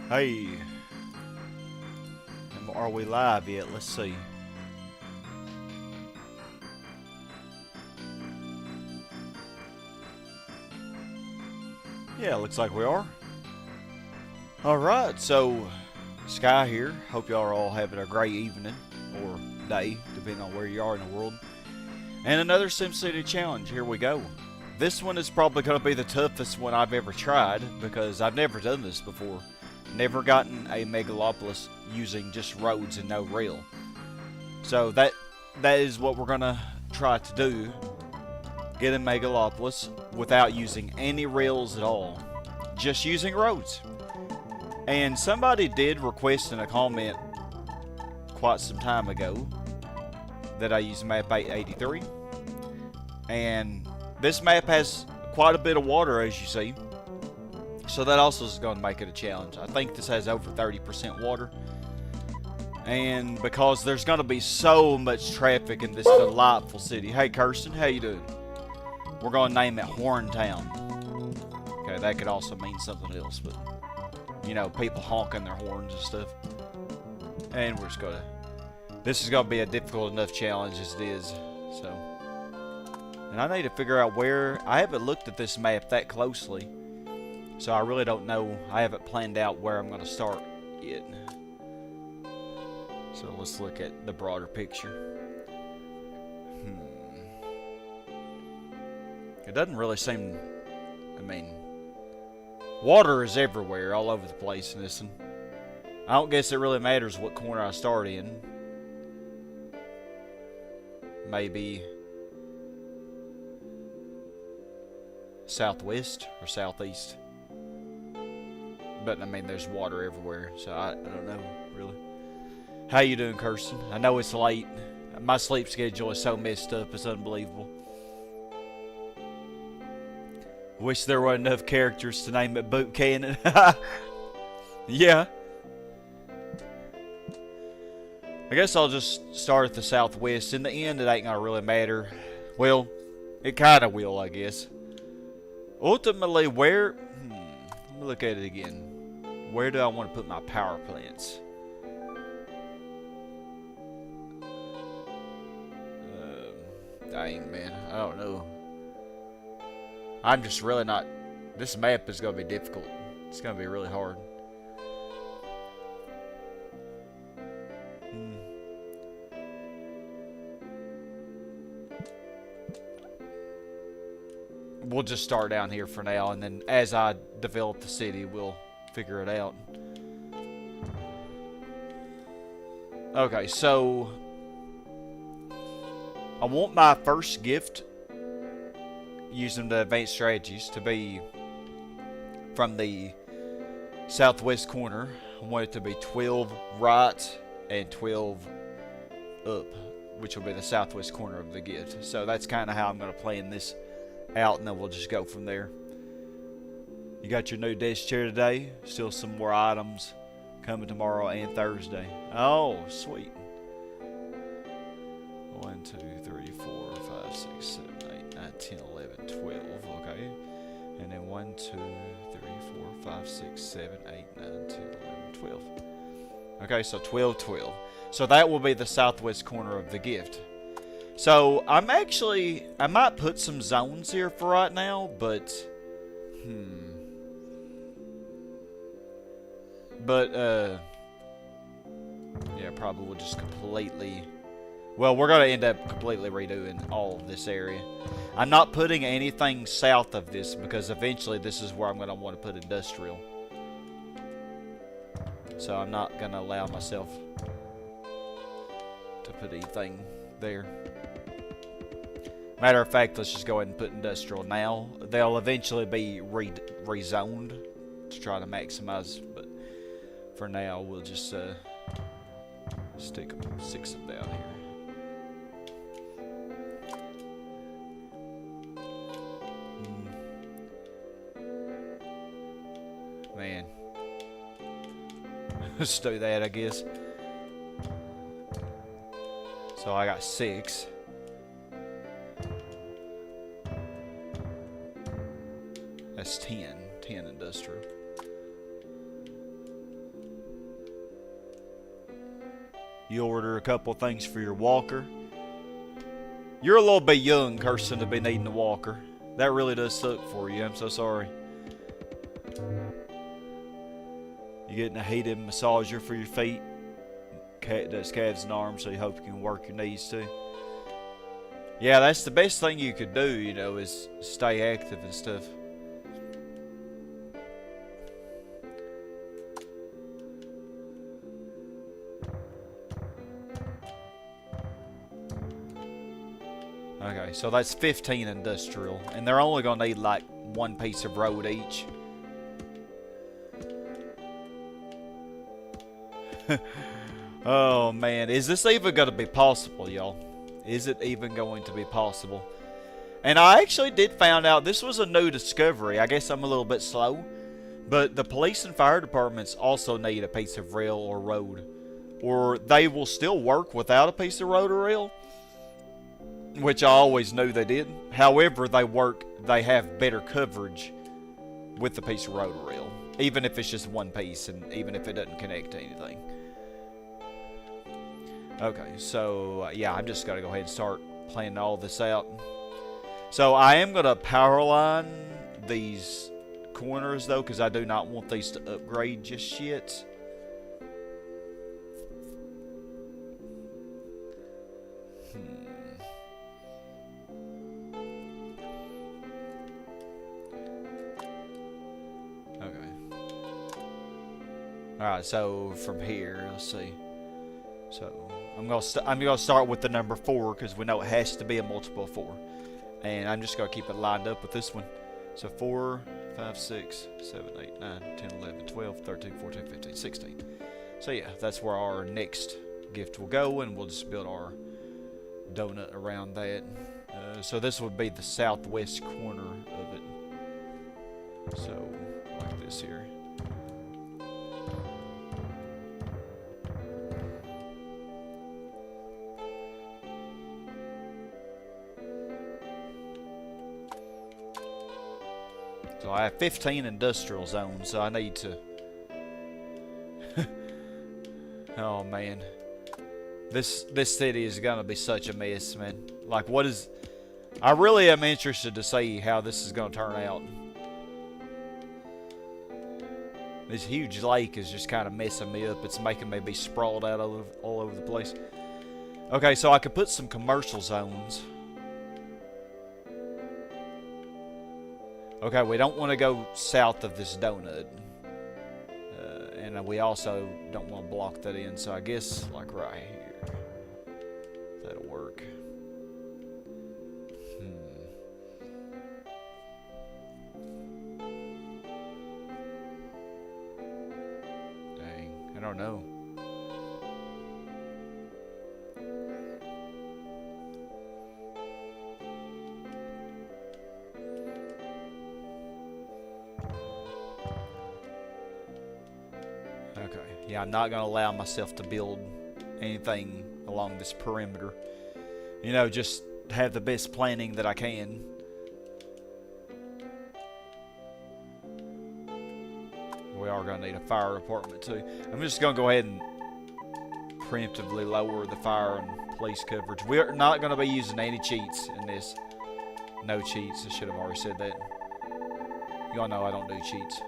Hey, are we live yet? Let's see. Yeah, looks like we are. Alright, so Sky here. Hope y'all are all having a great evening or day, depending on where you are in the world. And another SimCity challenge. Here we go. This one is probably going to be the toughest one I've ever tried because I've never done this before. Never gotten a Megalopolis using just roads and no rail. So that is what we're going to try to do. Get a Megalopolis without using any rails at all. Just using roads. And somebody did request in a comment quite some time ago that I use map 883. And this map has quite a bit of water, as you see. So that also is going to make it a challenge. I think this has over 30% water. And because there's going to be so much traffic in this delightful city. Hey, Kirsten, how you doing? We're going to name it Horntown. Okay, that could also mean something else, but you know, people honking their horns and stuff. And we're just going to... This is going to be a difficult enough challenge as it is. So... And I need to figure out where... I haven't looked at this map that closely. So I really don't know. I haven't planned out where I'm going to start yet. So let's look at the broader picture. It doesn't really seem... I mean... Water is everywhere, all over the place in this one. I don't guess it really matters what corner I start in. Maybe... southwest or southeast. But I mean, there's water everywhere, so I don't know, really. How you doing, Kirsten? I know it's late. My sleep schedule is so messed up, it's unbelievable. Wish there were enough characters to name it Boot Cannon. Yeah. I guess I'll just start at the southwest. In the end, it ain't gonna really matter. Well, it kinda will, I guess. Ultimately, where... Let me look at it again. Where do I want to put my power plants? Dang, man. I don't know. I'm just really not... This map is going to be difficult. It's going to be really hard. We'll just start down here for now, and then as I develop the city, we'll figure it out. Okay, so I want my first gift using the advanced strategies to be from the southwest corner. I want it to be 12 right and 12 up, which will be the southwest corner of the gift. So that's kind of how I'm going to plan this out, and then we'll just go from there. You got your new desk chair today. Still some more items coming tomorrow and Thursday. Oh, sweet. 1, 2, 3, 4, 5, 6, 7, 8, 9, 10, 11, 12. Okay. And then 1, 2, 3, 4, 5, 6, 7, 8, 9, 10, 11, 12. Okay, so 12, 12. So that will be the southwest corner of the gift. So, I might put some zones here for right now, but, yeah, probably we'll just completely, well, we're going to end up completely redoing all of this area. I'm not putting anything south of this because eventually this is where I'm going to want to put industrial. So, I'm not going to allow myself to put anything there. Matter of fact, let's just go ahead and put industrial now. They'll eventually be rezoned to try to maximize, but for now, we'll just stick them 6 of them down here. Man. Let's do that, I guess. So I got 6. That's 10 industrial. You order a couple things for your walker. You're a little bit young, Kirsten, to be needing a walker. That really does suck for you. I'm so sorry. You're getting a heated massager for your feet. That's calves and arms, so you hope you can work your knees too. Yeah, that's the best thing you could do, you know, is stay active and stuff. Okay, so that's 15 industrial, and they're only gonna need like one piece of road each. Oh man, is this even gonna be possible, y'all? Is it even going to be possible? And I actually did find out this was a new discovery. I guess I'm a little bit slow, but the police and fire departments also need a piece of rail or road, or they will still work without a piece of road or rail, which I always knew they did. However, they have better coverage with the piece of road or rail, even if it's just one piece and even if it doesn't connect to anything. Okay, so yeah, I'm just gonna go ahead and start planning all this out. So I am gonna power line these corners though, because I do not want these to upgrade just yet. Okay. Alright, so from here, let's see. So I'm gonna start with the number 4 because we know it has to be a multiple of 4, and I'm just gonna keep it lined up with this one. So 4, 5, 6, 7, 8, 9, 10, 11, 12, 13, 14, 15, 16. So yeah, that's where our next gift will go, and we'll just build our donut around that. So this would be the southwest corner of it. So like this here. So I have 15 industrial zones, so I need to... Oh man. This city is gonna be such a mess, man. Like, what is... I really am interested to see how this is gonna turn out. This huge lake is just kind of messing me up. It's making me be sprawled out all over the place. Okay, so I could put some commercial zones. Okay, we don't want to go south of this donut. And we also don't want to block that in, so I guess like right here. That'll work. Dang, I don't know. Yeah, I'm not going to allow myself to build anything along this perimeter. You know, just have the best planning that I can. We are going to need a fire department too. I'm just going to go ahead and preemptively lower the fire and police coverage. We are not going to be using any cheats in this. No cheats. I should have already said that. Y'all know I don't do cheats.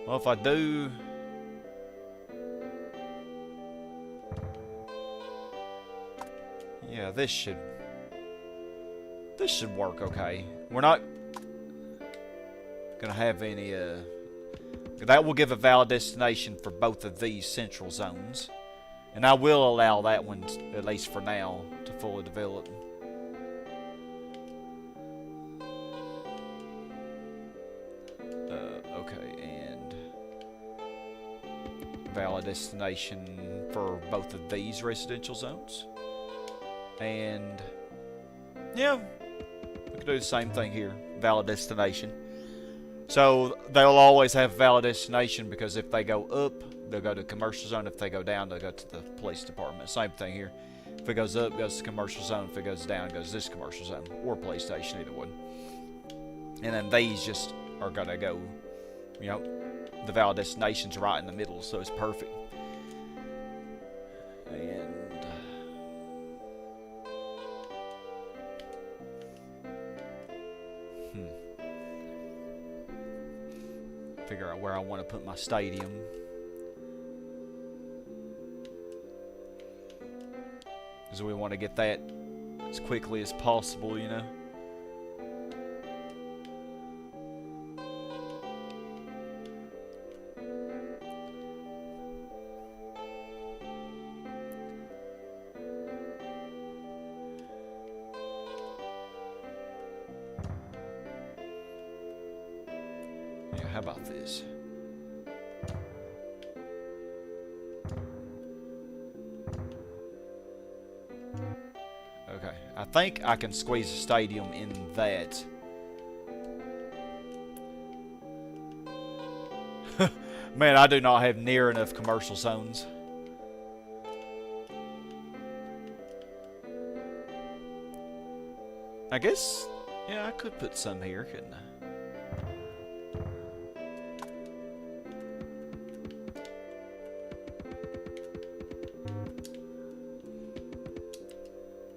Well, if I do... Yeah, this should work okay. We're not gonna have any, that will give a valid destination for both of these central zones. And I will allow that one, at least for now, to fully develop. Valid destination for both of these residential zones. And Yeah, we can do the same thing here. Valid destination. So they'll always have valid destination because if they go up, they'll go to commercial zone. If they go down, they'll go to the police department. Same thing here. If it goes up, it goes to commercial zone. If it goes down, it goes to this commercial zone or police station, either one. And then these just are gonna go, you know, the valid destination's right in the middle, so it's perfect. And figure out where I want to put my stadium. Because we want to get that as quickly as possible, you know. Yeah, how about this? Okay, I think I can squeeze a stadium in that. Man, I do not have near enough commercial zones. I guess, yeah, I could put some here, couldn't I?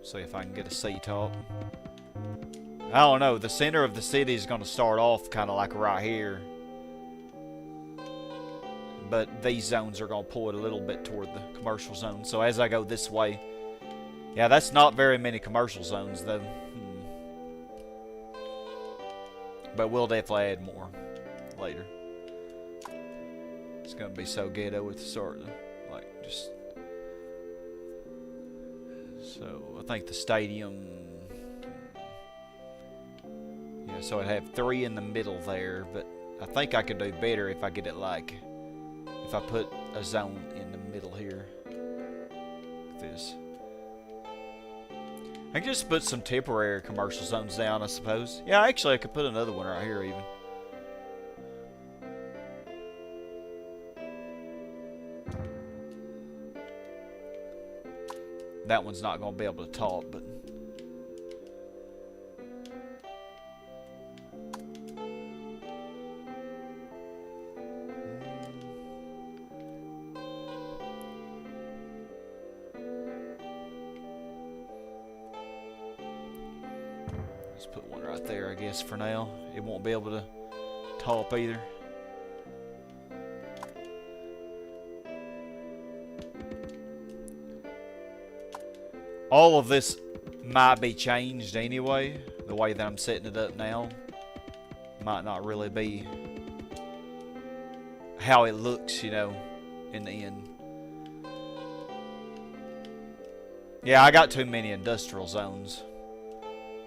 See if I can get a C-top. I don't know, the center of the city is going to start off kind of like right here. But these zones are going to pull it a little bit toward the commercial zone. So as I go this way, yeah, that's not very many commercial zones though. But we'll definitely add more later. It's going to be so ghetto at the start, like just... So, I think the stadium... Yeah, so I'd have 3 in the middle there, but I think I could do better if I get it like... If I put a zone in the middle here. Like this. I can just put some temporary commercial zones down, I suppose. Yeah, actually I could put another one right here even. That one's not going to be able to talk, but... Let's put one right there, I guess, for now. It won't be able to talk either. All of this might be changed anyway. The way that I'm setting it up now might not really be how it looks, you know, in the end. Yeah, I got too many industrial zones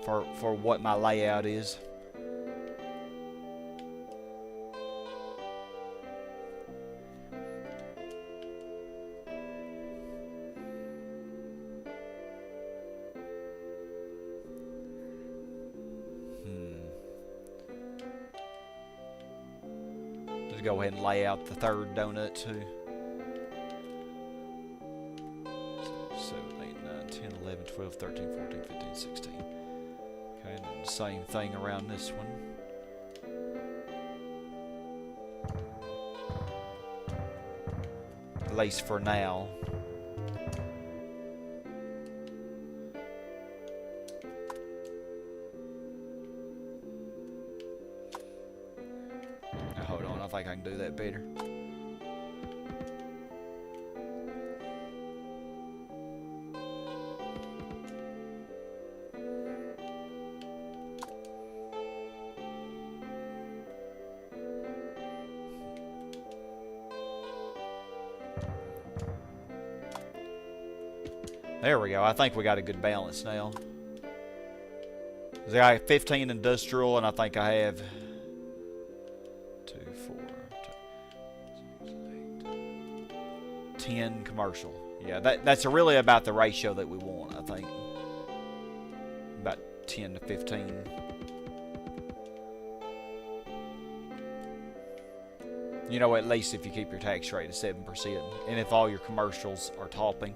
for what my layout is. Go ahead and lay out the third donut too. 7, 8, 9, 10, 11, 12, 13, 14, 15, 16. Okay, and then the same thing around this one. At least for now. I think I can do that better. There we go. I think we got a good balance now. I have 15 industrial, and I think I have 10 commercial. Yeah, that's really about the ratio that we want, I think. About 10 to 15. You know, at least if you keep your tax rate at 7%, and if all your commercials are topping.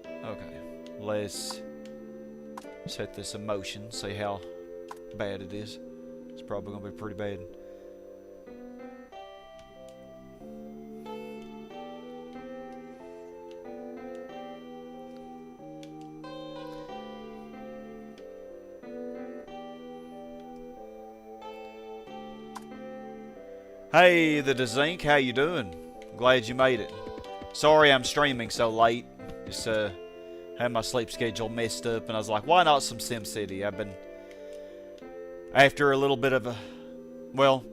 Okay, let's set this in motion, see how bad it is. It's probably gonna be pretty bad. Hey, the Dezink, how you doing? Glad you made it. Sorry I'm streaming so late. Just had my sleep schedule messed up, and I was like, why not some SimCity? I've been, after a little bit of a, well,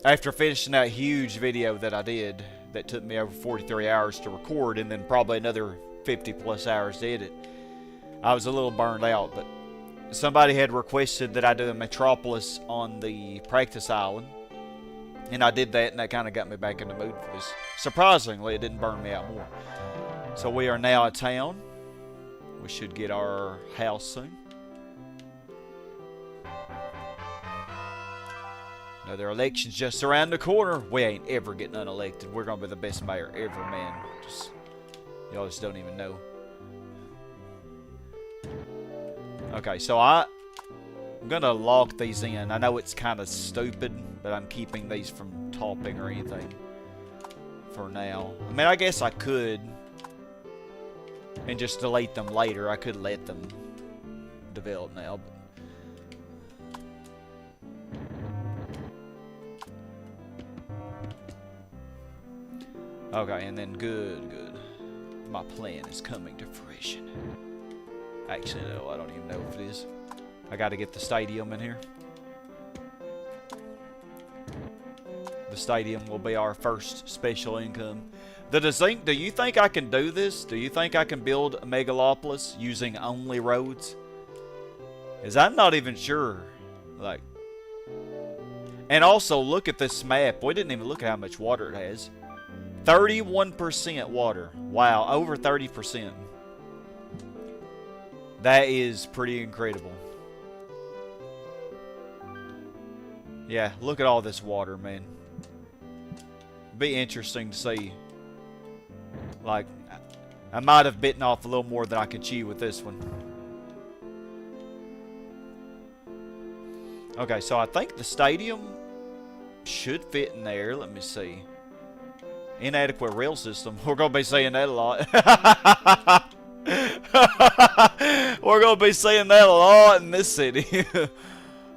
after finishing that huge video that I did, that took me over 43 hours to record, and then probably another 50 plus hours to edit, I was a little burned out, but somebody had requested that I do a Metropolis on the practice island. And I did that, and that kind of got me back in the mood for this. Surprisingly, it didn't burn me out more. So we are now at town. We should get our house soon. Another election's just around the corner. We ain't ever getting unelected. We're going to be the best mayor ever, man. Y'all just don't even know. Okay, so I'm going to lock these in. I know it's kind of stupid, but I'm keeping these from topping or anything for now. I mean, I guess I could and just delete them later. I could let them develop now, but okay, and then good. My plan is coming to fruition. Actually, no, I don't even know if it is. I got to get the stadium in here. The stadium will be our first special income. The Dezink, do you think I can do this? Do you think I can build a Megalopolis using only roads? Because I'm not even sure. Like, and also, look at this map. We didn't even look at how much water it has. 31% water. Wow, over 30%. That is pretty incredible. Yeah, look at all this water, man. Be interesting to see. Like, I might have bitten off a little more than I could chew with this one. Okay, so I think the stadium should fit in there. Let me see. Inadequate rail system. We're going to be saying that a lot. We're going to be saying that a lot in this city.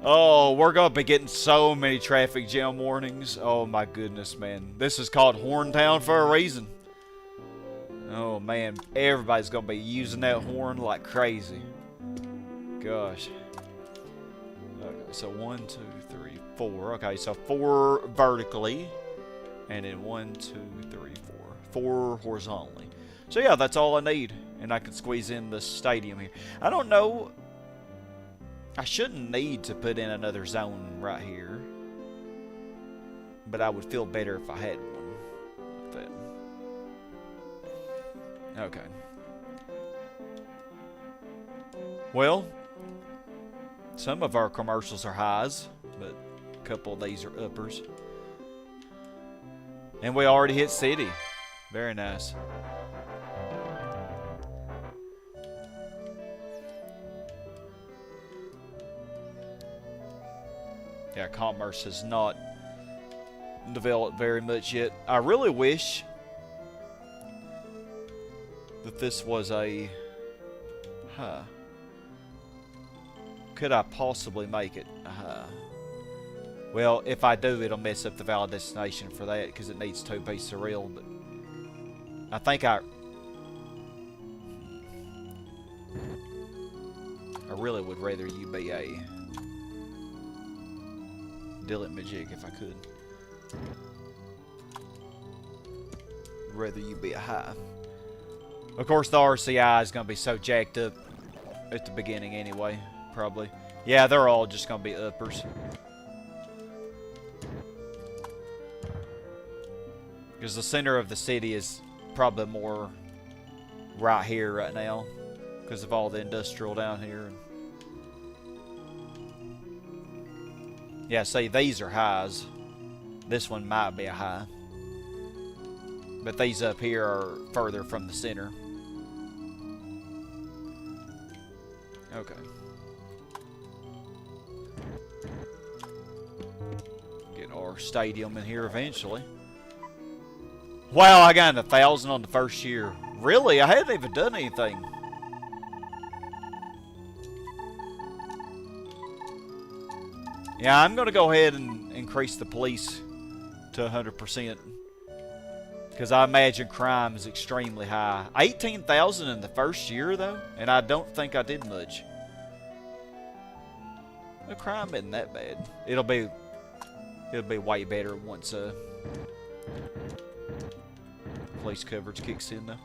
Oh, we're going to be getting so many traffic jam warnings. Oh, my goodness, man. This is called Horntown for a reason. Oh, man. Everybody's going to be using that horn like crazy. Gosh. Okay, so 1, 2, 3, 4. Okay, so 4 vertically. And then 1, 2, 3, 4. 4 horizontally. So, yeah, that's all I need. And I can squeeze in the stadium here. I don't know. I shouldn't need to put in another zone right here. But I would feel better if I had one like that. Okay. Well, some of our commercials are highs, but a couple of these are uppers. And we already hit city. Very nice. Yeah, commerce has not developed very much yet. I really wish that this was a... Could I possibly make it? Well, if I do, it'll mess up the valid destination for that because it needs 2 pieces of rail. But I think I really would rather you be a Dillet Majig if I could. Rather you be a high. Of course, the RCI is going to be so jacked up at the beginning anyway, probably. Yeah, they're all just going to be uppers. Because the center of the city is probably more right here right now. because of all the industrial down here. Yeah, see, these are highs. This one might be a high. But these up here are further from the center. Okay. Get our stadium in here eventually. Wow, I got 1,000 on the first year. Really? I hadn't even done anything. Yeah, I'm going to go ahead and increase the police to 100%. Because I imagine crime is extremely high. 18,000 in the first year, though? And I don't think I did much. The crime isn't that bad. It'll be way better once police coverage kicks in, though.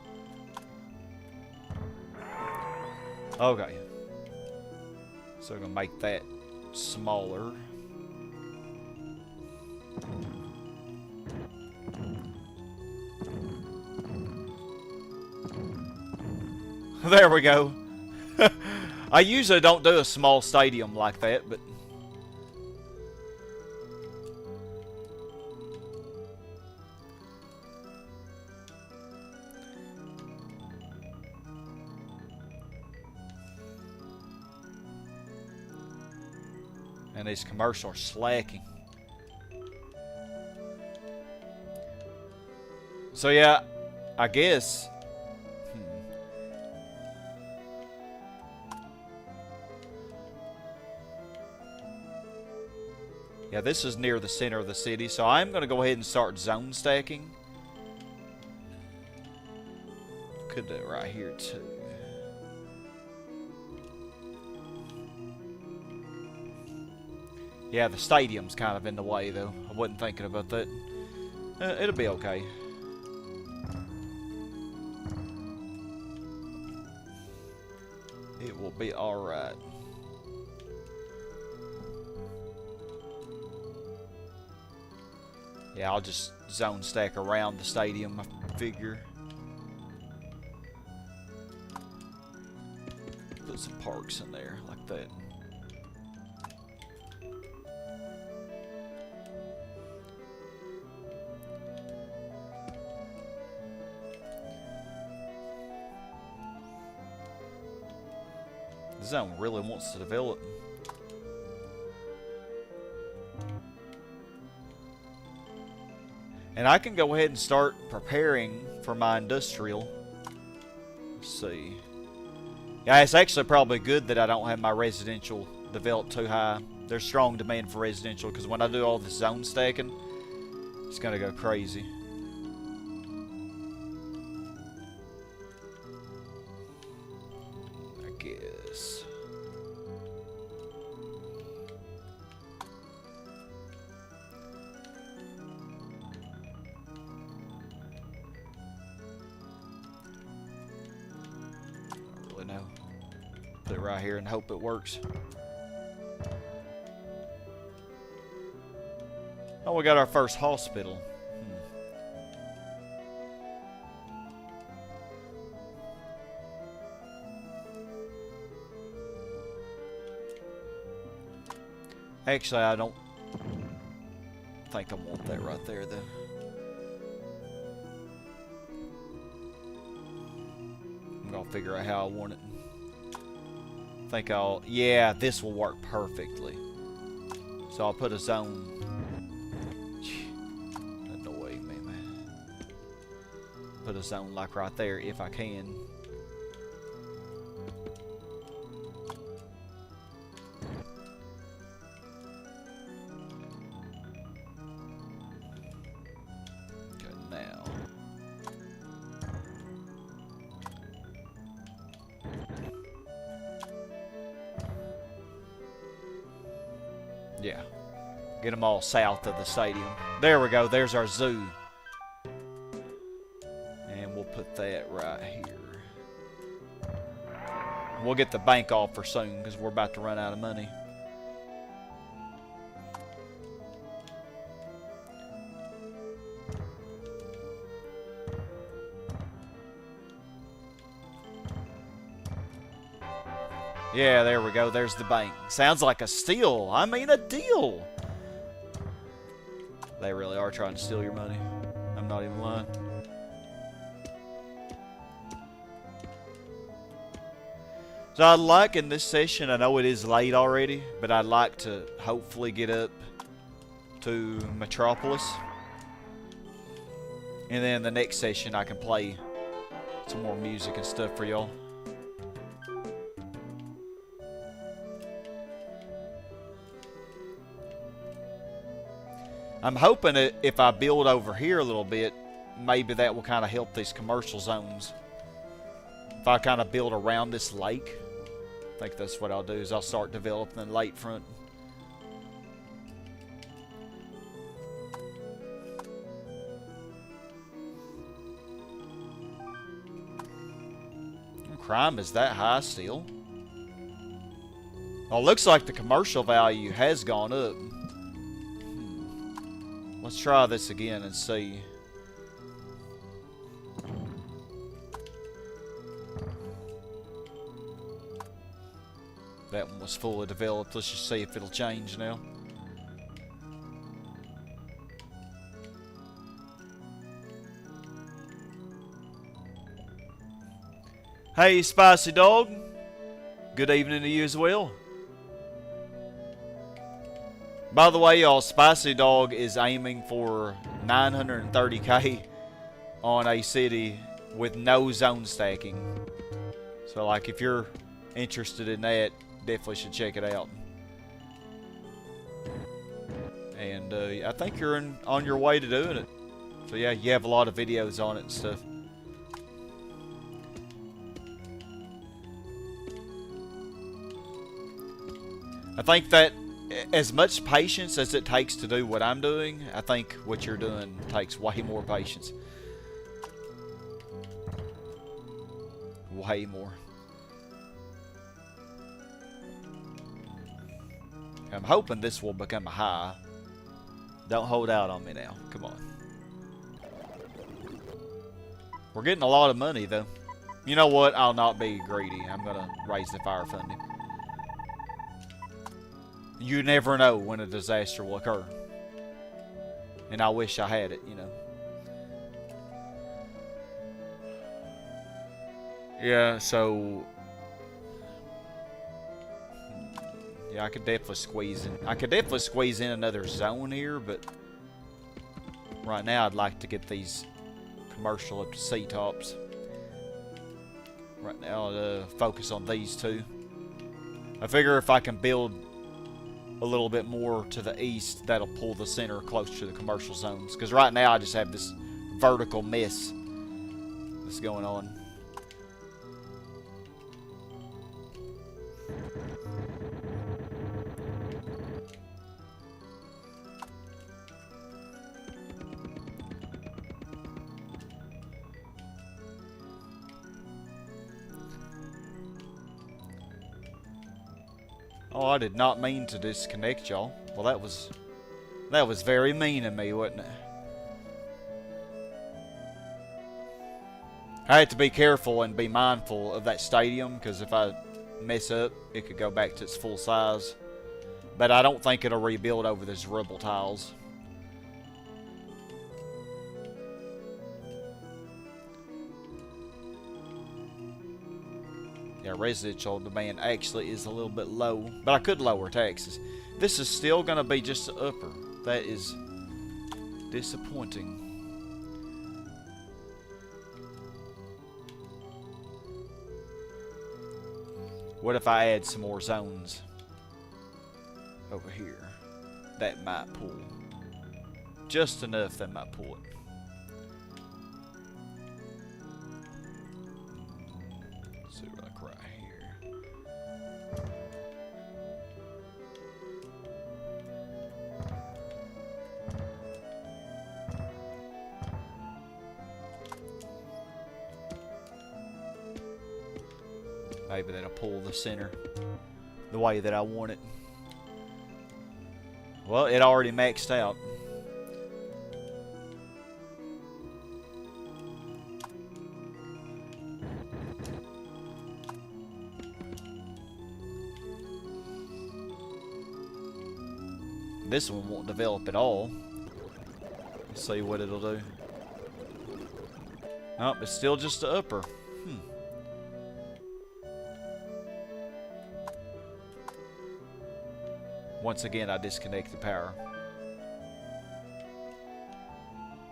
Okay. So we're going to make that smaller. There we go. I usually don't do a small stadium like that, but and these commercials are slacking. So yeah, I guess yeah, this is near the center of the city, so I'm going to go ahead and start zone stacking. Could do it right here, too. Yeah, the stadium's kind of in the way, though. I wasn't thinking about that. It'll be okay. It will be alright. Yeah, I'll just zone stack around the stadium, I figure. Put some parks in there, like that. The zone really wants to develop. And I can go ahead and start preparing for my industrial. Let's see. Yeah, it's actually probably good that I don't have my residential developed too high. There's strong demand for residential because when I do all this zone stacking, it's going to go crazy. I guess. No. Put it right here and hope it works. Oh, we got our first hospital. Actually, I don't think I want that right there, though. I'm gonna figure out how I want it. Think I'll... Yeah, this will work perfectly. So I'll put a zone... Annoy me, man. Put a zone like right there if I can. Okay, now... Yeah. Get them all south of the stadium. There we go. There's our zoo. And we'll put that right here. We'll get the bank offer soon because we're about to run out of money. Yeah, there we go. There's the bank. Sounds like a steal. I mean, a deal. They really are trying to steal your money. I'm not even lying. So I'd like in this session, I know it is late already, but I'd like to hopefully get up to Metropolis. And then the next session I can play some more music and stuff for y'all. I'm hoping that if I build over here a little bit, maybe that will kind of help these commercial zones. If I kind of build around this lake, I think that's what I'll do, is I'll start developing the lakefront. Crime is that high still. Well, it looks like the commercial value has gone up. Let's try this again and see. That one was fully developed. Let's just see if it'll change now. Hey, Spicy Dog. Good evening to you as well. By the way, y'all, Spicy Dog is aiming for 930k on a city with no zone stacking. So, like, if you're interested in that, definitely should check it out. And I think you're on your way to doing it. So, yeah, you have a lot of videos on it and stuff. I think that as much patience as it takes to do what I'm doing, I think what you're doing takes way more patience. Way more. I'm hoping this will become a high. Don't hold out on me now. Come on. We're getting a lot of money, though. You know what? I'll not be greedy. I'm going to raise the fire funding. You never know when a disaster will occur. And I wish I had it, you know. Yeah, so... yeah, I could definitely squeeze in. I could definitely squeeze in another zone here, but... right now I'd like to get these commercial up to C-tops. Right now I'll focus on these two. I figure if I can build a little bit more to the east, that'll pull the center closer to the commercial zones. Because right now I just have this vertical mess that's going on. Oh, I did not mean to disconnect y'all. Well, that was very mean of me, wasn't it? I had to be careful and be mindful of that stadium, because if I mess up, it could go back to its full size. But I don't think it'll rebuild over those rubble tiles. Yeah, residential demand actually is a little bit low, but I could lower taxes. This is still going to be just the upper. That is disappointing. What if I add some more zones over here? That might pull. Just enough that might pull it. So like right here. Maybe that'll pull the center the way that I want it. Well, it already maxed out. This one won't develop at all. Let's see what it'll do. Nope, it's still just the upper. Once again, I disconnect the power.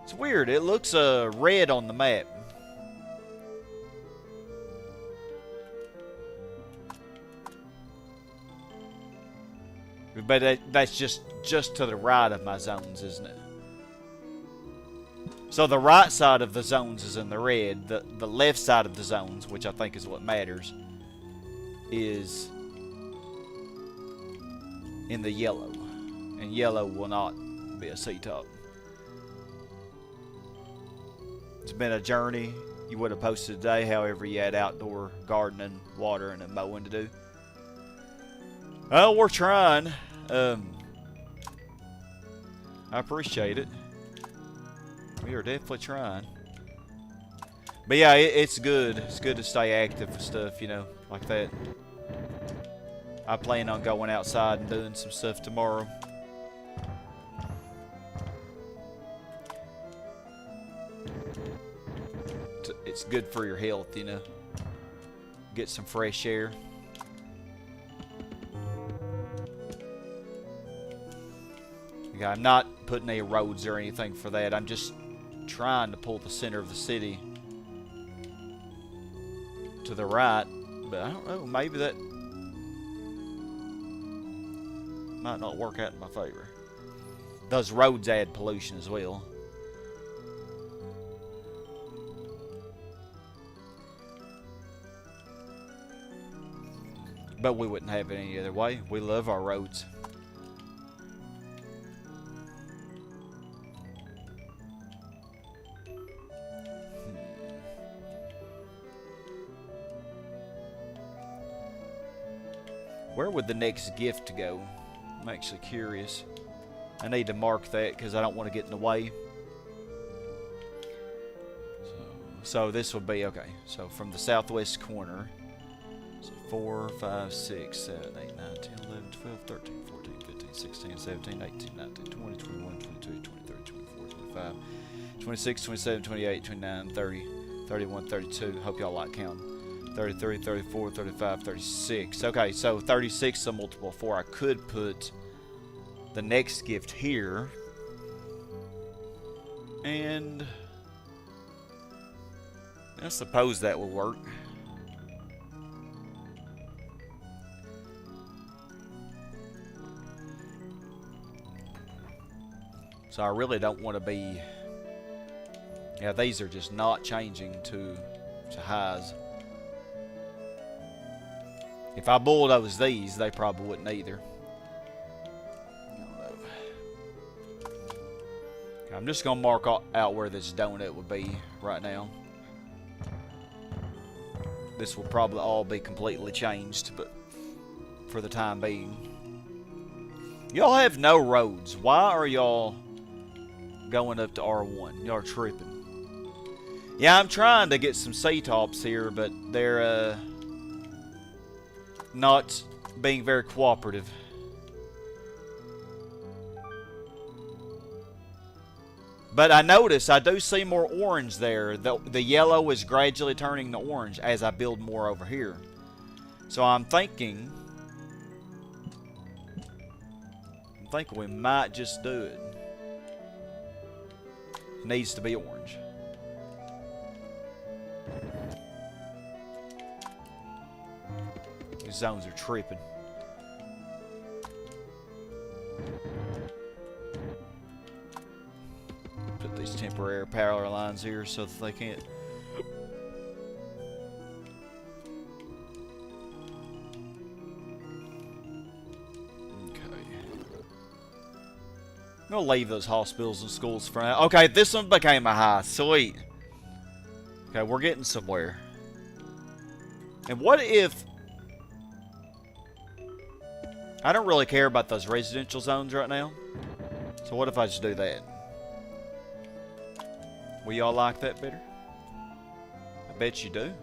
It's weird. It looks red on the map. But that's just to the right of my zones, isn't it? So the right side of the zones is in the red. The left side of the zones, which I think is what matters, is in the yellow. And yellow will not be a C-top. It's been a journey. You would have posted today, however you had outdoor gardening, watering, and mowing to do. Well, we're trying. I appreciate it. We are definitely trying. But yeah, it's good. It's good to stay active with stuff, you know, like that. I plan on going outside and doing some stuff tomorrow. It's good for your health, you know. Get some fresh air. Yeah, I'm not putting any roads or anything for that. I'm just trying to pull the center of the city to the right. But I don't know, maybe that might not work out in my favor. Those roads add pollution as well. But we wouldn't have it any other way. We love our roads. Where would the next gift go? I'm actually curious. I need to mark that because I don't want to get in the way. So this would be, okay. So from the southwest corner. So 4, 5, 6, 7, 8, 9, 10, 11, 12, 13, 14, 15, 16, 17, 18, 19, 20, 21, 22, 23, 24, 25, 26, 27, 28, 29, 30, 31, 32. Hope y'all like counting. 33, 34, 35, 36. Okay, so 36 is a multiple of 4. I could put the next gift here. And I suppose that will work. So I really don't want to be... Yeah, these are just not changing to highs. If I bulldoze these, they probably wouldn't either. I'm just going to mark out where this donut would be right now. This will probably all be completely changed, but for the time being. Y'all have no roads. Why are y'all going up to R1? Y'all are tripping. Yeah, I'm trying to get some C-tops here, but they're not being very cooperative. But I notice I do see more orange there. The yellow is gradually turning to orange as I build more over here. So I'm thinking we might just do it. It needs to be orange. These zones are tripping. Put these temporary power lines here so that they can't. Okay. I'm gonna leave those hospitals and schools for now. Okay, this one became a high. Sweet. Okay, we're getting somewhere. And what if... I don't really care about those residential zones right now. So what if I just do that? Will y'all like that better? I bet you do.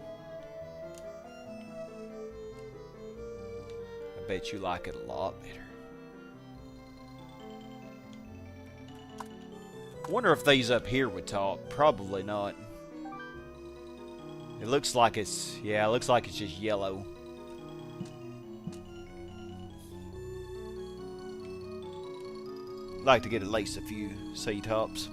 I bet you like it a lot better. Wonder if these up here would talk. Probably not. It looks like it's, yeah, it looks like it's just yellow. I'd like to get at least a few sea tops.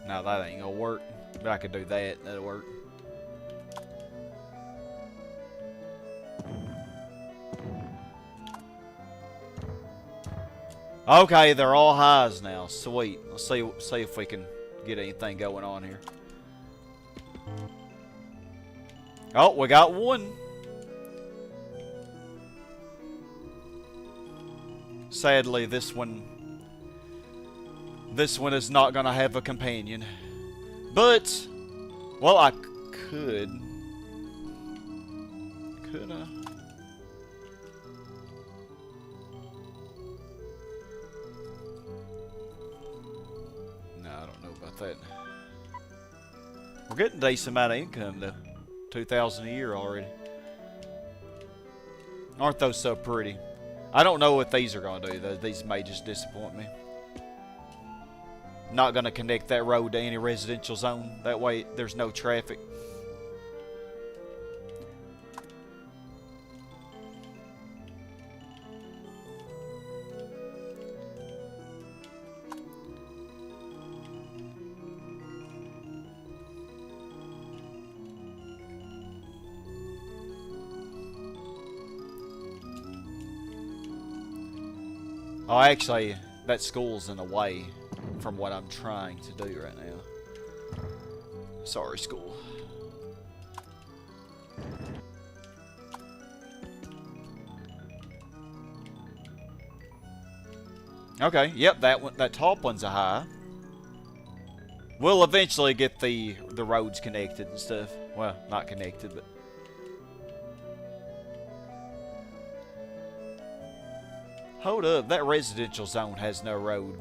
Now that ain't gonna work, but I could do that. That'll work. Okay, they're all highs now. Sweet. Let's see if we can get anything going on here. Oh, we got one. Sadly, this one is not gonna have a companion. But, well, I could I? No, I don't know about that. We're getting a decent amount of income though. 2,000 a year already. Aren't those so pretty? I don't know what these are gonna do though. These may just disappoint me. Not gonna connect that road to any residential zone. That way there's no traffic. Oh, actually, that school's in the way from what I'm trying to do right now. Sorry, school. Okay, yep, that top one's a high. We'll eventually get the roads connected and stuff. Well, not connected, but hold up, that residential zone has no road.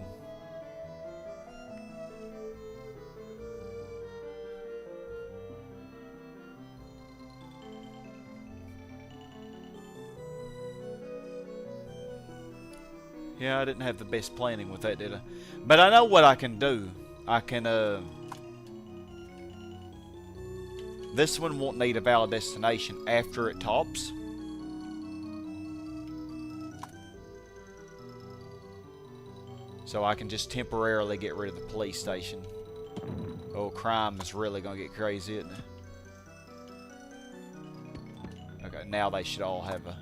Yeah, I didn't have the best planning with that, did I? But I know what I can do. I can, this one won't need a valid destination after it tops. So I can just temporarily get rid of the police station. Oh, crime is really gonna get crazy, isn't it? Okay, now they should all have a...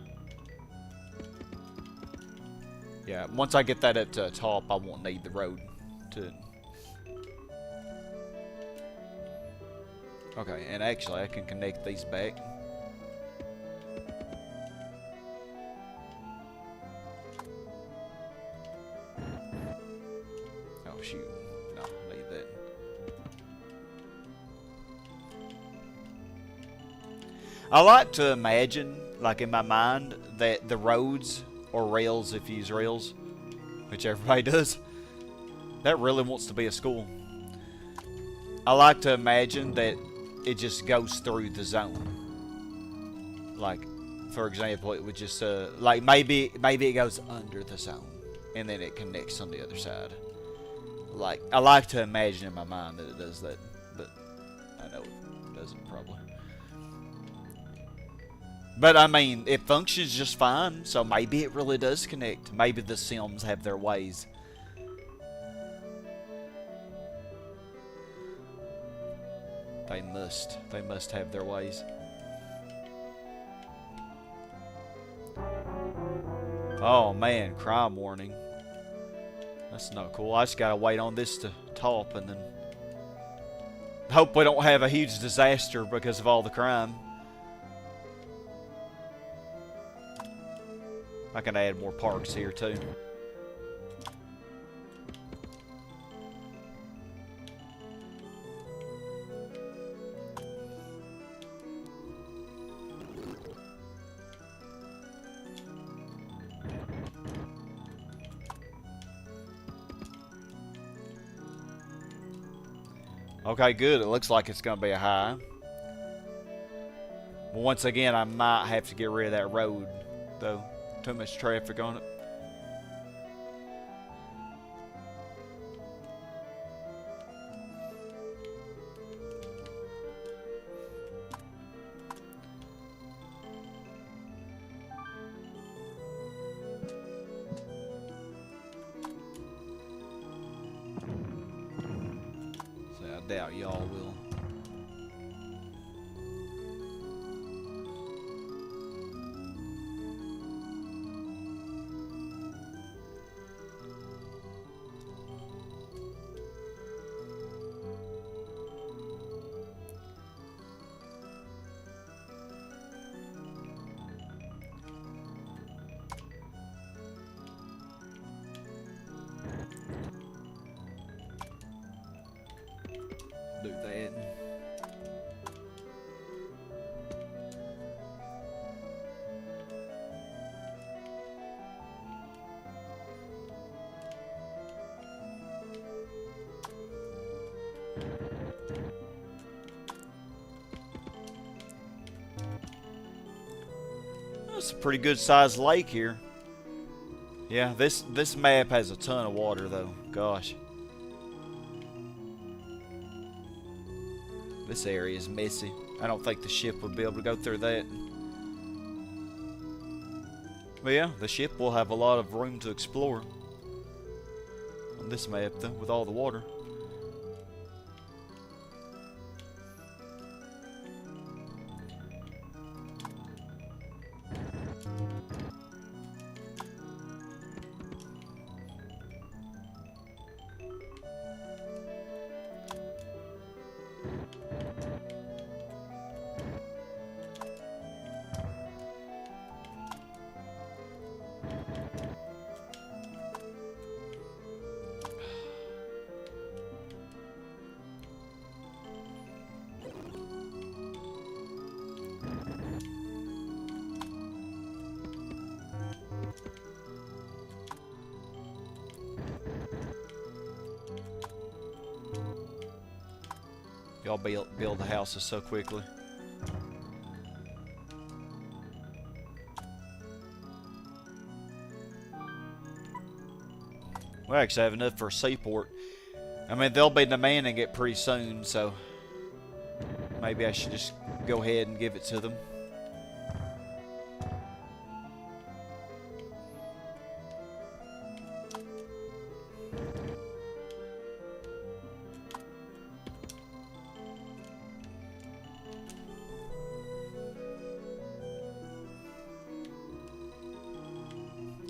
Yeah, once I get that up to the top, I won't need the road to... Okay, and actually I can connect these back. Oh shoot, no, I need that. I like to imagine, like in my mind, that the roads, or rails if you use rails, which everybody does, that really wants to be a school. I like to imagine that it just goes through the zone. Like, for example, it would just, like maybe it goes under the zone, and then it connects on the other side. Like, I like to imagine in my mind that it does that, but I know it doesn't probably. But I mean, it functions just fine, so maybe it really does connect. Maybe the Sims have their ways. They must have their ways. Oh man, crime warning. That's not cool. I just gotta wait on this to top and then hope we don't have a huge disaster because of all the crime. I can add more parks here too. Okay, good. It looks like it's going to be a high. But once again, I might have to get rid of that road, though. Too much traffic on it. So I doubt y'all will. Do that. That's a pretty good sized lake here. Yeah, this map has a ton of water though. Gosh. This area is messy. I don't think the ship would be able to go through that. But yeah, the ship will have a lot of room to explore on this map though, with all the water. Y'all build the houses so quickly. We actually have enough for a seaport. I mean, they'll be demanding it pretty soon, so maybe I should just go ahead and give it to them.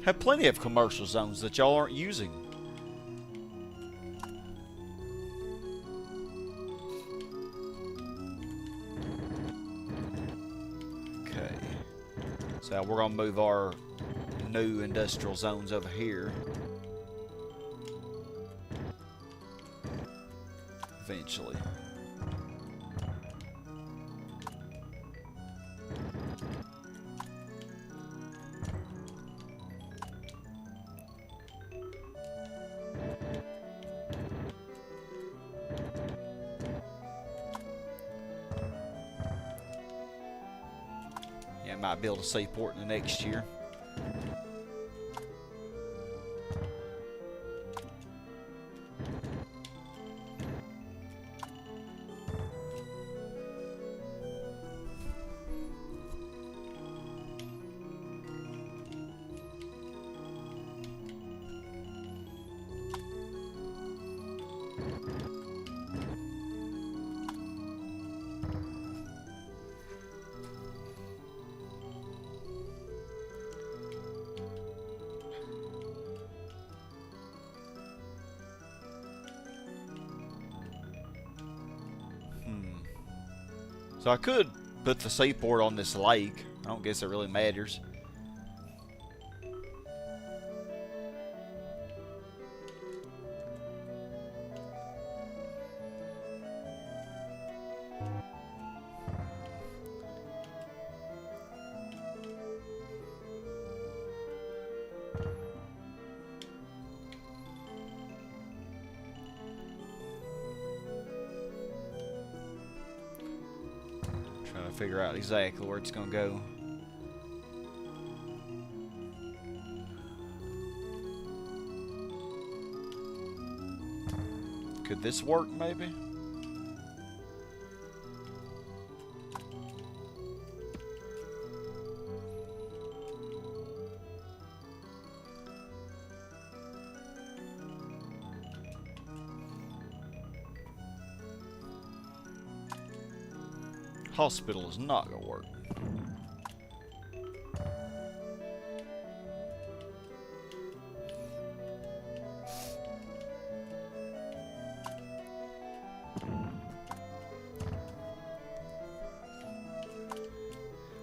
Have plenty of commercial zones that y'all aren't using. Okay. So we're going to move our new industrial zones over here. Eventually. Yeah, I might build a seaport in the next year. So I could put the seaport on this lake. I don't guess it really matters. figure out exactly where it's gonna go. Could this work, maybe? Hospital is not gonna work.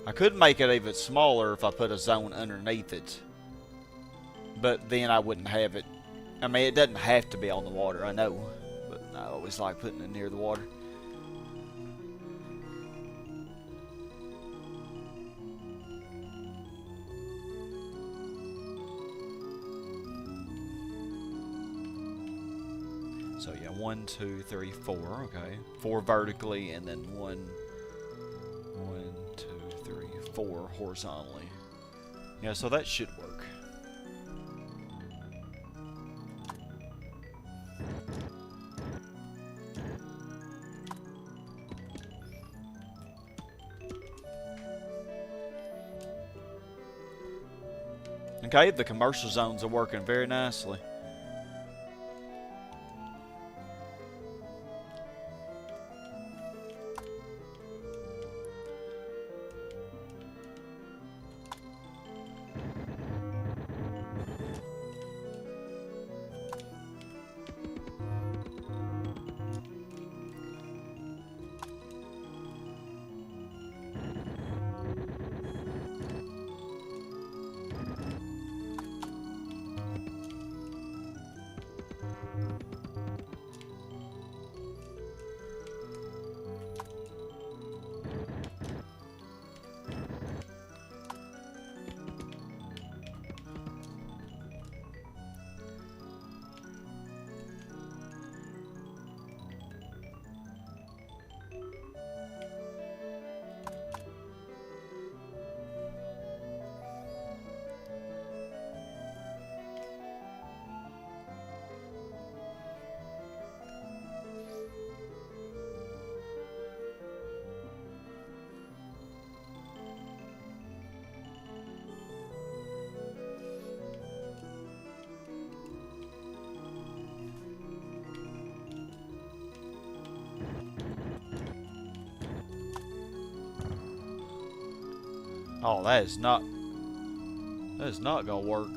I could make it even smaller if I put a zone underneath it. But then I wouldn't have it. I mean, it doesn't have to be on the water, I know. But I always like putting it near the water. So yeah, 1, 2, 3, 4. Okay, 4 vertically, and then 1, 2, 3, 4 horizontally. Yeah, so that should work. Okay, the commercial zones are working very nicely. Oh, that is not gonna work.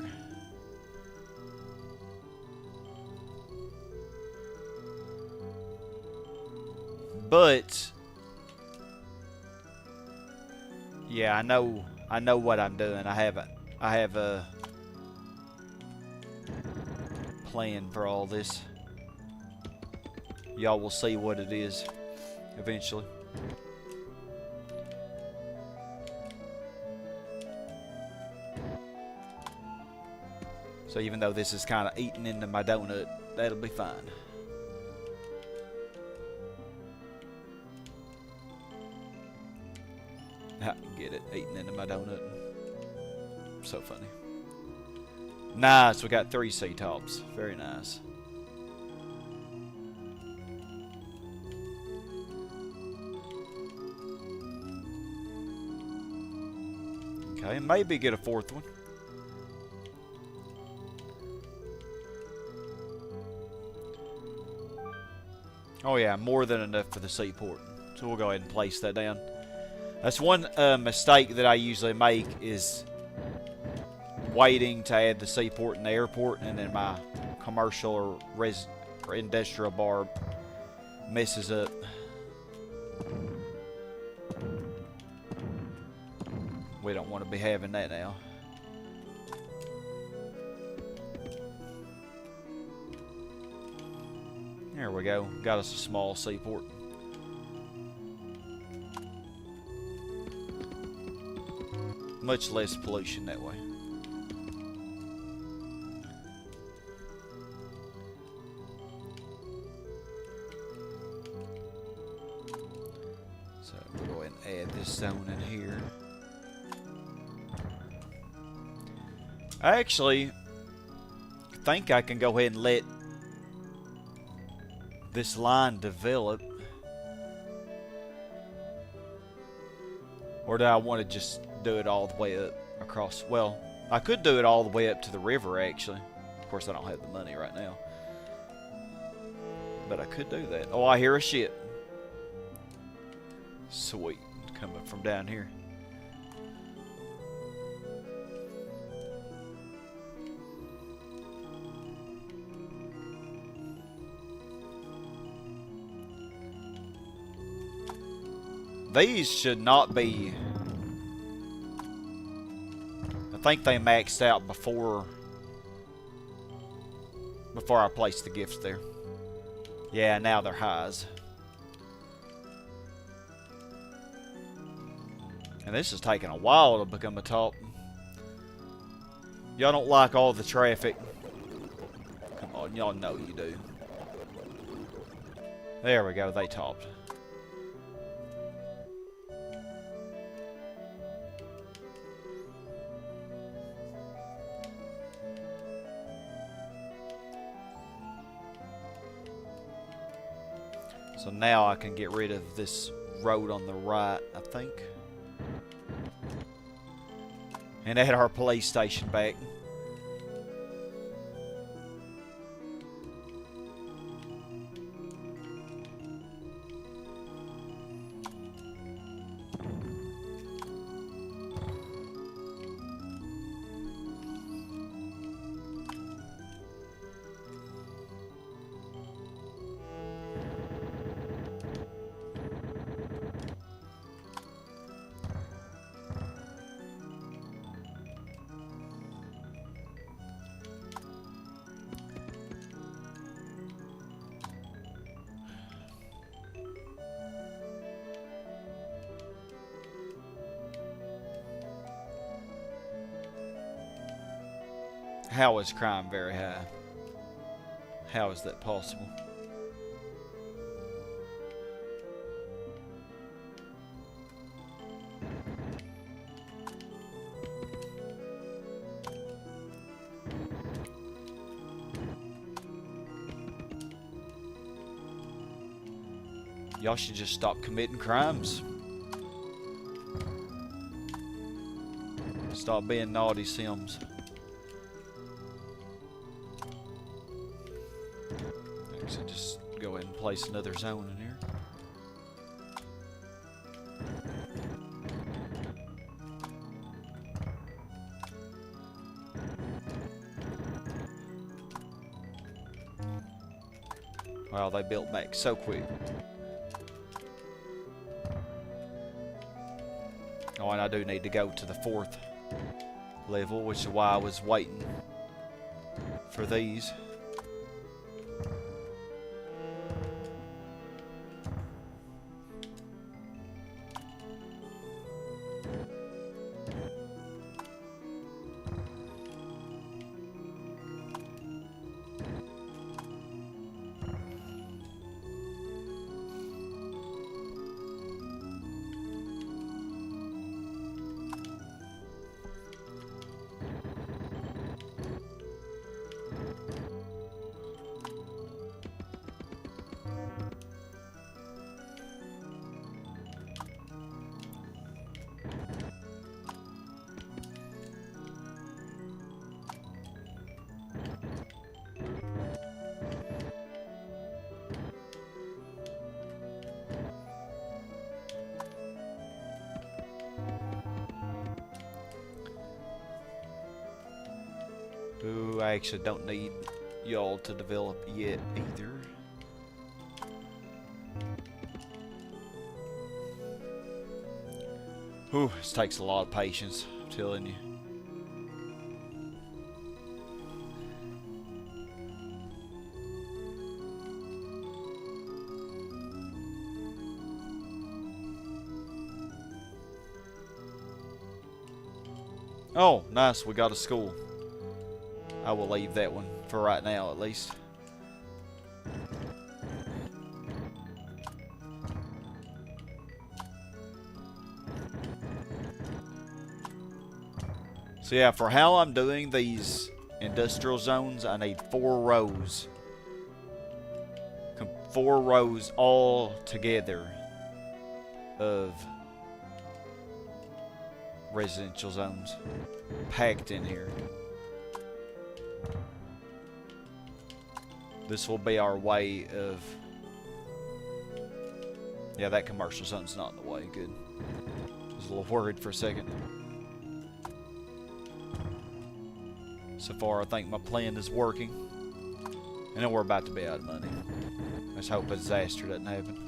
But yeah, I know what I'm doing. I have a plan for all this. Y'all will see what it is eventually. So even though this is kind of eating into my donut, that'll be fine. I get it, eating into my donut. So funny. Nice, we got 3 C-tops. Very nice. Okay, maybe get a 4th one. Oh yeah, more than enough for the seaport. So we'll go ahead and place that down. That's one mistake that I usually make, is waiting to add the seaport and the airport, and then my commercial or industrial bar messes up. We don't want to be having that now. There we go. Got us a small seaport. Much less pollution that way. So we'll go ahead and add this zone in here. I actually think I can go ahead and let this line develop. Or do I want to just do it all the way up across? Well, I could do it all the way up to the river, actually. Of course, I don't have the money right now. But I could do that. Oh, I hear a ship. Sweet. Coming from down here. These should not be... I think they maxed out before I placed the gifts there. Yeah, now they're highs. And this is taking a while to become a top. Y'all don't like all the traffic. Come on, y'all know you do. There we go, they topped. So now I can get rid of this road on the right, I think. And add our police station back. How is crime very high? How is that possible? Y'all should just stop committing crimes. Stop being naughty Sims. So just go ahead and place another zone in here. Wow, they built back so quick. Oh, and I do need to go to the 4th level, which is why I was waiting for these. Ooh, I actually don't need y'all to develop yet either. Ooh, this takes a lot of patience, I'm telling you. Oh, nice, we got a school. I will leave that one for right now, at least. So yeah, for how I'm doing these industrial zones, I need 4 rows. 4 rows all together of residential zones packed in here. This will be our way of... Yeah, that commercial zone's not in the way. Good. I was a little worried for a second. So far, I think my plan is working. I know we're about to be out of money. Let's hope a disaster doesn't happen.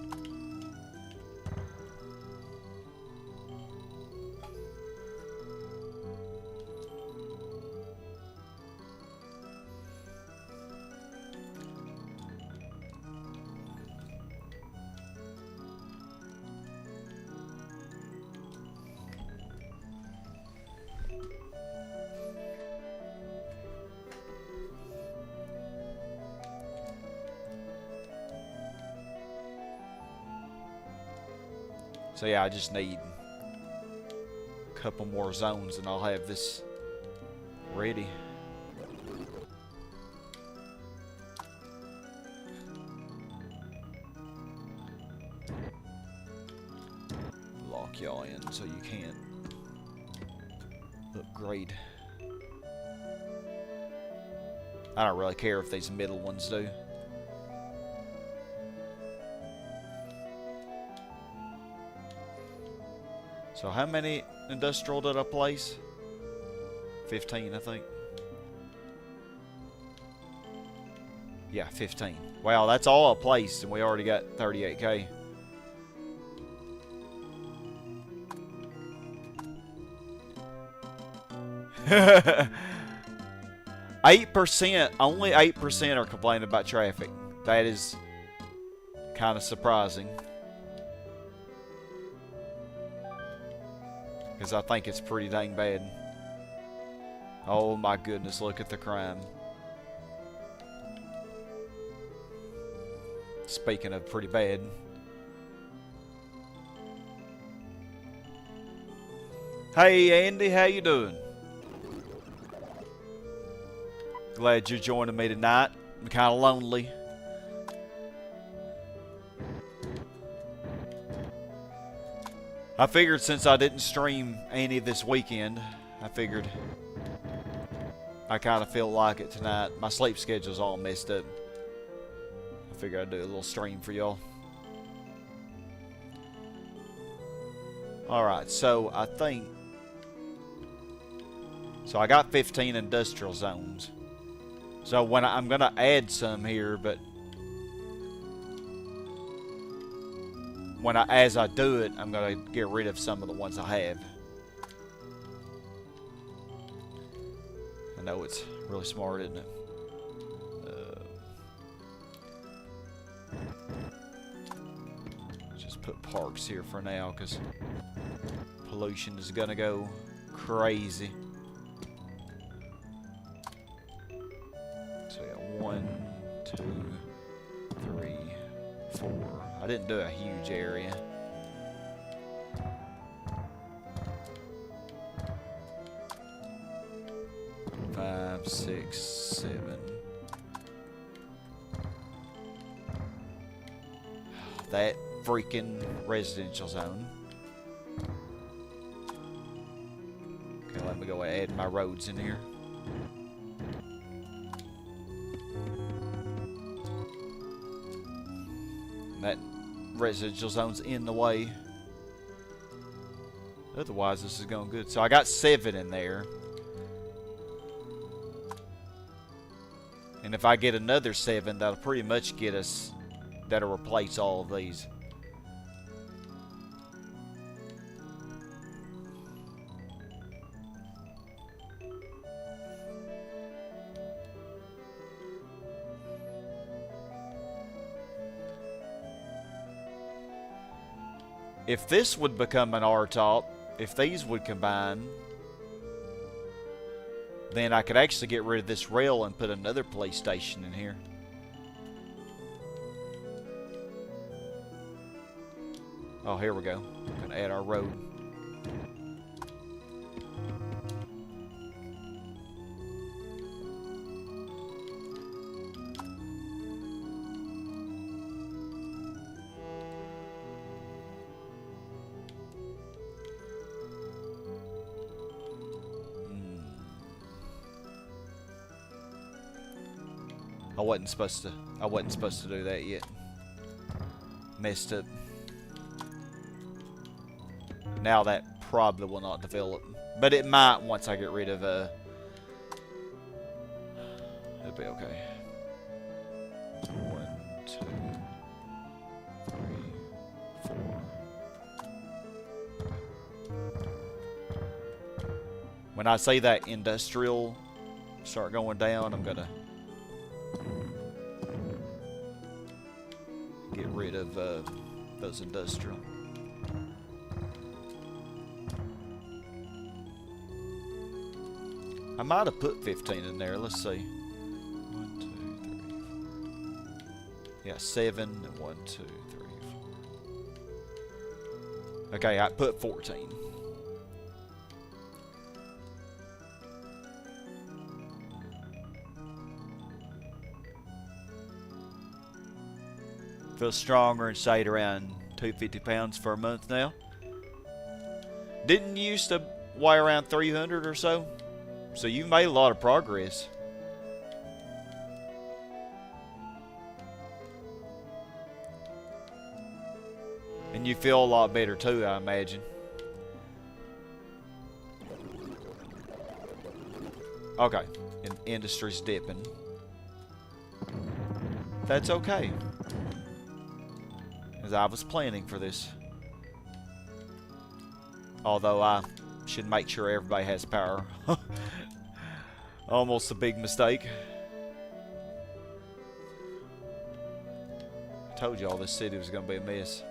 So yeah, I just need a couple more zones and I'll have this ready. Lock y'all in so you can't upgrade. I don't really care if these middle ones do. So how many industrial did I place? 15, I think. Yeah, 15. Wow, that's all I placed, and we already got 38K. Only 8% are complaining about traffic. That is kind of surprising. Because I think it's pretty dang bad. Oh my goodness, look at the crime. Speaking of pretty bad. Hey Andy, how you doing? Glad you're joining me tonight. I'm kind of lonely. I figured since I didn't stream any this weekend, I figured I kind of feel like it tonight. My sleep schedule's all messed up. I figured I'd do a little stream for y'all. Alright, so I think... So I got 15 industrial zones. So when I'm going to add some here, but... as I do it, I'm going to get rid of some of the ones I have. I know it's really smart, isn't it? Just put parks here for now, because pollution is going to go crazy. So yeah, 1, 2, 3, 4. I didn't do a huge area. Five, 6, 7. That freaking residential zone. Okay, let me go ahead and add my roads in here. That residential zone's in the way. Otherwise, this is going good. So I got 7 in there. And if I get another 7, that'll pretty much get us... That'll replace all of these. If this would become an R-top, if these would combine, then I could actually get rid of this rail and put another police station in here. Oh, here we go. We're gonna add our road. I wasn't supposed to do that yet. Messed up. Now that probably will not develop. But it might once I get rid of it'll be okay. 1, 2, 3, 4. When I say that industrial start going down, I'm gonna get rid of those industrial. I might have put 15 in there. Let's see. 1, 2, 3, 4. Yeah, 7 and 1, 2, 3, 4. Okay, I put 14. Feel stronger and stayed around 250 pounds for a month now. Didn't used to weigh around 300 or so. So you made a lot of progress. And you feel a lot better too, I imagine. Okay. And industry's dipping. That's okay. As I was planning for this. Although I should make sure everybody has power. Almost a big mistake. I told y'all this city was going to be a mess.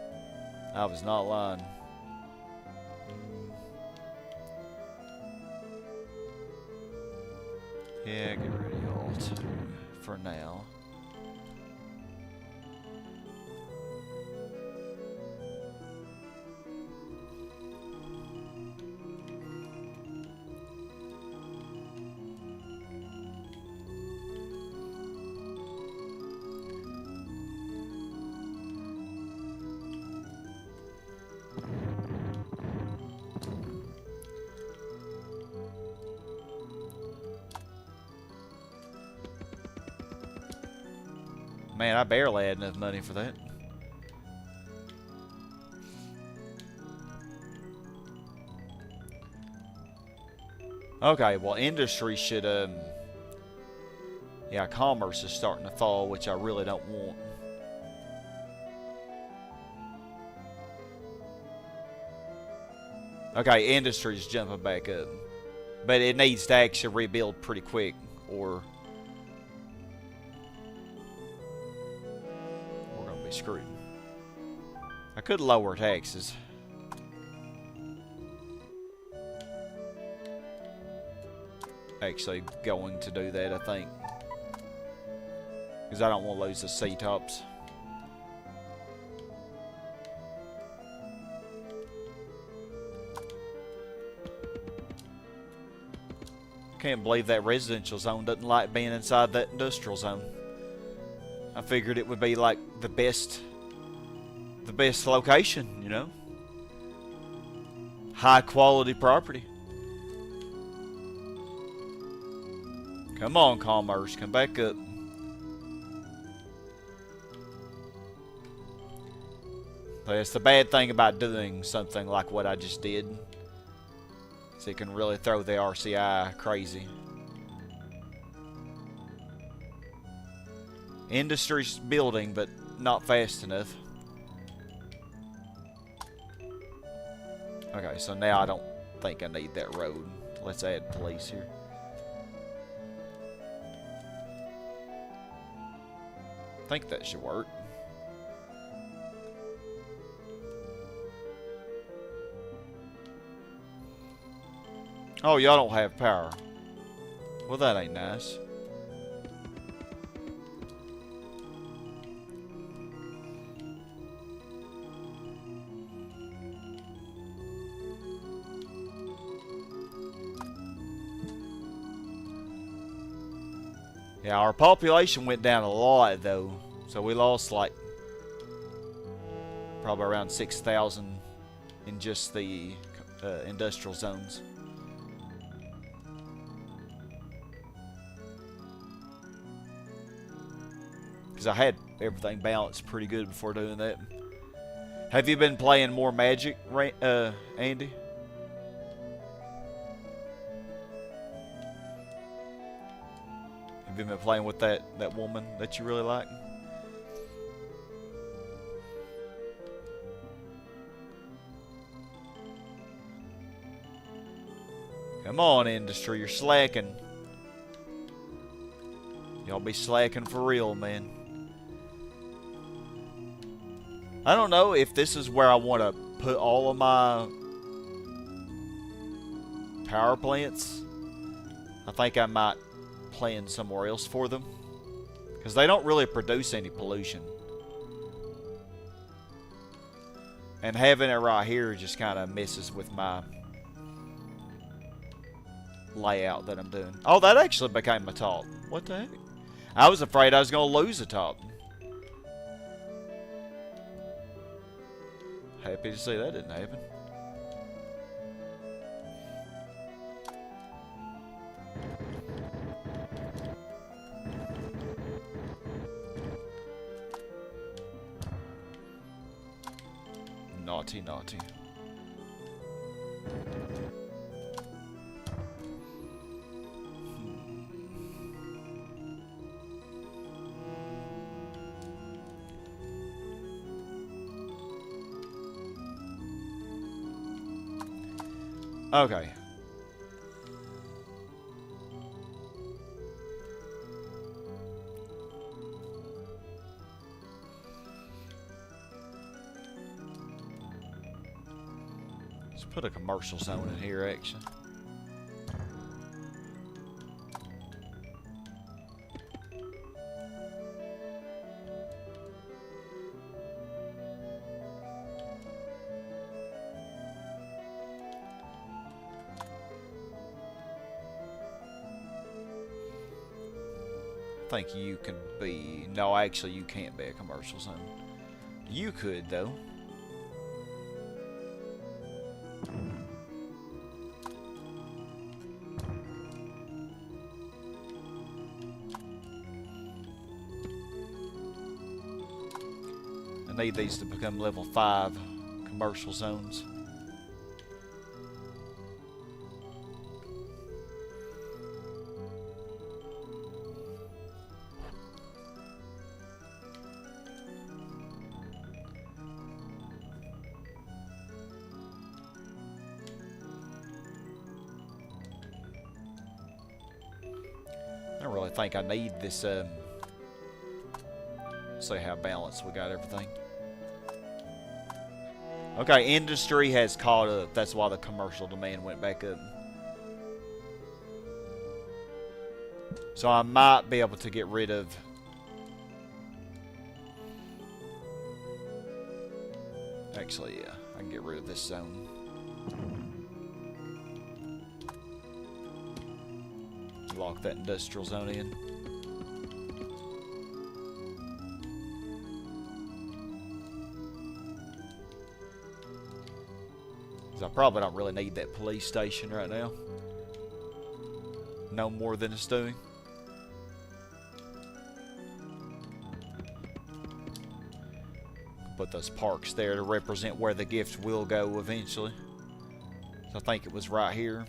I was not lying. Yeah, get rid of y'all too for now. Man, I barely had enough money for that. Okay, well, industry should, yeah, commerce is starting to fall, which I really don't want. Okay, industry's jumping back up. But it needs to actually rebuild pretty quick, or we're going to be screwed. I could lower taxes. Actually going to do that, I think. Because I don't want to lose the C-tops. Can't believe that residential zone doesn't like being inside that industrial zone. I figured it would be like the best location, you know? High quality property. Come on, commerce, come back up. That's the bad thing about doing something like what I just did. So it can really throw the RCI crazy. Industry's building, but not fast enough. Okay, so now I don't think I need that road. Let's add police here. I think that should work. Oh, y'all don't have power. Well, that ain't nice. Yeah, our population went down a lot, though. So we lost, like, probably around 6,000 in just the industrial zones. because I had everything balanced pretty good before doing that. Have you been playing more Magic, Andy? Have you been playing with that woman that you really like? Come on, industry, you're slacking. Y'all be slacking for real, man. I don't know if this is where I want to put all of my power plants. I think I might plan somewhere else for them, because they don't really produce any pollution. And having it right here just kind of messes with my layout that I'm doing. Oh, that actually became my top. What the heck? I was afraid I was going to lose the top. Happy to see that didn't happen. Naughty, naughty. Okay. Let's put a commercial zone in here, actually. I think you can be... No, actually, you can't be a commercial zone. You could, though. I need these to become level 5 commercial zones. I don't really think I need this, see how balanced we got everything. Okay, industry has caught up. That's why the commercial demand went back up. So I might be able to get rid of... Actually, yeah, I can get rid of this zone. Lock that industrial zone in. I probably don't really need that police station right now. No more than it's doing. Put those parks there to represent where the gifts will go eventually. So I think it was right here.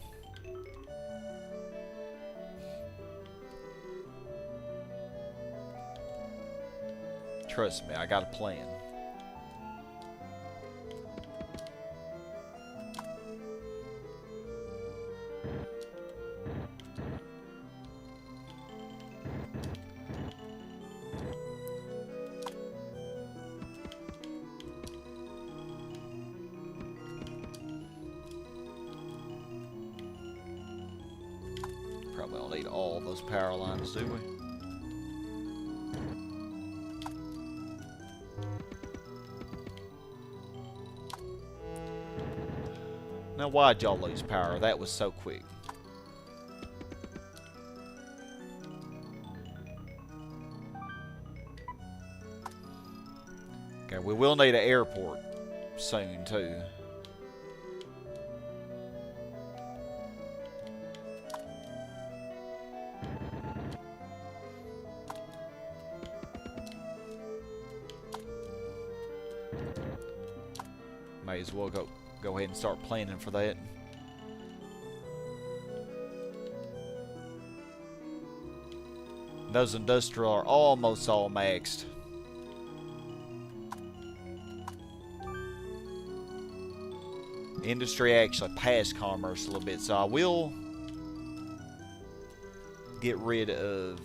Trust me, I got a plan. Probably don't need all those power lines, do we? Now, why'd y'all lose power? That was so quick. Okay, we will need an airport soon, too. as well go ahead and start planning for that. Those industrial are almost all maxed. Industry actually passed commerce a little bit, so I will get rid of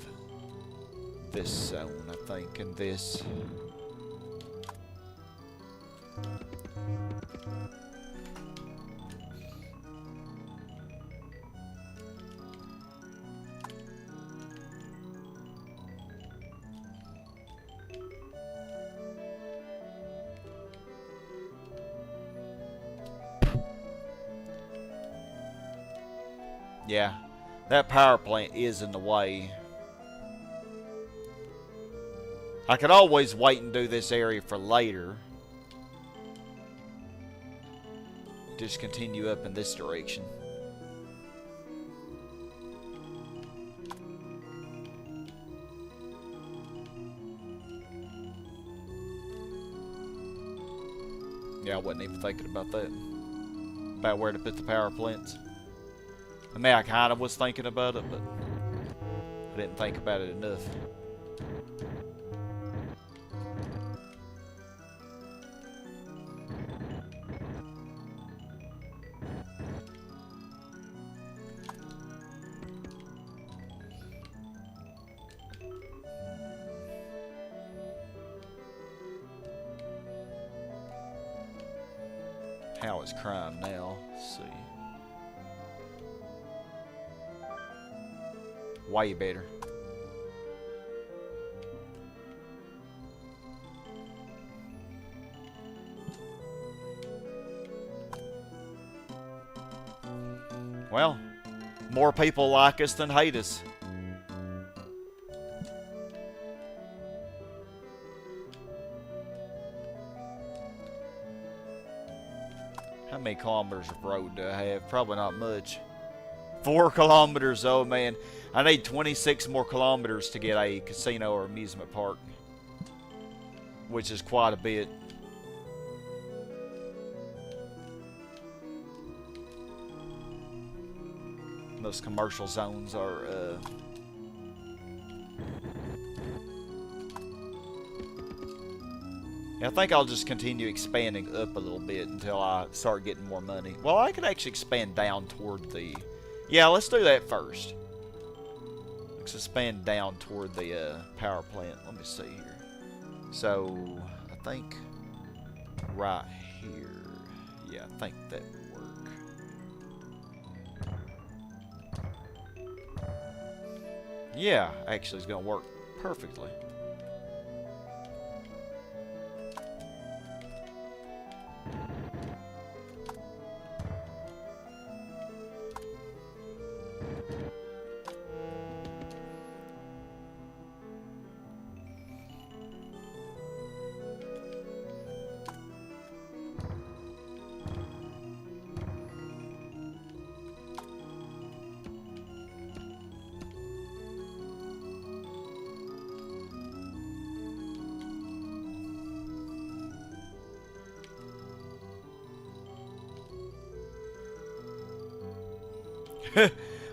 this zone, I think, and this. Yeah, that power plant is in the way. I could always wait and do this area for later. Just continue up in this direction. Yeah, I wasn't even thinking about that. About where to put the power plants. I mean, I kind of was thinking about it, but I didn't think about it enough. How is crime now? Let's see. Way better. Well, more people like us than hate us. How many kilometers of road do I have? Probably not much. 4 kilometers, oh man. I need 26 more kilometers to get a casino or amusement park, which is quite a bit. Most commercial zones are I think I'll just continue expanding up a little bit until I start getting more money. Well, I could actually expand down toward the... Yeah, let's do that first. Let's expand down toward the power plant. Let me see here. So, I think right here. Yeah, I think that would work. Yeah, actually it's going to work perfectly.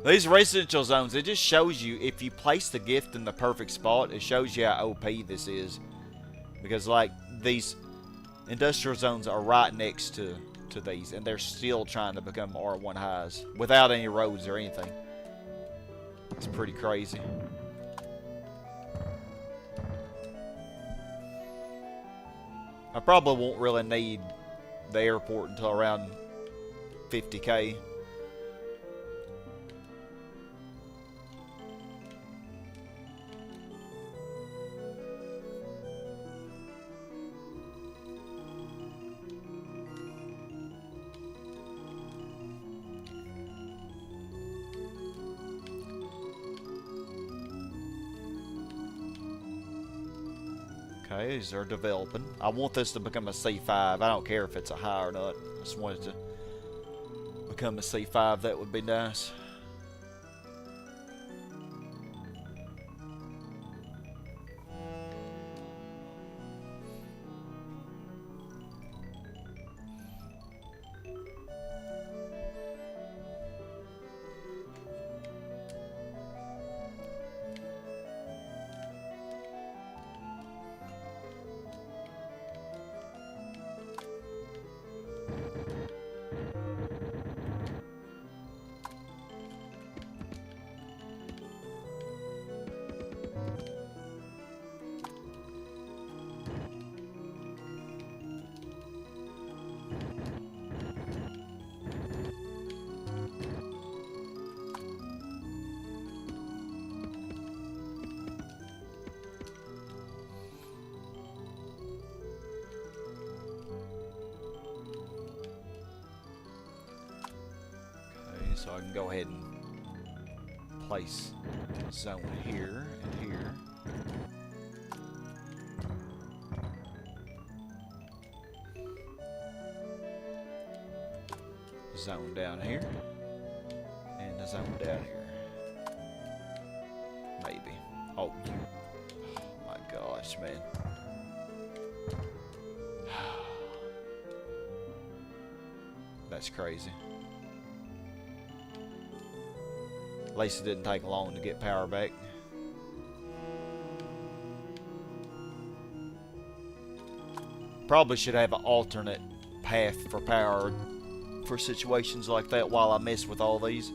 These residential zones, it just shows you, if you place the gift in the perfect spot, it shows you how OP this is. Because, like, these industrial zones are right next to these, and they're still trying to become R1 highs without any roads or anything. It's pretty crazy. I probably won't really need the airport until around 50K. Okay, these are developing. I want this to become a C5. I don't care if it's a high or not. I just want it to become a C5. That would be nice. So I can go ahead and place zone here and here. Zone down here. And a zone down here. Maybe. Oh, my gosh, man. That's crazy. At least it didn't take long to get power back. Probably should have an alternate path for power for situations like that while I mess with all these.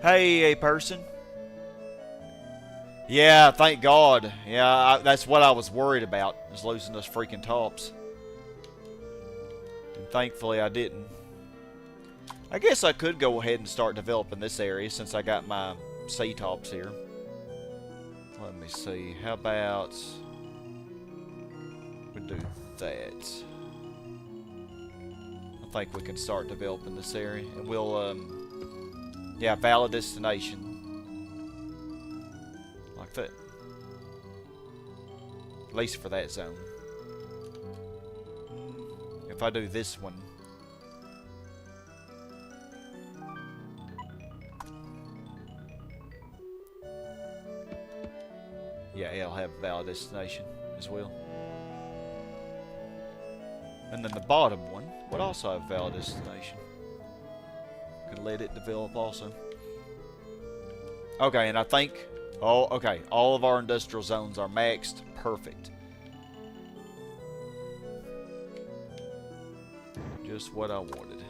Hey, person. Yeah, thank God. Yeah, that's what I was worried about, is losing those freaking tops. And thankfully I didn't. I guess I could go ahead and start developing this area since I got my sea tops here. Let me see. How about we do that? I think we can start developing this area, and we'll yeah, valid destination. Like that. At least for that zone. If I do this one. Yeah, it'll have a valid destination as well. And then the bottom one would also have a valid destination. Can let it develop also. Okay, and I think, oh, okay, all of our industrial zones are maxed. Perfect. Just what I wanted.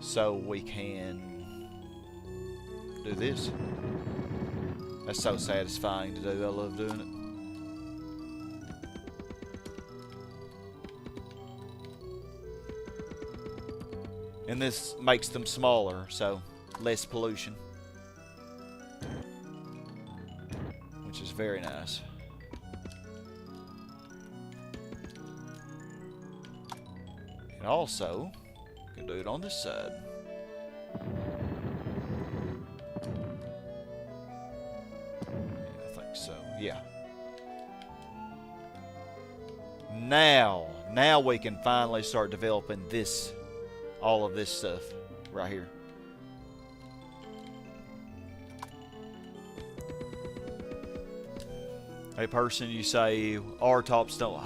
So we can do this. That's so satisfying to do. I love doing it. And this makes them smaller, so less pollution. Which is very nice. And also, you can do it on this side. Yeah, I think so, yeah. Now we can finally start developing this. All of this stuff right here. Hey person, you say our tops don't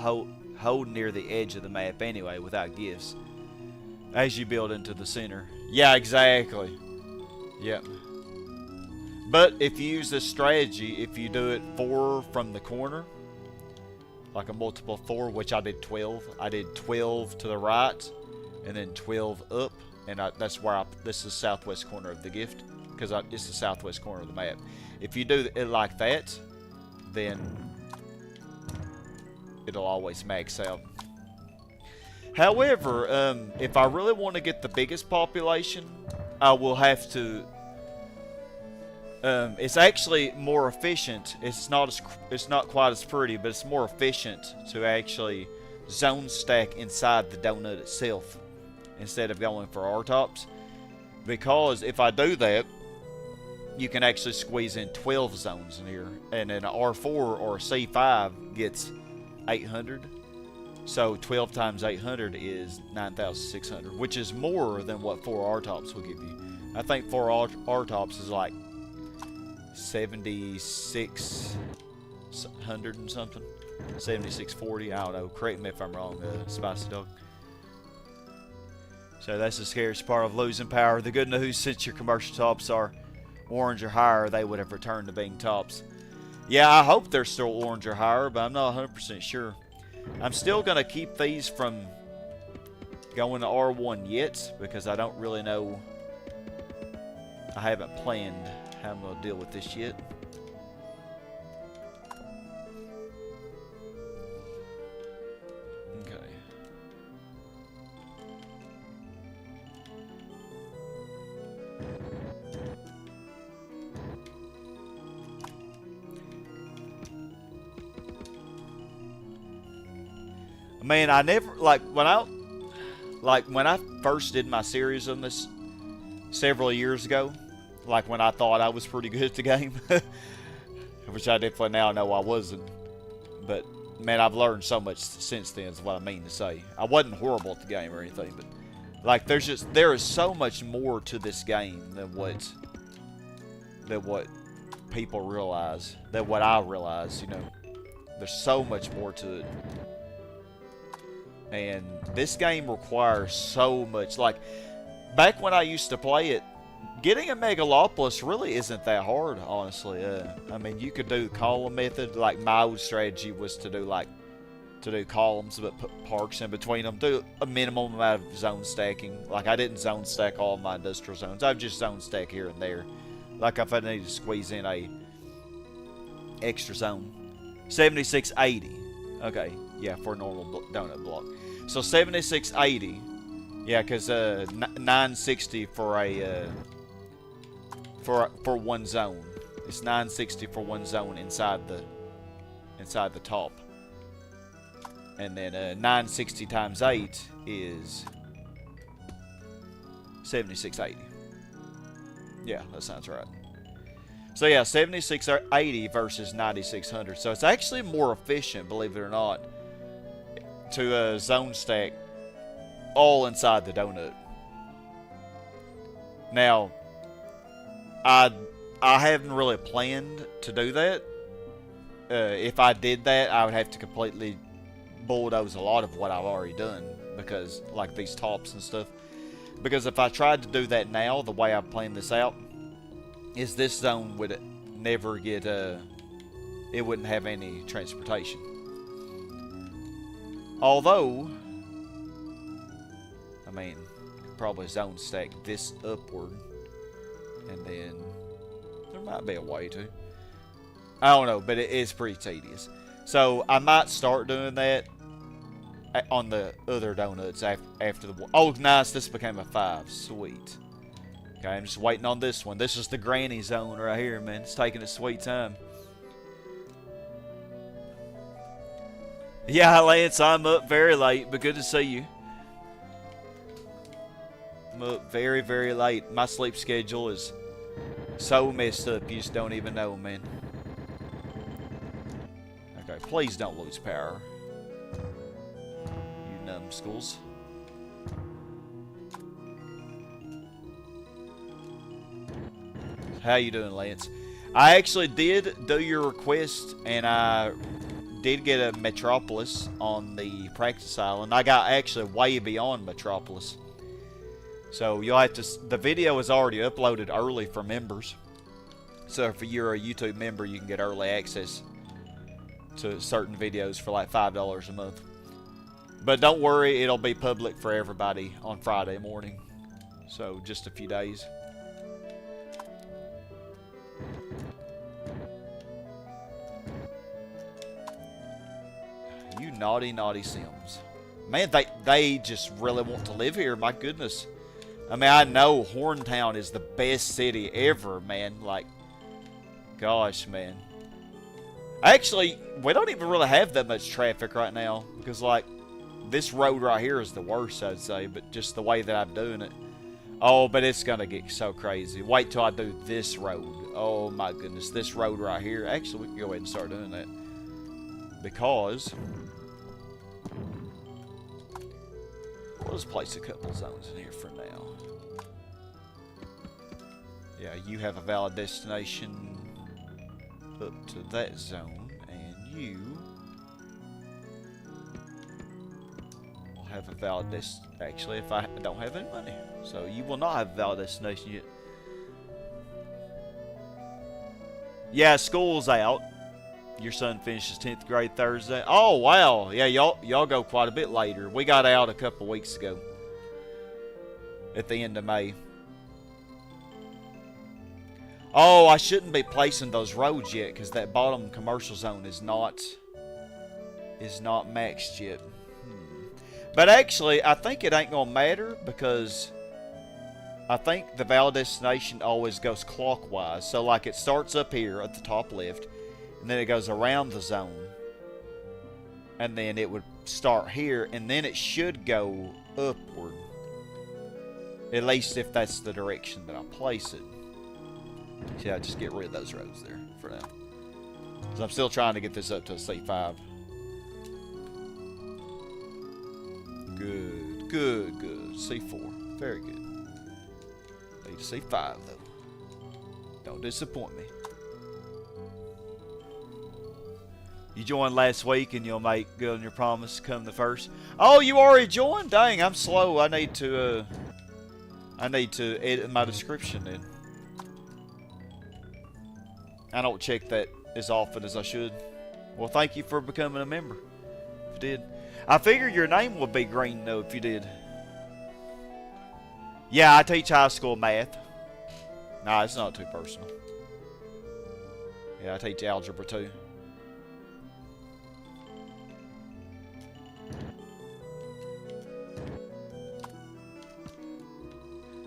hold near the edge of the map anyway without gifts as you build into the center. Yeah, exactly. Yep. But if you use this strategy, if you do it 4 from the corner, like a multiple 4, which I did 12. I did 12 to the right. And then 12 up, and that's where this is the southwest corner of the gift, because it's the southwest corner of the map. If you do it like that, then it'll always max out. However, if I really want to get the biggest population, I will have to. It's actually more efficient. It's not quite as pretty, but it's more efficient to actually zone stack inside the donut itself, instead of going for R-tops. Because if I do that, you can actually squeeze in 12 zones in here. And an R4 or a C5 gets 800. So 12 times 800 is 9,600, which is more than what 4 R-tops will give you. I think 4 R-tops is like 7,600 and something. 7640, I don't know. Correct me if I'm wrong, Spicy Dog. So that's the scariest part of losing power. The good news, since your commercial tops are orange or higher, they would have returned to being tops. Yeah, I hope they're still orange or higher, but I'm not 100% sure. I'm still going to keep these from going to R1 yet, because I don't really know. I haven't planned how I'm going to deal with this yet. Okay. Man, I never, like when I first did my series on this several years ago, like when I thought I was pretty good at the game, which I definitely now know I wasn't. But man, I've learned so much since then is what I mean to say. I wasn't horrible at the game or anything, but like there is so much more to this game than what people realize, than what I realize, you know. There's so much more to it. And this game requires so much. Like, back when I used to play it, getting a Megalopolis really isn't that hard, honestly. I mean, you could do column method. Like, my old strategy was to do columns, but put parks in between them. Do a minimum amount of zone stacking. Like, I didn't zone stack all my industrial zones. I would just zone stack here and there. Like, if I needed to squeeze in a extra zone. 7680. Okay, yeah, for a normal donut block. So 7680, yeah, because 960 for a for one zone. It's 960 for one zone inside the top, and then 960 times 8 is 7680. Yeah, that sounds right. So yeah, 7680 versus 9600. So it's actually more efficient, believe it or not, to zone stack all inside the donut. Now, I haven't really planned to do that. If I did that, I would have to completely bulldoze a lot of what I've already done, because like these tops and stuff. Because if I tried to do that now, the way I've planned this out, is this zone would never get, it wouldn't have any transportation. Although, I mean, probably zone stack this upward, and then there might be a way to. I don't know, but it is pretty tedious. So I might start doing that on the other donuts after the. Oh, nice! This became a 5. Sweet. Okay, I'm just waiting on this one. This is the granny zone right here, man. It's taking its sweet time. Yeah, Lance, I'm up very late, but good to see you. I'm up very, very late. My sleep schedule is so messed up, you just don't even know, man. Okay, please don't lose power. You numbskulls. How you doing, Lance? I actually did do your request, and I did get a Metropolis on the practice island. I got actually way beyond Metropolis. So you'll have to. The video is already uploaded early for members. So if you're a YouTube member, you can get early access to certain videos for like $5 a month. But don't worry, it'll be public for everybody on Friday morning. So just a few days. You naughty, naughty Sims. Man, they just really want to live here, my goodness. I mean, I know Horntown is the best city ever, man. Like, gosh, man. Actually, we don't even really have that much traffic right now. Because, like, this road right here is the worst, I'd say. But just the way that I'm doing it. Oh, but it's going to get so crazy. Wait till I do this road. Oh, my goodness. This road right here. Actually, we can go ahead and start doing that. Because we'll just place a couple zones in here for now. Yeah, you have a valid destination up to that zone, and you will have a valid destination. Actually, if I don't have any money, so you will not have a valid destination yet. Yeah, school's out. Your son finishes 10th grade Thursday. Oh, wow. Yeah, y'all go quite a bit later. We got out a couple weeks ago. At the end of May. Oh, I shouldn't be placing those roads yet because that bottom commercial zone is not maxed yet. But actually, I think it ain't gonna matter because I think the valid destination always goes clockwise. So like it starts up here at the top left, and then it goes around the zone, and then it would start here, and then it should go upward. At least if that's the direction that I place it. See, I just get rid of those roads there for now. Because I'm still trying to get this up to a C5. Good, good, good. C4. Very good. Need a C5 though. Don't disappoint me. You joined last week and you'll make good on your promise come the first. Oh, you already joined? Dang, I'm slow. I need to edit my description then. I don't check that as often as I should. Well, thank you for becoming a member. If you did. I figured your name would be green though if you did. Yeah, I teach high school math. Nah, it's not too personal. Yeah, I teach algebra too.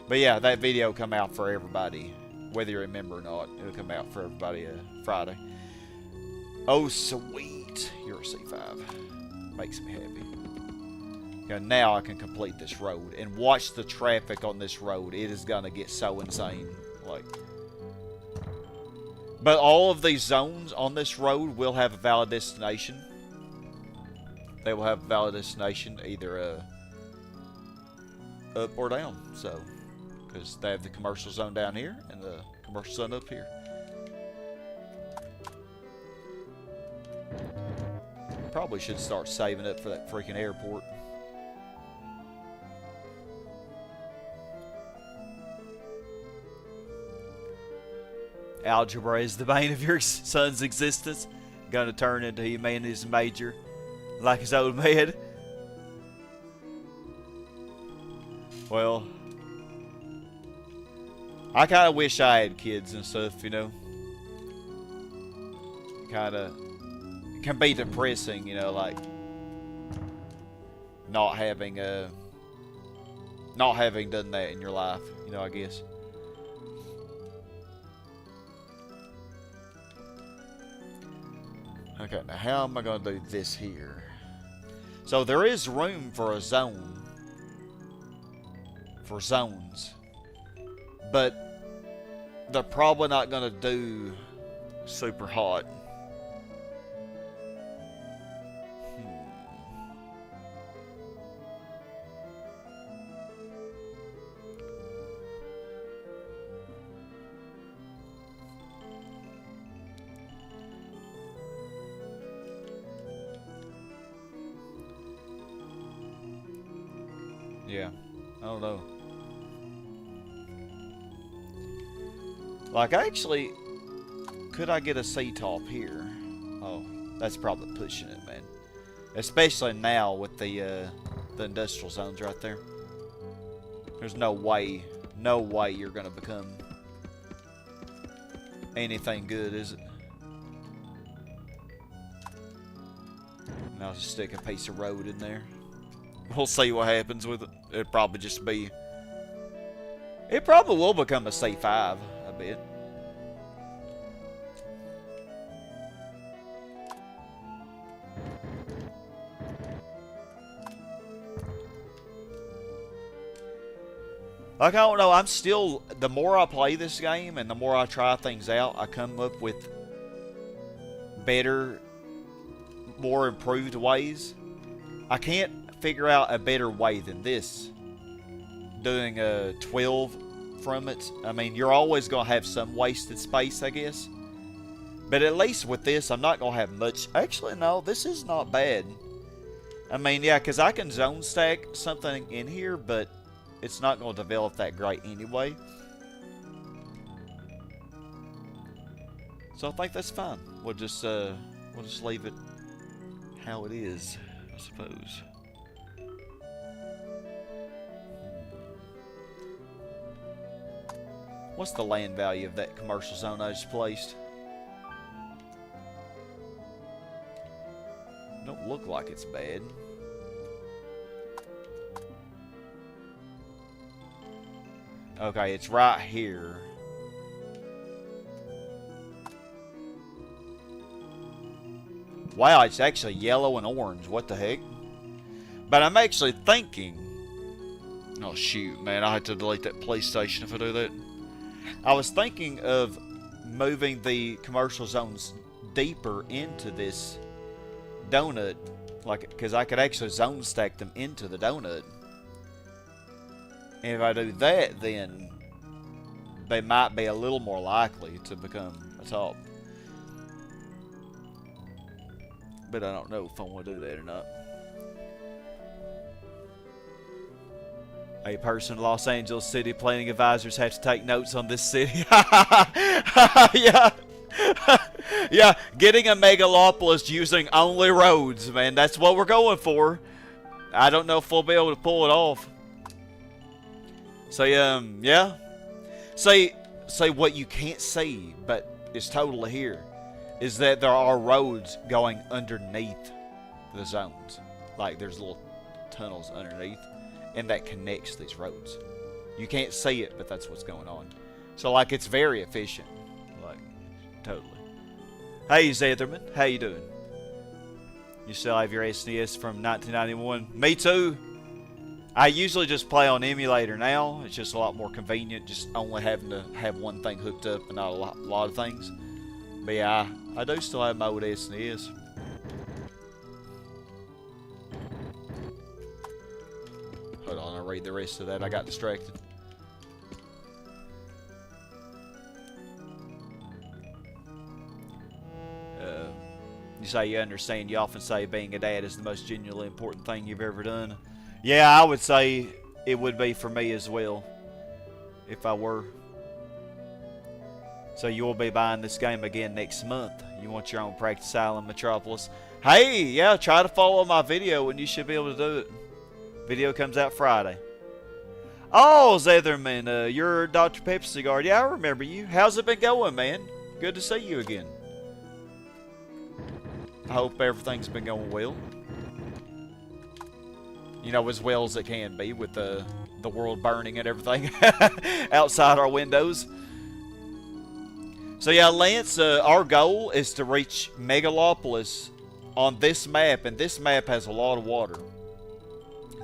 But yeah, that video come out for everybody. Whether you're a member or not, it'll come out for everybody Friday. Oh, sweet. You're a C5. Makes me happy. Okay, now I can complete this road. And watch the traffic on this road. It is going to get so insane. Like, but all of these zones on this road will have a valid destination. They will have a valid destination either up or down. So, because they have the commercial zone down here and the commercial zone up here. Probably should start saving up for that freaking airport. Algebra is the bane of your son's existence. Gonna turn into humanities major like his old man. Well, I kind of wish I had kids and stuff, you know. Kind of can be depressing, you know, like not having done that in your life, you know, I guess. Okay, now how am I going to do this here? So there is room for a zone. For zones. But they're probably not going to do super hot. Yeah, I don't know. Like, actually, could I get a C-top here? Oh, that's probably pushing it, man. Especially now with the industrial zones right there. There's no way you're gonna become anything good, is it? And I'll just stick a piece of road in there. We'll see what happens with it. It'll probably just be... It probably will become a C5, I bet. Like, I don't know, I'm still... The more I play this game and the more I try things out, I come up with better, more improved ways. I can't figure out a better way than this. Doing a 12 from it. I mean, you're always going to have some wasted space, I guess. But at least with this, I'm not going to have much. Actually, no, this is not bad. I mean, yeah, because I can zone stack something in here, but it's not going to develop that great anyway. So I think that's fine. We'll just leave it how it is, I suppose. What's the land value of that commercial zone I just placed? Don't look like it's bad. Okay, it's right here. Wow, it's actually yellow and orange. What the heck? But I'm actually thinking... Oh, shoot, man. I had to delete that PlayStation if I do that. I was thinking of moving the commercial zones deeper into this donut. Like, because I could actually zone stack them into the donut. And if I do that, then they might be a little more likely to become a top. But I don't know if I want to do that or not. A person in Los Angeles City planning advisors have to take notes on this city. Yeah. Yeah, getting a megalopolis using only roads, man. That's what we're going for. I don't know if we'll be able to pull it off. So, yeah. Say what you can't see, but it's totally here, is that there are roads going underneath the zones. Like, there's little tunnels underneath, and that connects these roads. You can't see it, but that's what's going on. So, like, it's very efficient. Like, totally. Hey, Zetherman, how you doing? You still have your SNES from 1991? Me too. I usually just play on emulator now. It's just a lot more convenient, just only having to have one thing hooked up and not a lot of things. But yeah, I do still have my old SNES. Hold on, I'll read the rest of that. I got distracted. You say you understand. You often say being a dad is the most genuinely important thing you've ever done. Yeah, I would say it would be for me as well, if I were. So you will be buying this game again next month. You want your own practice island, Metropolis. Hey, yeah, try to follow my video and you should be able to do it. Video comes out Friday. Oh, Zetherman, you're Dr. Pepsi Guard. Yeah, I remember you. How's it been going, man? Good to see you again. I hope everything's been going well. You know, as well as it can be with the world burning and everything outside our windows. So yeah, Lance, our goal is to reach Megalopolis on this map, and this map has a lot of water.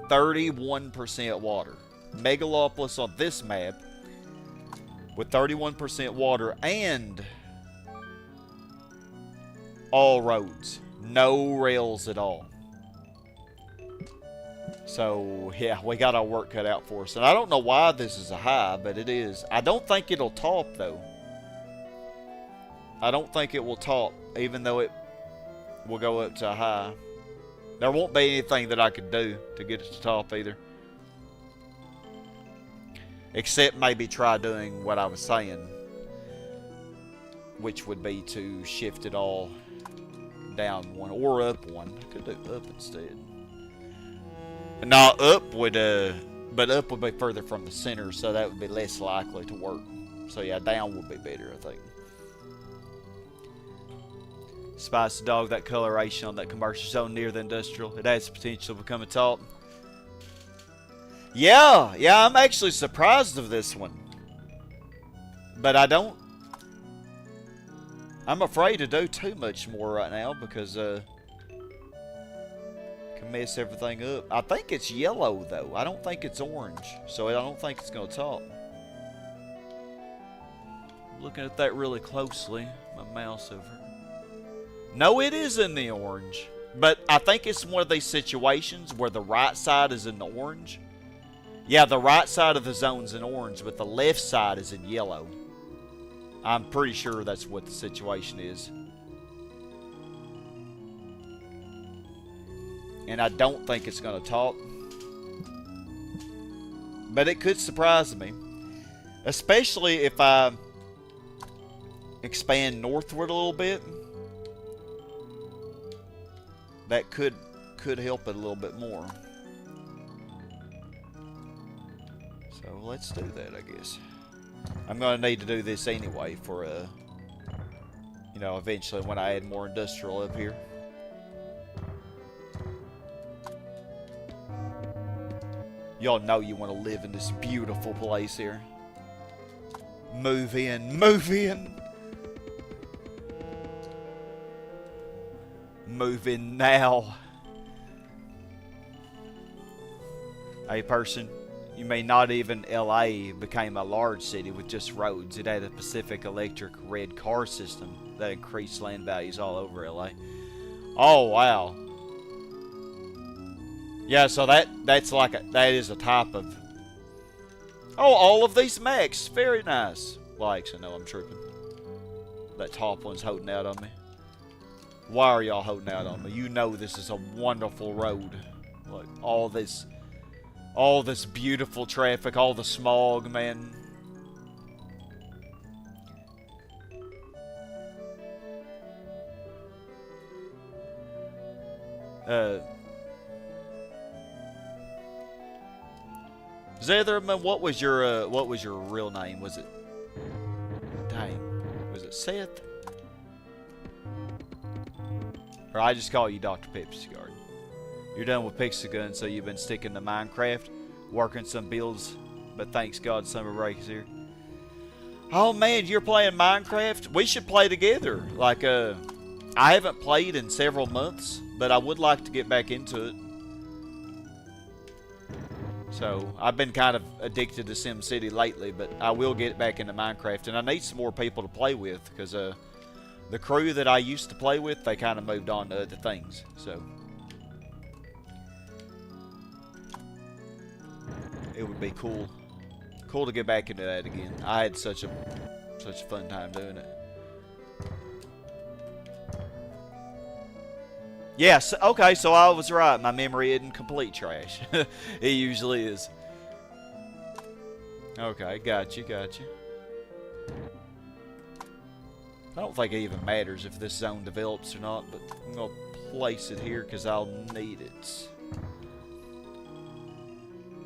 31% water. Megalopolis on this map with 31% water and all roads. No rails at all. So, yeah, we got our work cut out for us. And I don't know why this is a high, but it is. I don't think it'll top, though. I don't think it will top, even though it will go up to a high. There won't be anything that I could do to get it to top, either. Except maybe try doing what I was saying, which would be to shift it all down one or up one. I could do up instead. No, up would, but up would be further from the center, so that would be less likely to work. So yeah, down would be better, I think. Spice Dog, that coloration on that commercial zone near the industrial, it has the potential to become a top. Yeah, I'm actually surprised of this one. But I'm afraid to do too much more right now because, can mess everything up. I think it's yellow, though. I don't think it's orange. So I don't think it's going to top. Looking at that really closely. My mouse over. No, it is in the orange. But I think it's one of these situations where the right side is in the orange. Yeah, the right side of the zone's in orange, but the left side is in yellow. I'm pretty sure that's what the situation is. And I don't think it's going to top. But it could surprise me. Especially if I expand northward a little bit. That could help it a little bit more. So let's do that, I guess. I'm gonna need to do this anyway for you know, eventually when I add more industrial up here. Y'all know you want to live in this beautiful place here. Move in, move in. Move in now. Hey person, you may not even LA became a large city with just roads. It had a Pacific Electric red car system that increased land values all over LA. Oh wow. Yeah, so that's like that is a type of. Oh, all of these mechs, very nice. Well, actually, no, I'm tripping. That top one's holding out on me. Why are y'all holding out on me? You know this is a wonderful road. Like all this beautiful traffic, all the smog, man. Zetherman, what was your real name? Was it? Dang, was it Seth? Or I just call you Dr. Pepsi Garden. You're done with Pixagun, so you've been sticking to Minecraft, working some builds, but thanks God summer break is here. Oh man, you're playing Minecraft? We should play together. Like, I haven't played in several months, but I would like to get back into it. So, I've been kind of addicted to SimCity lately, but I will get back into Minecraft, and I need some more people to play with, because, the crew that I used to play with, they kind of moved on to other things, so. It would be cool to get back into that again. I had such a fun time doing it. Yes, okay, so I was right. My memory isn't complete trash. It usually is. Okay, got you. I don't think it even matters if this zone develops or not, but I'm going to place it here because I'll need it.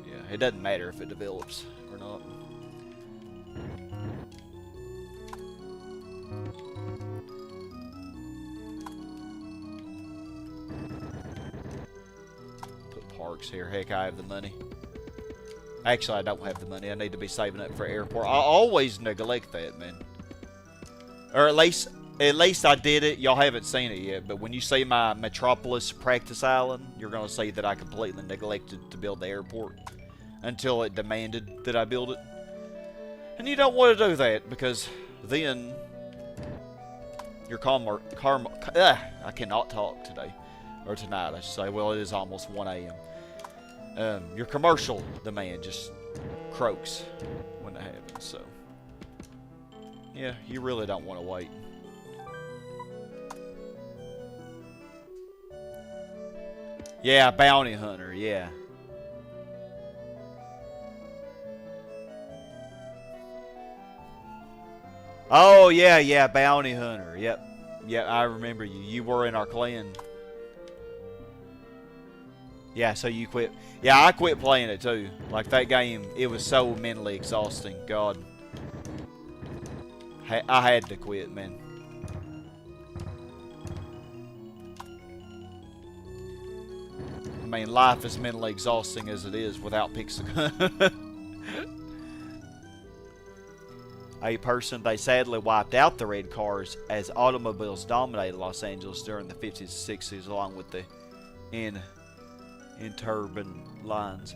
Yeah, it doesn't matter if it develops or not. Put parks here. Heck, I have the money. Actually, I don't have the money. I need to be saving up for airport. I always neglect that, man. Or at least I did it. Y'all haven't seen it yet, but when you see my Metropolis practice island, you're going to see that I completely neglected to build the airport until it demanded that I build it. And you don't want to do that because then your I cannot talk today. Or tonight, I should say. Well, it is almost 1 a.m. Your commercial demand just croaks when that happens, so. Yeah, you really don't want to wait. Yeah, bounty hunter, yeah. Oh, yeah, bounty hunter, yep. Yeah, I remember you. You were in our clan. Yeah, so you quit. Yeah, I quit playing it too. Like, that game, it was so mentally exhausting. God. I had to quit, man. I mean, life is mentally exhausting as it is without Pixagun. A person, they sadly wiped out the red cars as automobiles dominated Los Angeles during the 50s and 60s, along with the interurban lines.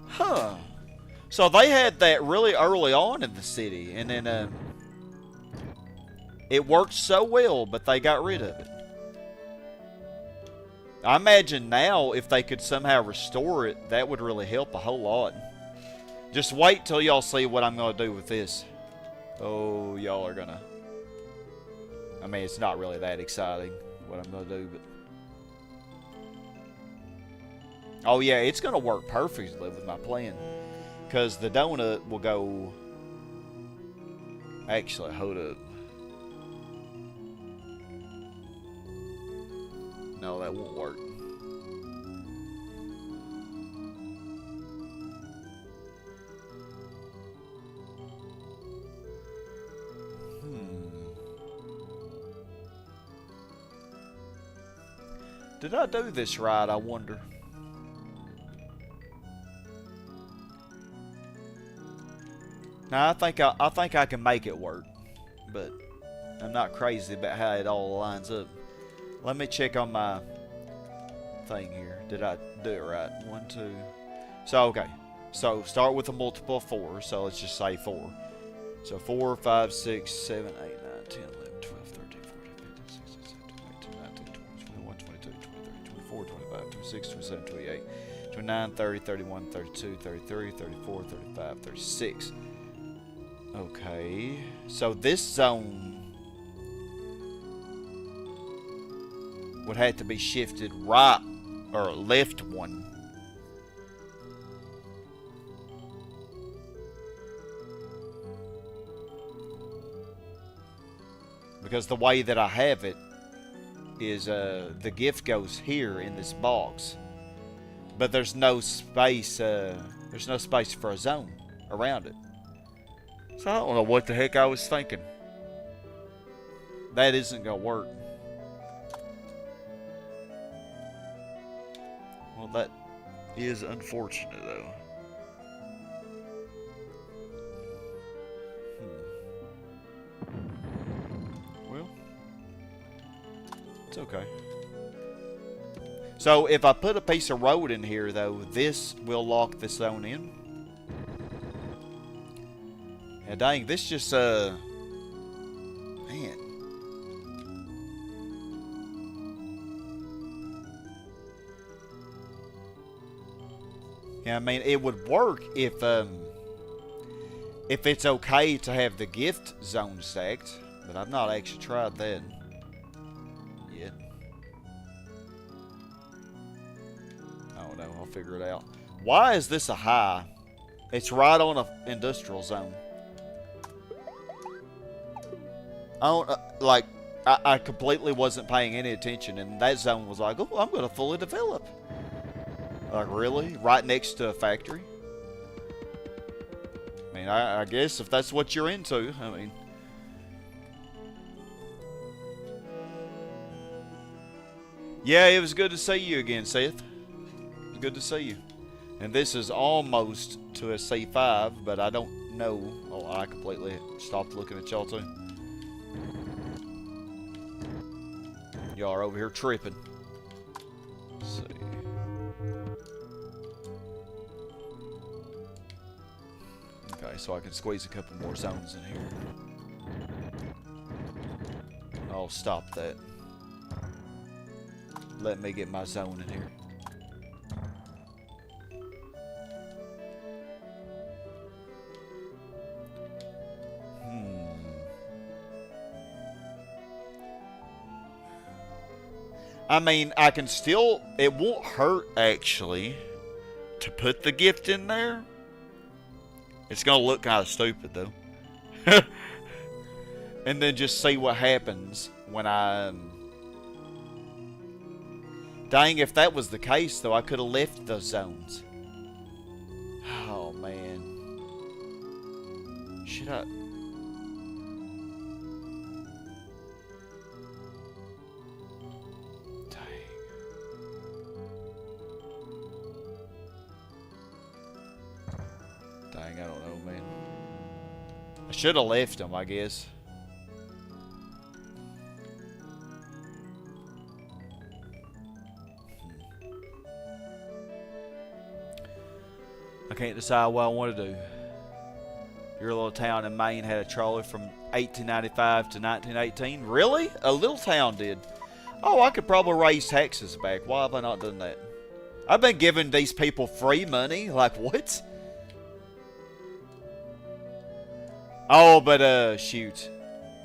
Huh. So they had that really early on in the city, and then it worked so well, but they got rid of it. I imagine now, if they could somehow restore it, that would really help a whole lot. Just wait till y'all see what I'm going to do with this. Oh, y'all are going to... I mean, it's not really that exciting, what I'm going to do, but... Oh, yeah, it's going to work perfectly with my plan. Because the donut will go... Actually, hold up. No, that won't work. Did I do this right, I wonder? Now, I think I can make it work, but I'm not crazy about how it all lines up. Let me check on my thing here. Did I do it right? 1, 2. So, okay. So, start with a multiple of 4. So, let's just say 4. So, 4, 5, 6, 7, 8, 9, 10, 11, 12, 13, 14, 15, 16, 17, 18, 19, 20, 21, 22, 23, 24, 25, 26, 27, 28, 29, 30, 31, 32, 33, 34, 35, 36. Okay. So, this zone would have to be shifted right or left 1. Because the way that I have it is the gift goes here in this box, but there's no space for a zone around it. So I don't know what the heck I was thinking. That isn't gonna work. Well, that is unfortunate though. Well, it's okay. So if I put a piece of road in here though, this will lock the zone in. Yeah, dang, this just man. Yeah, I mean, it would work if it's okay to have the gift zone stacked, but I've not actually tried that yet. I don't know, I'll figure it out. Why is this a high? It's right on an industrial zone. I don't, like, I completely wasn't paying any attention, and that zone was like, oh, I'm going to fully develop. Like, really? Right next to a factory? I mean, I guess if that's what you're into, I mean. Yeah, it was good to see you again, Seth. It was good to see you. And this is almost to a C5, but I don't know. Oh, I completely stopped looking at y'all too. Y'all are over here tripping. Let's see. Okay, so I can squeeze a couple more zones in here. I'll stop that. Let me get my zone in here. I mean, I can still, it won't hurt actually to put the gift in there. It's going to look kind of stupid though. And then just see what happens when I... Dang, if that was the case though, I could have left those zones. Oh man. Should I... Dang, I don't know, man. I should have left them, I guess. I can't decide what I want to do. Your little town in Maine had a trolley from 1895 to 1918. Really? A little town did. Oh, I could probably raise taxes back. Why have I not done that? I've been giving these people free money. Like, what? Oh, but, shoot.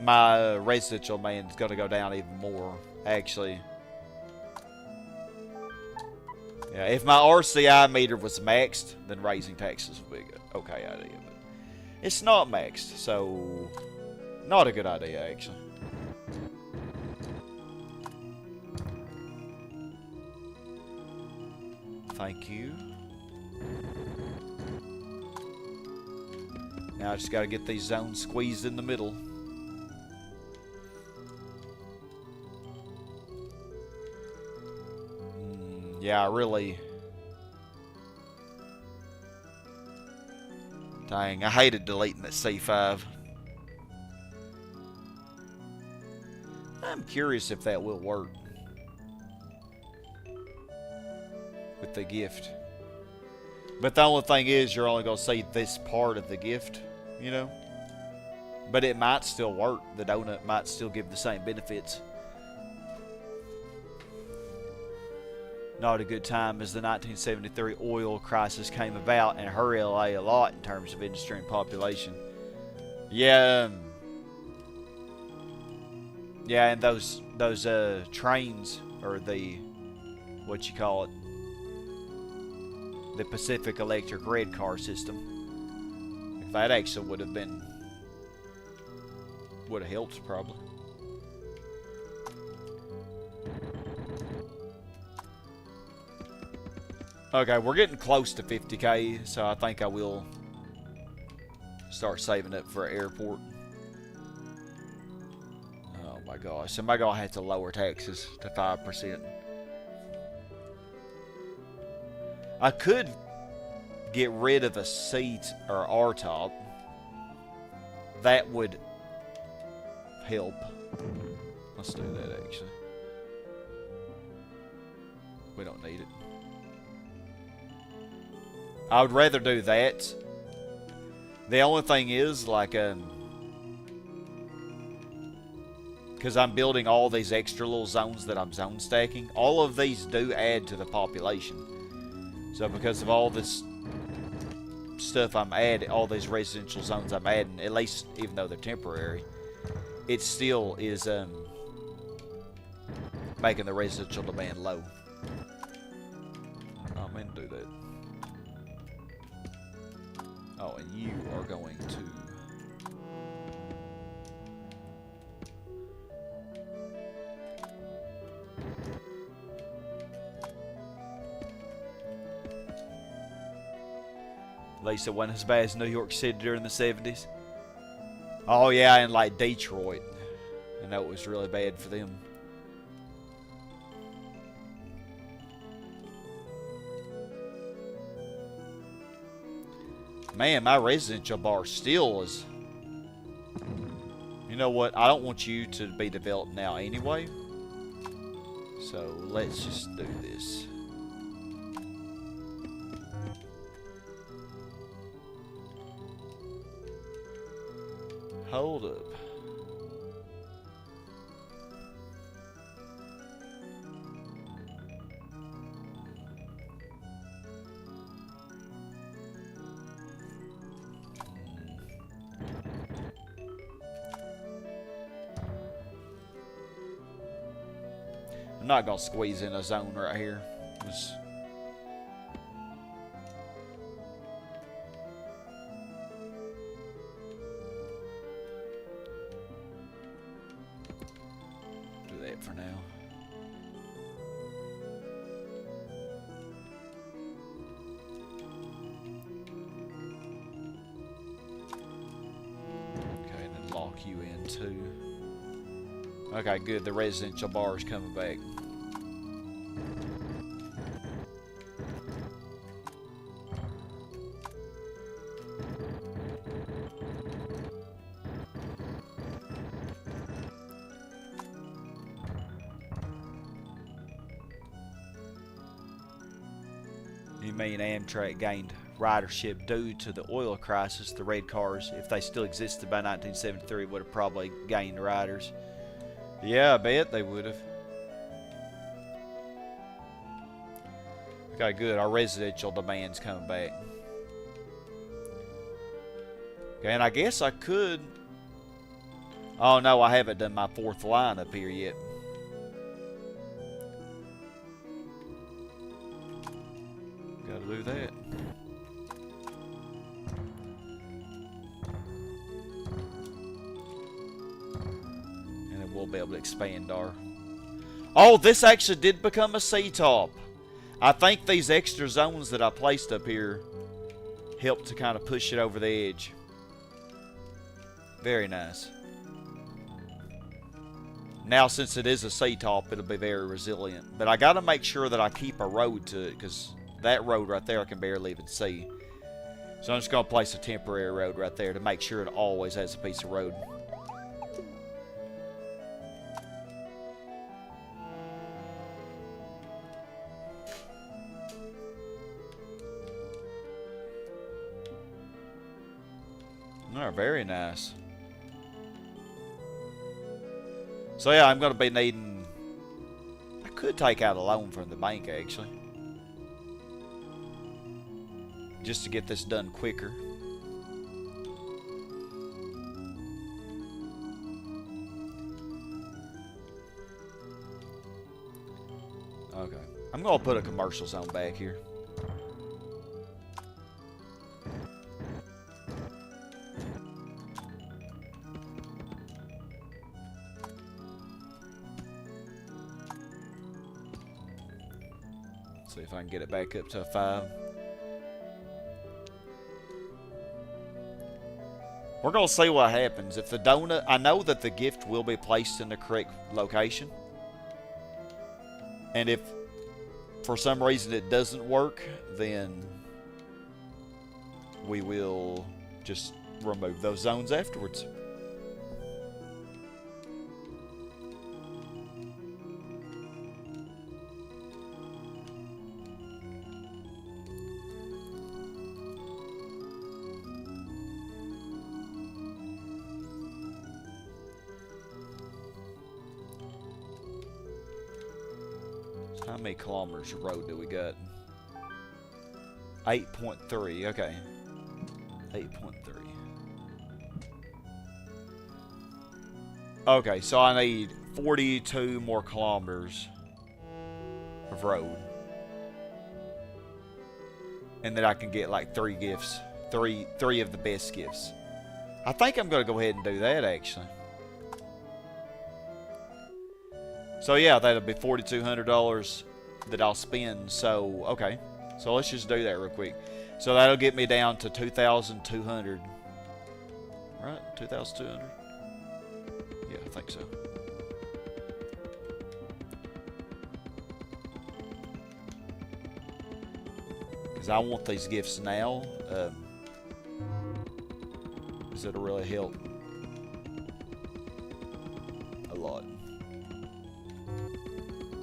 My residential man is going to go down even more, actually. Yeah, if my RCI meter was maxed, then raising taxes would be a good, okay idea. But it's not maxed, so not a good idea, actually. Thank you. Now I just got to get these zones squeezed in the middle. Yeah, I really... Dang, I hated deleting that C5. I'm curious if that will work with the gift. But the only thing is, you're only going to see this part of the gift, you know? But it might still work. The donut might still give the same benefits. Not a good time as the 1973 oil crisis came about and hurt LA a lot in terms of industry and population. Yeah, yeah, and those trains, or the, what you call it, the Pacific Electric Red Car system. If that actually would have helped probably. Okay, we're getting close to 50k, so I think I will start saving up for an airport. Oh my gosh, am I gonna have to lower taxes to 5%? I could get rid of a seat or R-top. That would help. Let's do that actually. We don't need it. I would rather do that. The only thing is, like, because I'm building all these extra little zones that I'm zone stacking, all of these do add to the population. So because of all this stuff I'm adding, all these residential zones I'm adding, at least even though they're temporary, it still is making the residential demand low. I'm going to do that. Oh, and you are going to... At least it wasn't as bad as New York City during the 70s. Oh yeah, and like Detroit. I know it was really bad for them. Man, my residential bar still is... You know what? I don't want you to be developed now anyway. So let's just do this. Hold up. I'm not gonna squeeze in a zone right here. Just do that for now. Okay, and then lock you in too. Okay, good. The residential bar is coming back. You mean Amtrak gained ridership due to the oil crisis? The red cars, if they still existed by 1973, would have probably gained riders. Yeah, I bet they would have. Okay, good. Our residential demand's coming back. Okay, and I guess I could... Oh, no, I haven't done my fourth line up here yet. Gotta do that. And then we'll be able to expand our... Oh, this actually did become a C-top. I think these extra zones that I placed up here helped to kind of push it over the edge. Very nice. Now, since it is a sea-top, it'll be very resilient. But I gotta make sure that I keep a road to it, because that road right there I can barely even see. So I'm just gonna place a temporary road right there to make sure it always has a piece of road. Oh, very nice. So yeah, I'm going to be needing... I could take out a loan from the bank, actually. Just to get this done quicker. Okay. I'm going to put a commercial zone back here. See if I can get it back up to a 5. We're going to see what happens. If the donut... I know that the gift will be placed in the correct location. And if for some reason it doesn't work, then we will just remove those zones afterwards. How many kilometers of road do we got? 8.3, okay. 8.3. Okay, so I need 42 more kilometers of road. And then I can get like 3 gifts. Three of the best gifts. I think I'm going to go ahead and do that, actually. So yeah, that'll be $4,200 that I'll spend. So, okay. So let's just do that real quick. So that'll get me down to 2,200. Right? 2,200? Yeah, I think so. Because I want these gifts now. Because it'll really help a lot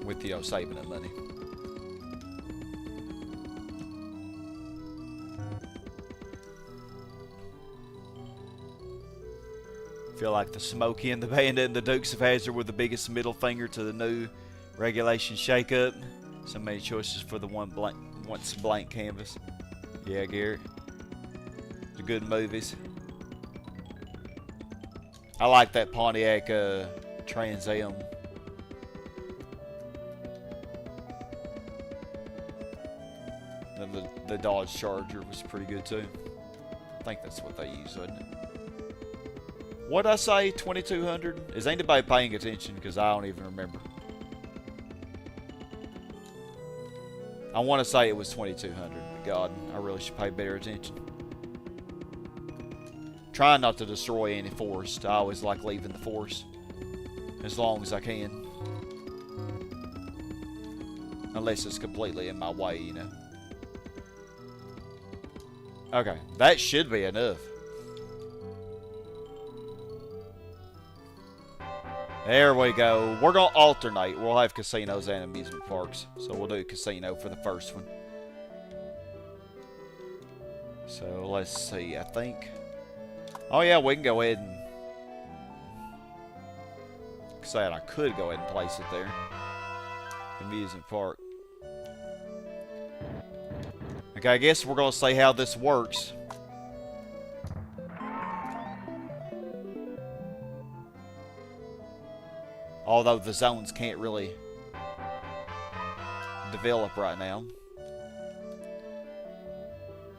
with, you know, saving that money. Feel like the Smokey and the Bandit and the Dukes of Hazzard were the biggest middle finger to the new regulation shake-up. So many choices for the once blank canvas. Yeah, Garrett. The good movies. I like that Pontiac Trans Am. And the Dodge Charger was pretty good too. I think that's what they use, wasn't it? What'd I say? 2,200? Is anybody paying attention? Because I don't even remember. I want to say it was 2,200, but God, I really should pay better attention. Trying not to destroy any forest. I always like leaving the forest as long as I can. Unless it's completely in my way, you know. Okay, that should be enough. There we go. We're going to alternate. We'll have casinos and amusement parks. So we'll do casino for the first one. So let's see. I think... Oh yeah, we can go ahead and... Say I could go ahead and place it there. Amusement park. Okay, I guess we're going to see how this works. Although the zones can't really develop right now.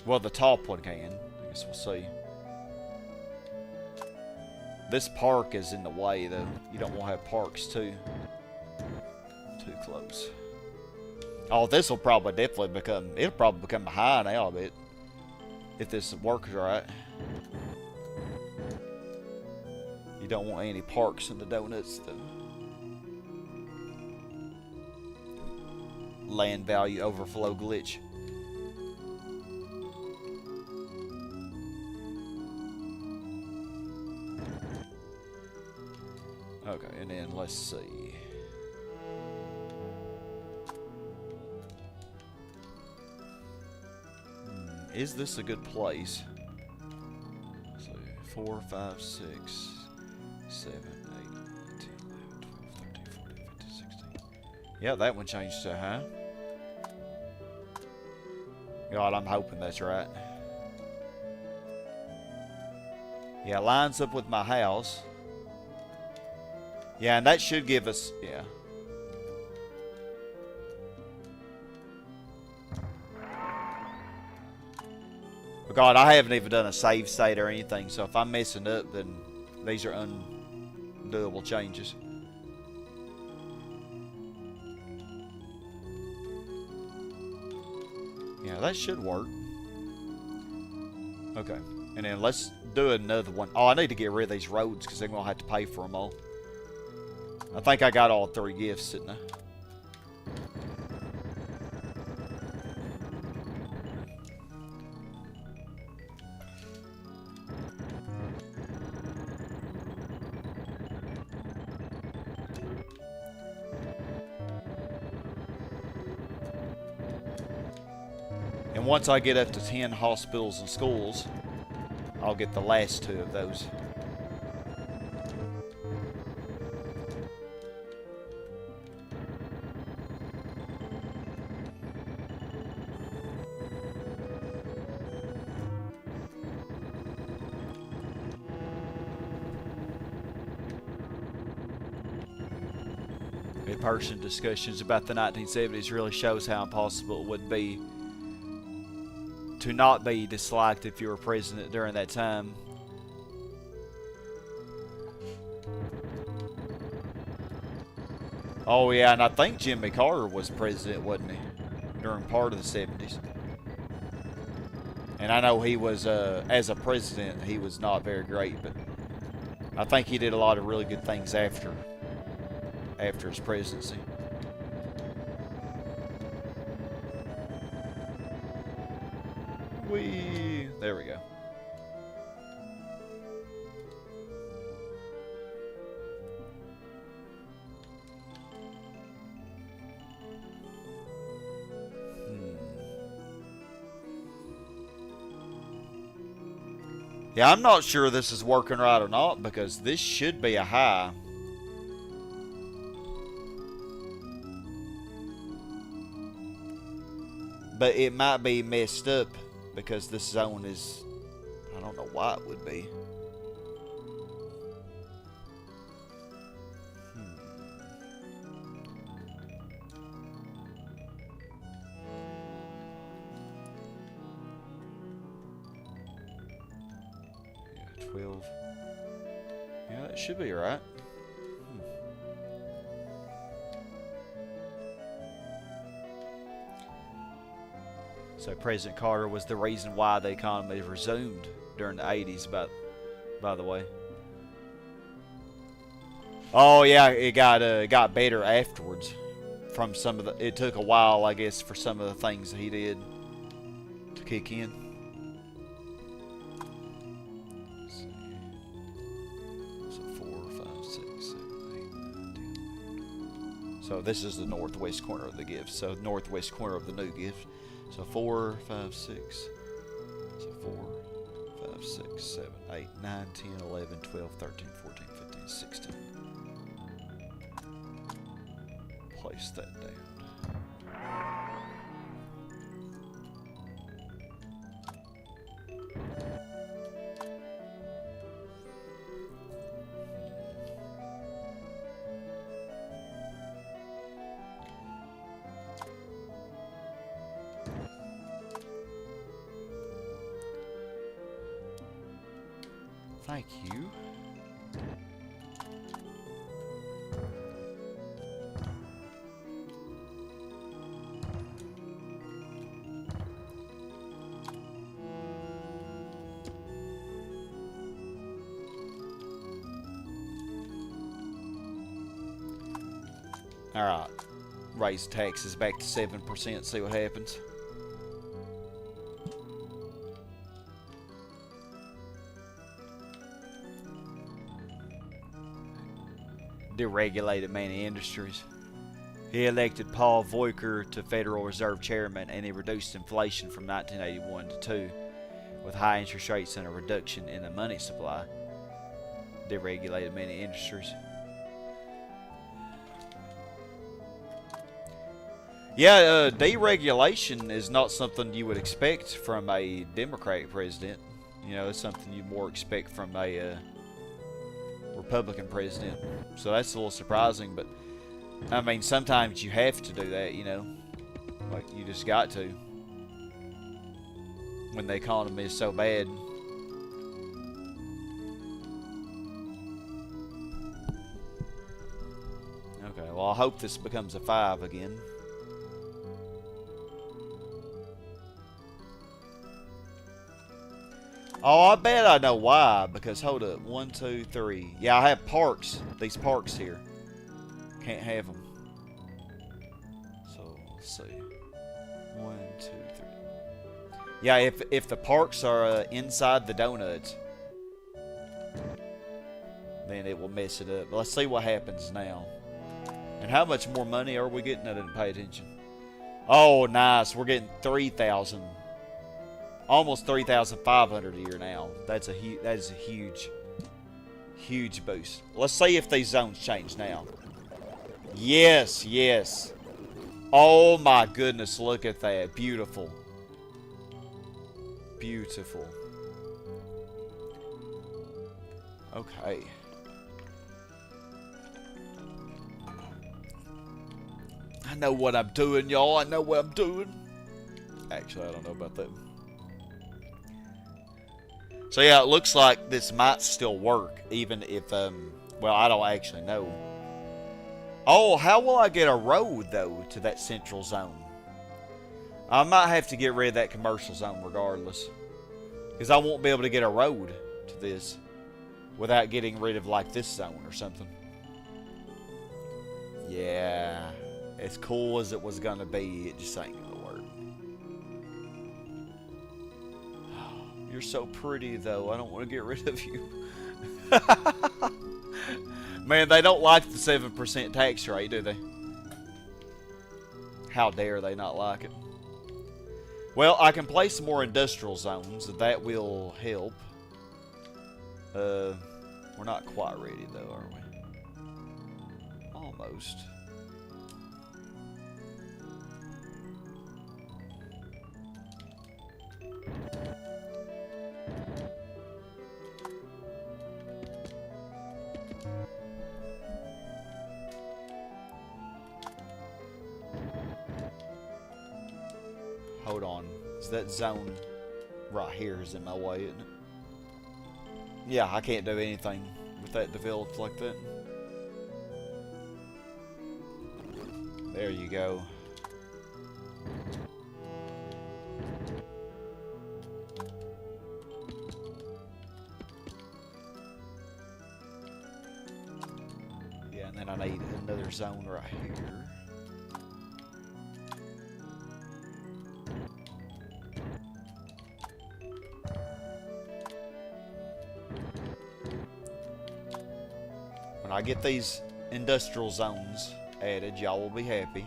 Well, the top one can. I guess we'll see. This park is in the way, though. You don't want to have parks too close. Oh, this will probably definitely become... It'll probably become a high now, I bet. If this works right. You don't want any parks in the donuts, though. land value overflow glitch. Okay, and then let's see. Is this a good place? So 4, 5, 6, 7, 8, 9, 10, 11, 12, 13, 14, 15, 16. Yeah, that one changed to high. God, I'm hoping that's right. Yeah, lines up with my house. Yeah, and that should give us, yeah. But God, I haven't even done a save state or anything, so if I'm messing up, then these are undoable changes. Yeah, that should work. Okay, and then let's do another one. Oh, I need to get rid of these roads because they're going to have to pay for them all. I think I got all 3 gifts, didn't I? And once I get up to 10 hospitals and schools, I'll get the last 2 of those. In-person discussions about the 1970s really shows how impossible it would be to not be disliked if you were president during that time. Oh yeah, and I think Jimmy Carter was president, wasn't he? During part of the 70s. And I know he was, as a president, he was not very great, but I think he did a lot of really good things after his presidency. There we go. Yeah, I'm not sure this is working right or not because this should be a high. But it might be messed up because this zone is, I don't know why it would be. Yeah, 12. Yeah, that should be right. So President Carter was the reason why the economy resumed during the 80s, by the way. Oh yeah, it got better afterwards. From some of the, it took a while, I guess, for some of the things that he did to kick in. Let's see. So 4, 5, 6, 7, 8, 9, 10. So this is the northwest corner of the gift. So northwest corner of the new gift. So 4, 5, 6. So 4, 5, 6, 7, 8, 9, 10, 11, 12, 13, 14, 15, 16. Place that down. Thank you. All right. raise taxes back to 7%, see what happens. Deregulated many industries. He elected Paul Volcker to Federal Reserve Chairman, and he reduced inflation from 1981 to 2, with high interest rates and a reduction in the money supply. Deregulated many industries. Yeah, deregulation is not something you would expect from a Democratic president. You know, it's something you more expect from a Republican president. So that's a little surprising, but I mean, sometimes you have to do that, you know. Like, you just got to. When the economy is so bad. Okay, well, I hope this becomes a 5 again. Oh, I bet I know why. Because, hold up. 1, 2, 3. Yeah, I have parks. These parks here. Can't have them. So, let's see. 1, 2, 3. Yeah, if the parks are inside the donuts, then it will mess it up. But let's see what happens now. And how much more money are we getting? I didn't pay attention. Oh, nice. We're getting 3,000. Almost 3,500 a year now. That is a huge boost. Let's see if these zones change now. Yes, yes. Oh my goodness, look at that. Beautiful. Beautiful. Okay. I know what I'm doing, y'all. I know what I'm doing. Actually, I don't know about that. So yeah, it looks like this might still work, even if, well, I don't actually know. Oh, how will I get a road, though, to that central zone? I might have to get rid of that commercial zone regardless. Because I won't be able to get a road to this without getting rid of, like, this zone or something. Yeah. As cool as it was going to be, it just ain't going to work. You're so pretty, though. I don't want to get rid of you. Man, they don't like the 7% tax rate, do they? How dare they not like it? Well, I can place some more industrial zones. That will help. We're not quite ready, though, are we? Almost. Hold on. Is that zone right here is in my way, isn't it? Yeah, I can't do anything with that developed like that. There you go. Yeah, and then I need another zone right here. When I get these industrial zones added, y'all will be happy.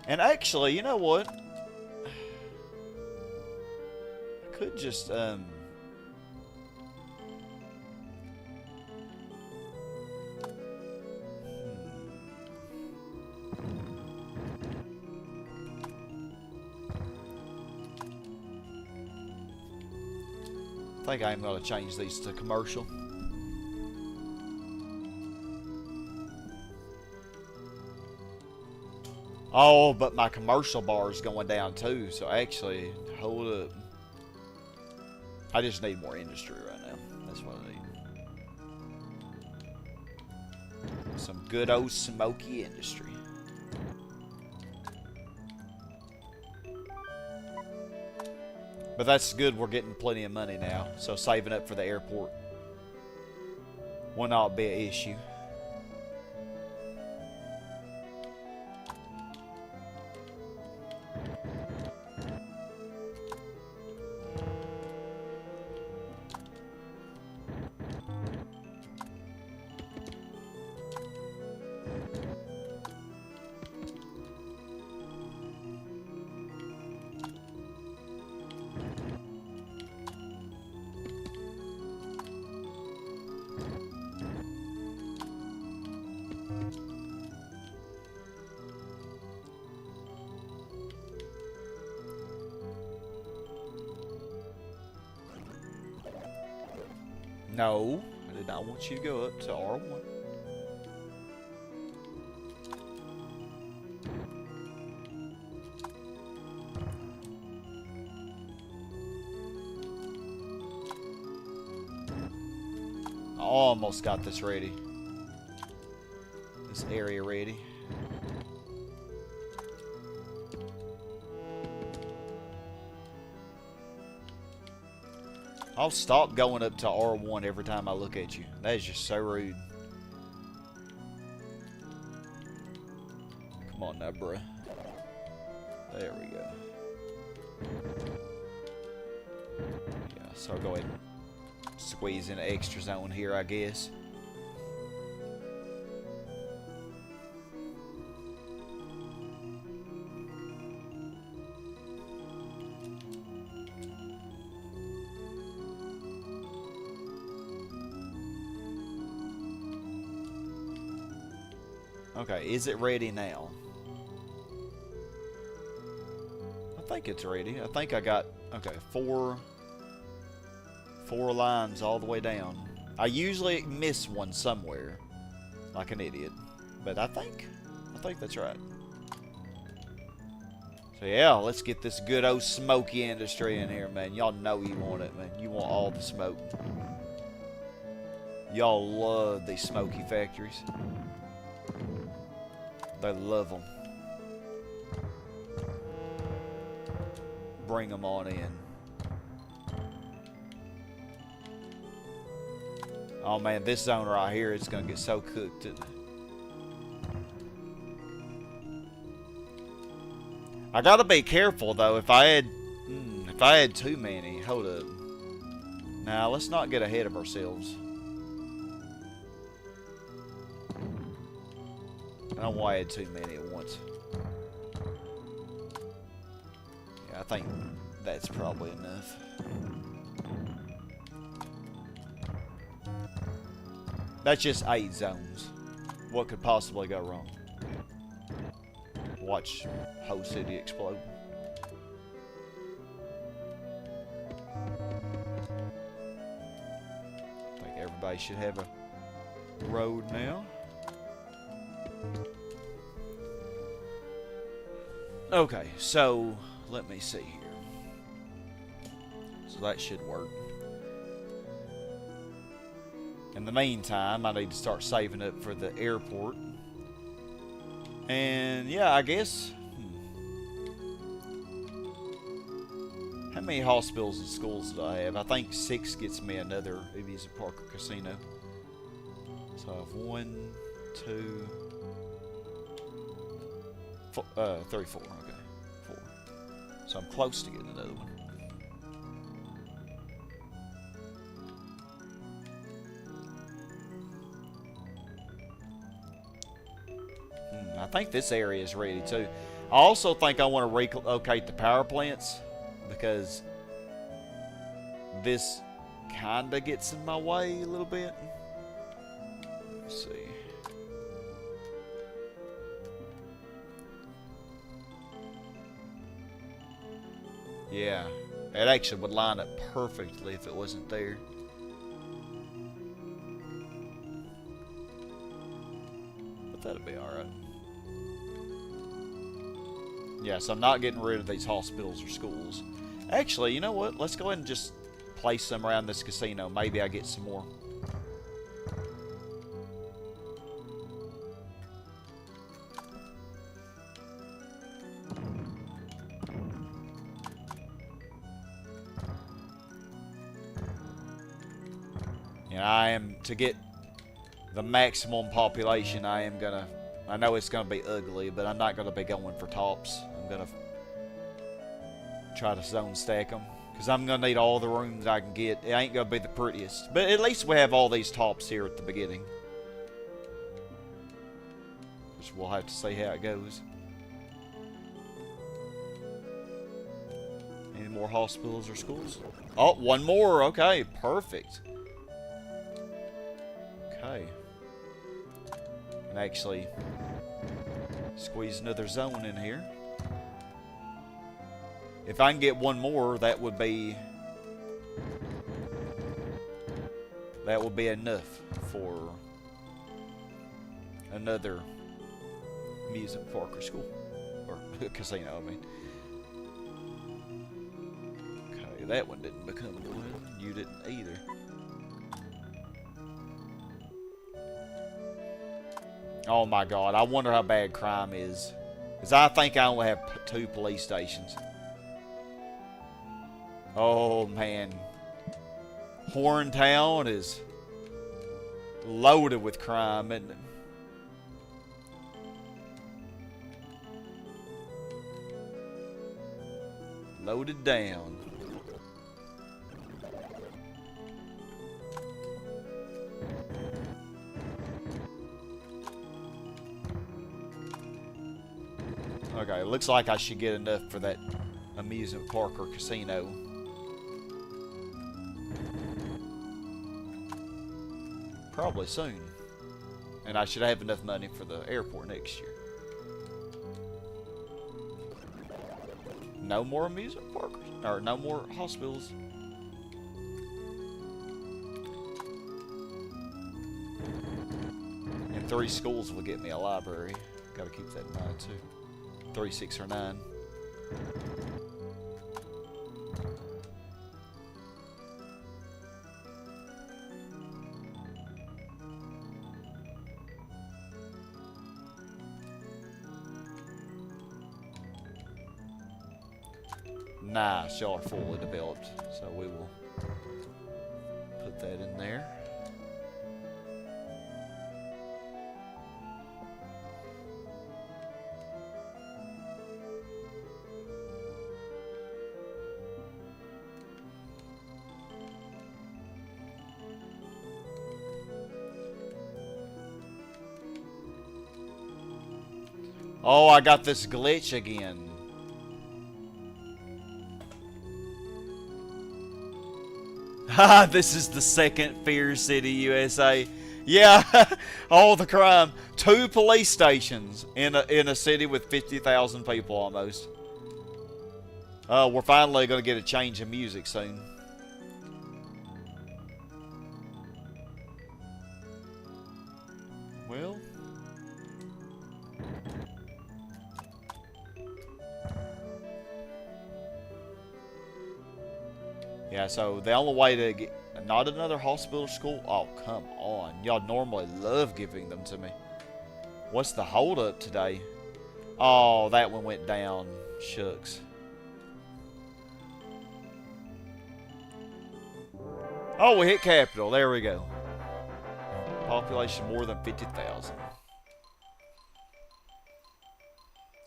And actually, you know what? I could just, I think I'm going to change these to commercial. Oh, but my commercial bar is going down too, so actually, hold up. I just need more industry right now. That's what I need. Some good old smoky industry. But that's good, we're getting plenty of money now, so saving up for the airport will not be an issue. No, I did not want you to go up to R1. I almost got this ready. This area ready. I'll stop going up to R1 every time I look at you. That is just so rude. Come on now, bruh. There we go. Yeah, so I'll go ahead and squeeze in an extra zone here, I guess. Okay, is it ready now? I think it's ready. I think I got, okay, four lines all the way down. I usually miss one somewhere, like an idiot. But I think that's right. So yeah, let's get this good old smoky industry in here, man. Y'all know you want it, man. You want all the smoke. Y'all love these smoky factories. They love them. Bring them on in. Oh man, this zone right here is gonna get so cooked. I gotta be careful though. If I had too many, hold up. Now let's not get ahead of ourselves. I don't want to add too many at once. Yeah, I think that's probably enough. That's just 8 zones. What could possibly go wrong? Watch whole city explode. I think everybody should have a road now. Okay, so let me see here. So that should work. In the meantime, I need to start saving up for the airport. And yeah, I guess. How many hospitals and schools do I have? I think 6 gets me another amusement park or casino. So I have 1, 2, 3, 4. Okay, 4. So I'm close to getting another one. I think this area is ready too. I also think I want to relocate the power plants because this kinda gets in my way a little bit. Let's see. Yeah, it actually would line up perfectly if it wasn't there. But that'll be alright. Yeah, so I'm not getting rid of these hospitals or schools. Actually, you know what? Let's go ahead and just place them around this casino. Maybe I get some more. And I am, to get the maximum population, I know it's going to be ugly, but I'm not going to be going for tops. I'm going to try to zone stack them. Because I'm going to need all the rooms I can get. It ain't going to be the prettiest. But at least we have all these tops here at the beginning. Which we'll have to see how it goes. Any more hospitals or schools? Oh, one more. Okay, perfect. Okay. And actually squeeze another zone in here. If I can get one more, that would be enough for another amusement park or school. Or casino, I mean. Okay, that one didn't become one. You didn't either. Oh my god, I wonder how bad crime is. Because I think I only have 2 police stations. Oh man. Horntown is loaded with crime, isn't it? Loaded down. Okay, looks like I should get enough for that amusement park or casino. Probably soon. And I should have enough money for the airport next year. No more amusement parks, or no more hospitals. And 3 schools will get me a library. Gotta keep that in mind too. 3, 6, or 9. Nice, y'all are fully developed, so we will put that in there. Oh, I got this glitch again. Haha, this is the second Fear City, USA. Yeah, all the crime. 2 police stations in a city with 50,000 people almost. We're finally going to get a change in music soon. Well. Yeah, so the only way to get... Not another hospital school? Oh, come on. Y'all normally love giving them to me. What's the holdup today? Oh, that one went down. Shucks. Oh, we hit capital. There we go. Population more than 50,000.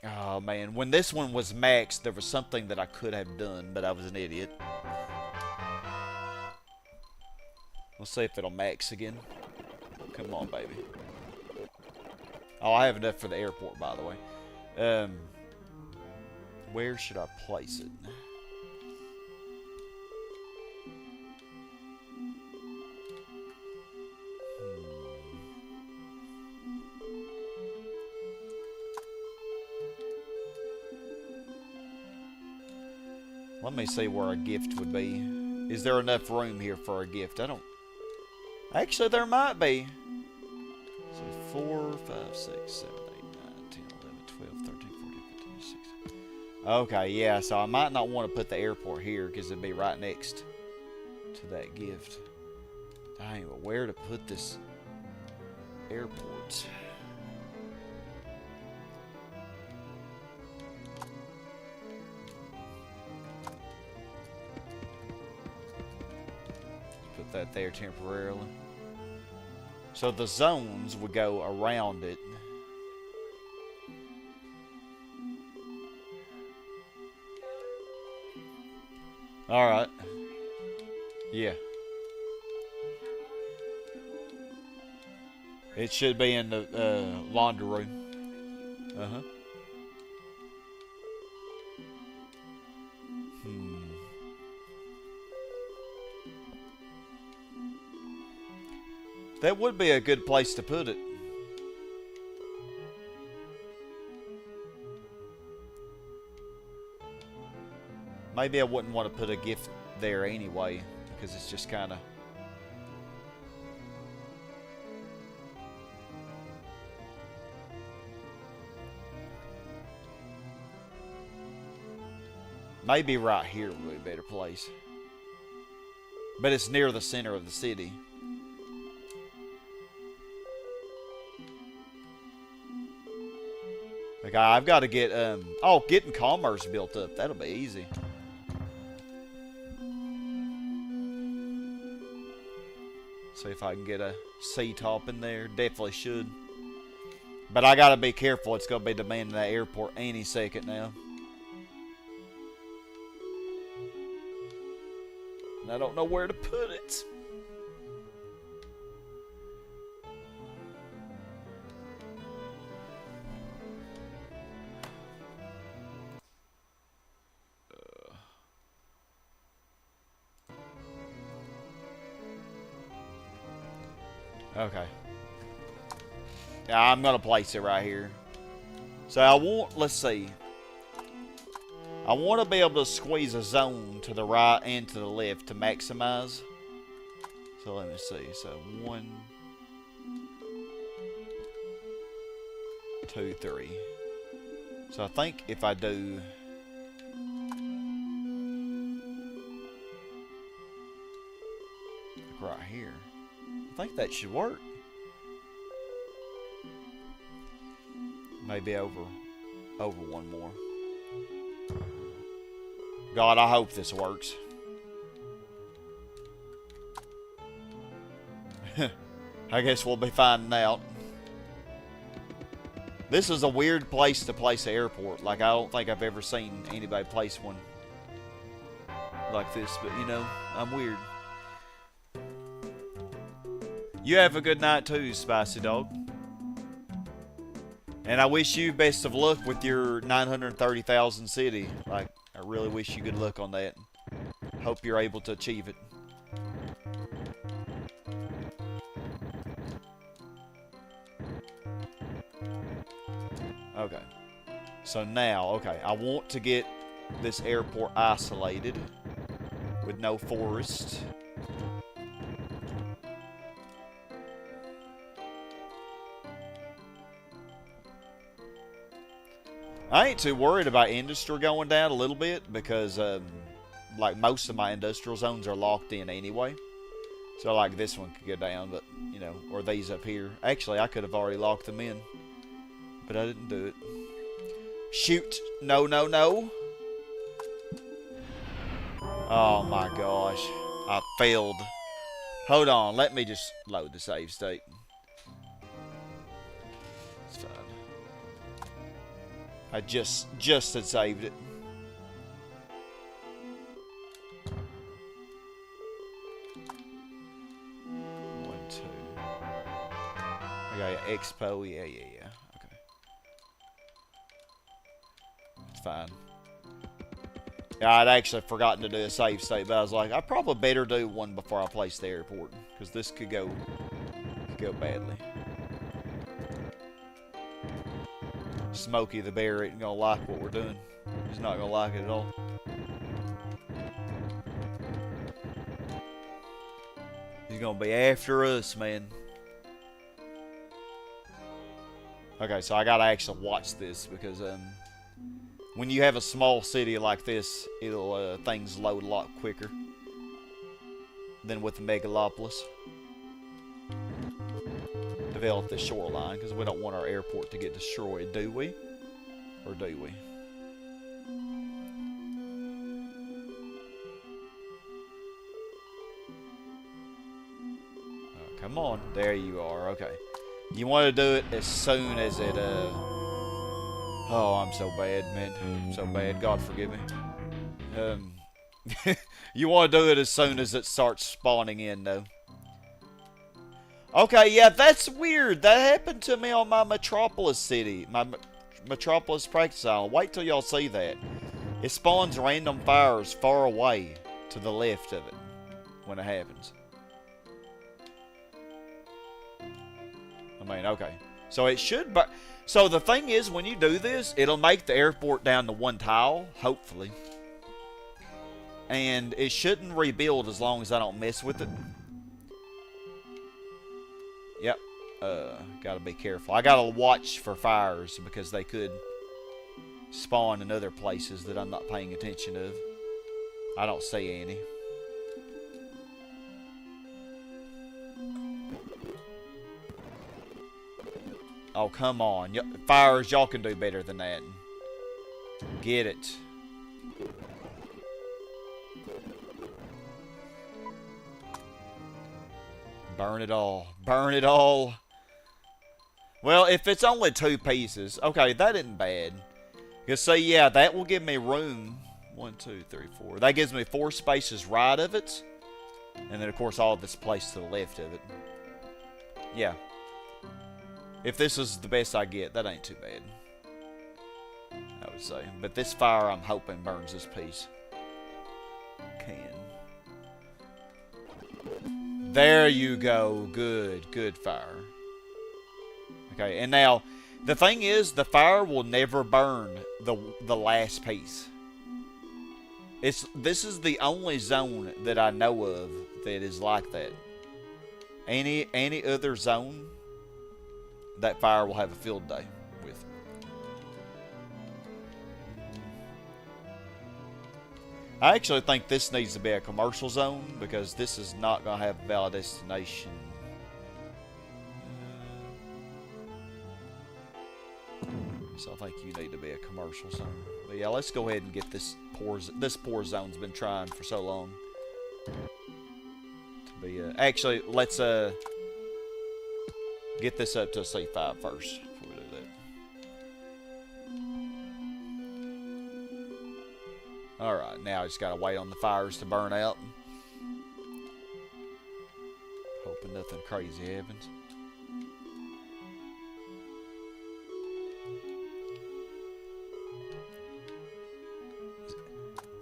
Oh, man. When this one was maxed, there was something that I could have done, but I was an idiot. Let's see if it'll max again. Come on, baby. Oh, I have enough for the airport, by the way. Where should I place it? Let me see where a gift would be. Is there enough room here for a gift? I don't... Actually, there might be. So 4, 5, 6, 7, 8, 9, 10, 11, 12, 13, 14, 15, 16. Okay, yeah, so I might not want to put the airport here because it'd be right next to that gift. Dang, but where to put this airport? Put that there temporarily. So the zones would go around it. Alright. Yeah. It should be in the laundry room. Uh-huh. That would be a good place to put it. Maybe I wouldn't want to put a gift there anyway, because it's just kind of... Maybe right here would be a better place. But it's near the center of the city. Okay, I've got to get, getting commerce built up. That'll be easy. See if I can get a C-top in there. Definitely should. But I gotta be careful. It's gonna be demanding that airport any second now. And I don't know where to put it. Okay. Yeah, I'm gonna place it right here. So I want, let's see. I want to be able to squeeze a zone to the right and to the left to maximize. So let me see. So 1, 2, 3. So I think if I do... right here. I think that should work. Maybe over one more. God, I hope this works. I guess we'll be finding out. This is a weird place to place an airport. Like, I don't think I've ever seen anybody place one like this, but you know, I'm weird. You have a good night too, Spicy Dog. And I wish you best of luck with your 930,000 city. Like, I really wish you good luck on that. Hope you're able to achieve it. Okay. So now, okay, I want to get this airport isolated with no forest. I ain't too worried about industry going down a little bit because, like, most of my industrial zones are locked in anyway. So, like, this one could go down, but, you know, or these up here. Actually, I could have already locked them in, but I didn't do it. Shoot. No, no, no. Oh, my gosh. I failed. Hold on. Let me just load the save state. It's fine. I just had saved it. One, two. Okay, Expo. Yeah. Okay. It's fine. Yeah, I'd actually forgotten to do a save state, but I was like, I probably better do one before I place the airport, because this could go badly. Smokey the Bear ain't gonna like what we're doing. He's not gonna like it at all. He's gonna be after us, man. Okay, so I gotta actually watch this because when you have a small city like this, it'll things load a lot quicker than with the Megalopolis. Develop the shoreline because we don't want our airport to get destroyed, do we? Or do we? Oh, come on, there you are. Okay, you want to do it as soon as it. Oh, I'm so bad, man. I'm so bad. God forgive me. You want to do it as soon as it starts spawning in, though. Okay, yeah, that's weird. That happened to me on my Metropolis city. My Metropolis practice island. Wait till y'all see that. It spawns random fires far away to the left of it when it happens. I mean, okay. So it should... So the thing is, when you do this, it'll make the airport down to one tile, hopefully. And it shouldn't rebuild as long as I don't mess with it. Yep. Gotta be careful. I gotta watch for fires because they could spawn in other places that I'm not paying attention of. I don't see any. Oh, come on. Fires, y'all can do better than that. Get it. Burn it all. Burn it all. Well, if it's only 2 pieces, okay, that isn't bad. Because, see, yeah, that will give me room. 1, 2, 3, 4. That gives me 4 spaces right of it. And then, of course, all this place to the left of it. Yeah. If this is the best I get, that ain't too bad. I would say. But this fire, I'm hoping, burns this piece. There you go. Good. Good fire. Okay, and now, the thing is, the fire will never burn the last piece. This is the only zone that I know of that is like that. Any other zone, that fire will have a field day with. I actually think this needs to be a commercial zone because this is not going to have a valid destination. So I think you need to be a commercial zone. But yeah, let's go ahead and get this poor zone's been trying for so long to be. Actually, let's get this up to a C5 first before we do that. All right, now I just gotta wait on the fires to burn out. Hoping nothing crazy happens.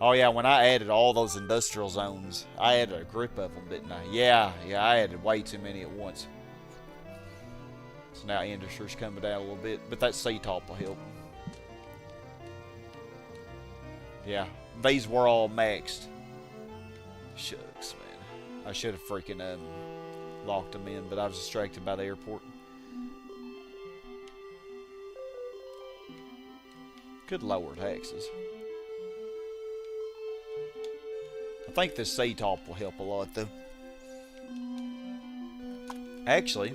Oh yeah, when I added all those industrial zones, I added a grip of them, didn't I? Yeah, I added way too many at once. So now industry's coming down a little bit, but that C-top will help. Yeah, these were all maxed. Shucks, man. I should have freaking locked them in, but I was distracted by the airport. Could lower taxes. I think this C-top will help a lot, though. Actually,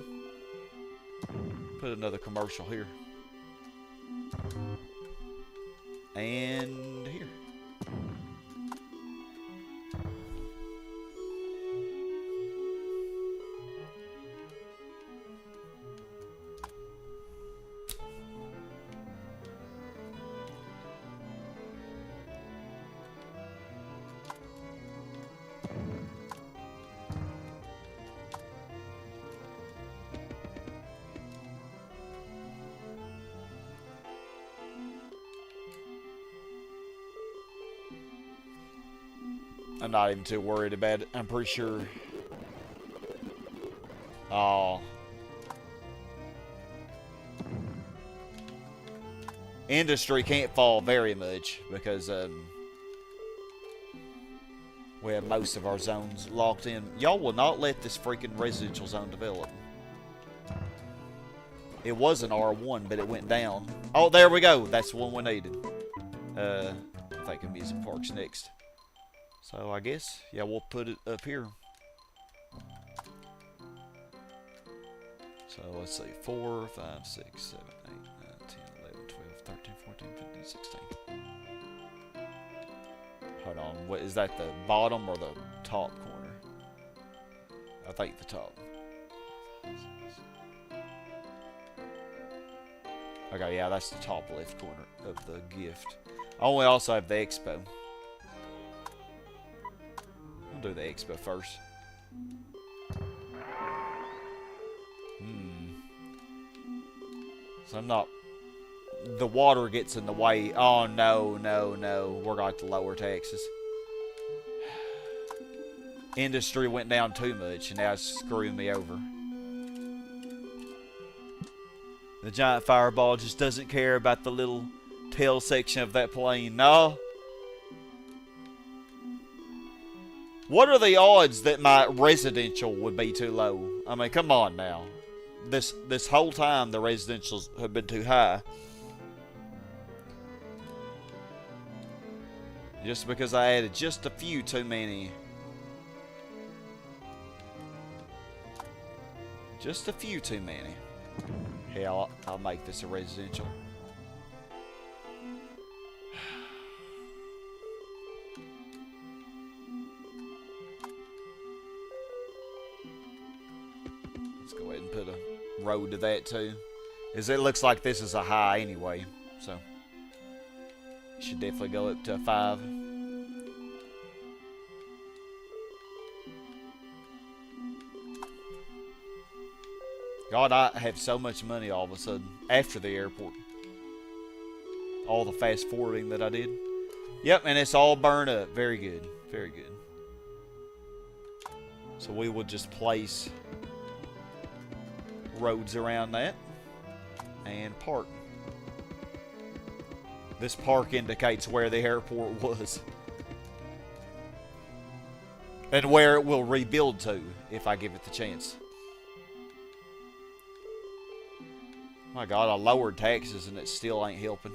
put another commercial here. And here. I'm not even too worried about it. I'm pretty sure. Oh. Industry can't fall very much because we have most of our zones locked in. Y'all will not let this freaking residential zone develop. It was an R1, but it went down. Oh, there we go. That's the one we needed. I think amusement park's next. So I guess, yeah, we'll put it up here. So let's see, 4, 5, 6, 7, 8, 9, 10, 11, 12, 13, 14, 15, 16. Hold on, what is that, the bottom or the top corner? I think the top. Okay, yeah, that's the top left corner of the gift. Oh, we also have the expo. do the expo first. So I'm not... The water gets in the way. Oh, no, no, no. We're going to lower taxes. Industry went down too much, and now it's screwing me over. The giant fireball just doesn't care about the little tail section of that plane. No. What are the odds that my residential would be too low? I mean, come on now. This whole time, the residentials have been too high. Just because I added just a few too many. Just a few too many. Hell, I'll make this a residential. Let's go ahead and put a road to that too. Because it looks like this is a high anyway. So, should definitely go up to 5. God, I have so much money all of a sudden after the airport. All the fast forwarding that I did. Yep, and it's all burned up. Very good. Very good. So we will just place roads around that and park. This park indicates where the airport was. And where it will rebuild to if I give it the chance. My God, I lowered taxes and it still ain't helping.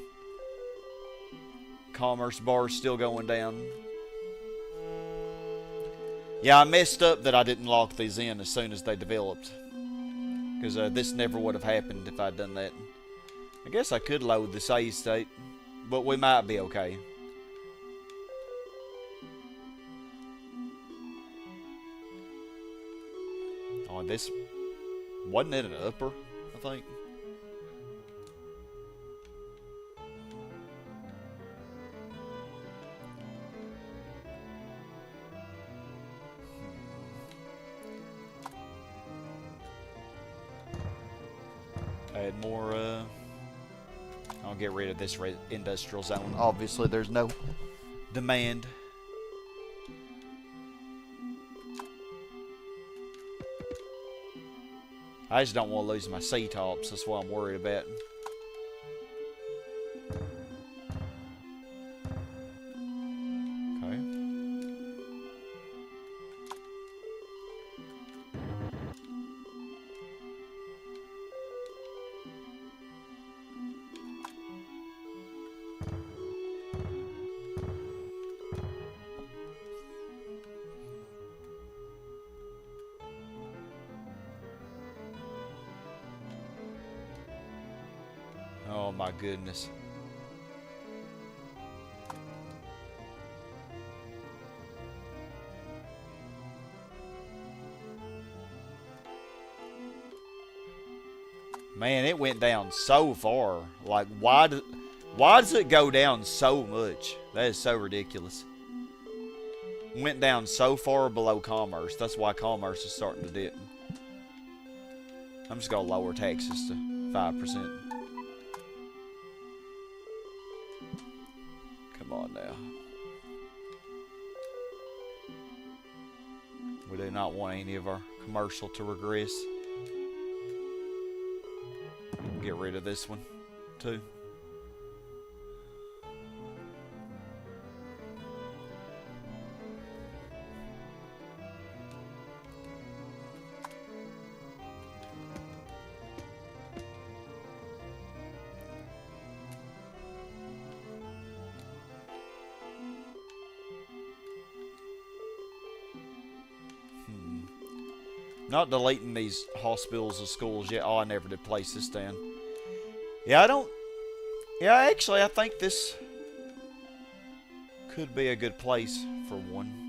Commerce bar's still going down. Yeah, I messed up that I didn't lock these in as soon as they developed. Because this never would have happened if I'd done that. I guess I could load the save state, but we might be okay. Oh, this... Wasn't it an upper, I think? Add more, I'll get rid of this industrial zone. Obviously, there's no demand. I just don't want to lose my C-tops. That's what I'm worried about. Okay. Oh my goodness. Man, it went down so far. Like, why does it go down so much? That is so ridiculous. Went down so far below commerce. That's why commerce is starting to dip. I'm just going to lower taxes to 5%. Come on now. We do not want any of our commercial to regress. Get rid of this one, too. Not deleting these hospitals or schools yet. Oh, I never did place this down. Yeah, I don't... Yeah, actually, I think this could be a good place for one.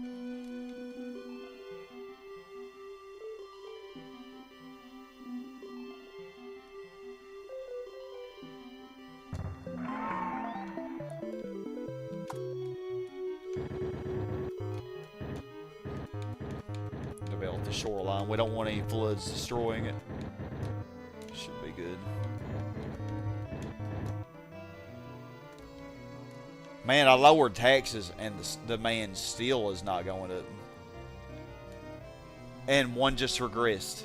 the shoreline. We don't want any floods destroying it. Should be good. Man, I lowered taxes and the demand still is not going up. And one just regressed.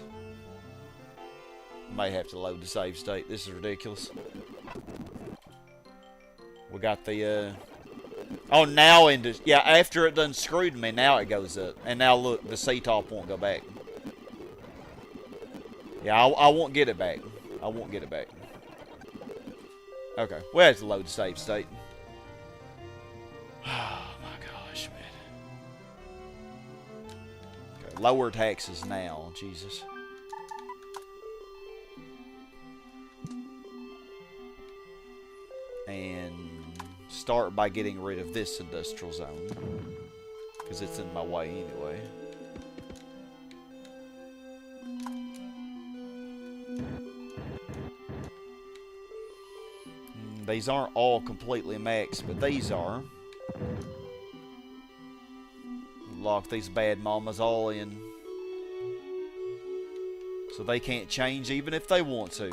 May have to load the save state. This is ridiculous. We got the, oh, now into, yeah, after it done screwed me, now it goes up. And now look, the C-top won't go back. Yeah, I won't get it back. I won't get it back. Okay, we have to load the save state. Oh my gosh, man. Okay, lower taxes now, Jesus. And start by getting rid of this industrial zone, because it's in my way anyway. These aren't all completely maxed, but these are. Lock these bad mamas all in, so they can't change even if they want to.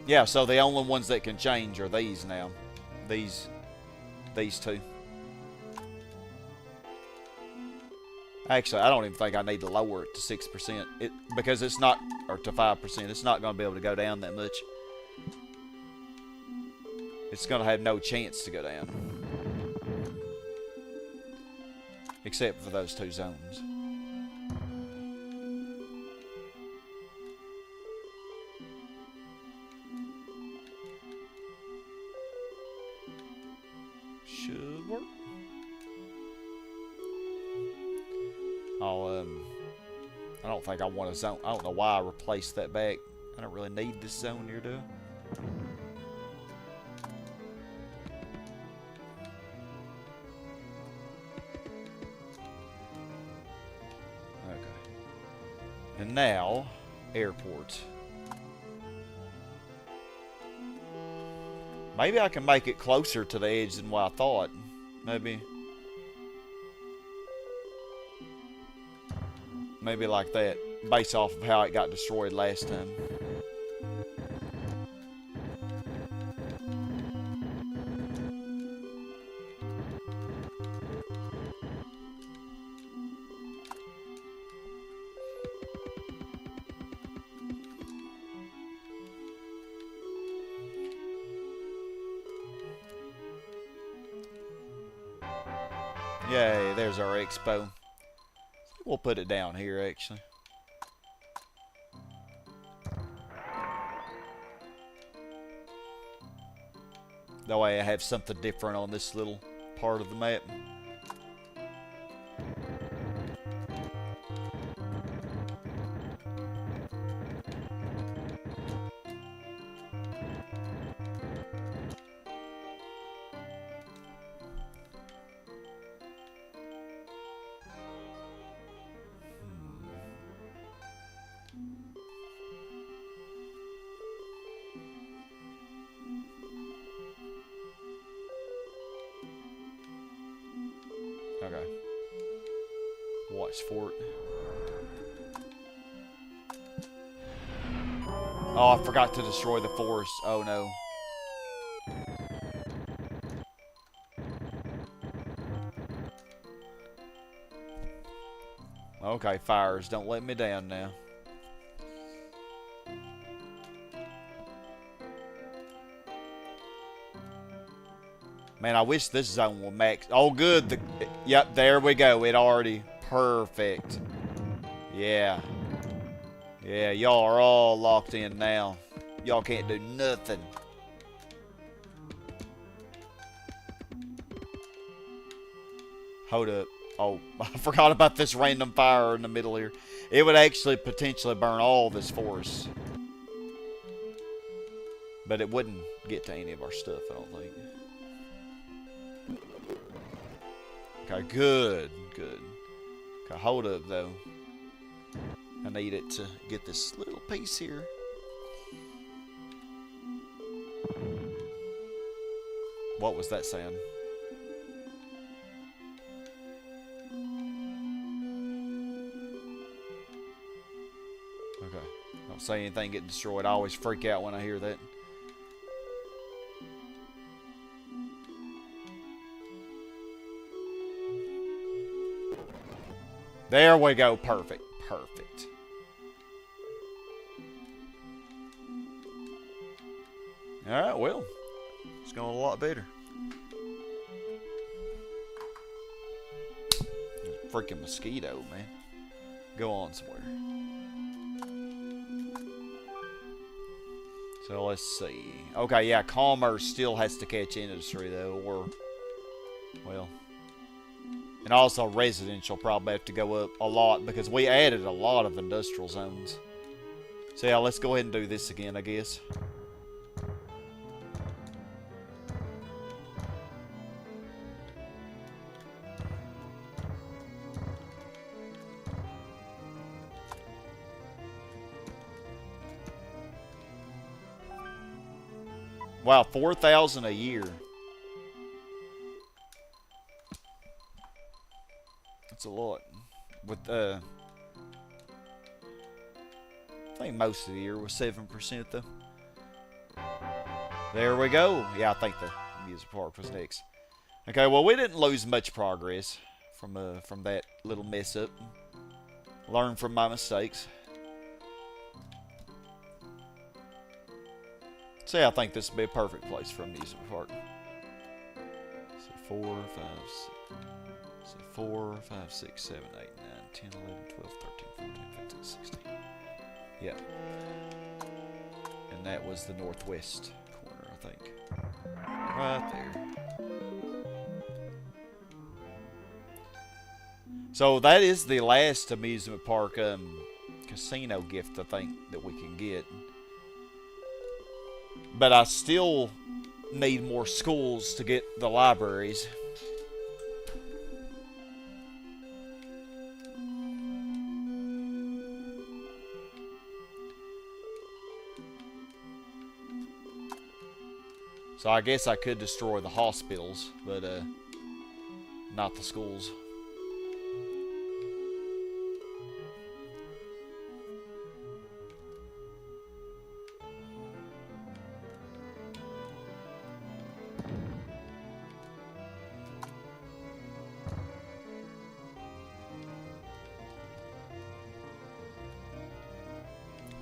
Yeah, so the only ones that can change are these now. These two. Actually, I don't even think I need to lower it to 6%. Because it's not, or to 5%. It's not going to be able to go down that much. It's going to have no chance to go down. Except for those two zones. Should work. I don't think I want a zone. I don't know why I replaced that back. I don't really need this zone here, do I? Okay. And now, airport. Maybe I can make it closer to the edge than what I thought. Maybe like that, based off of how it got destroyed last time. Yay, there's our expo. We'll put it down here, actually. That way I have something different on this little part of the map. Okay. Watch for it. Oh, I forgot to destroy the forest. Oh no. Okay, fires, don't let me down now. Man, I wish this zone will max. Oh, good. Yep, there we go. It already perfect. Yeah. Yeah, y'all are all locked in now. Y'all can't do nothing. Hold up. Oh, I forgot about this random fire in the middle here. It would actually potentially burn all this forest. But it wouldn't get to any of our stuff, I don't think. Okay, good, good. Okay, hold up, though. I need it to get this little piece here. what was that sound? Okay. Don't say anything getting destroyed. I always freak out when I hear that. There we go. Perfect. Perfect. Alright, well. It's going a lot better. Freaking mosquito, man. Go on somewhere. So let's see. Okay, yeah, commerce still has to catch industry though, or well, and also residential probably have to go up a lot because we added a lot of industrial zones. So yeah, let's go ahead and do this again, I guess. Wow, 4,000 a year. That's a lot. With I think most of the year was 7% though. There we go. Yeah, I think the music park was next. Okay, well we didn't lose much progress from that little mess up. Learn from my mistakes. See, I think this would be a perfect place for a music park. So 4, 5, 6, 7, 8, 9, 10, 11, 12, 13, 14, 15, 16. Yeah. And that was the northwest corner, I think. Right there. So that is the last amusement park casino gift, I think, that we can get. But I still need more schools to get the libraries. So I guess I could destroy the hospitals, but not the schools.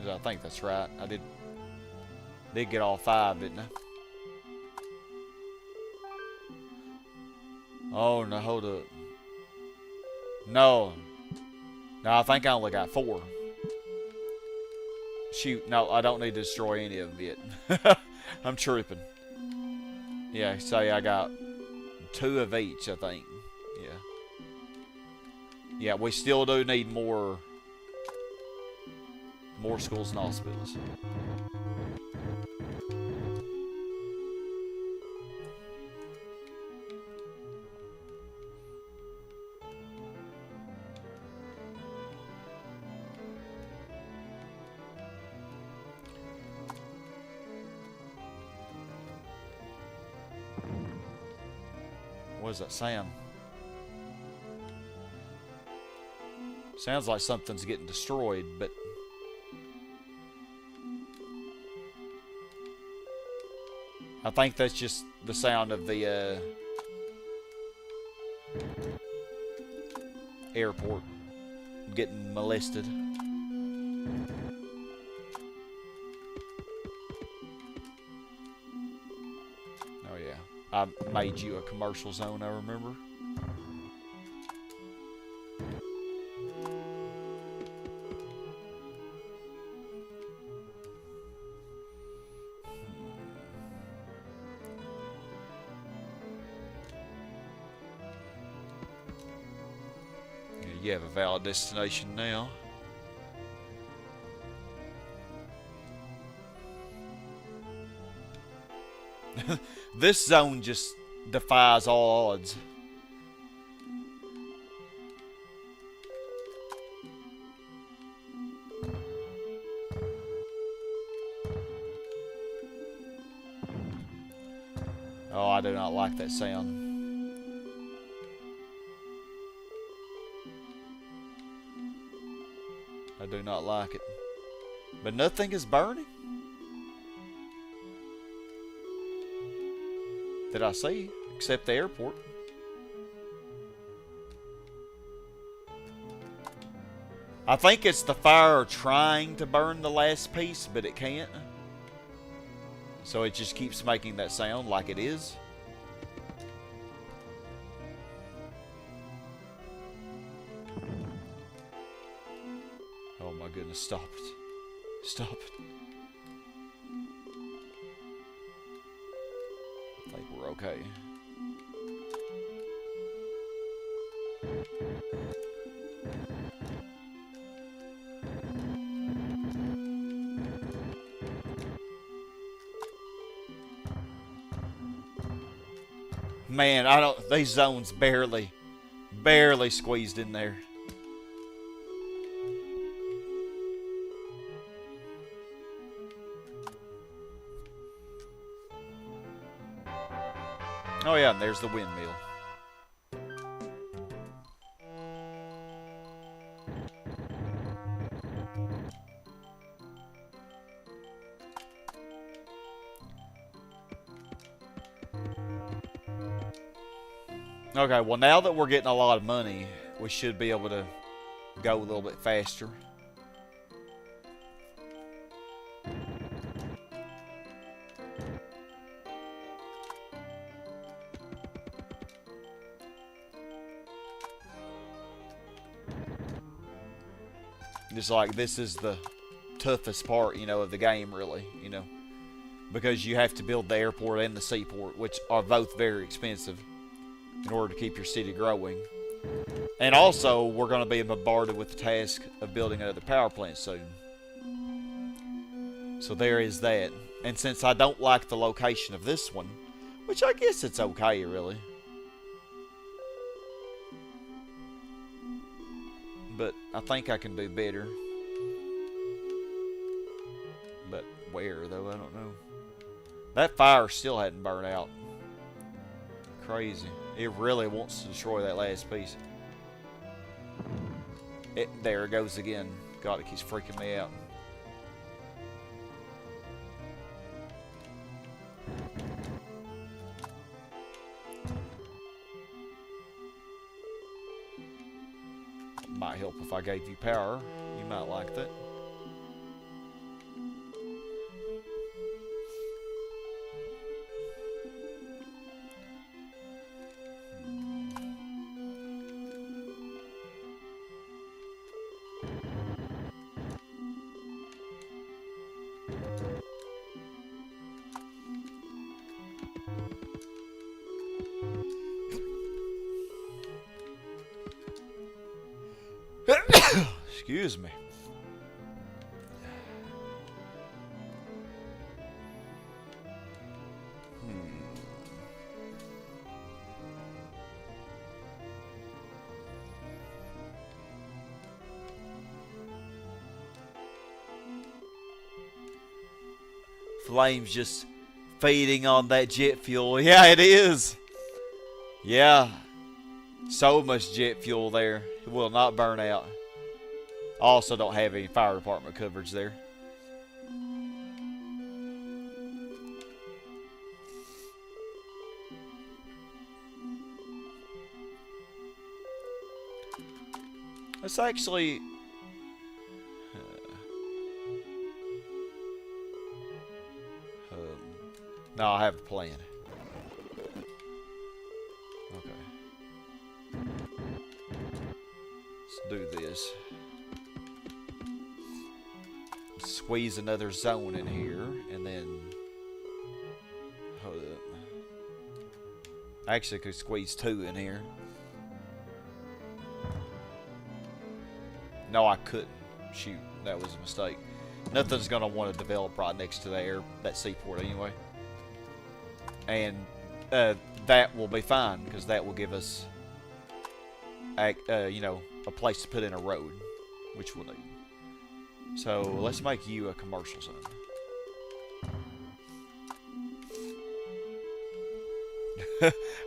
I think that's right. I did get all 5, didn't I? Oh, no, hold up. No. No, I think I only got 4. Shoot, no, I don't need to destroy any of them yet. I'm tripping. Yeah, say I got 2 of each, I think. Yeah. Yeah, we still do need more schools and hospitals. What is that sound? Sounds like something's getting destroyed, but I think that's just the sound of the airport getting molested. Oh yeah, I made you a commercial zone, I remember. You have a valid destination now. This zone just defies all odds. Oh, do not like that sound. I do not like it. But nothing is burning. That I see, except the airport. I think it's the fire trying to burn the last piece, but it can't. So it just keeps making that sound like it is. Oh my goodness, stop it. Stop it. I think we're okay. Man, these zones barely squeezed in there. Oh yeah, and there's the windmill. Okay, well now that we're getting a lot of money, we should be able to go a little bit faster. Just like this is the toughest part, you know, of the game really, you know. Because you have to build the airport and the seaport, which are both very expensive in order to keep your city growing. And also, we're going to be bombarded with the task of building another power plant soon. So there is that. And since I don't like the location of this one, which I guess it's okay, really. But I think I can do better. But where, though? I don't know. That fire still hadn't burned out. Crazy. It really wants to destroy that last piece. There it goes again. God, it keeps freaking me out. Might help if I gave you power. You might like that. Excuse me. Flames just feeding on that jet fuel. Yeah, it is. Yeah. So much jet fuel there. It will not burn out. Also don't have any fire department coverage there. Let's actually... no, I have a plan. Okay. Let's do this. Squeeze another zone in here, and then... hold up. I actually could squeeze 2 in here. No, I couldn't. Shoot, that was a mistake. Nothing's gonna want to develop right next to that seaport anyway. And that will be fine, because that will give us, you know, a place to put in a road, which we'll need. So let's make you a commercial zone.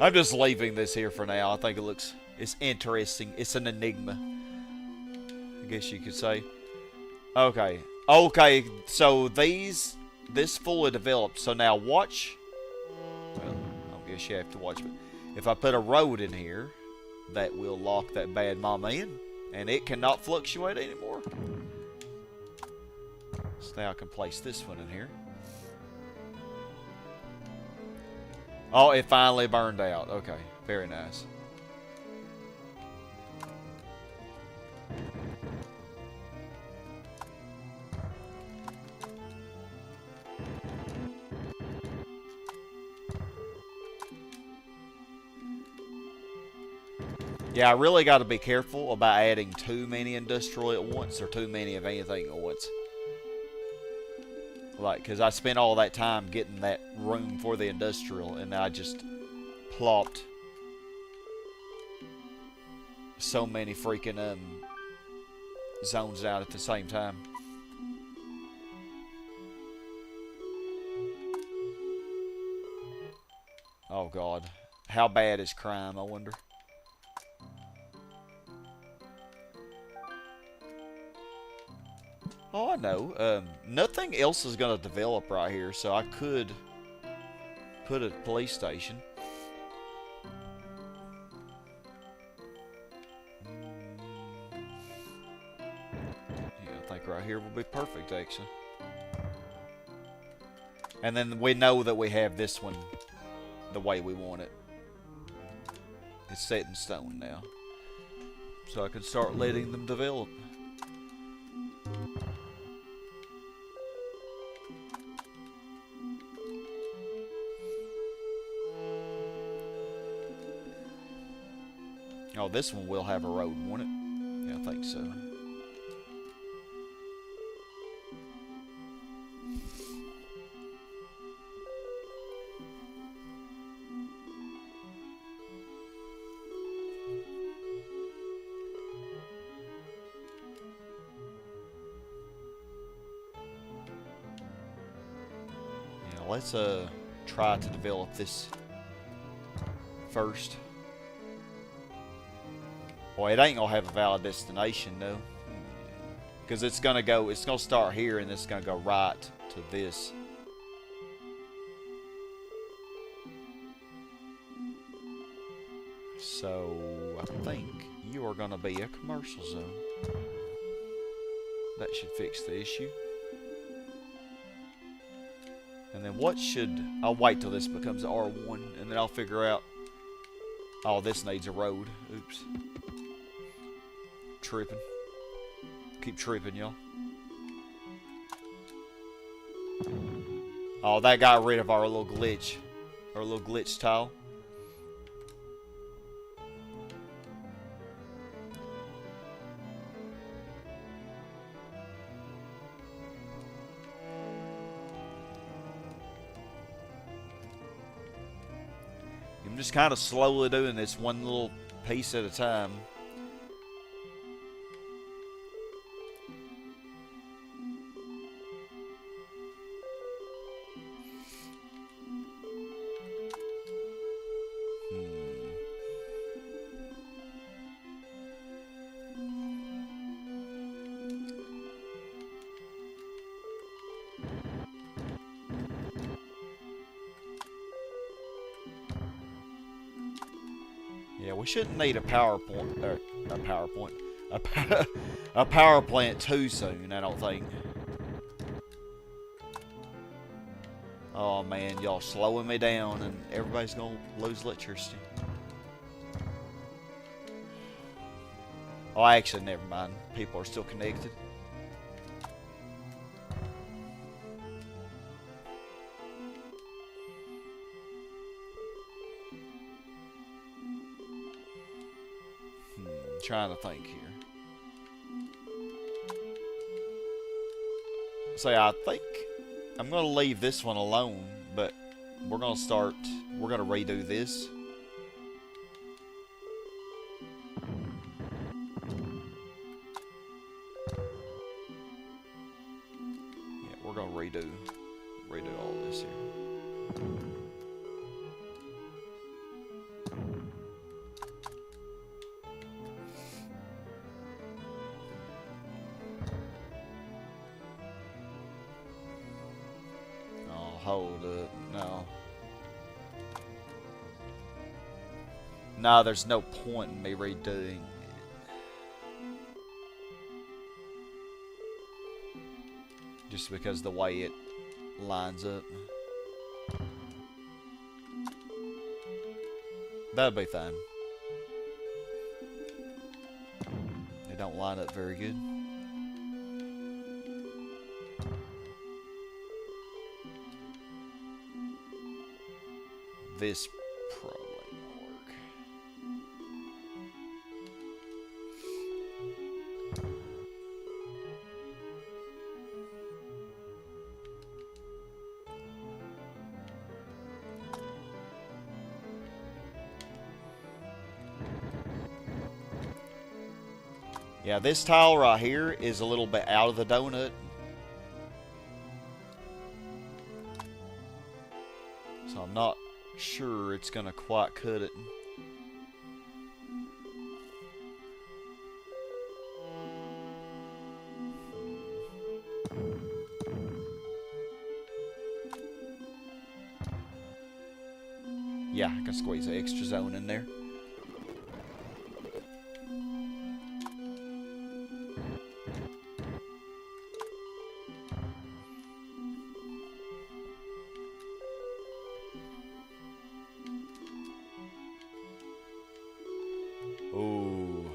I'm just leaving this here for now. I think it's interesting. It's an enigma, I guess you could say. Okay. Okay, so this fully developed. So now watch. Well, I guess you have to watch. But if I put a road in here, that will lock that bad mama in. And it cannot fluctuate anymore. So now I can place this one in here. Oh, it finally burned out. Okay, very nice. Yeah, I really got to be careful about adding too many industrial at once or too many of anything at once. Like, because I spent all that time getting that room for the industrial, and I just plopped so many freaking zones out at the same time. Oh God, how bad is crime, I wonder? Oh, I know. Nothing else is going to develop right here, so I could put a police station. Yeah, I think right here will be perfect, actually. And then we know that we have this one the way we want it. It's set in stone now. So I can start letting them develop. Oh, this one will have a road, won't it? Yeah, I think so. Yeah, let's try to develop this first. Boy, it ain't gonna have a valid destination though, because it's gonna start here and it's gonna go right to this. So I think you are gonna be a commercial zone. That should fix the issue. And then I'll wait till this becomes R1 and then I'll figure out, oh, this needs a road. Oops. Tripping. Keep tripping, y'all. Oh, that got rid of our little glitch. Our little glitch tile. I'm just kind of slowly doing this one little piece at a time. Yeah, we shouldn't need a power plant too soon, I don't think. Oh man, y'all slowing me down and everybody's gonna lose electricity. Oh, actually, never mind. People are still connected. Trying to think here. So I think I'm gonna leave this one alone, but we're gonna redo this. Yeah, we're gonna redo all this here. Hold up. No. No, there's no point in me redoing it. Just because the way it lines up. That'll be fine. They don't line up very good. This probably won't work. Yeah, this tile right here is a little bit out of the donut. So I'm not sure it's gonna quite cut it. Yeah, I can squeeze an extra zone in there. Ooh.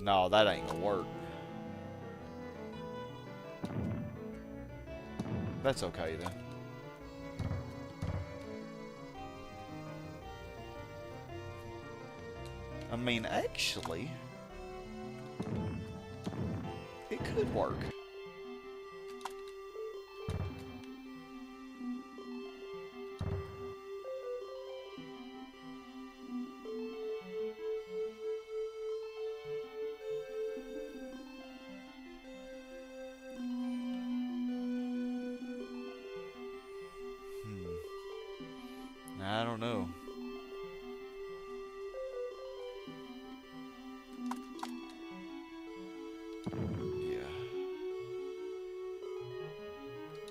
No, that ain't gonna work. That's okay then. I mean, actually, it could work. I don't know. Yeah.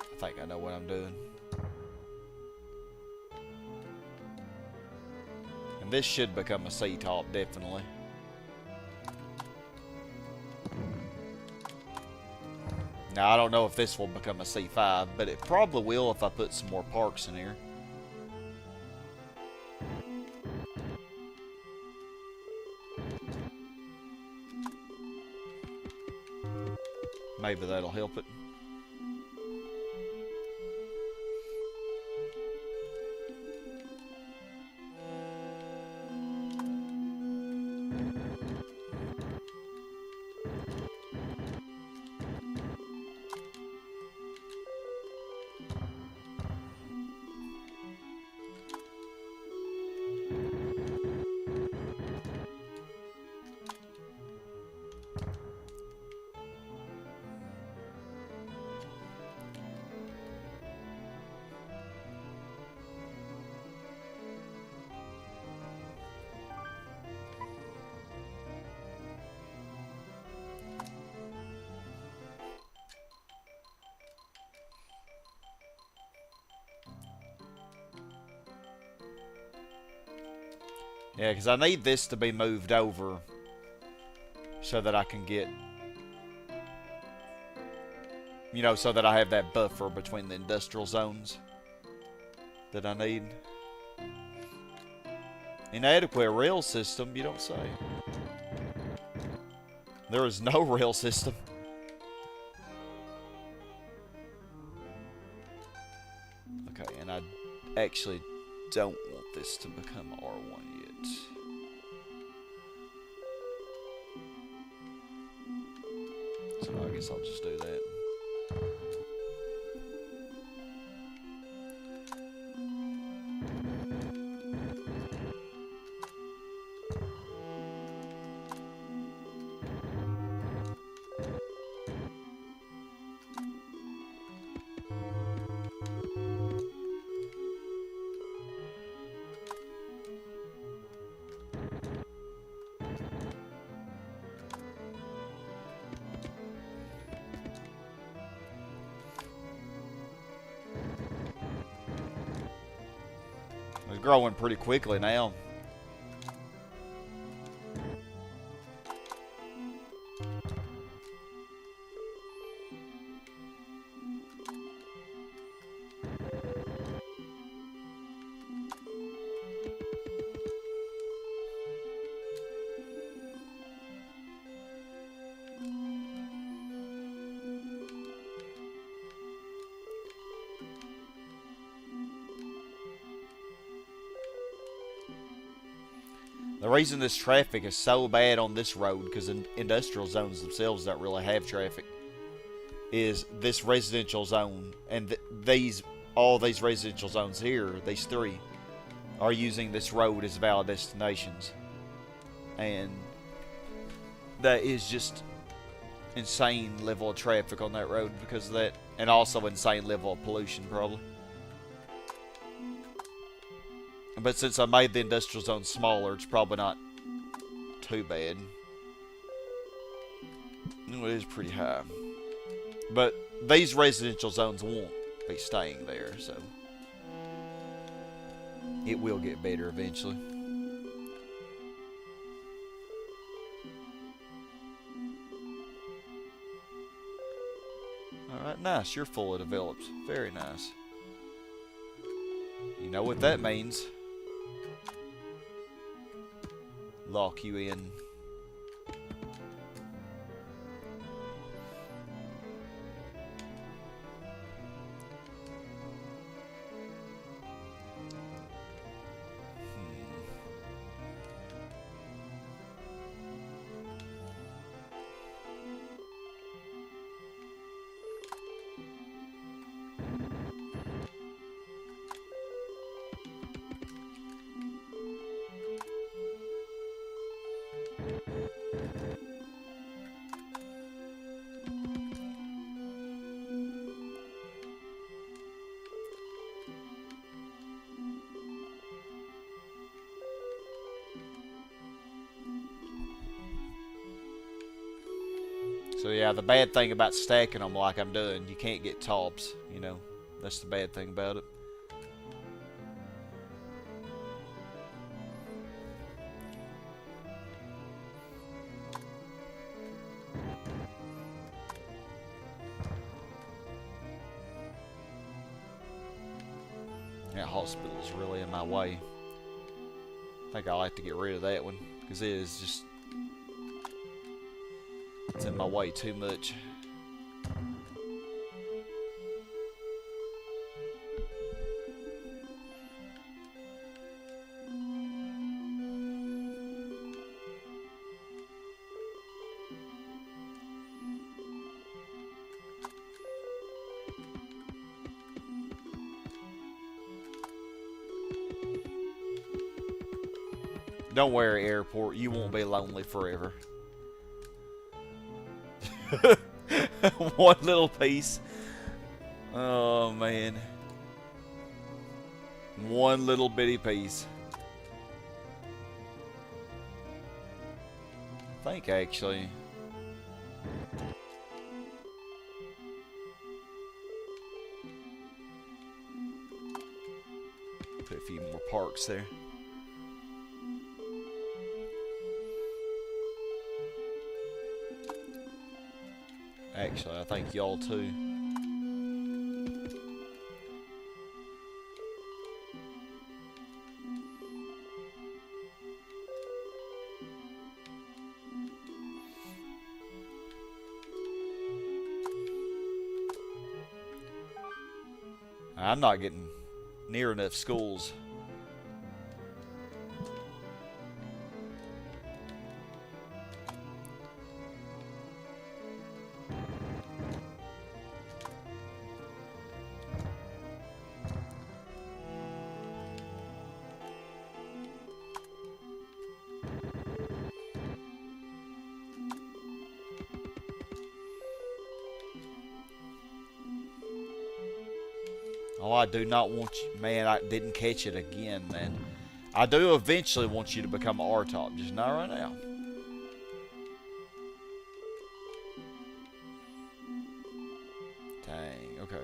I think I know what I'm doing. And this should become a C-top, definitely. Now, I don't know if this will become a C5, but it probably will if I put some more parks in here. Maybe that'll help it. Yeah, because I need this to be moved over so that I can get, you know, so that I have that buffer between the industrial zones that I need. Inadequate rail system, you don't say. There is no rail system. Okay, and I actually don't want this to become R1 yet. So I guess I'll just do that. It's growing pretty quickly now. The reason this traffic is so bad on this road, because industrial zones themselves don't really have traffic, is this residential zone, and all these residential zones here, these three, are using this road as valid destinations. And that is just insane level of traffic on that road because of that, and also insane level of pollution probably. But since I made the industrial zone smaller, it's probably not too bad. It is pretty high. But these residential zones won't be staying there, so it will get better eventually. Alright, nice. You're fully developed. Very nice. You know what that means. Lock you in. So yeah, the bad thing about stacking them like I'm doing, you can't get tops, you know. That's the bad thing about it. That hospital is really in my way. I think I like to get rid of that one because it is just, it's in my way too much. Don't worry, airport, you won't be lonely forever. One little piece. Oh man. One little bitty piece. I think actually. Put a few more parks there. Actually, I think y'all too. I'm not getting near enough schools. Oh, I do not want you. Man, I didn't catch it again, man. I do eventually want you to become an R-top, just not right now. Dang, okay.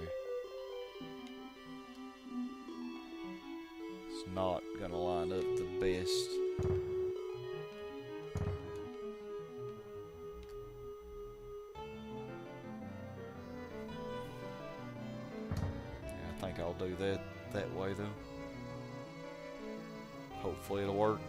It's not gonna line up the best. I think I'll do that way though. Hopefully it'll work.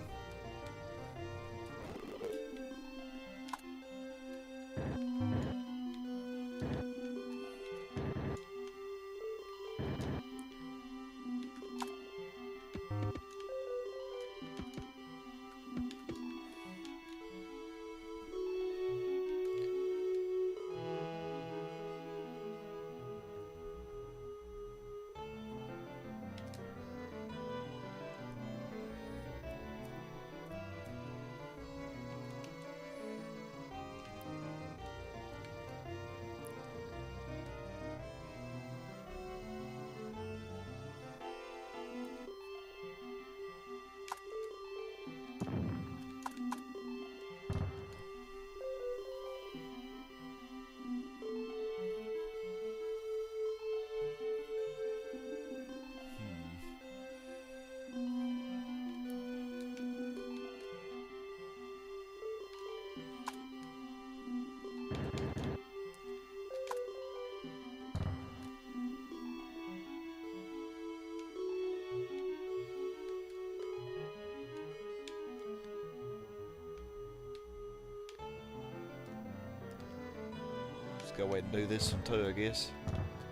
Go ahead and do this one too, I guess.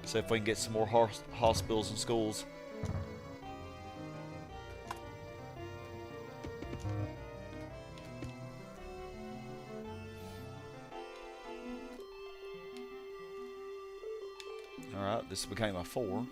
See if we can get some more hospitals and schools. Alright, this became a 4.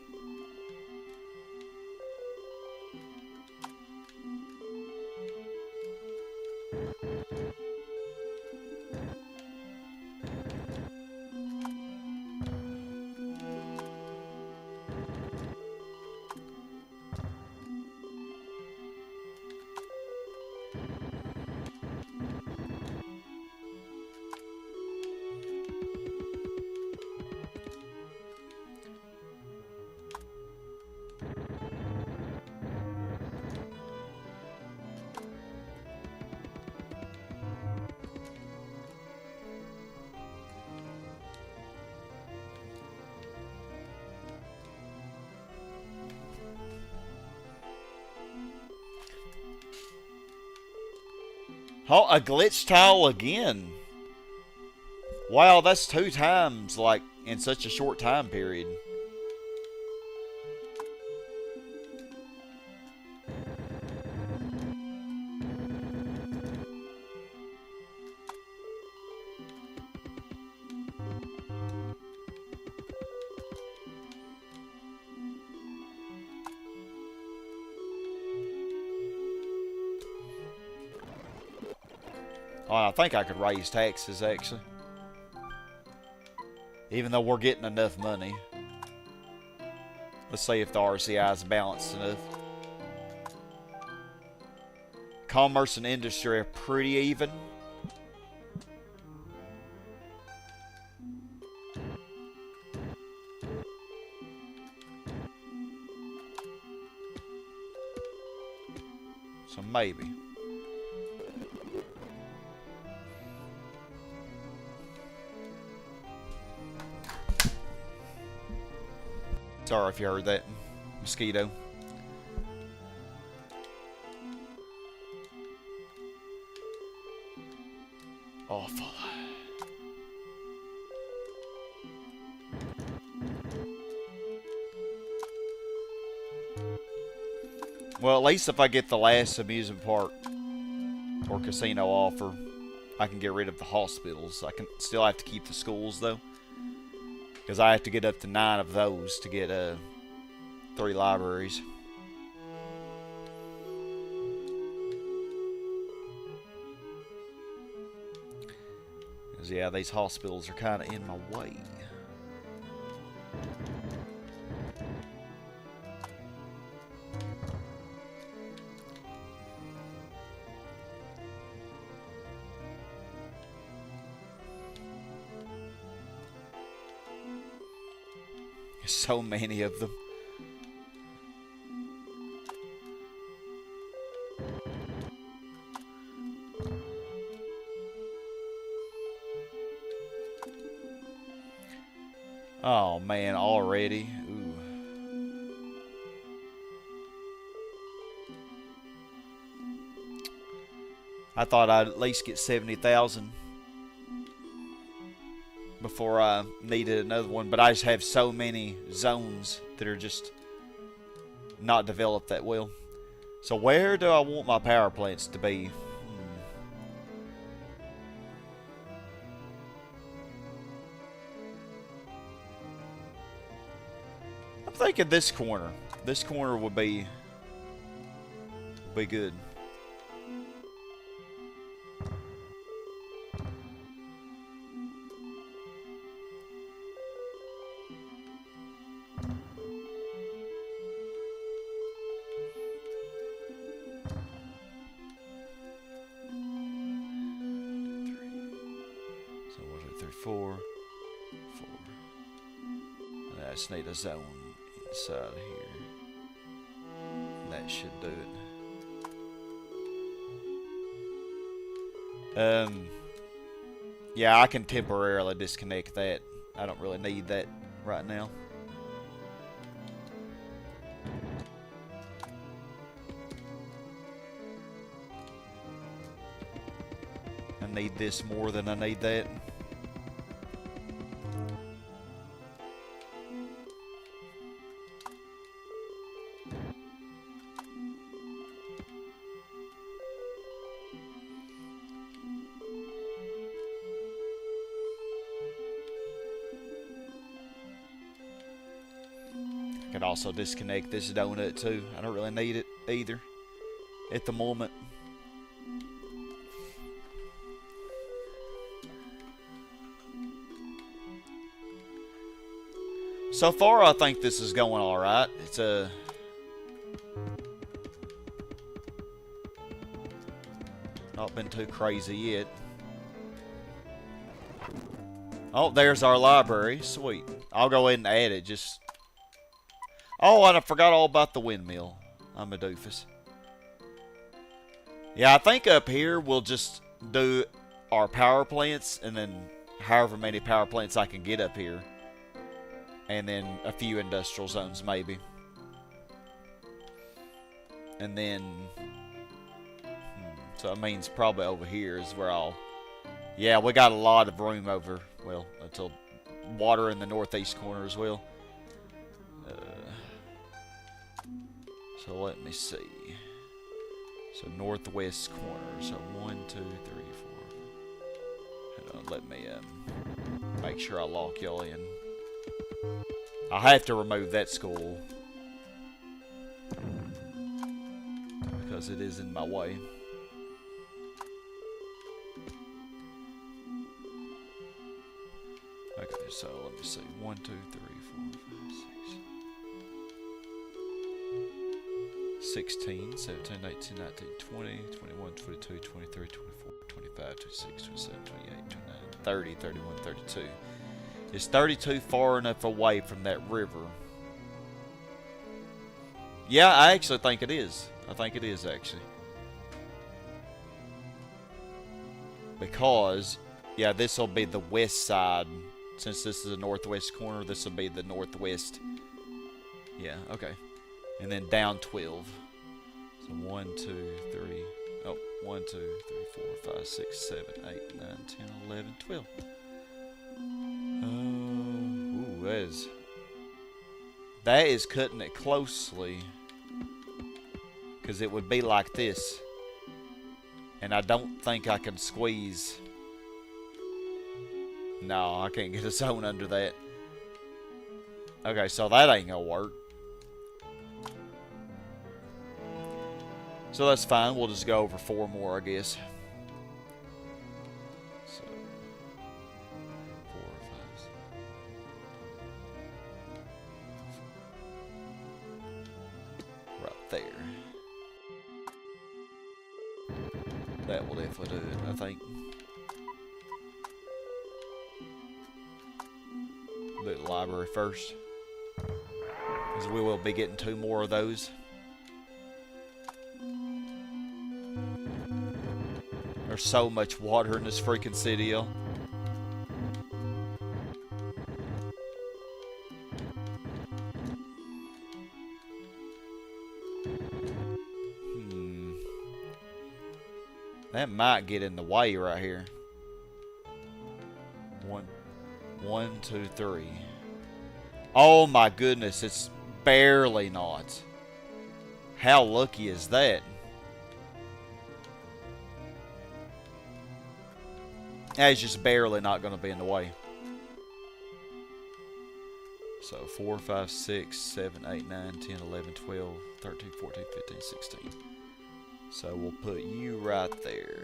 Oh, a glitch tile again. Wow, that's 2 times, like, in such a short time period. Oh, I think I could raise taxes, actually. Even though we're getting enough money. Let's see if the RCI is balanced enough. Commerce and industry are pretty even. So maybe. Sorry if you heard that mosquito. Awful. Well, at least if I get the last amusement park or casino offer, I can get rid of the hospitals. I can still have to keep the schools though. Because I have to get up to 9 of those to get 3 libraries. Because, yeah, these hospitals are kind of in my way. So many of them. Oh man, already? Ooh. I thought I'd at least get 70,000 before I needed another one, but I just have so many zones that are just not developed that well. So where do I want my power plants to be? I'm thinking this corner. This corner would be good. So 1, 2, 3, 4, 4. I just need a zone inside of here. That should do it. Yeah, I can temporarily disconnect that. I don't really need that right now. I need this more than I need that. I could also disconnect this donut too. I don't really need it either at the moment. So far, I think this is going alright. It's not been too crazy yet. Oh, there's our library. Sweet. I'll go ahead and add it. Just. Oh, and I forgot all about the windmill. I'm a doofus. Yeah, I think up here we'll just do our power plants and then however many power plants I can get up here. And then a few industrial zones maybe. And then... So that means probably over here is where I'll... Yeah, we got a lot of room over... Well, until water in the northeast corner as well. So let me see. So northwest corner. So 1, 2, 3, 4. Hold on, let me make sure I lock y'all in. I have to remove that school because it is in my way. Okay, so let me see. 1, 2, 3, 4, 5, 6. 16, 17, 18, 19, 20, 21, 22, 23, 24, 25, 26, 27, 28, 29, 30, 31, 32. Is 32 far enough away from that river? Yeah, I actually think it is. I think it is, actually. Because, yeah, this will be the west side. Since this is the northwest corner, this will be the northwest. Yeah, okay. And then down 12. So 1, 2, 3. Oh, 1, 2, 3, 4, 5, 6, 7, 8, 9, 10, 11, 12. Ooh, that is cutting it closely. Because it would be like this. And I don't think I can squeeze. No, I can't get a zone under that. Okay, so that ain't gonna work. So that's fine. We'll just go over 4 more, I guess. So, 4, 5. Right there. That will definitely do it, I think. Do the library first. Because we will be getting 2 more of those. There's so much water in this freaking city, y'all. That might get in the way right here. One, two, three. Oh my goodness, it's barely not. How lucky is that? That is just barely not going to be in the way. So 4, 5, 6, 7, 8, 9, 10, 11, 12, 13, 14, 15, 16. So we'll put you right there.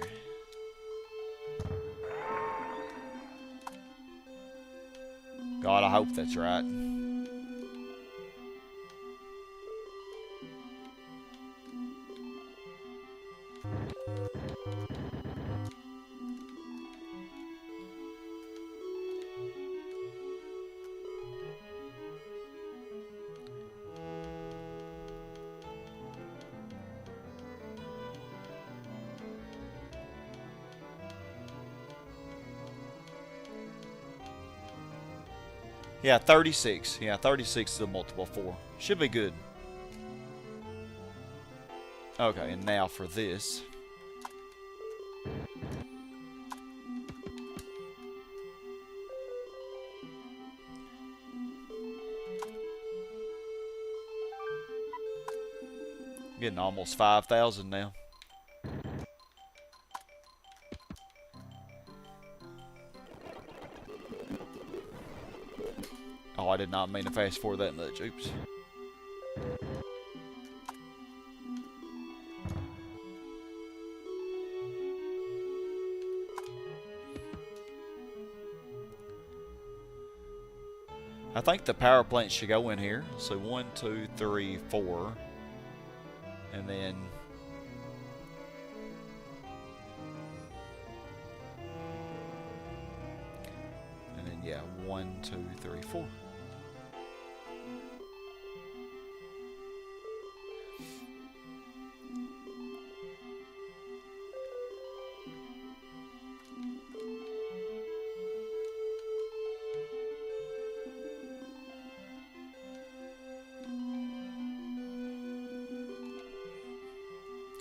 God, I hope that's right. Yeah, 36. Yeah, 36 is a multiple 4. Should be good. Okay, and now for this. Getting almost 5,000 now. Oh, I did not mean to fast forward that much. Oops. I think the power plant should go in here. So 1, 2, 3, 4. And then... yeah, 1, 2, 3, 4.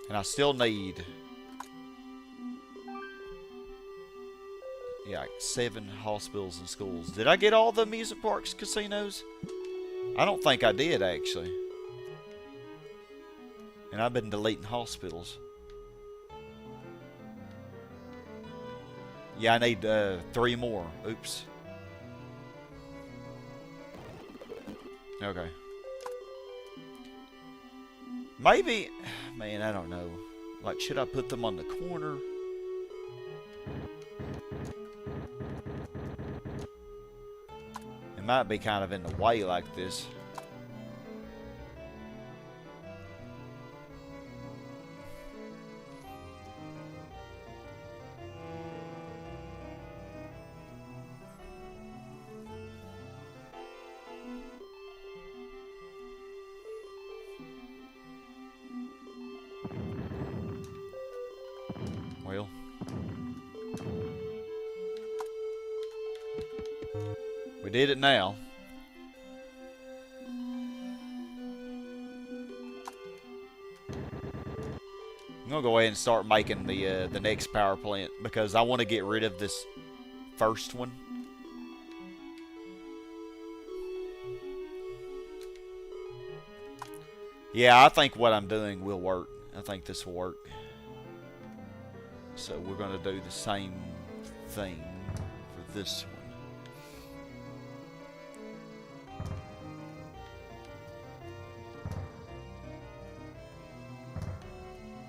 And I still need... yeah, like 7 hospitals and schools. Did I get all the amusement parks, casinos? I don't think I did, actually. And I've been deleting hospitals. Yeah, I need 3 more. Oops. Okay. Maybe... man, I don't know. Like, should I put them on the corner? It might be kind of in the way like this. Well, we did it now. I'm gonna go ahead and start making the next power plant because I want to get rid of this first one. Yeah, I think what I'm doing will work. I think this will work. So we're going to do the same thing for this one.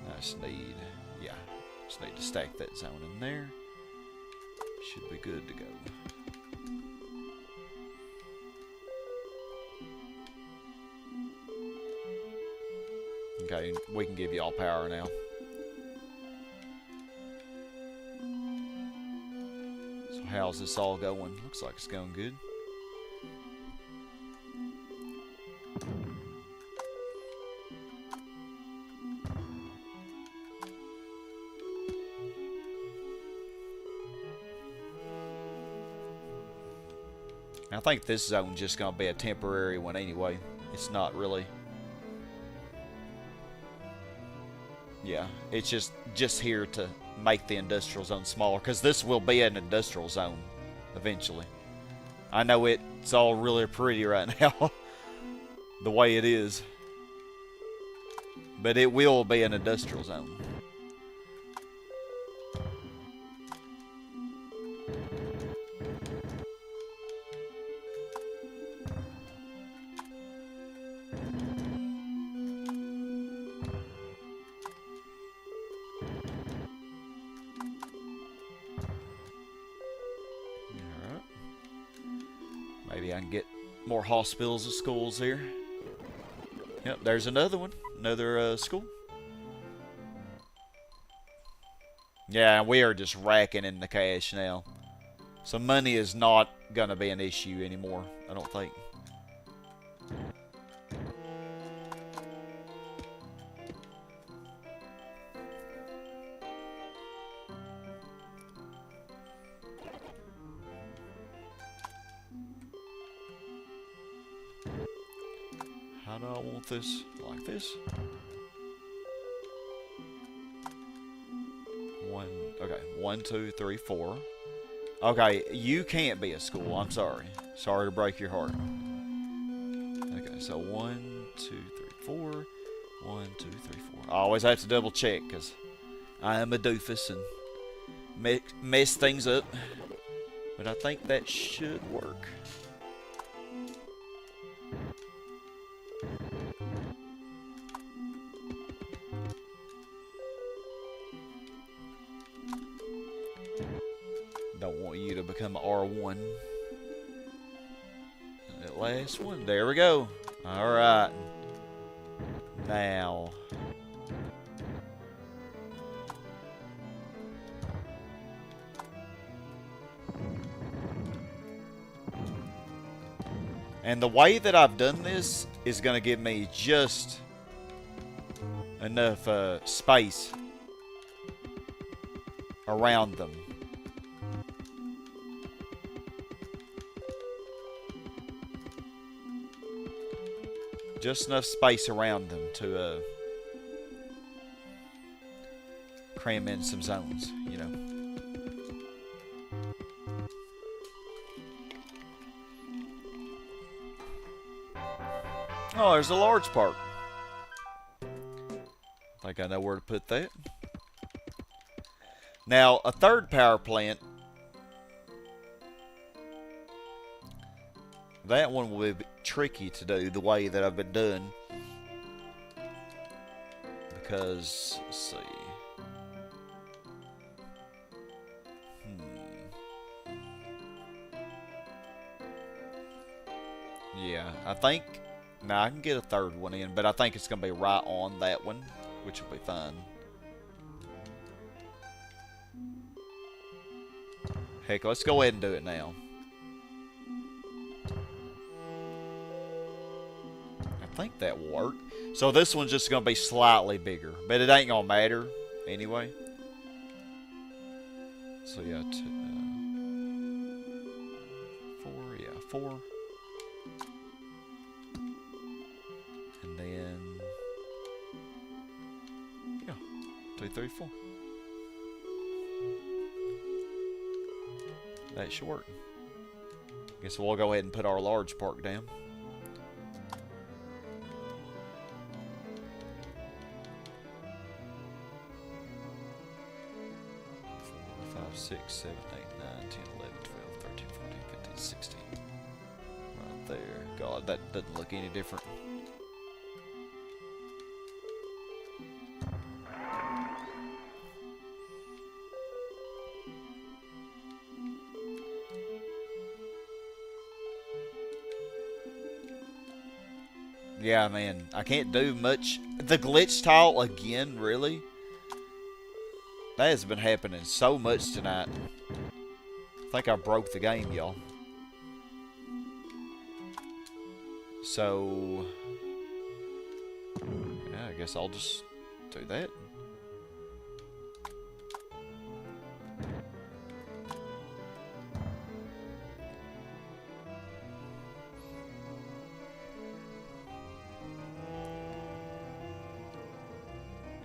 I just need, yeah, just need to stack that zone in there. Should be good to go. Okay, we can give y'all power now. So how's this all going? Looks like it's going good. I think this zone's just going to be a temporary one anyway. It's not really. Yeah, it's just here to make the industrial zone smaller, because this will be an industrial zone eventually. I know it's all really pretty right now, the way it is, but it will be an industrial zone. Maybe I can get more hospitals and schools here. Yep, there's another one. Another school. Yeah, we are just racking in the cash now. So money is not going to be an issue anymore, I don't think. How do I want this? Like this? Okay, 1, 2, 3, 4. Okay, you can't be a school. I'm sorry. Sorry to break your heart. Okay, so 1, 2, 3, 4. 1, 2, 3, 4. I always have to double check because I am a doofus and mess things up. But I think that should work. Don't want you to become R1. That last one. There we go. Alright. Now. And the way that I've done this is going to give me just enough space around them. Just enough space around them to cram in some zones, you know. Oh, there's a large park. I think I know where to put that. Now, a third power plant. That one will be tricky to do the way that I've been doing. Because, let's see. Yeah, I think... Now, I can get a third one in, but I think it's going to be right on that one, which will be fine. Heck, let's go ahead and do it now. I think that will work. So this one's just going to be slightly bigger, but it ain't going to matter anyway. So yeah, 4, yeah, 4. And then, yeah, 2, 3, 4. That should work. Guess we'll go ahead and put our large park down. 4, 5, 6, 7, 8, 9, 10, 11, 12, 13, 14, 15, 16. Right there. God, that doesn't look any different. Yeah, man, I can't do much. The glitch tile again, really? That has been happening so much tonight. I think I broke the game, y'all. So, yeah, I guess I'll just do that.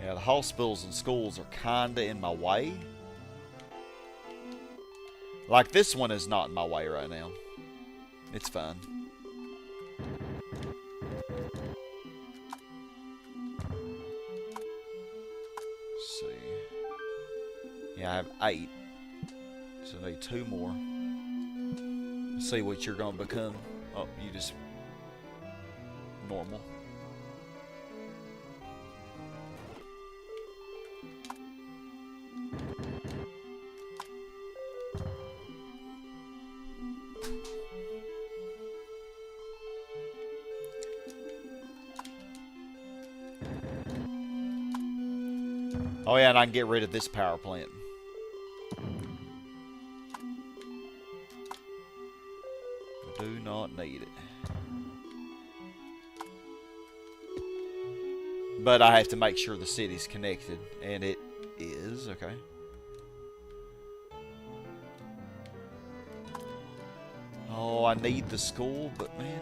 Yeah, the hospitals and schools are kinda in my way. Like this one is not in my way right now. It's fine. Let's see. Yeah, I have 8. So I need 2 more. Let's see what you're gonna become. Oh, you just normal. Oh yeah, and I can get rid of this power plant. I do not need it. But I have to make sure the city's connected, and it is, okay. Oh, I need the school, but man.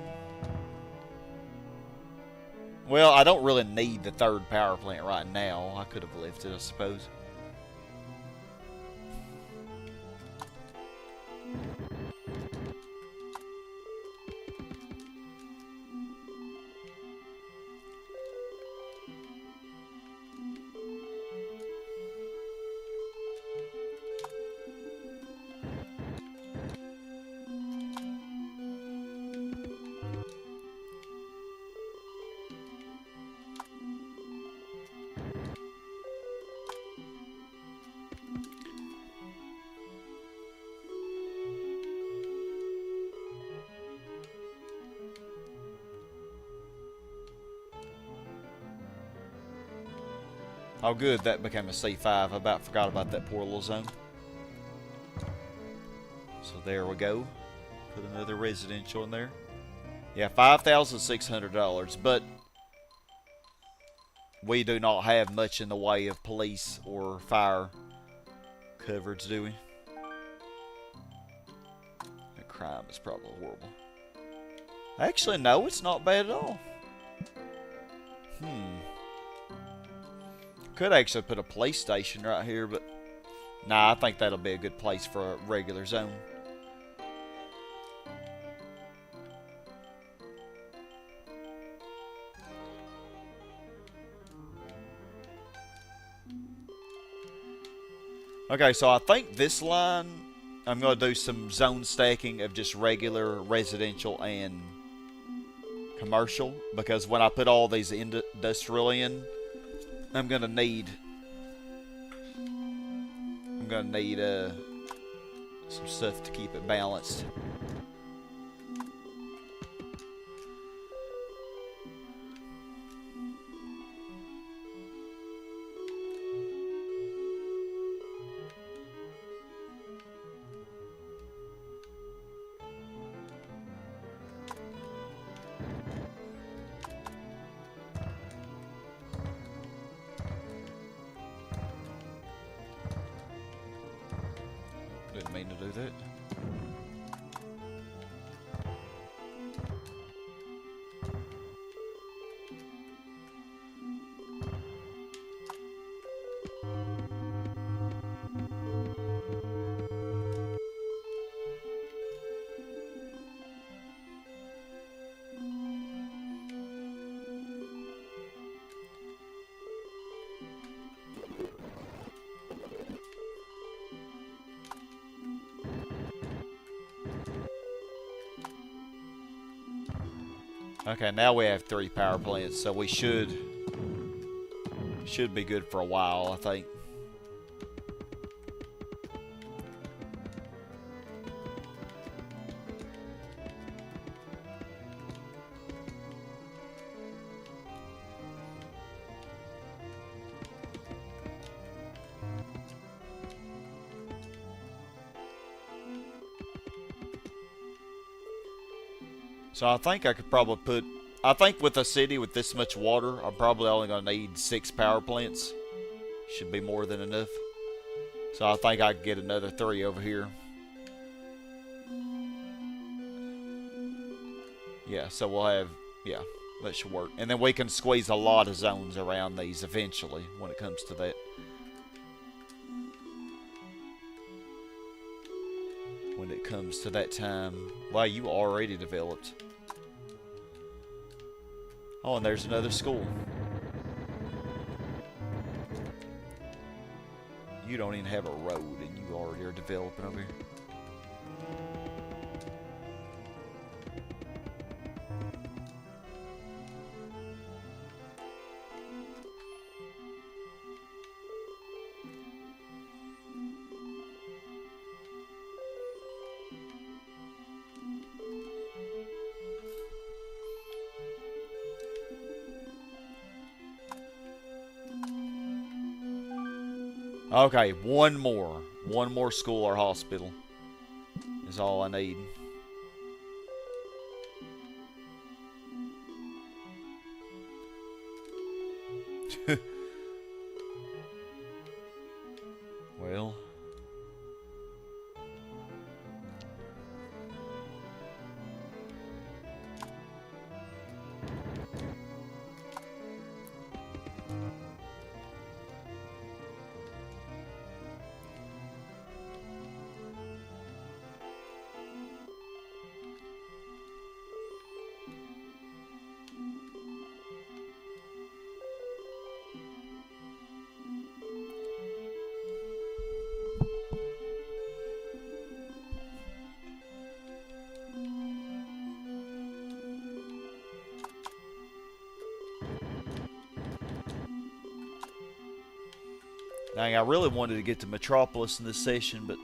Well, I don't really need the 3rd power plant right now. I could have left it, I suppose. Oh good, that became a C5. I about forgot about that poor little zone. So there we go. Put another residential in there. Yeah, $5,600, but we do not have much in the way of police or fire coverage, do we? The crime is probably horrible. Actually, no, it's not bad at all. Could actually put a police station right here, but nah, I think that'll be a good place for a regular zone. Okay, so I think this line, I'm going to do some zone stacking of just regular residential and commercial, because when I put all these industrial in, I'm gonna need some stuff to keep it balanced. Didn't mean to do that. Okay, now we have 3 power plants, so we should be good for a while, I think. So I think I could probably put, I think with a city with this much water, I'm probably only going to need 6 power plants. Should be more than enough. So I think I could get another 3 over here. Yeah, so we'll have, yeah. That should work. And then we can squeeze a lot of zones around these eventually when it comes to that. When it comes to that time. Wow, you already developed. Oh, and there's another school. You don't even have a road, and you already are developing over here. Okay, one more. One more school or hospital is all I need. Well. Dang, I really wanted to get to Metropolis in this session, but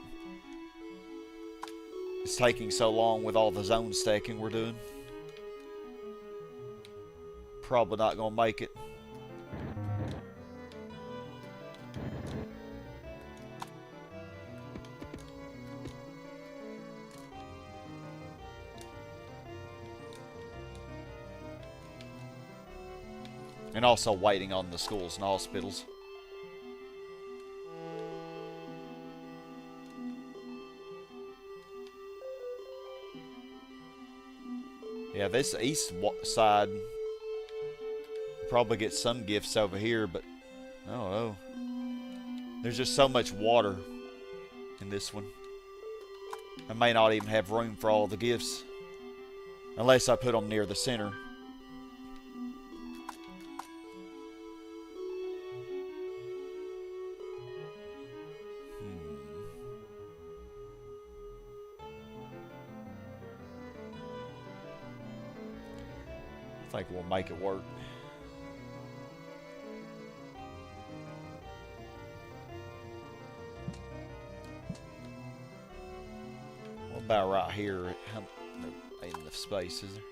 it's taking so long with all the zone stacking we're doing. Probably not gonna make it. And also waiting on the schools and hospitals. Yeah, this east side probably get some gifts over here, but I don't know. There's just so much water in this one. I may not even have room for all the gifts. Unless I put them near the center. I think we'll make it work. What about right here? No, ain't enough space, is there?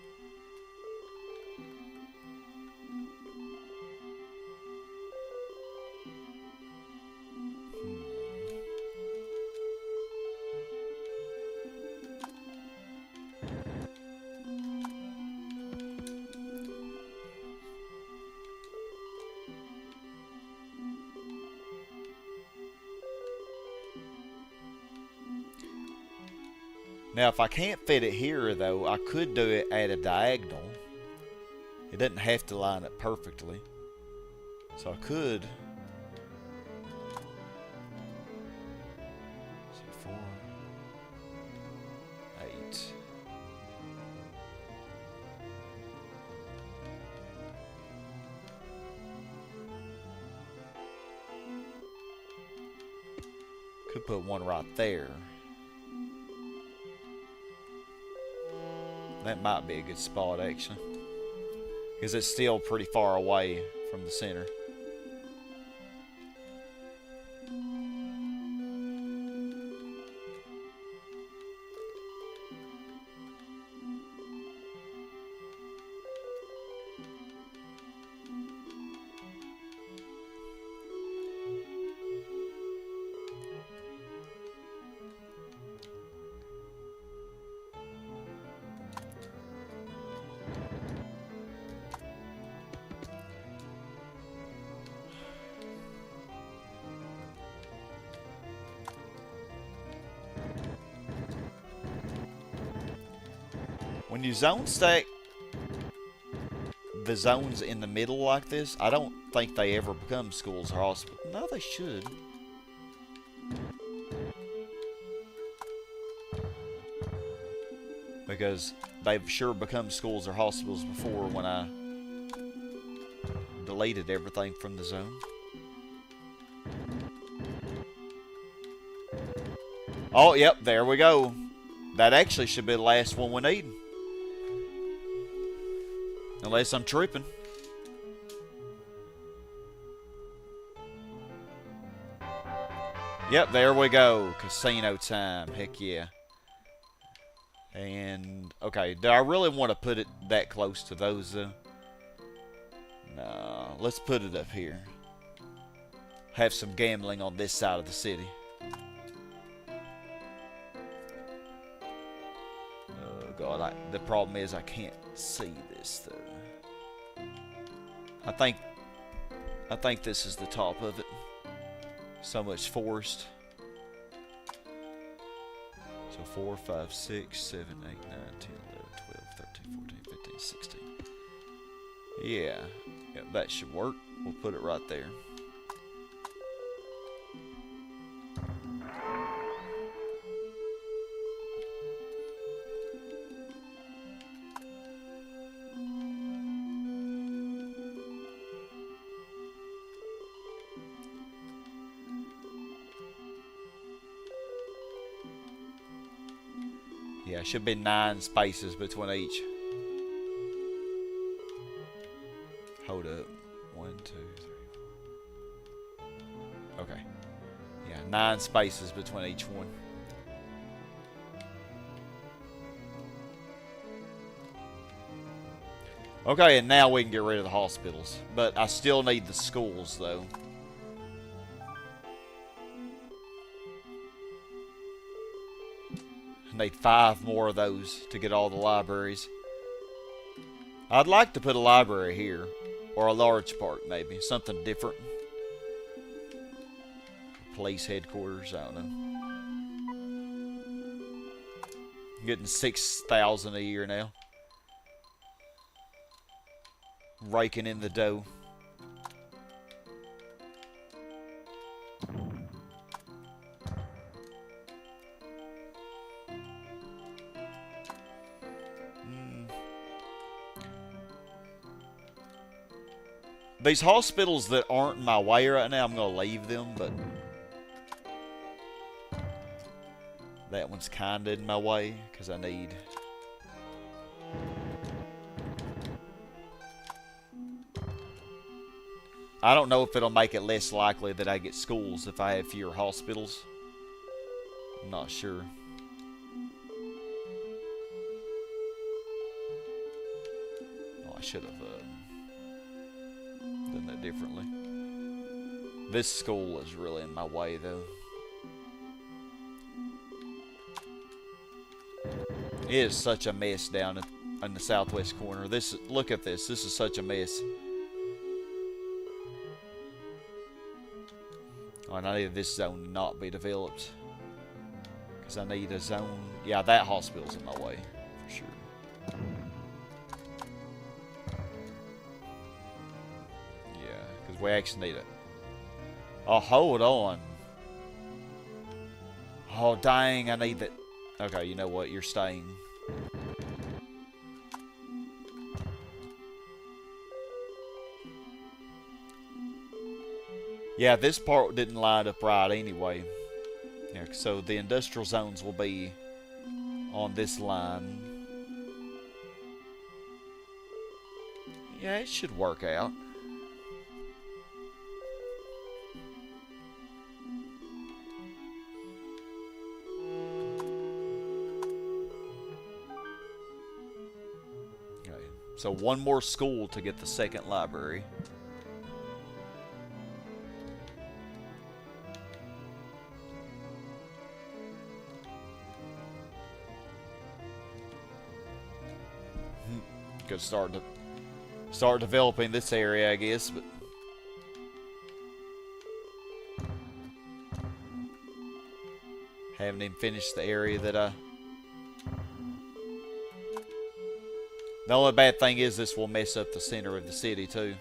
Now, if I can't fit it here, though, I could do it at a diagonal. It doesn't have to line up perfectly. So I could. So 4, 8. Could put one right there. That might be a good spot, actually. Because it's still pretty far away from the center. When you zone stack the zones in the middle like this, I don't think they ever become schools or hospitals. No, they should. Because they've sure become schools or hospitals before when I deleted everything from the zone. Oh, yep, there we go. That actually should be the last one we need. Unless I'm tripping. Yep, there we go. Casino time. Heck yeah. And, okay, do I really want to put it that close to those, though? No, let's put it up here. Have some gambling on this side of the city. Oh, God, the problem is I can't see this, though. I think this is the top of it. So much forest. So 4, 5, 6, 7, 8, 9, 10, 11, 12, 13, 14, 15, 16. Yeah. Yep, that should work. We'll put it right there. Yeah, should be 9 spaces between each. Hold up. 1, 2, 3, 4. Okay. Yeah, 9 spaces between each one. Okay, and now we can get rid of the hospitals. But I still need the schools, though. Need 5 more of those to get all the libraries. I'd like to put a library here. Or a large park, maybe. Something different. Police headquarters, I don't know. I'm getting 6,000 a year now. Raking in the dough. These hospitals that aren't in my way right now, I'm going to leave them, but that one's kind of in my way, because I need... I don't know if it'll make it less likely that I get schools if I have fewer hospitals. I'm not sure. Oh, I should have... done that differently. This school is really in my way, though. It is such a mess down in the southwest corner. Look at this. This is such a mess. Oh, and I need this zone to not be developed. Because I need a zone... Yeah, that hospital's in my way, for sure. We actually need it. Oh, hold on. Oh, dang, I need that. Okay, you know what? You're staying. Yeah, this part didn't line up right anyway. Yeah, so the industrial zones will be on this line. Yeah, it should work out. So one more school to get the second library. Could start developing this area, I guess, but haven't even finished the area that I The only bad thing is this will mess up the center of the city too.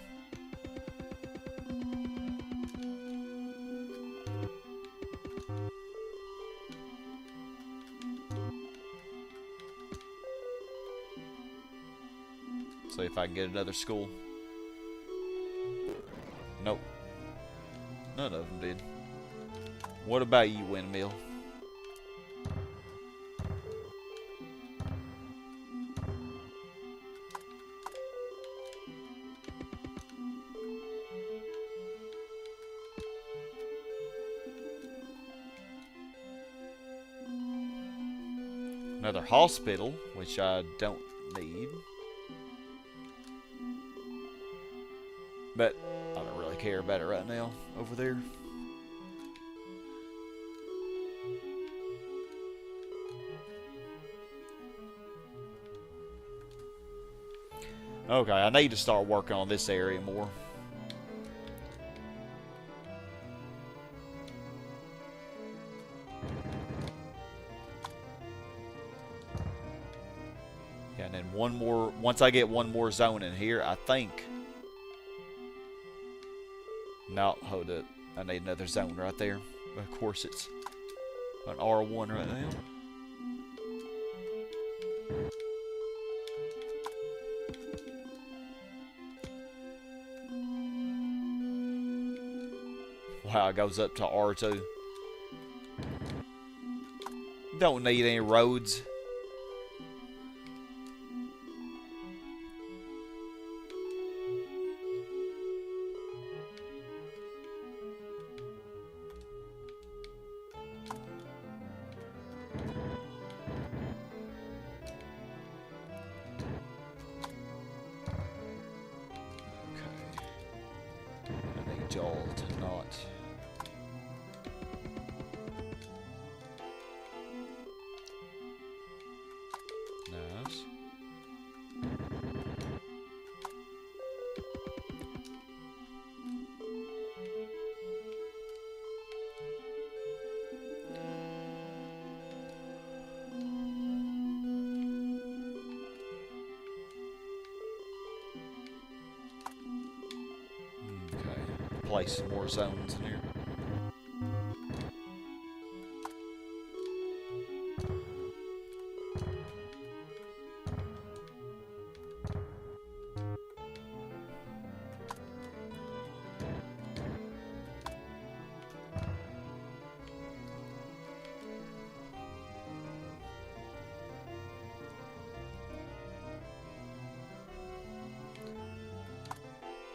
See if I can get another school. Nope. None of them did. What about you, windmill? Another hospital, which I don't need. But I don't really care about it right now over there. Okay, I need to start working on this area more. Yeah, and then one more, once I get one more zone in here, I think. No, hold up. I need another zone right there. Of course, it's an R1 right now. Wow, it goes up to R2. Don't need any roads. Y'all to not. Nice. Place some more zones in here.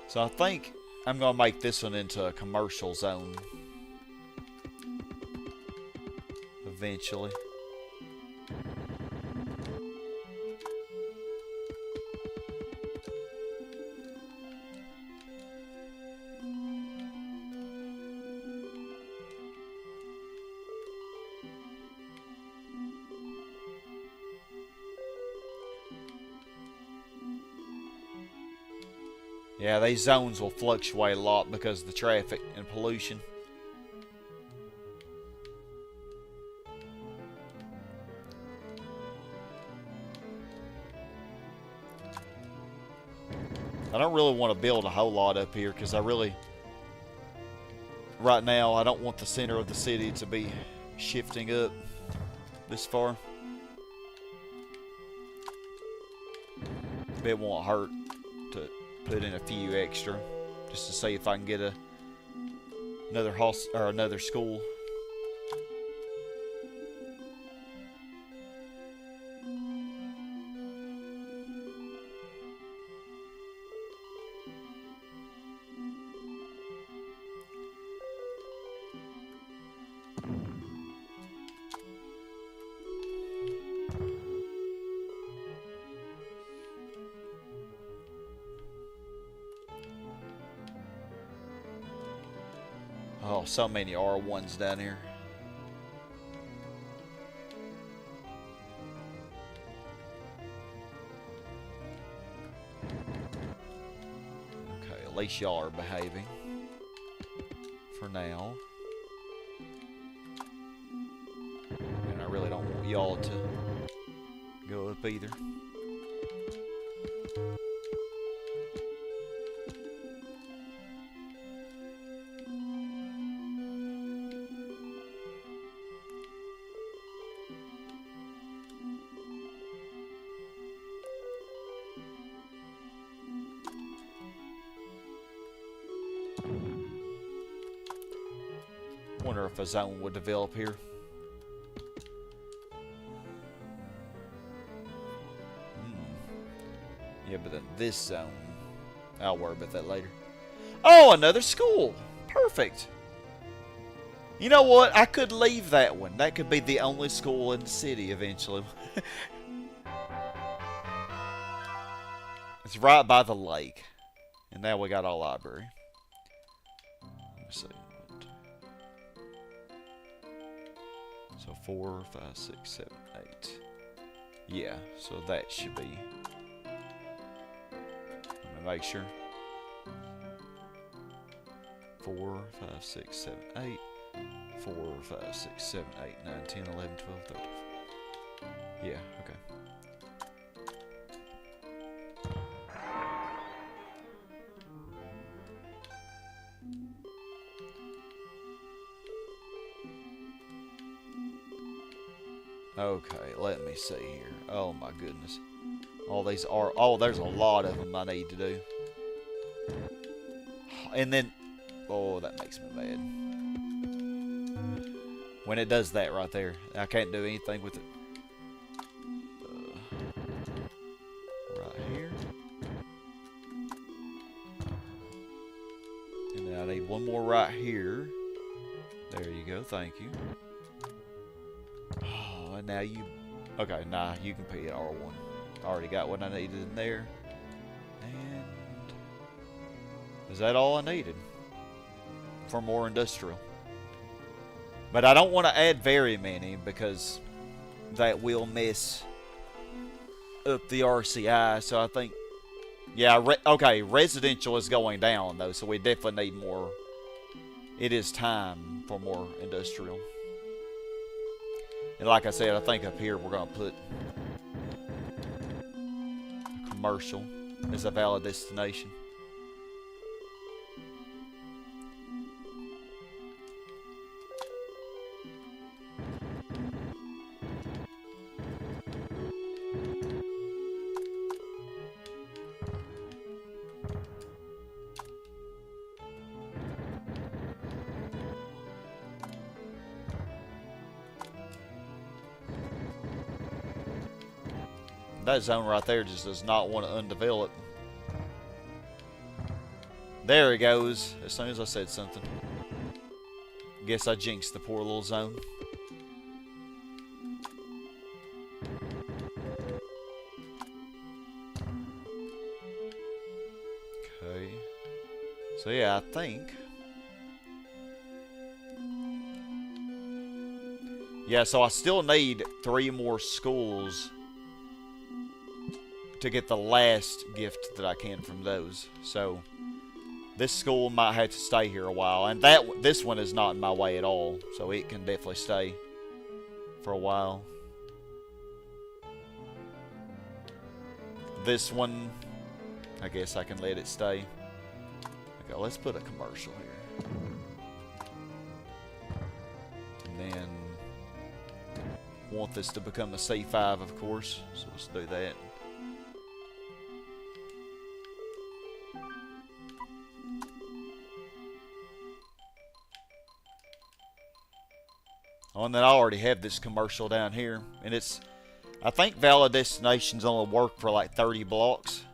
So I think I'm going to make this one into a commercial zone eventually. Yeah, these zones will fluctuate a lot because of the traffic and pollution. I don't really want to build a whole lot up here because right now, I don't want the center of the city to be shifting up this far. It won't hurt to put in a few extra just to see if I can get another house or another school. Oh, so many R1s down here. Okay, at least y'all are behaving. For now. And I really don't want y'all to go up either. Wonder if a zone would develop here. Yeah, but then this zone, I'll worry about that later. Oh, another school. Perfect. You know what? I could leave that one. That could be the only school in the city eventually. It's right by the lake. And now we got our library. Let me see. So 4, 5, 6, 7, 8. Yeah, so that should be. Let me make sure. 4, 5, 6, 7, 8. 4, 5, 6, 7, 8, 9, 10, 11, 12, 13. Yeah, okay. Okay, let me see here. Oh my goodness. All these are... Oh, there's a lot of them I need to do. And then... Oh, that makes me mad. When it does that right there. I can't do anything with it. Right here. And then I need one more right here. There you go, thank you. Oh, and now you... Okay, nah, you can pay it R1. I already got what I needed in there. And... Is that all I needed? For more industrial. But I don't want to add very many because that will mess up the RCI. So I think, yeah, okay, residential is going down though, so we definitely need more. It is time for more industrial. And like I said, I think up here we're going to put a commercial as a valid destination. That zone right there just does not want to undevelop. There it goes. As soon as I said something. Guess I jinxed the poor little zone. Okay. So yeah, I think. Yeah, so I still need 3 more schools to get the last gift that I can from those. So this school might have to stay here a while, and this one is not in my way at all, so it can definitely stay for a while. This one, I guess I can let it stay. Okay, let's put a commercial here. And then want this to become a C5, of course, so let's do that. Oh, and then I already have this commercial down here, and it's, I think valid destinations only work for like 30 blocks.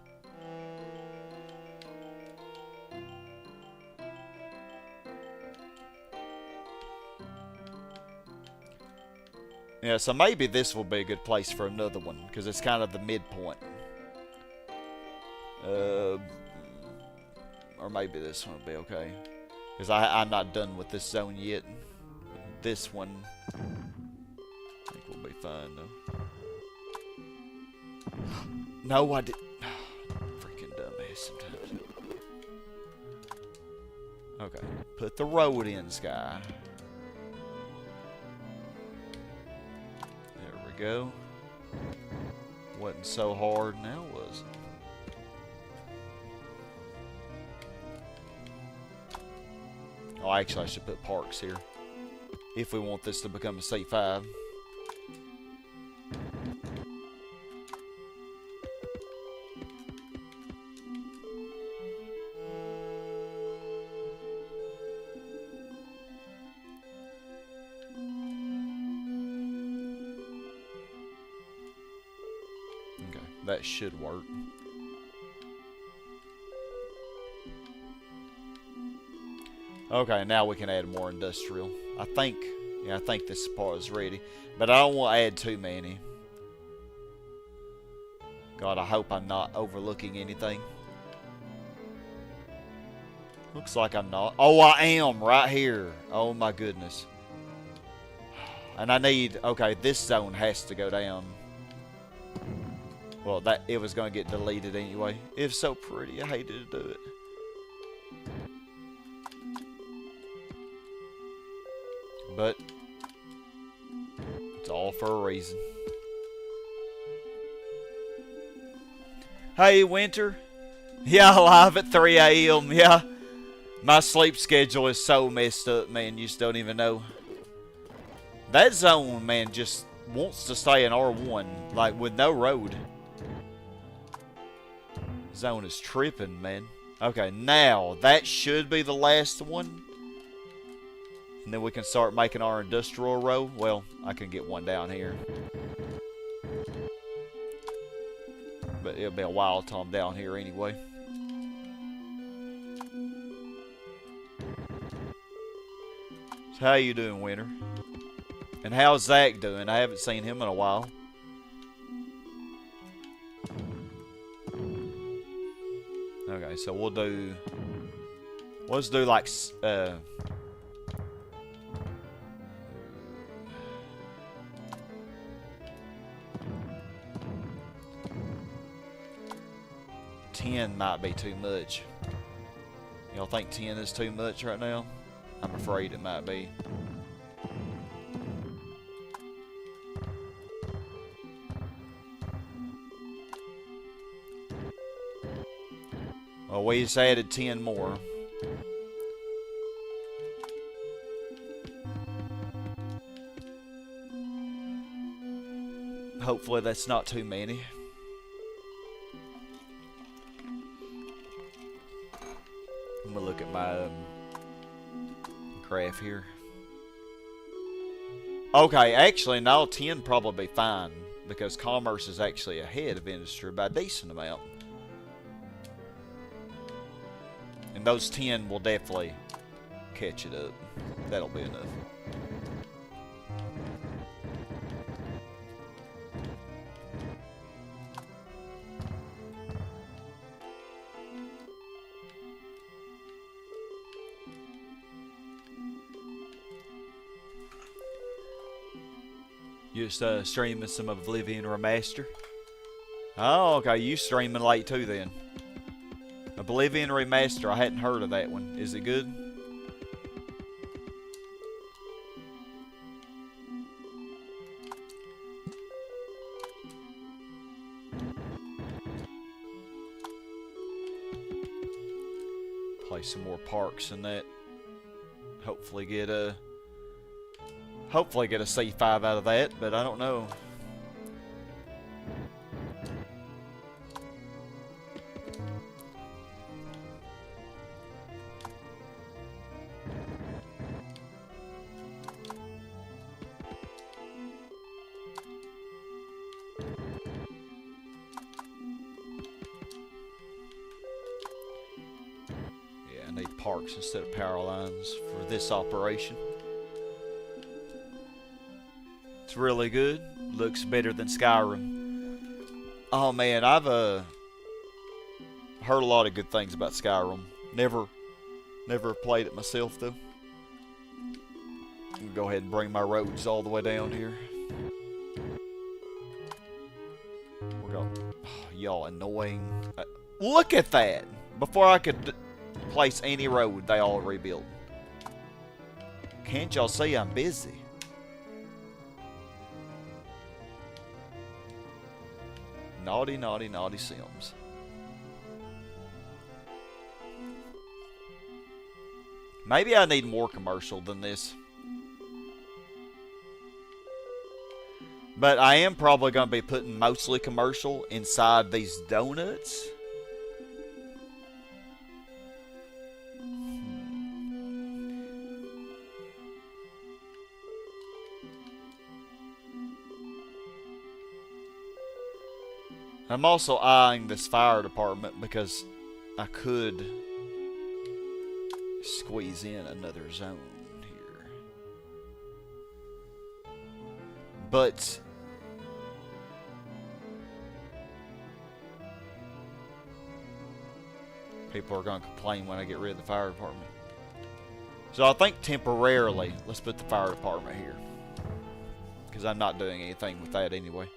Yeah, so maybe this will be a good place for another one, because it's kind of the midpoint. Or maybe this one will be okay, because I'm not done with this zone yet. This one, I think we'll be fine though. No, I did. Freaking dumbass sometimes. Okay, put the road in, Sky. There we go. Wasn't so hard now, was it? Oh, actually, I should put parks here. If we want this to become a C5. Okay, that should work. Okay, now we can add more industrial. I think this part is ready. But I don't want to add too many. God, I hope I'm not overlooking anything. Looks like I'm not. Oh, I am right here. Oh my goodness. And I need, okay, this zone has to go down. Well, it was going to get deleted anyway. It's so pretty. I hated to do it. But it's all for a reason. Hey, Winter. Yeah, live at 3 a.m. Yeah. My sleep schedule is so messed up, man. You just don't even know. That zone, man, just wants to stay in R1, like with no road. Zone is tripping, man. Okay, now that should be the last one. And then we can start making our industrial row. Well, I can get one down here. But it'll be a while till I'm down here anyway. So how you doing, Winter? And how's Zach doing? I haven't seen him in a while. Okay, so we'll do... Let's do like... 10 might be too much. Y'all think 10 is too much right now? I'm afraid it might be. Well, we just added 10 more. Hopefully that's not too many. I'm gonna look at my graph here. Okay, actually, no, 10 probably be fine because commerce is actually ahead of industry by a decent amount. And those 10 will definitely catch it up. That'll be enough. Just streaming some Oblivion Remaster. Oh, okay, you streaming late too then. Oblivion Remaster, I hadn't heard of that one. Is it good? Play some more parks and that. Hopefully get a C5 out of that, but I don't know. Yeah, I need parks instead of power lines for this operation. Really good. Looks better than Skyrim. Oh man, I've heard a lot of good things about Skyrim. Never played it myself though. I'm gonna go ahead and bring my roads all the way down here. We're going. Oh, y'all annoying. Look at that! Before I could place any road, they all rebuilt. Can't y'all see I'm busy? Naughty, naughty, naughty Sims. Maybe I need more commercial than this. But I am probably going to be putting mostly commercial inside these donuts. I'm also eyeing this fire department because I could squeeze in another zone here. But people are going to complain when I get rid of the fire department. So I think temporarily, let's put the fire department here. Because I'm not doing anything with that anyway.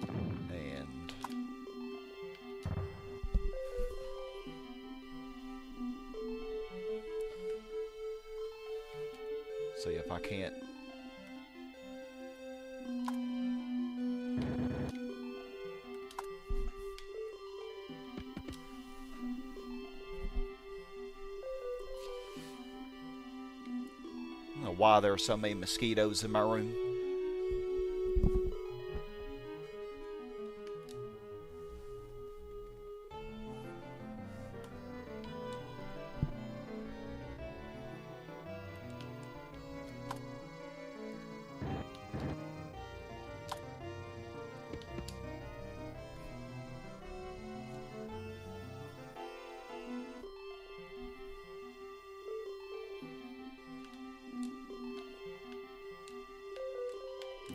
And see if I can't. I don't know why there are so many mosquitoes in my room.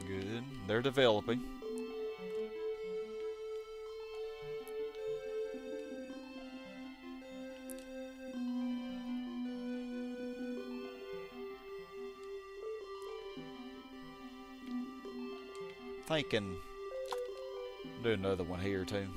Good. They're developing. Thinking do another one here too.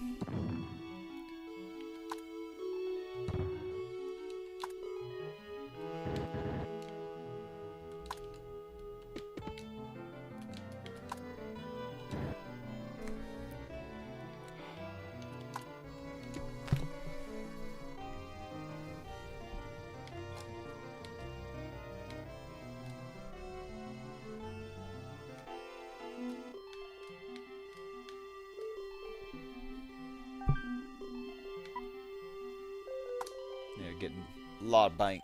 Yeah, getting a lot of bank.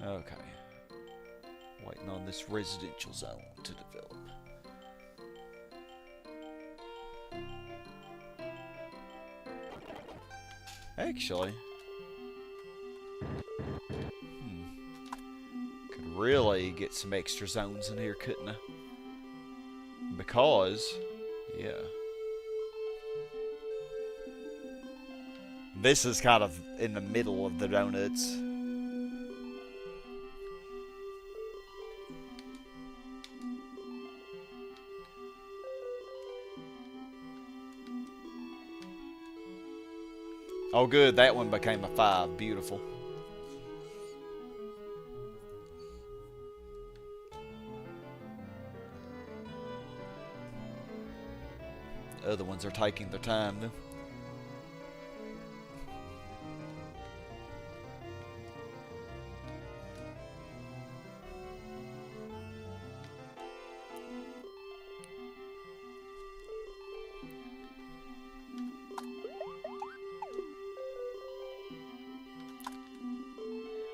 Okay. Waiting on this residential zone to develop. Actually, could really get some extra zones in here, couldn't I? Because, yeah. This is kind of in the middle of the donuts. Oh good, that one became a 5. Beautiful. The other ones are taking their time though.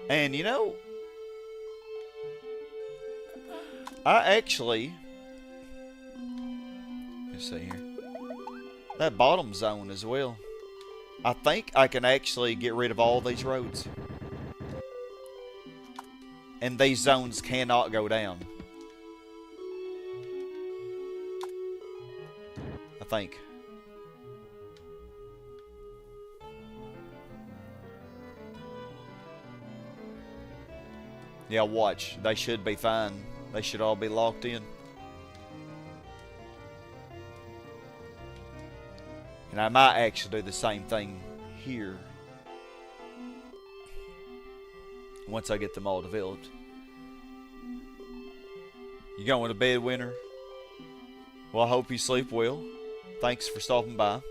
And you know, I actually, let's see here, that bottom zone as well. I think I can actually get rid of all these roads. And these zones cannot go down. I think. Yeah, watch. They should be fine. They should all be locked in. And I might actually do the same thing here. Once I get them all developed. You going to bed, Winter? Well, I hope you sleep well. Thanks for stopping by.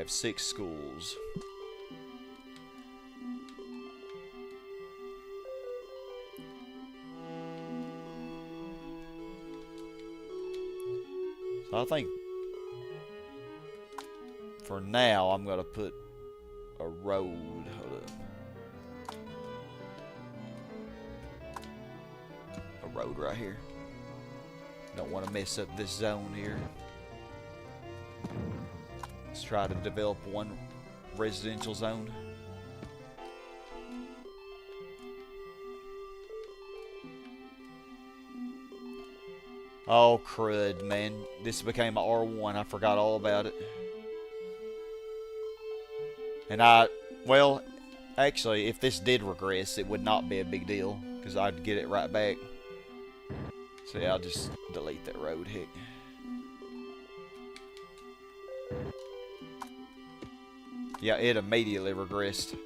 have 6 schools. So I think for now I'm gonna put a road. Hold up. A road right here. Don't want to mess up this zone here. Let's try to develop one residential zone. Oh crud, man. This became a R1. I forgot all about it. And well, actually, if this did regress, it would not be a big deal, because I'd get it right back. So yeah, I'll just delete that road, heck. Yeah, it immediately regressed.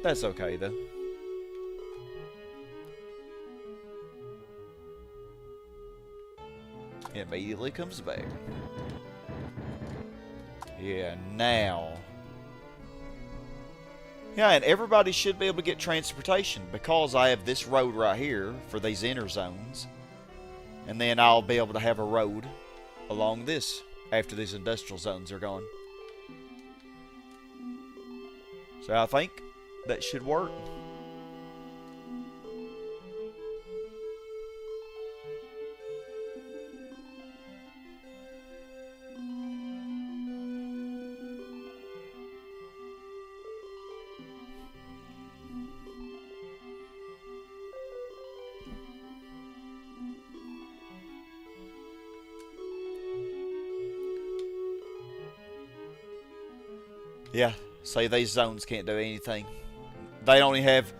That's okay, though. It immediately comes back. Yeah, now. Yeah, and everybody should be able to get transportation because I have this road right here for these inner zones. And then I'll be able to have a road along this after these industrial zones are gone. So I think that should work. Yeah, say these zones can't do anything. They have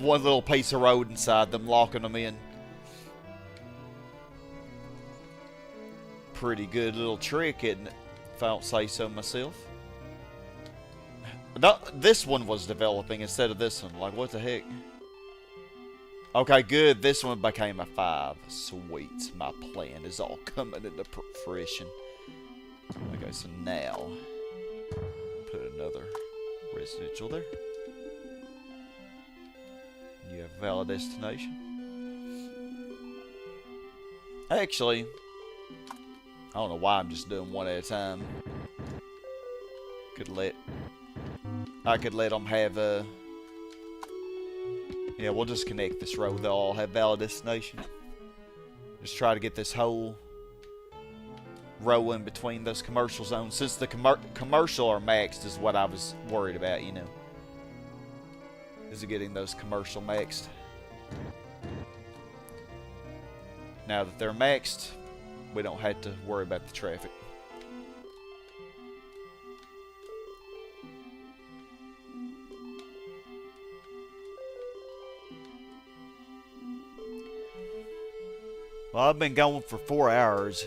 one little piece of road inside them, locking them in. Pretty good little trick, isn't it? If I don't say so myself. No, this one was developing instead of this one. Like, what the heck? Okay, good. This one became a 5. Sweet. My plan is all coming into fruition. Okay, so now put another residential there. You have a valid destination. Actually, I don't know why I'm just doing one at a time. I could let them have a. Yeah, we'll just connect this road. They'll all have valid destination. Just try to get this whole row in between those commercial zones. Since the commercial are maxed is what I was worried about, you know. Is getting those commercial maxed. Now that they're maxed, we don't have to worry about the traffic. Well, I've been going for 4 hours.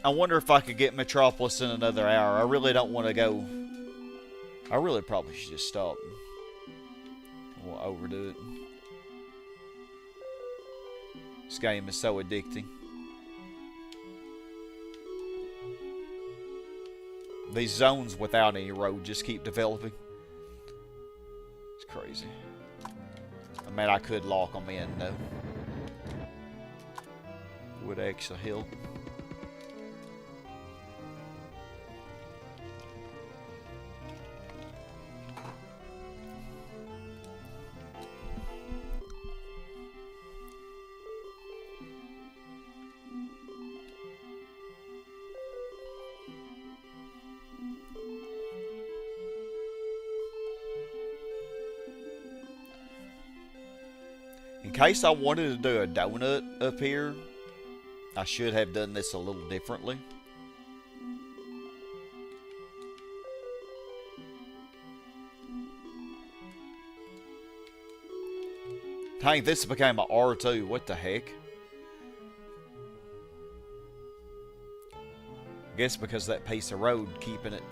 I wonder if I could get Metropolis in another hour. I really don't want to go. I really probably should just stop. I won't overdo it. This game is so addicting. These zones without any road just keep developing. It's crazy. I mean, I could lock them in, though. Would actually help. In case I wanted to do a donut up here, I should have done this a little differently. Dang, this became an R2. What the heck? I guess because that piece of road keeping it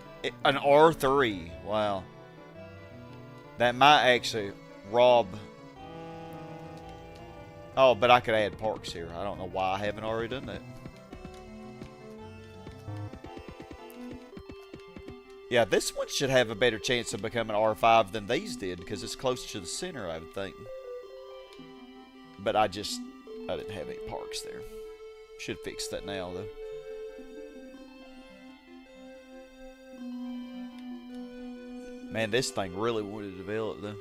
an R3. Wow. That might actually rob. Oh, but I could add parks here. I don't know why I haven't already done that. Yeah, this one should have a better chance of becoming R5 than these did, because it's closer to the center, I would think. But I didn't have any parks there. Should fix that now, though. Man, this thing really wanted to develop, though.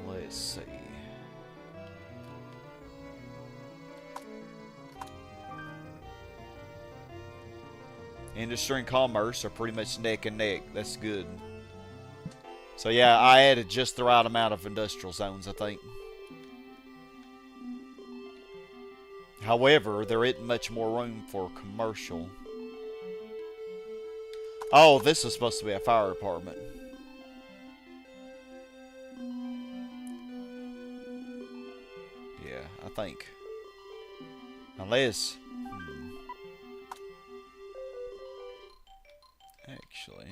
Let's see. Industry and commerce are pretty much neck and neck. That's good. So yeah, I added just the right amount of industrial zones, I think. However, there isn't much more room for commercial. Oh, this is supposed to be a fire department. Yeah, I think. Unless... Actually...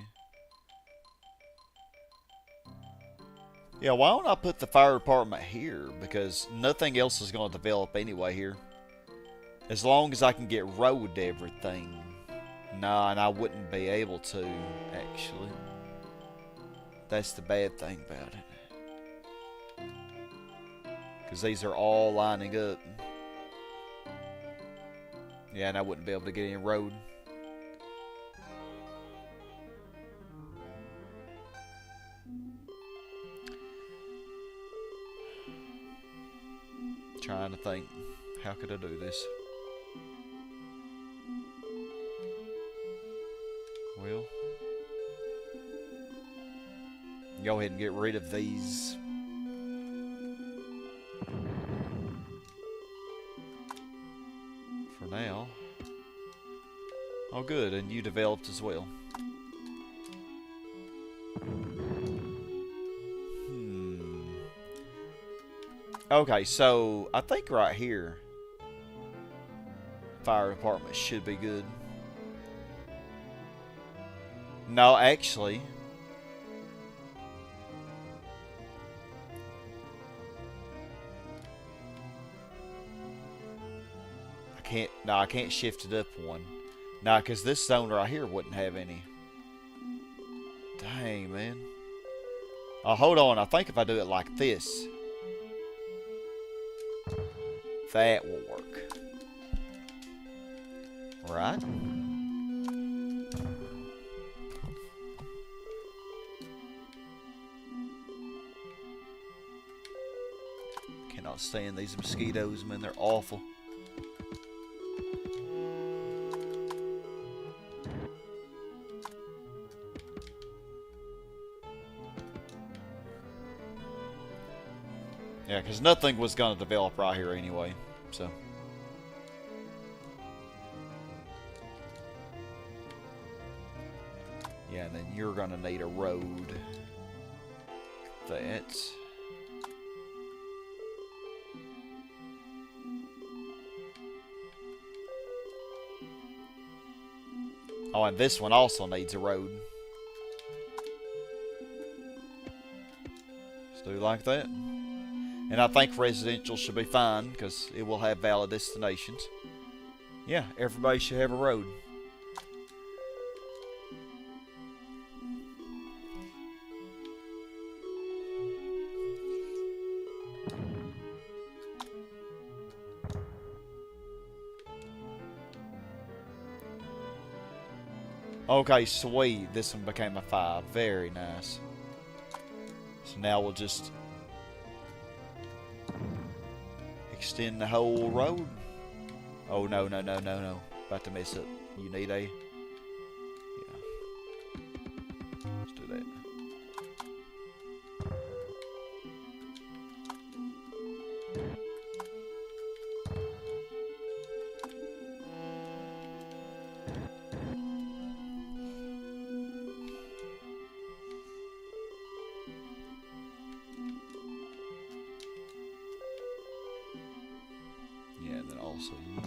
Yeah, why don't I put the fire department here? Because nothing else is going to develop anyway here. As long as I can get road to everything. Nah, and I wouldn't be able to, actually. That's the bad thing about it. Because these are all lining up. Yeah, and I wouldn't be able to get any road. Trying to think, how could I do this? Well, go ahead and get rid of these. For now. Oh good, and you developed as well. Okay, so I think right here, fire department should be good. No, actually, I can't shift it up one. Nah, because this zone right here wouldn't have any. Dang, man. Oh, hold on, I think if I do it like this, that will work. Right? Cannot stand these mosquitoes, man. They're awful. Yeah, because nothing was going to develop right here anyway, so. Yeah, and then you're going to need a road. That. Oh, and this one also needs a road. Let's do like that. And I think residential should be fine, because it will have valid destinations. Yeah, everybody should have a road. Okay, sweet. This one became a 5. Very nice. So now we'll just extend the whole road. Oh, no, no, no, no, no. About to mess up. You need a... Yeah. Let's do that. Yeah, and then also you.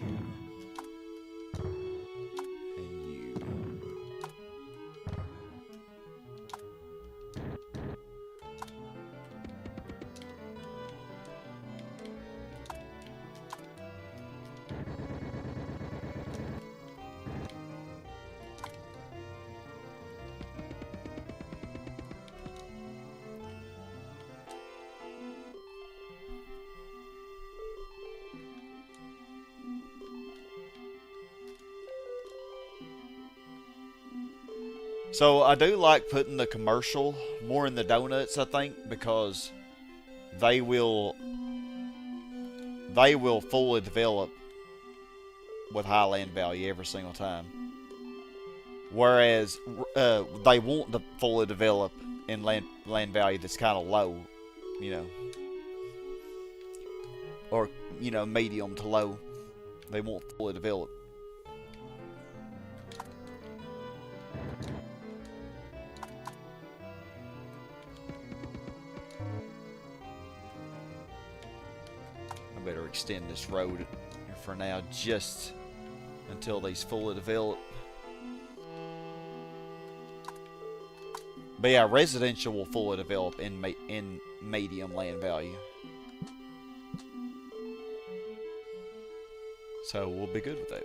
So I do like putting the commercial more in the donuts, I think, because they will fully develop with high land value every single time. Whereas they want to fully develop in land value that's kind of low, you know, or medium to low. They won't fully develop. I better extend this road for now, just until these fully develop. But yeah, residential will fully develop in medium land value. So we'll be good with that.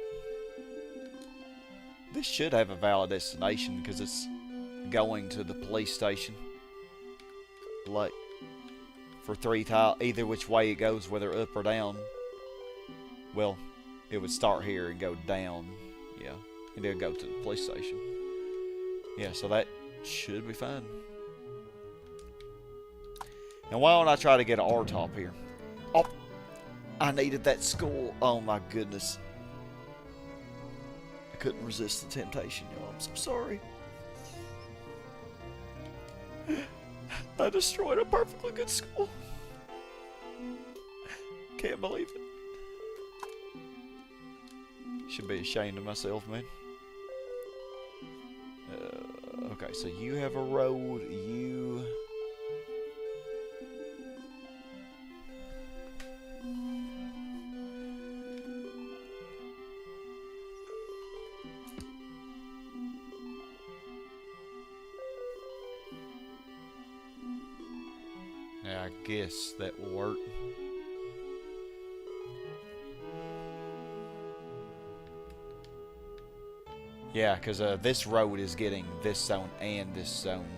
This should have a valid destination because it's going to the police station. Like, for 3 tiles, either which way it goes, whether up or down. Well, it would start here and go down. Yeah, and it'll go to the police station. Yeah, so that should be fine. And why don't I try to get an R-top here? Oh, I needed that skull. Oh my goodness. I couldn't resist the temptation, y'all. I'm so sorry. I destroyed a perfectly good skull. Can't believe it. Should be ashamed of myself, man. Okay, so you have a road. You... Yeah, I guess that will work. Yeah, because this road is getting this zone and this zone.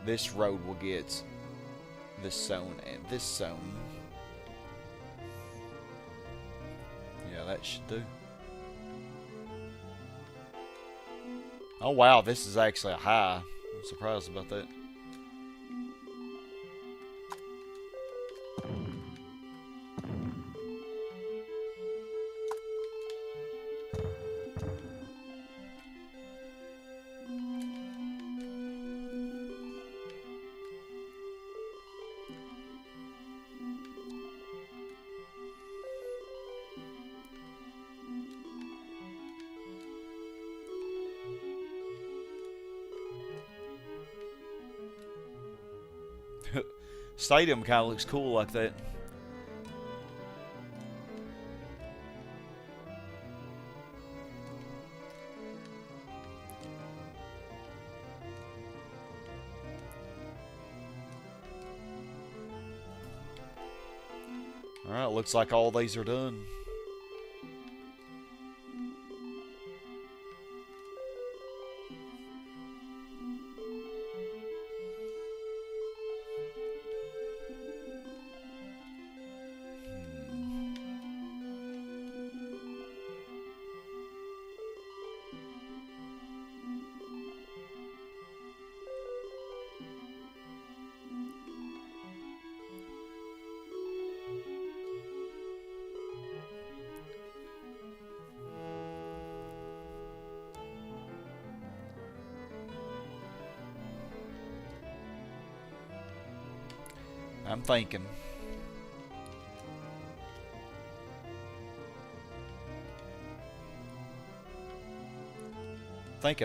This road will get this zone and this zone. Yeah, that should do. Oh wow, this is actually a high. I'm surprised about that. Stadium kind of looks cool like that. Alright, looks like all these are done. I'm thinking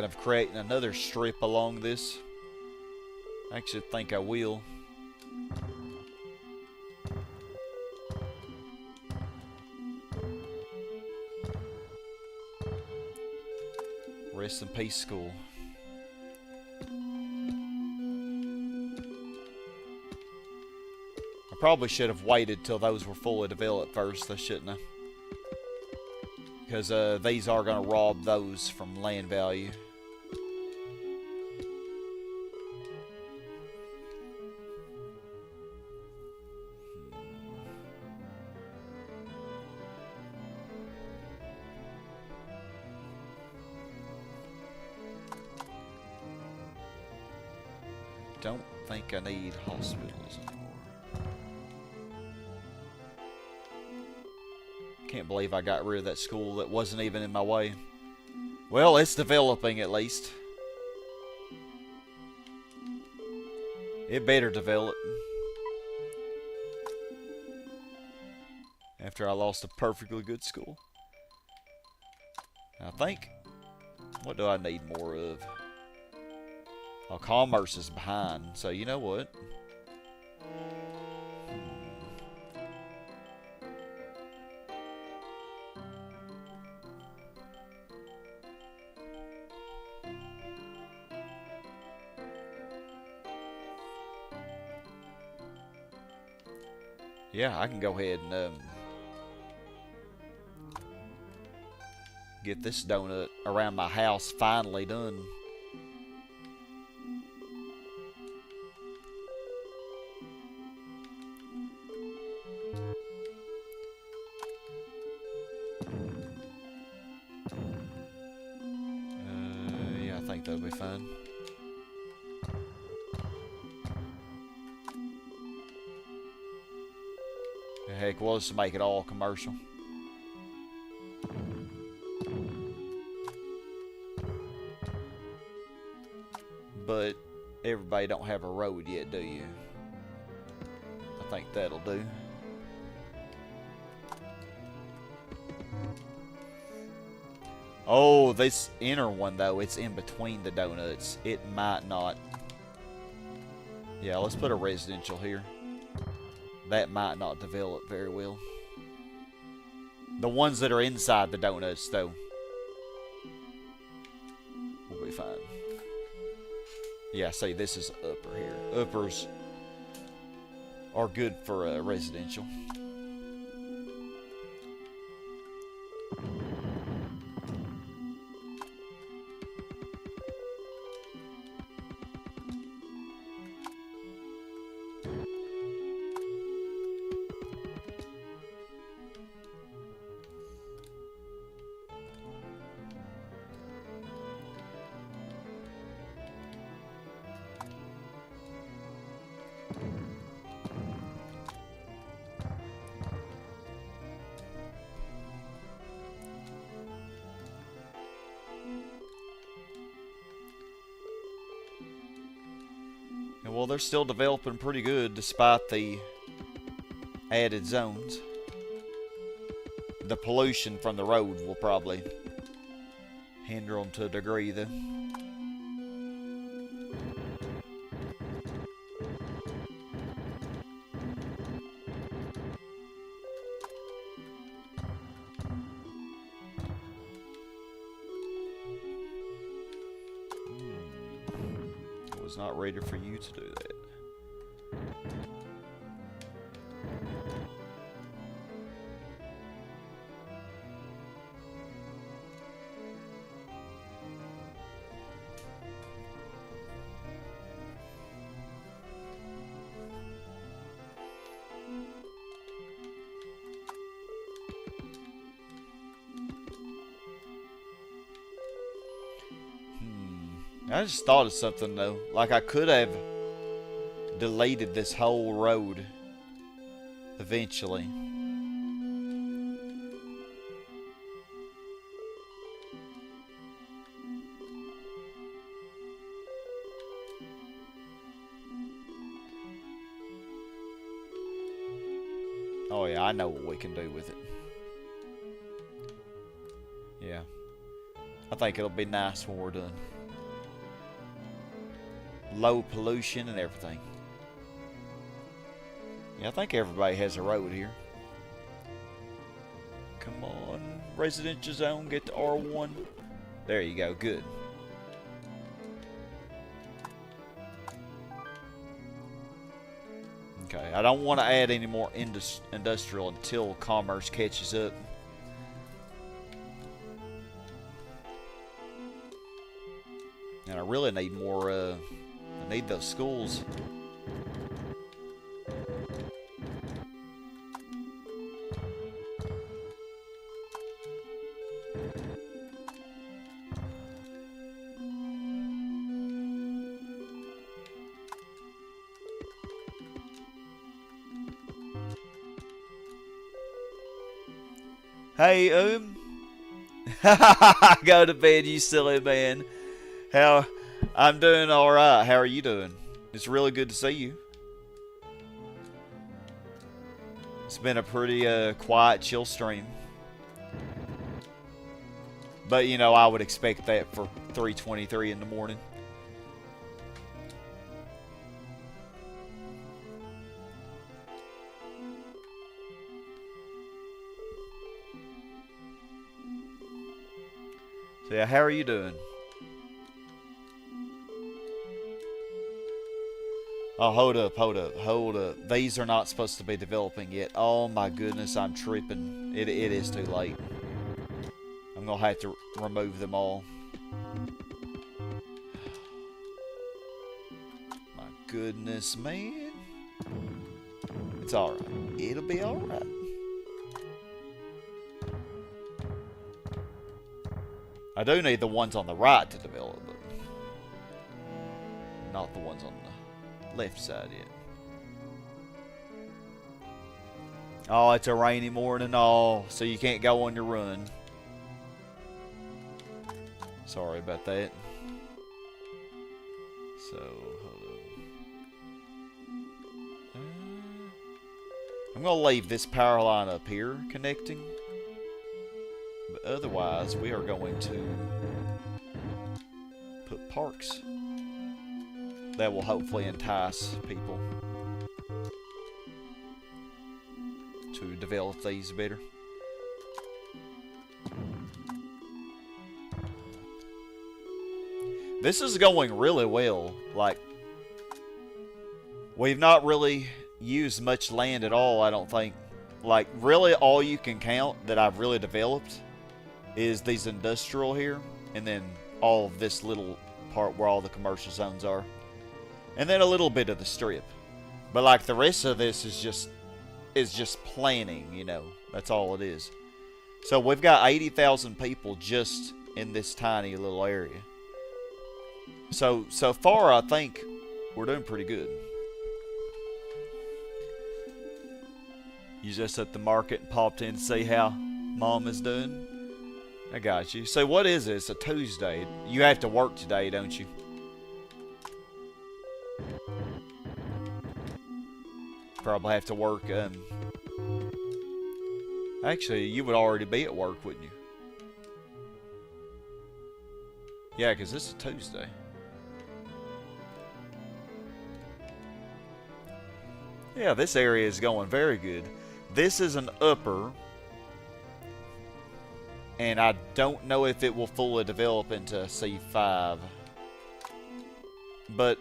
of creating another strip along this. I actually think I will. Rest in peace, school. Probably should have waited till those were fully developed first, I shouldn't I? Because these are going to rob those from land value. don't think I need hospitals anymore. Can't believe I got rid of that school that wasn't even in my way. Well, it's developing at least. It better develop. After I lost a perfectly good school. I think, what do I need more of? Oh, commerce is behind, so you know what? Yeah, I can go ahead and get this donut around my house finally done. Yeah, I think that'll be fine. Heck, we'll just make it all commercial. But everybody don't have a road yet, do you? I think that'll do. Oh, this inner one though, it's in between the donuts. It might not. Yeah, let's put a residential here. That might not develop very well. The ones that are inside the donuts though will be fine. Yeah, see, this is upper here. Uppers are good for residential. Well, they're still developing pretty good despite the added zones. The pollution from the road will probably hinder them to a degree, though. Not ready for you to do that. I just thought of something though. Like I could have deleted this whole road eventually. Oh yeah, I know what we can do with it. Yeah. I think it'll be nice when we're done. Low pollution and everything. Yeah, I think everybody has a road here. Come on, residential zone, get to R1. There you go, good. Okay, I don't want to add any more industrial until commerce catches up. And I really need more, I need those schools. Hey, go to bed, you silly man. How? I'm doing alright. How are you doing? It's really good to see you. It's been a pretty quiet, chill stream. But, you know, I would expect that for 3:23 in the morning. So, yeah, how are you doing? Oh, hold up, hold up, hold up. These are not supposed to be developing yet. Oh my goodness, I'm tripping. It is too late. I'm gonna have to remove them all. My goodness, man. It's alright. It'll be alright. I do need the ones on the right to develop, but not the ones on the left side yet. Oh, it's a rainy morning, oh, so you can't go on your run. Sorry about that. So, hold on. I'm going to leave this power line up here connecting. But otherwise, we are going to put parks that will hopefully entice people to develop these better. This is going really well. Like, we've not really used much land at all, I don't think. Like, really all you can count that I've really developed is these industrial here, and then all of this little part where all the commercial zones are. And then a little bit of the strip. But like the rest of this is just planning, you know. That's all it is. So we've got 80,000 people just in this tiny little area. So far I think we're doing pretty good. You just at the market and popped in to see how Mom is doing? I got you. So what is it? It's a Tuesday. You have to work today, don't you? Probably have to work. Actually, you would already be at work, wouldn't you? Yeah, because this is Tuesday. Yeah, this area is going very good. This is an upper. And I don't know if it will fully develop into C5. But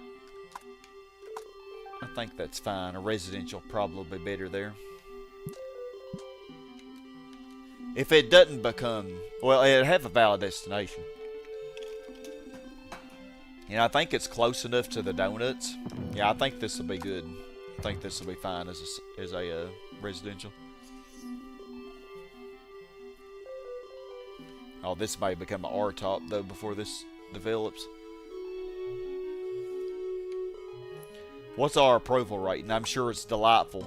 I think that's fine. A residential probably better there. If it doesn't become... Well, it'll have a valid destination. And I think it's close enough to the donuts. Yeah, I think this will be good. I think this will be fine as a residential. Oh, this may become an R-top, though, before this develops. What's our approval rating? I'm sure it's delightful.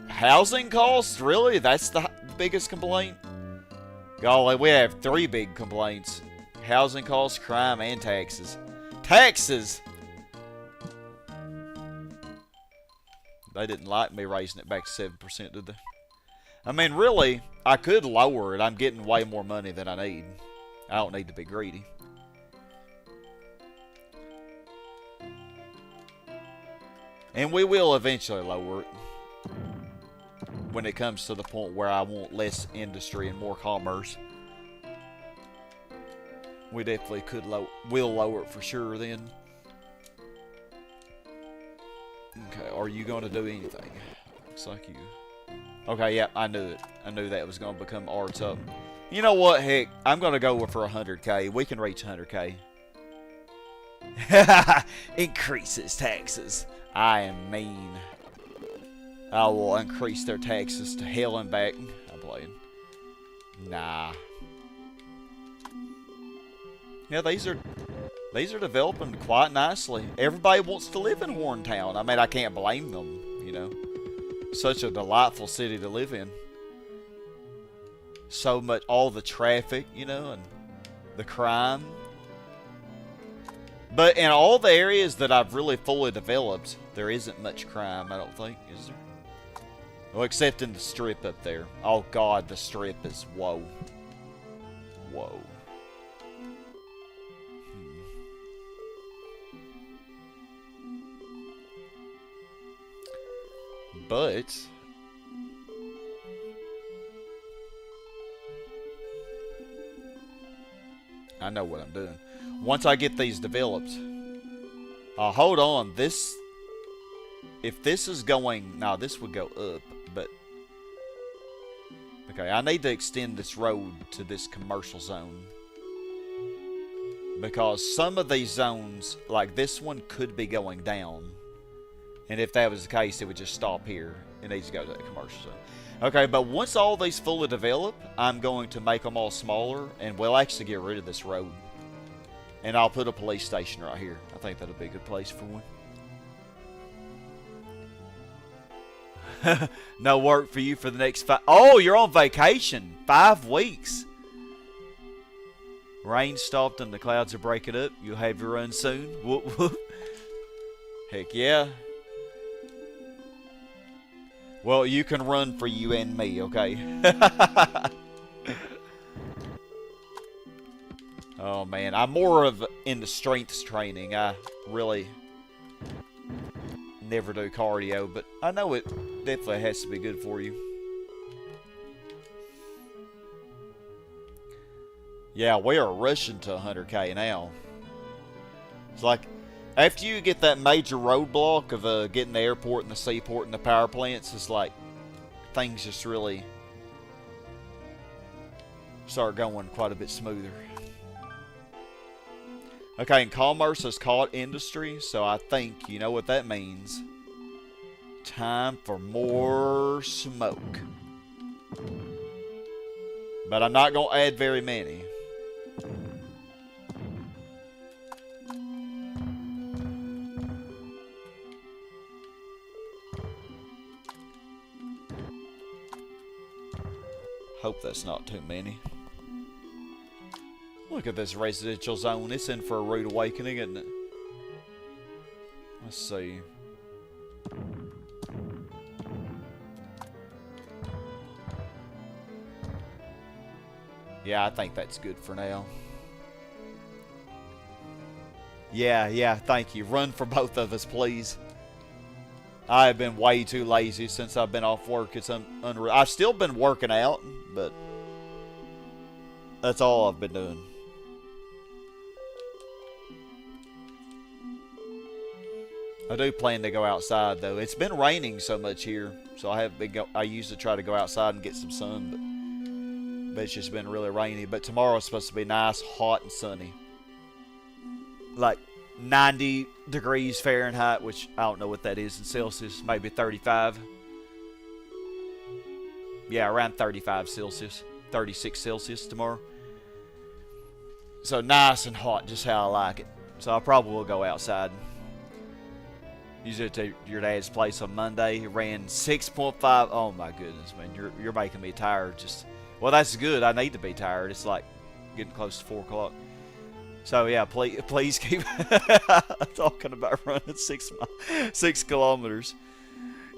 Housing costs? Really? That's the biggest complaint? Golly, we have 3 big complaints. Housing costs, crime, and taxes. Taxes! They didn't like me raising it back to 7%, did they? I mean, really, I could lower it. I'm getting way more money than I need. I don't need to be greedy. And we will eventually lower it. When it comes to the point where I want less industry and more commerce. We definitely will lower it for sure then. Okay, are you going to do anything? Looks like you... Okay, yeah, I knew it. I knew that was going to become R-top. You know what, heck, I'm going to go for 100k. We can reach 100k. Increases taxes. I am mean. I will increase their taxes to hell and back. I'm playing. Nah. Yeah, these are developing quite nicely. Everybody wants to live in Horntown. I mean, I can't blame them, you know. Such a delightful city to live in. so much, all the traffic, you know, and the crime. But in all the areas that I've really fully developed, there isn't much crime, I don't think, is there? Well, except in the strip up there. Oh god, the strip is, whoa. Whoa. But I know what I'm doing. Once I get these developed, hold on, this, if this is going, no, this would go up, but okay, I need to extend this road to this commercial zone, because some of these zones, like this one, could be going down, and if that was the case, it would just stop here. It needs to go to that commercial zone. Okay, but once all these fully develop, I'm going to make them all smaller, and we'll actually get rid of this road. And I'll put a police station right here. I think that'll be a good place for one. No work for you for the next 5... Oh, you're on vacation. 5 weeks. Rain stopped and the clouds are breaking up. You'll have your run soon. Whoop, whoop. Heck yeah. Well, you can run for you and me, okay? Oh, man. I'm more of into strength training. I really never do cardio, but I know it definitely has to be good for you. Yeah, we are rushing to 100K now. It's like, after you get that major roadblock of getting the airport and the seaport and the power plants, it's like things just really start going quite a bit smoother. Okay, and commerce has caught industry, so I think you know what that means. Time for more smoke. But I'm not going to add very many. Hope that's not too many. Look at this residential zone. It's in for a rude awakening, isn't it? Let's see. Yeah, I think that's good for now. Yeah, thank you. Run for both of us, please. I have been way too lazy since I've been off work. It's unreal. I've still been working out, but that's all I've been doing. I do plan to go outside though. It's been raining so much here, so I have been. I used to try to go outside and get some sun, but it's just been really rainy. But tomorrow's supposed to be nice, hot, and sunny. Like 90 degrees Fahrenheit, which I don't know what that is in Celsius. Maybe 35. Yeah, around 35 Celsius, 36 Celsius tomorrow. So nice and hot, just how I like it. So I probably will go outside. Usually to your dad's place on Monday. He ran 6.5. Oh my goodness, man, you're making me tired. Just, well, that's good. I need to be tired. It's like getting close to 4 o'clock. So yeah, please keep talking about running 6 kilometers.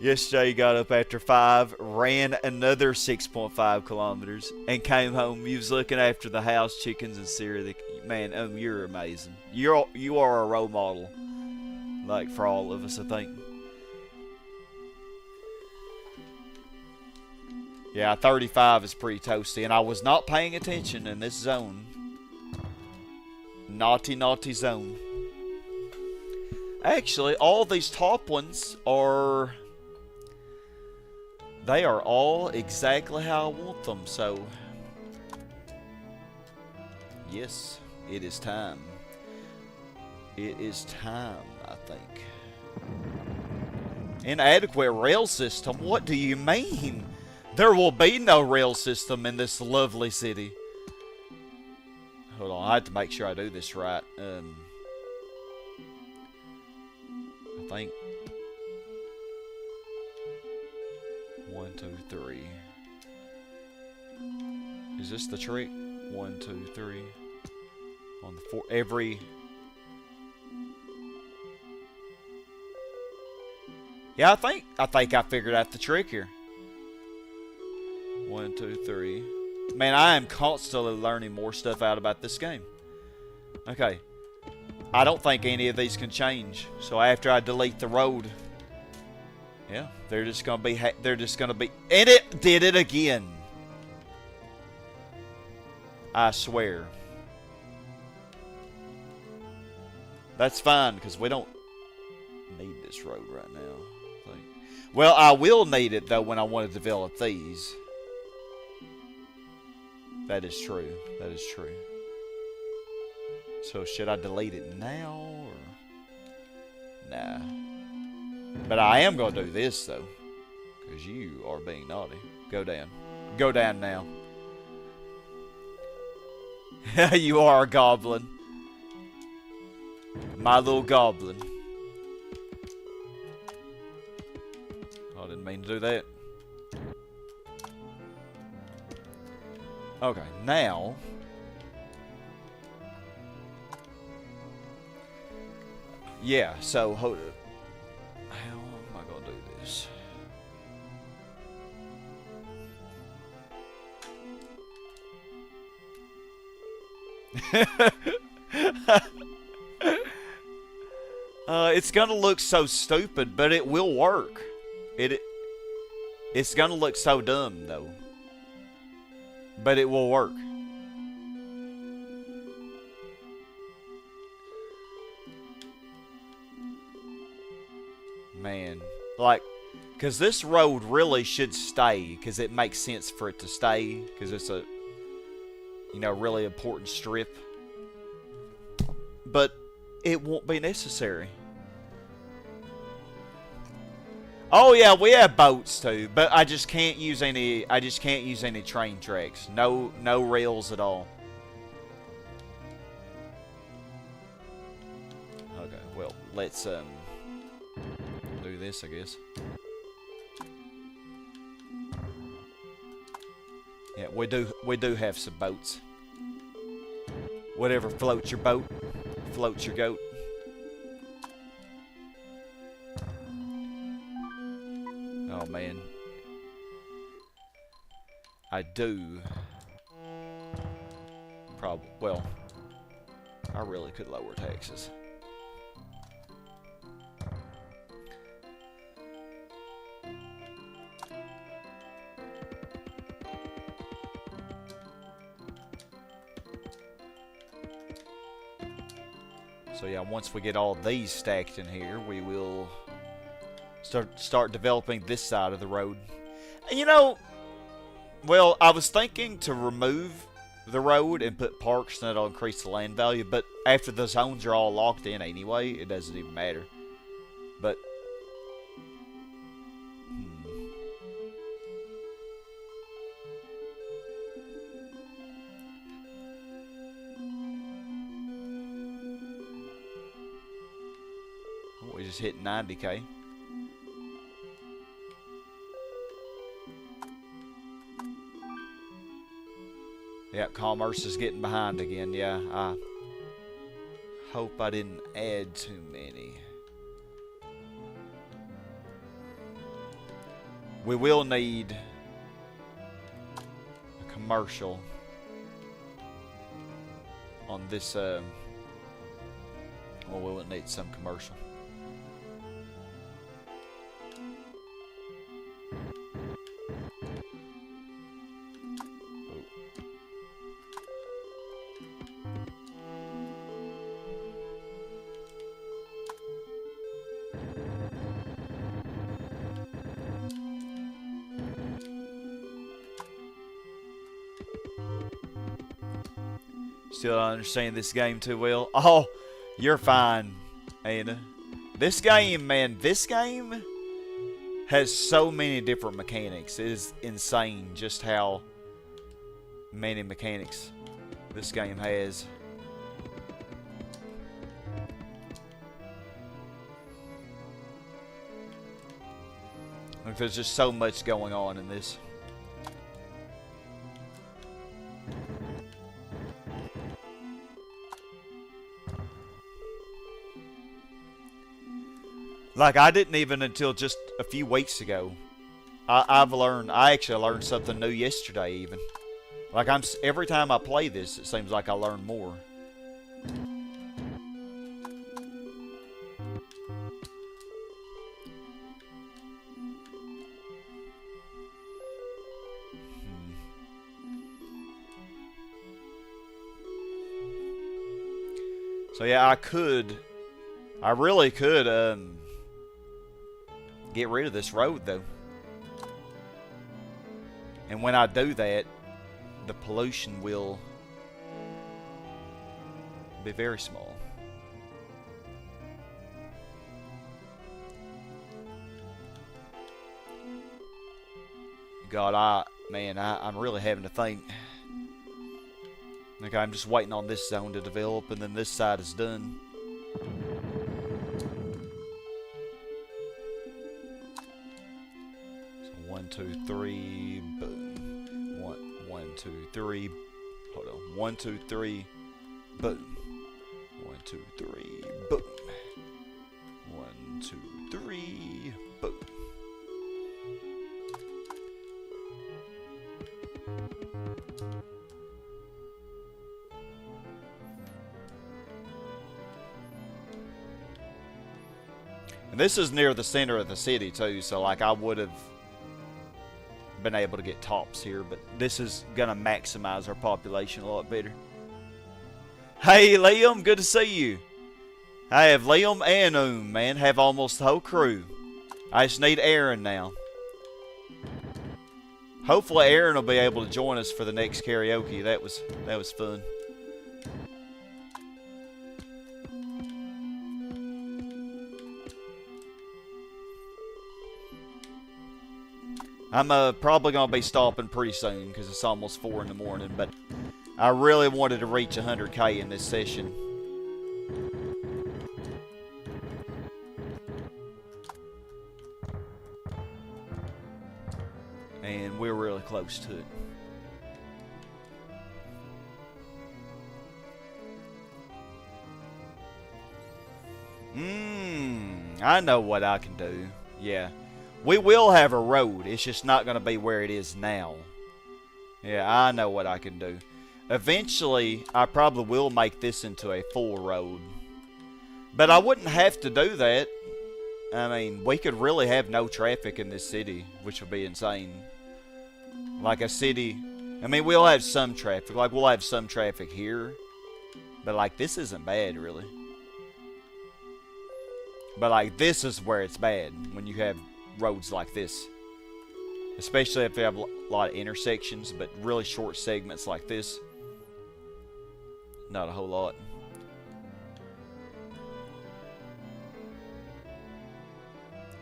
Yesterday, you got up after 5, ran another 6.5 kilometers, and came home. You was looking after the house, chickens, and cereal. Man, you're amazing. You are a role model, like for all of us, I think. Yeah, 35 is pretty toasty, and I was not paying attention in this zone. Naughty, naughty zone. Actually, all these top ones are... They are all exactly how I want them, so... Yes, it is time. It is time, I think. Inadequate rail system? What do you mean? There will be no rail system in this lovely city. Hold on, I have to make sure I do this right. I think 1, 2, 3. Is this the trick? 1, 2, 3. On the 4. Every... Yeah, I think I figured out the trick here. 1, 2, 3. Man, I am constantly learning more stuff out about this game. Okay. I don't think any of these can change. So after I delete the road, yeah, they're just gonna be. And it did it again. I swear. That's fine because we don't need this road right now. Well, I will need it though when I want to develop these. That is true. That is true. So should I delete it now or nah? But I am gonna do this though, because you are being naughty. Go down. Go down now. You are a goblin. My little goblin. I didn't mean to do that. Okay, now yeah, so hold it. How am I gonna do this? It's gonna look so stupid, but it will work. It's gonna look so dumb though, but it will work. Man, like, cause this road really should stay, cause it makes sense for it to stay, cause it's a, you know, really important strip. But it won't be necessary. Oh yeah, we have boats too, but I just can't use any. I just can't use any train tracks. No rails at all. Okay, well let's do this, I guess. Yeah, we do have some boats. Whatever floats your boat, floats your goat. Oh man, I do probably. Well, I really could lower taxes. So yeah, once we get all these stacked in here, we will start developing this side of the road. You know, well, I was thinking to remove the road and put parks, and that'll increase the land value, but after the zones are all locked in anyway, it doesn't even matter. But we just hit 90K. Yeah, commerce is getting behind again. Yeah, I hope I didn't add too many. We will need a commercial on this. Well, we will need some commercial. Still don't understand this game too well. Oh, you're fine, Anna. This game, man, this game has so many different mechanics. It is insane just how many mechanics this game has. Like, there's just so much going on in this. Like, I didn't even until just a few weeks ago. I actually learned something new yesterday even. Like, every time I play this, it seems like I learn more. So yeah, I really could, get rid of this road though. And when I do that, the pollution will be very small. God, I'm really having to think. Okay, I'm just waiting on this zone to develop, and then this side is done. So 1, 2, 3, boom. 1, 2, 3. Hold on. 1, 2, 3, boom. 1, 2, 3, boom. 1, 2, 3, boom. And this is near the center of the city too, so like I would have been able to get tops here, but this is gonna maximize our population a lot better. Hey Liam, good to see you. I have Liam and man, have almost the whole crew. I just need Aaron now. Hopefully Aaron will be able to join us for the next karaoke. That was fun. I'm probably going to be stopping pretty soon because it's almost 4 in the morning, but I really wanted to reach 100K in this session. And we're really close to it. I know what I can do. Yeah. We will have a road. It's just not going to be where it is now. Yeah, I know what I can do. Eventually, I probably will make this into a full road. But I wouldn't have to do that. I mean, we could really have no traffic in this city, which would be insane. Like a city... I mean, we'll have some traffic. Like, we'll have some traffic here. But, like, this isn't bad, really. But, like, this is where it's bad. When you have roads like this, especially if they have a lot of intersections, but really short segments like this, not a whole lot.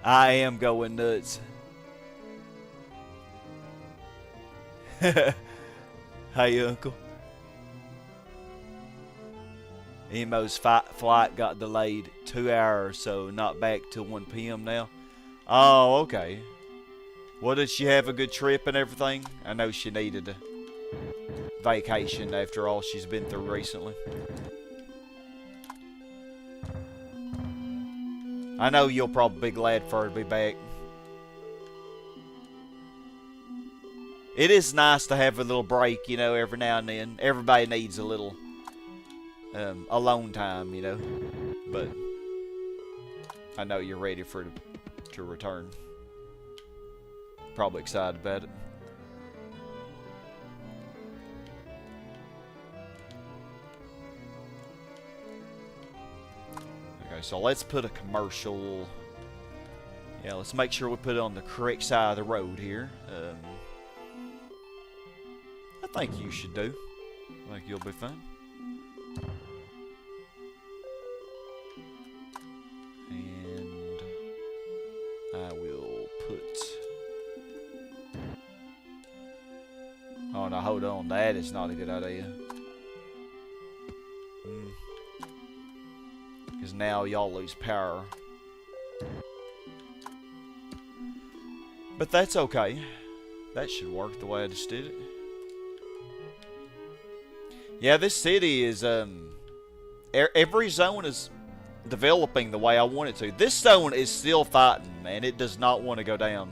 I am going nuts. Hey uncle. Emo's flight got delayed 2 hours, so not back till 1 p.m. now. Oh, okay. Well, did she have a good trip and everything? I know she needed a vacation after all she's been through recently. I know you'll probably be glad for her to be back. It is nice to have a little break, you know, every now and then. Everybody needs a little alone time, you know. But I know you're ready for it to return. Probably excited about it. Okay, so let's put a commercial. Yeah, let's make sure we put it on the correct side of the road here. I think you should do. I think you'll be fine. And I will put... Oh no, hold on. That is not a good idea. Because now y'all lose power. But that's okay. That should work the way I just did it. Yeah, this city is, every zone is developing the way I want it to. This stone is still fighting, man. It does not want to go down.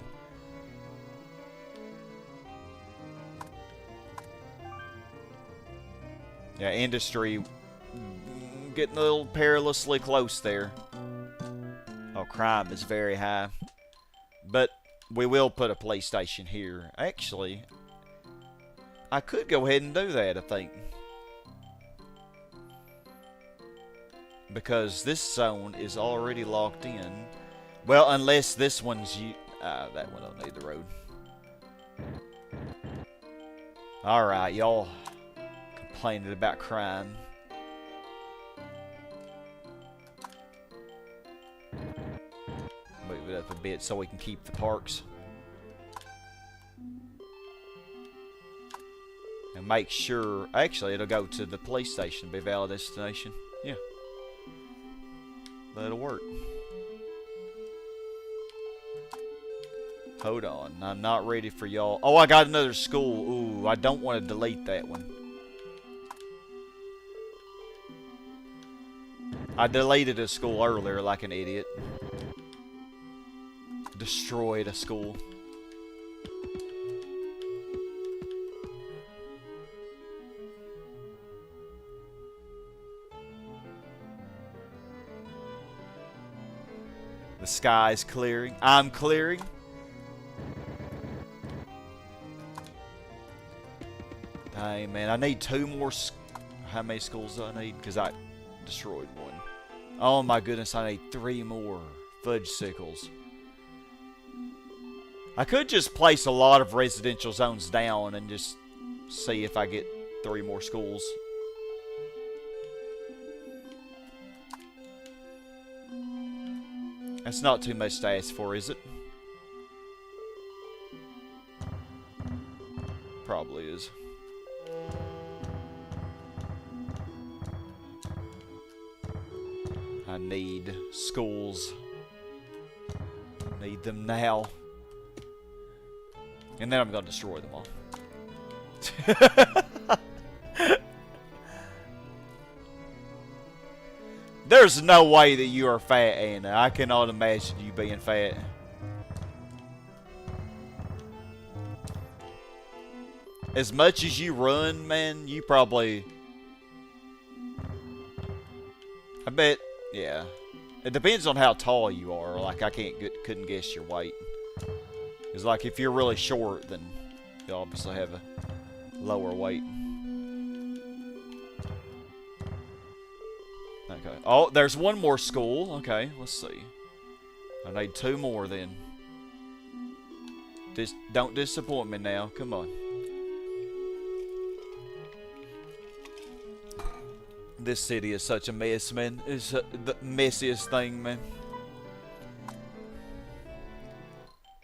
Yeah, industry getting a little perilously close there. Oh, crime is very high. But we will put a PlayStation here. Actually, I could go ahead and do that, I think. Because this zone is already locked in. Well, unless this one's... that one don't need the road. Alright, y'all complaining about crime. Move it up a bit so we can keep the parks. And make sure... Actually, it'll go to the police station, be a valid destination. Yeah. That'll work. Hold on. I'm not ready for y'all. Oh, I got another school. Ooh, I don't want to delete that one. I deleted a school earlier like an idiot. Destroyed a school. The sky's clearing. I'm clearing. Dang, man. I need 2 more. How many schools do I need? Because I destroyed one. Oh, my goodness. I need 3 more fudge sickles. I could just place a lot of residential zones down and just see if I get 3 more schools. That's not too much to ask for, is it? Probably is. I need schools. Need them now. And then I'm going to destroy them all. There's no way that you are fat, Anna. I cannot imagine you being fat. As much as you run, man, you probably... I bet, yeah. It depends on how tall you are. Like, I couldn't guess your weight. Because, like, if you're really short, then you obviously have a lower weight. Okay. Oh, there's one more school. Okay, let's see. I need 2 more then. Just don't disappoint me now. Come on. This city is such a mess, man. It's the messiest thing, man.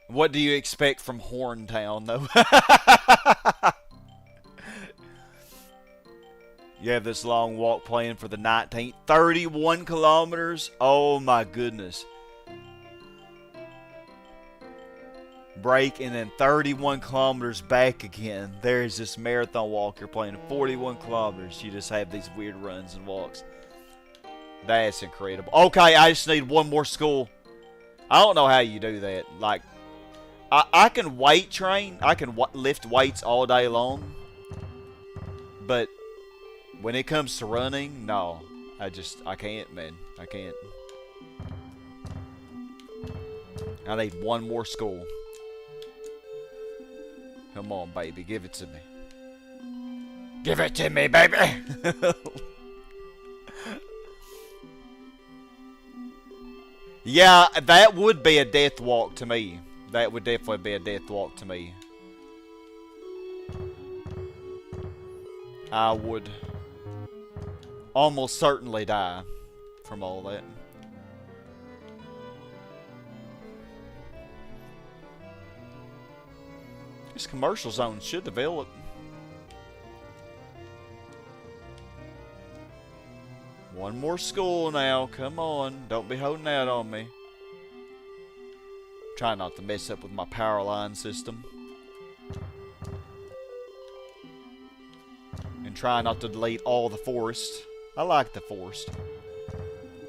What do you expect from Horntown, though? You have this long walk planned for the 19th. 31 kilometers? Oh my goodness. Break and then 31 kilometers back again. There's this marathon walk you're playing 41 kilometers. You just have these weird runs and walks. That's incredible. Okay, I just need 1 more school. I don't know how you do that. Like, I can weight train. I can lift weights all day long. But when it comes to running, no. I can't, man. I can't. I need 1 more school. Come on, baby. Give it to me. Give it to me, baby! Yeah, that would be a death walk to me. That would definitely be a death walk to me. I would almost certainly die from all that. This commercial zone should develop. One more school now. Come on. Don't be holding out on me. Try not to mess up with my power line system. And try not to delete all the forest. I like the forest.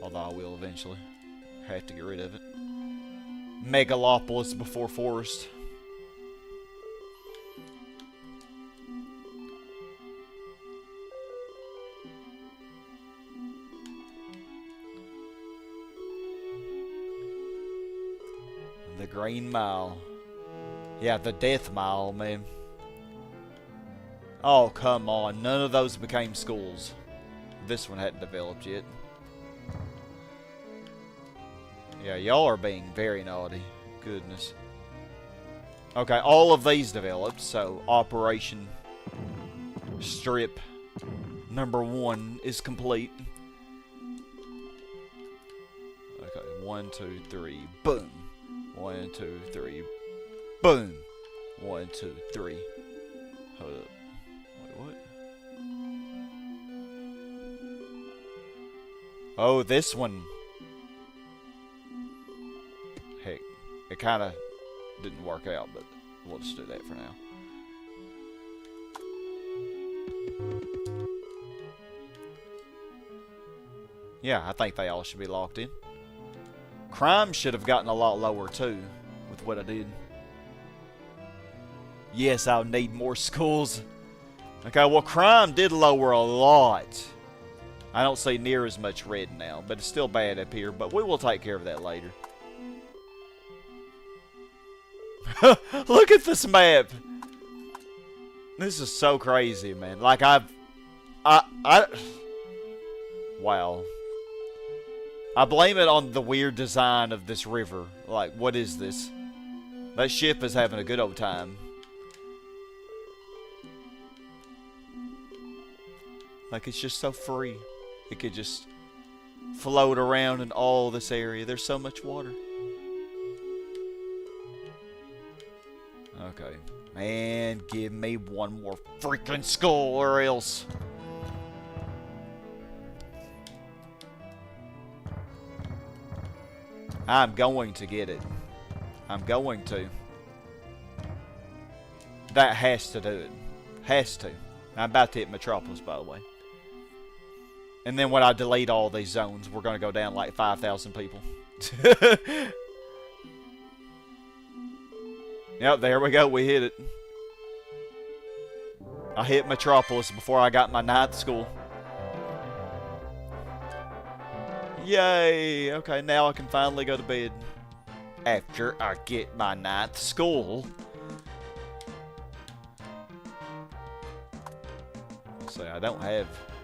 Although although I will eventually. Have to get rid of it. Megalopolis before forest. The Green Mile. Yeah, the Death Mile, man. Oh, come on. None of those became schools. This one hadn't developed yet. Yeah, y'all are being very naughty. Goodness. Okay, all of these developed, so Operation Strip #1 is complete. Okay, 1, 2, 3, boom. 1, 2, 3, boom. 1, 2, 3. Hold up. Wait, what? Oh, this one. Heck, it kind of didn't work out, but we'll just do that for now. Yeah, I think they all should be locked in. Crime should have gotten a lot lower too, with what I did. Yes, I'll need more schools. Okay, well, crime did lower a lot. I don't see near as much red now, but it's still bad up here, but we will take care of that later. Look at this map. This is so crazy, man. Like, wow. I blame it on the weird design of this river. Like, what is this? That ship is having a good old time. Like, it's just so free. It could just float around in all this area. There's so much water. Okay. Man, give me one more freaking skull or else. I'm going to get it. I'm going to. That has to do it. Has to. I'm about to hit Metropolis, by the way. And then when I delete all these zones, we're going to go down like 5,000 people. Yep, there we go. We hit it. I hit Metropolis before I got my 9th school. Yay! Okay, now I can finally go to bed. After I get my 9th school. Let's see, I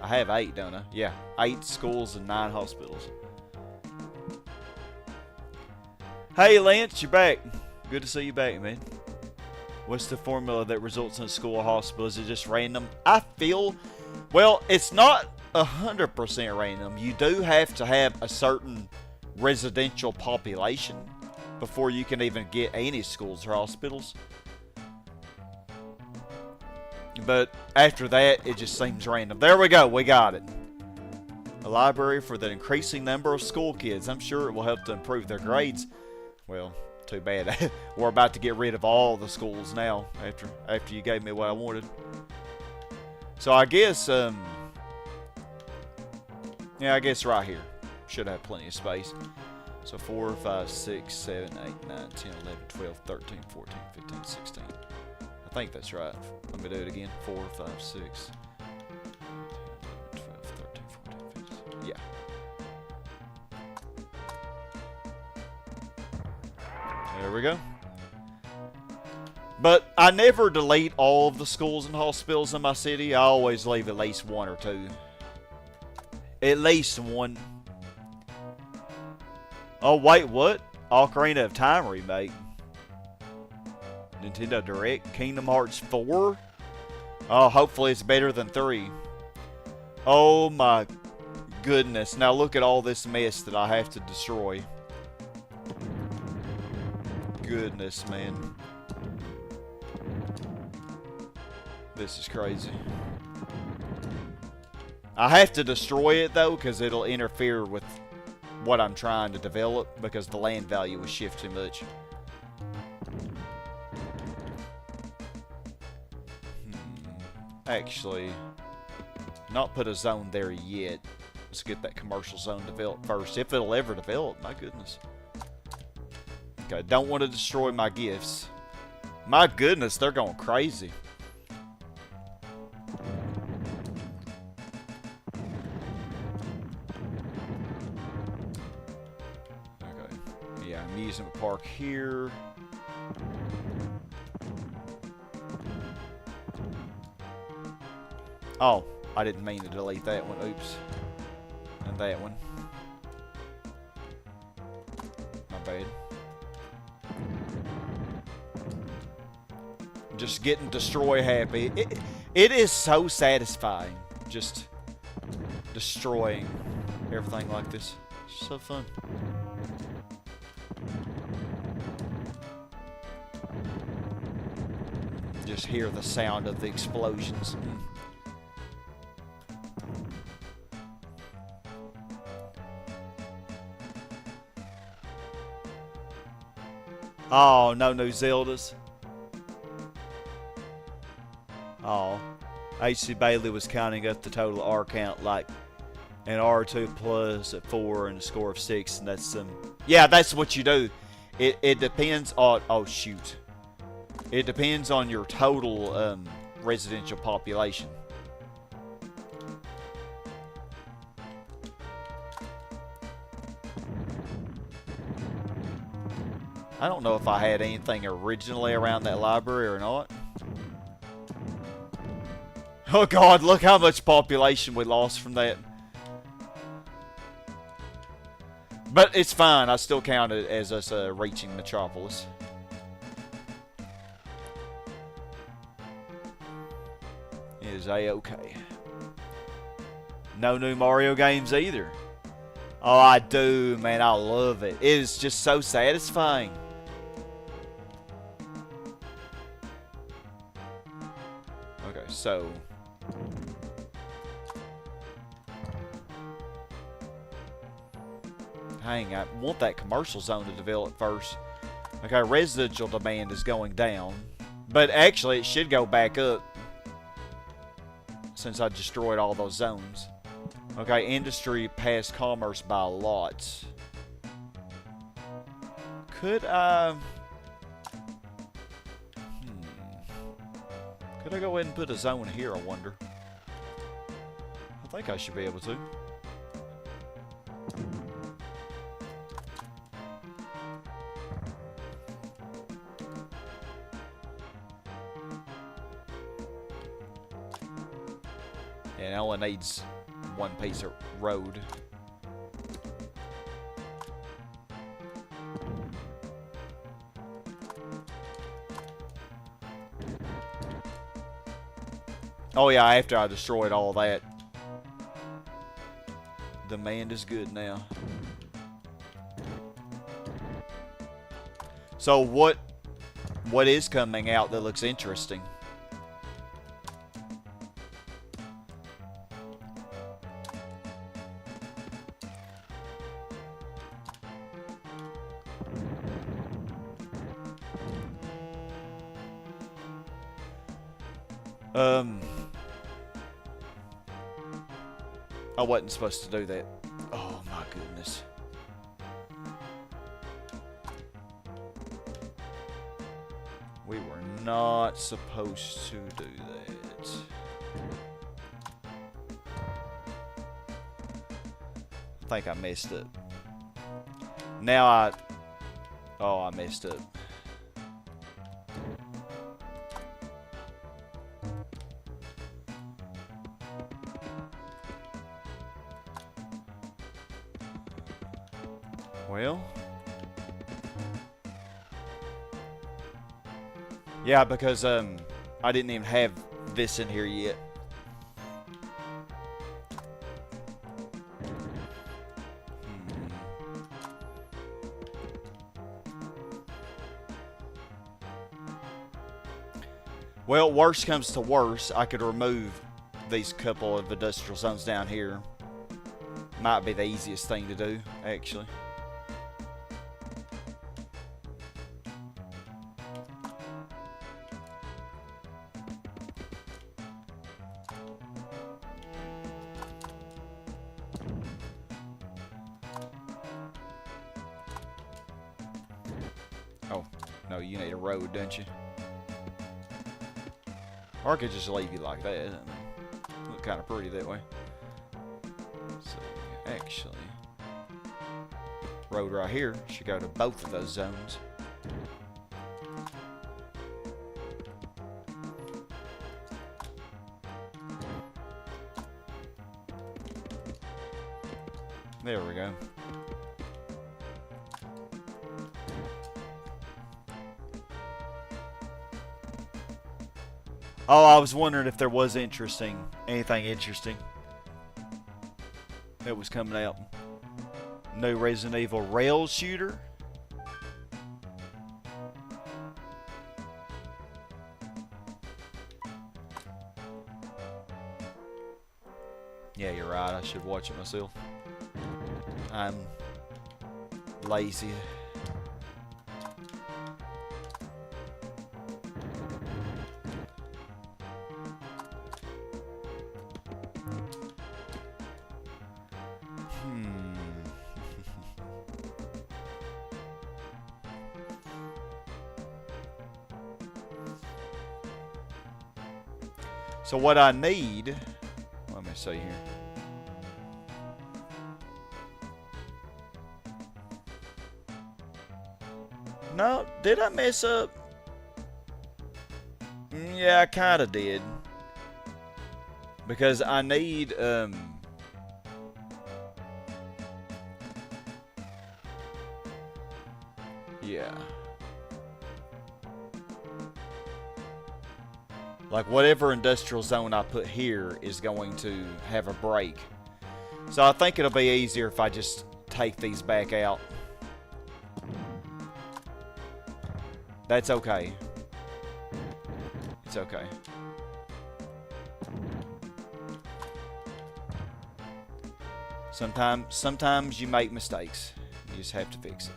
have 8, don't I? Yeah, 8 schools and 9 hospitals. Hey, Lance, you're back. Good to see you back, man. What's the formula that results in a school or hospital? Is it just random? I feel, well, it's not 100% random. You do have to have a certain residential population before you can even get any schools or hospitals. But after that, it just seems random. There we go. We got it. A library for the increasing number of school kids. I'm sure it will help to improve their grades. Well, too bad. We're about to get rid of all the schools now after you gave me what I wanted. So I guess, yeah, I guess right here. Should have plenty of space. So 4, 5, 6, 7, 8, 9, 10, 11, 12, 13, 14, 15, 16. I think that's right. Let me do it again. 4, 5, 6, 10, 11, 12, 13, 14, 15. Yeah. There we go. But I never delete all of the schools and hospitals in my city. I always leave at least 1 or 2. At least 1. Oh, wait, what? Ocarina of Time remake. Nintendo Direct. Kingdom Hearts 4. Oh, hopefully it's better than 3. Oh my goodness. Now look at all this mess that I have to destroy. Goodness, man. This is crazy. I have to destroy it though, because it'll interfere with what I'm trying to develop, because the land value will shift too much. Actually, not put a zone there yet. Let's get that commercial zone developed first, if it'll ever develop. My goodness. Okay, don't want to destroy my gifts. My goodness, they're going crazy. Okay, yeah, amusement park here. Oh, I didn't mean to delete that one. Oops. And that one. My bad. Just getting destroy happy. It is so satisfying. Just destroying everything like this. It's so fun. Just hear the sound of the explosions. Oh, no new Zeldas. Oh, H.C. Bailey was counting up the total R count like an R2 plus at 4 and a score of 6, and that's yeah, that's what you do. It depends on, oh shoot. It depends on your total residential population. I don't know if I had anything originally around that library or not. Oh god, look how much population we lost from that. But it's fine, I still count it as us reaching Metropolis. It is A-okay. No new Mario games either. Oh, I do, man, I love it. It is just so satisfying. Okay, so... Hang, I want that commercial zone to develop first. Okay, residential demand is going down. But actually, it should go back up. Since I destroyed all those zones. Okay, industry passed commerce by lots. Could I... Could I go ahead and put a zone here, I wonder? I think I should be able to. And it only needs one piece of road. Oh yeah, after I destroyed all that. Demand is good now. So what is coming out that looks interesting? I wasn't supposed to do that. Oh my goodness. We were not supposed to do that. I think I messed up. Now oh, I messed up. Well, yeah, because I didn't even have this in here yet. Well, worst comes to worst, I could remove these couple of industrial zones down here. Might be the easiest thing to do, actually. No, you need a road, don't you? Or I could just leave you like that. I mean, look kind of pretty that way. So, actually, road right here should go to both of those zones. There we go. Oh, I was wondering if there was anything interesting that was coming out. New Resident Evil rail shooter. Yeah, you're right. I should watch it myself. I'm lazy. So what I need, let me see here. No, did I mess up? Yeah, I kind of did. Because I need, yeah. Like, whatever industrial zone I put here is going to have a break. So I think it'll be easier if I just take these back out. That's okay. It's okay. Sometimes you make mistakes. You just have to fix it.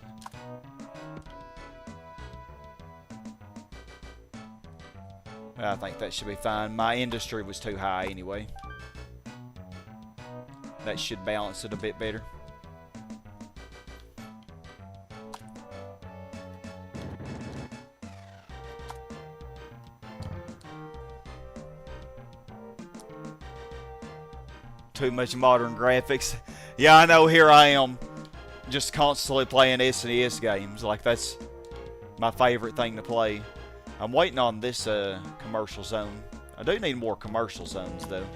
I think that should be fine. My industry was too high anyway. That should balance it a bit better. Too much modern graphics. Yeah, I know, here I am, just constantly playing SNES games. Like, that's my favorite thing to play. I'm waiting on this commercial zone. I do need more commercial zones, though.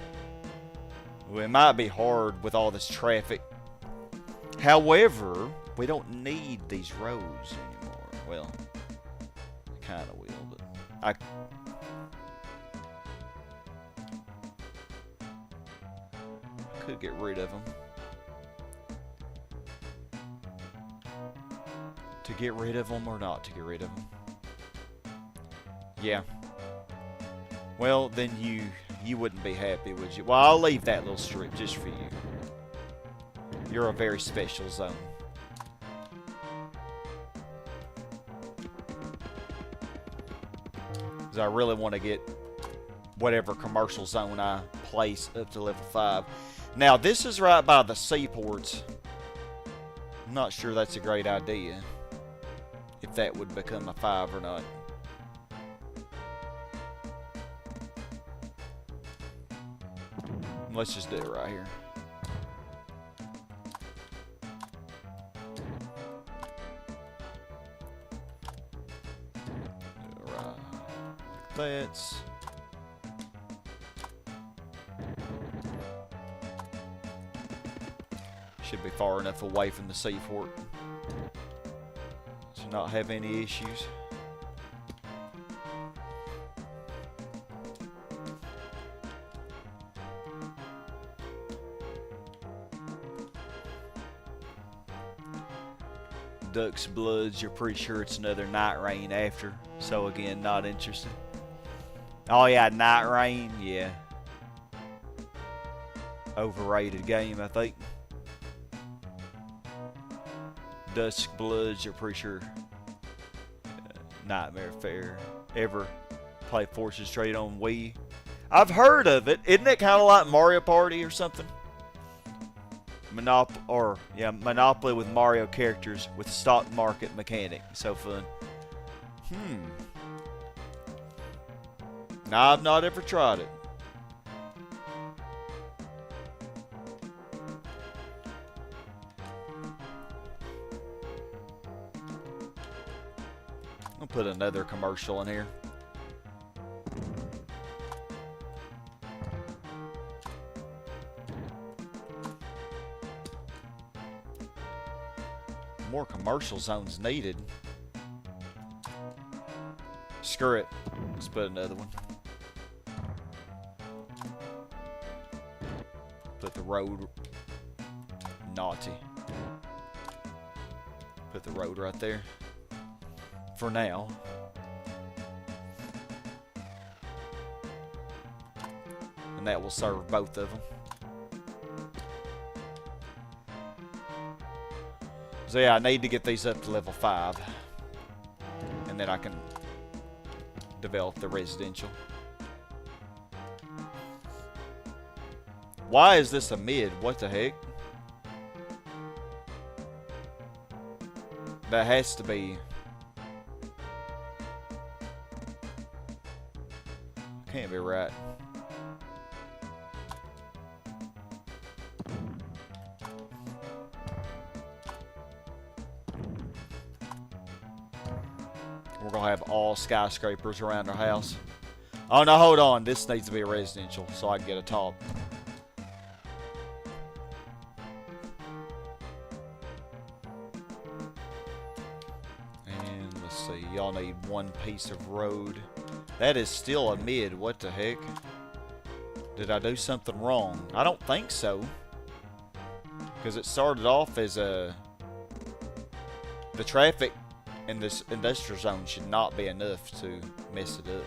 Well, it might be hard with all this traffic. However, we don't need these roads anymore. Well, I kind of will, but I could get rid of them. To get rid of them or not to get rid of them? Yeah. Well, then you wouldn't be happy, would you? Well, I'll leave that little strip just for you. You're a very special zone. Because I really want to get whatever commercial zone I place up to level 5. Now, this is right by the seaports. I'm not sure that's a great idea. If that would become a 5 or not. Let's just do it right here. Right. That's... should be far enough away from the seaport to not have any issues. Duck's Bloods, you're pretty sure it's another Night Rain after. So again, not interested. Oh yeah, Night Rain, yeah. Overrated game, I think. Dusk Bloods, you're pretty sure. Nightmare Fair. Ever play Forces Trade on Wii? I've heard of it. Isn't it kind of like Mario Party or something? Monopoly with Mario characters with stock market mechanic. So fun. Now, I've not ever tried it. I'll put another commercial in here. More commercial zones needed. Screw it. Let's put another one. Put the road. Naughty. Put the road right there. For now. And that will serve both of them. So yeah, I need to get these up to level 5. And then I can develop the residential. Why is this a mid? What the heck? That has to be... Can't be right. We're gonna have all skyscrapers around our house. Oh no, hold on. This needs to be a residential so I can get a top. And let's see, y'all need one piece of road. That is still a mid. What the heck? Did I do something wrong? I don't think so. Because it started off as a... The traffic in this industrial zone should not be enough to mess it up.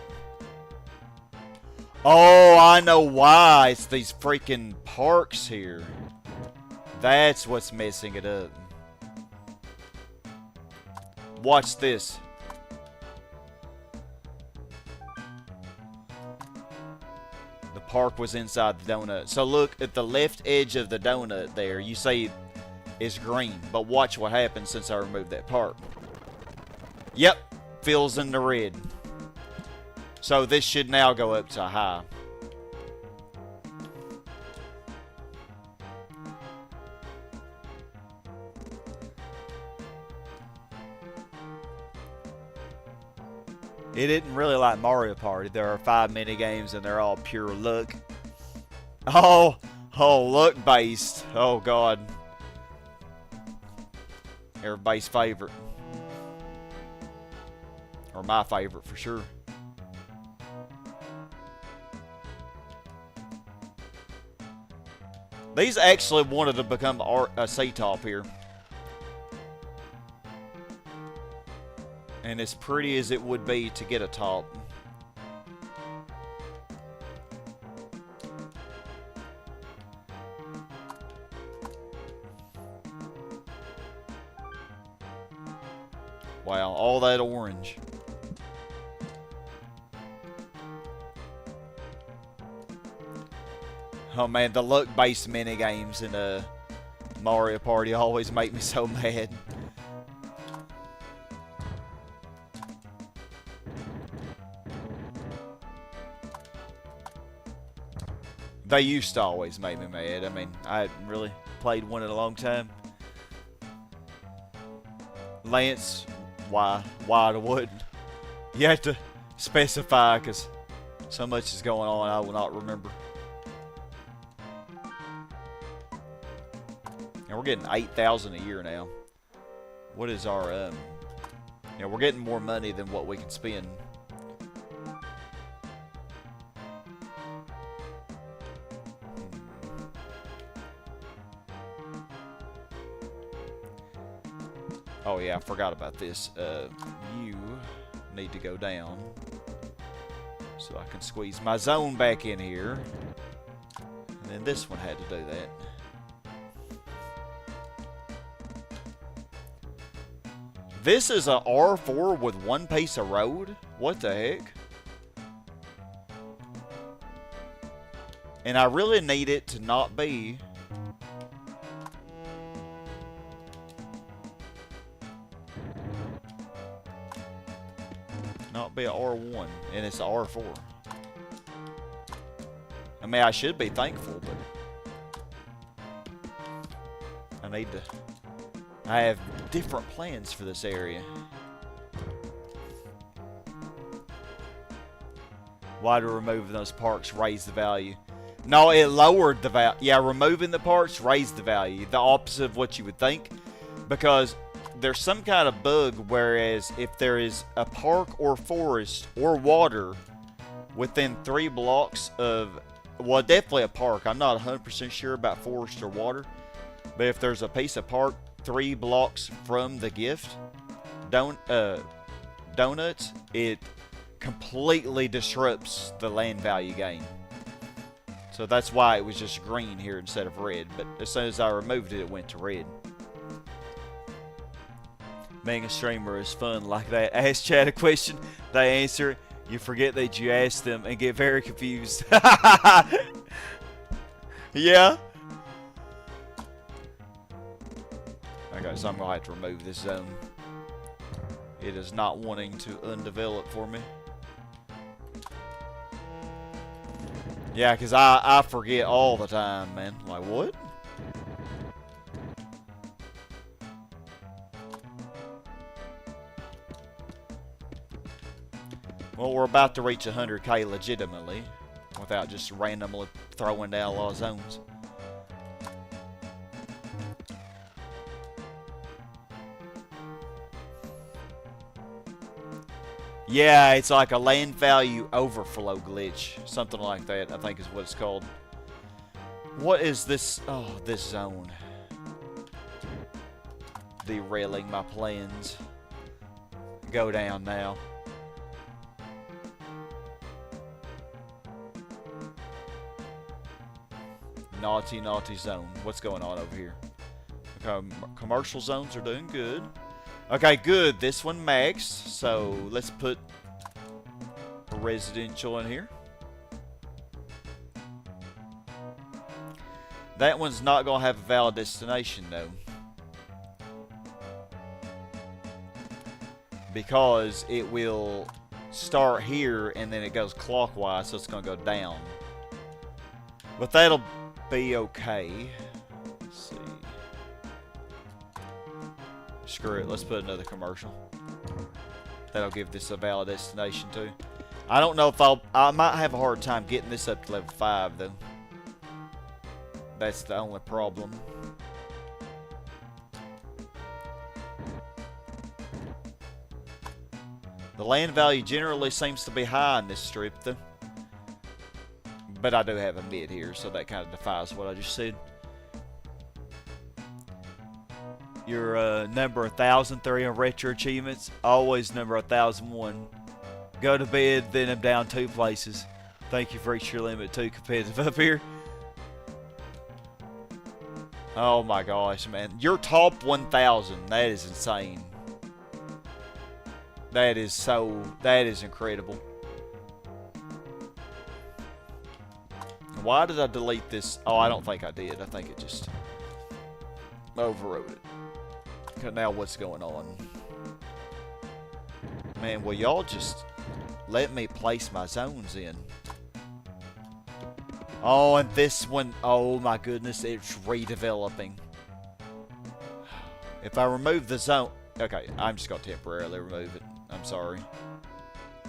Oh, I know why. It's these freaking parks here. That's what's messing it up. Watch this. The park was inside the donut. So look at the left edge of the donut there. You say it's green, but watch what happens since I removed that park. Yep, fills in the red. So this should now go up to high. It isn't really like Mario Party. There are 5 mini games and they're all pure luck. Oh, luck based. Oh God. Everybody's favorite. Or my favorite for sure. These actually wanted to become a C-top here. And as pretty as it would be to get a top. Wow, all that orange. Oh man, the luck-based minigames in Mario Party always make me so mad. They used to always make me mad. I mean, I hadn't really played one in a long time. Lance, why I wouldn't? You have to specify because so much is going on I will not remember. And we're getting 8,000 a year now. What is our we're getting more money than what we can spend. Oh yeah, I forgot about this. You need to go down so I can squeeze my zone back in here. And then this one had to do that. This is a R4 with one piece of road? What the heck? And I really need it to not be... R1 and it's R4. I mean, I should be thankful, but I have different plans for this area. Why do removing those parks raise the value? No, it lowered the value. Yeah, removing the parks raised the value. The opposite of what you would think. Because there's some kind of bug, whereas if there is a park or forest or water within 3 blocks of, well, definitely a park. I'm not 100% sure about forest or water. But if there's a piece of park 3 blocks from the gift donuts, it completely disrupts the land value gain. So that's why it was just green here instead of red. But as soon as I removed it, it went to red. Being a streamer is fun like that. Ask Chad a question, they answer it. You forget that you asked them and get very confused. Yeah. Okay, so I'm going to have to remove this zone. It is not wanting to undevelop for me. Yeah, because I forget all the time, man. Like, what? Well, we're about to reach 100k legitimately, without just randomly throwing down a lot of zones. Yeah, it's like a land value overflow glitch. Something like that, I think is what it's called. What is this? Oh, this zone. Derailing my plans. Go down now. Naughty, naughty zone. What's going on over here? Okay, commercial zones are doing good. Okay, good. This one maxed, so let's put a residential in here. That one's not going to have a valid destination, though. Because it will start here, and then it goes clockwise, so it's going to go down. But that'll be okay. Let's see. Screw it, let's put another commercial. That'll give this a valid destination too. I don't know if I might have a hard time getting this up to level 5 though. That's the only problem. The land value generally seems to be high in this strip though. But I do have a mid here, so that kind of defies what I just said. Your number 1,003 on retro achievements, always number 1,001. Go to bed, then I'm down 2 places. Thank you for reaching your limit 2 competitive up here. Oh my gosh, man. Your top 1,000, that is insane. That is incredible. Why did I delete this? Oh, I don't think I did. I think it just overrode it. Okay, now what's going on? Man, will y'all just let me place my zones in? Oh, and this one, oh my goodness, it's redeveloping. If I remove the zone, okay, I'm just going to temporarily remove it. I'm sorry.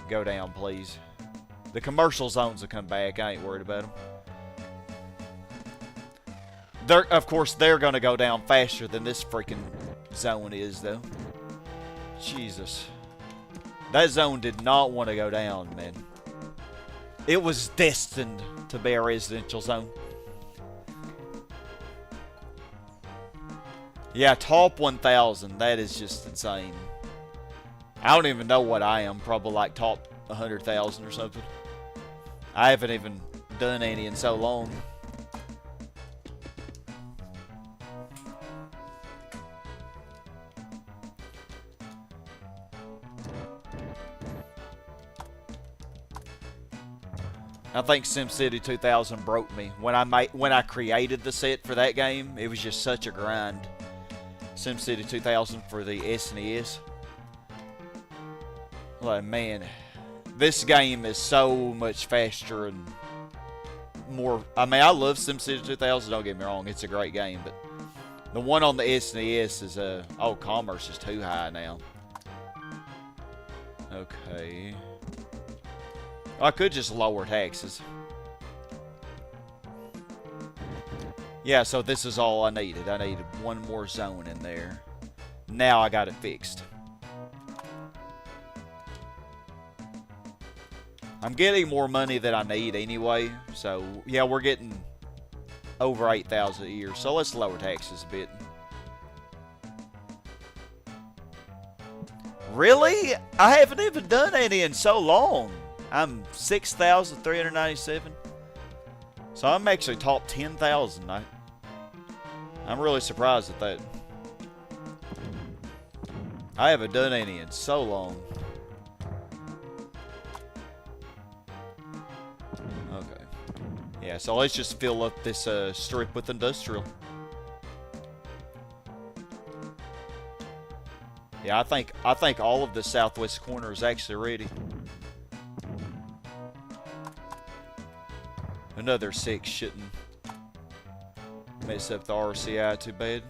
Go down, please. The commercial zones will come back. I ain't worried about them. Of course, they're going to go down faster than this freaking zone is, though. Jesus. That zone did not want to go down, man. It was destined to be a residential zone. Yeah, top 1,000. That is just insane. I don't even know what I am. Probably like top 100,000 or something. I haven't even done any in so long. I think SimCity 2000 broke me. When I created the set for that game, it was just such a grind. SimCity 2000 for the SNES. Like, man, This game is so much faster and more. I mean, I love SimCity 2000. Don't get me wrong; it's a great game, but the one on the SNES is oh, commerce is too high now. Okay, I could just lower taxes. Yeah, so this is all I needed. I needed one more zone in there. Now I got it fixed. I'm getting more money than I need anyway, so yeah, we're getting over 8,000 a year, so let's lower taxes a bit. Really? I haven't even done any in so long. I'm 6,397. So I'm actually top 10,000. I'm really surprised at that. I haven't done any in so long. Okay. Yeah, so let's just fill up this strip with industrial. Yeah, I think all of the southwest corner is actually ready. Another 6 shouldn't mess up the RCI too bad.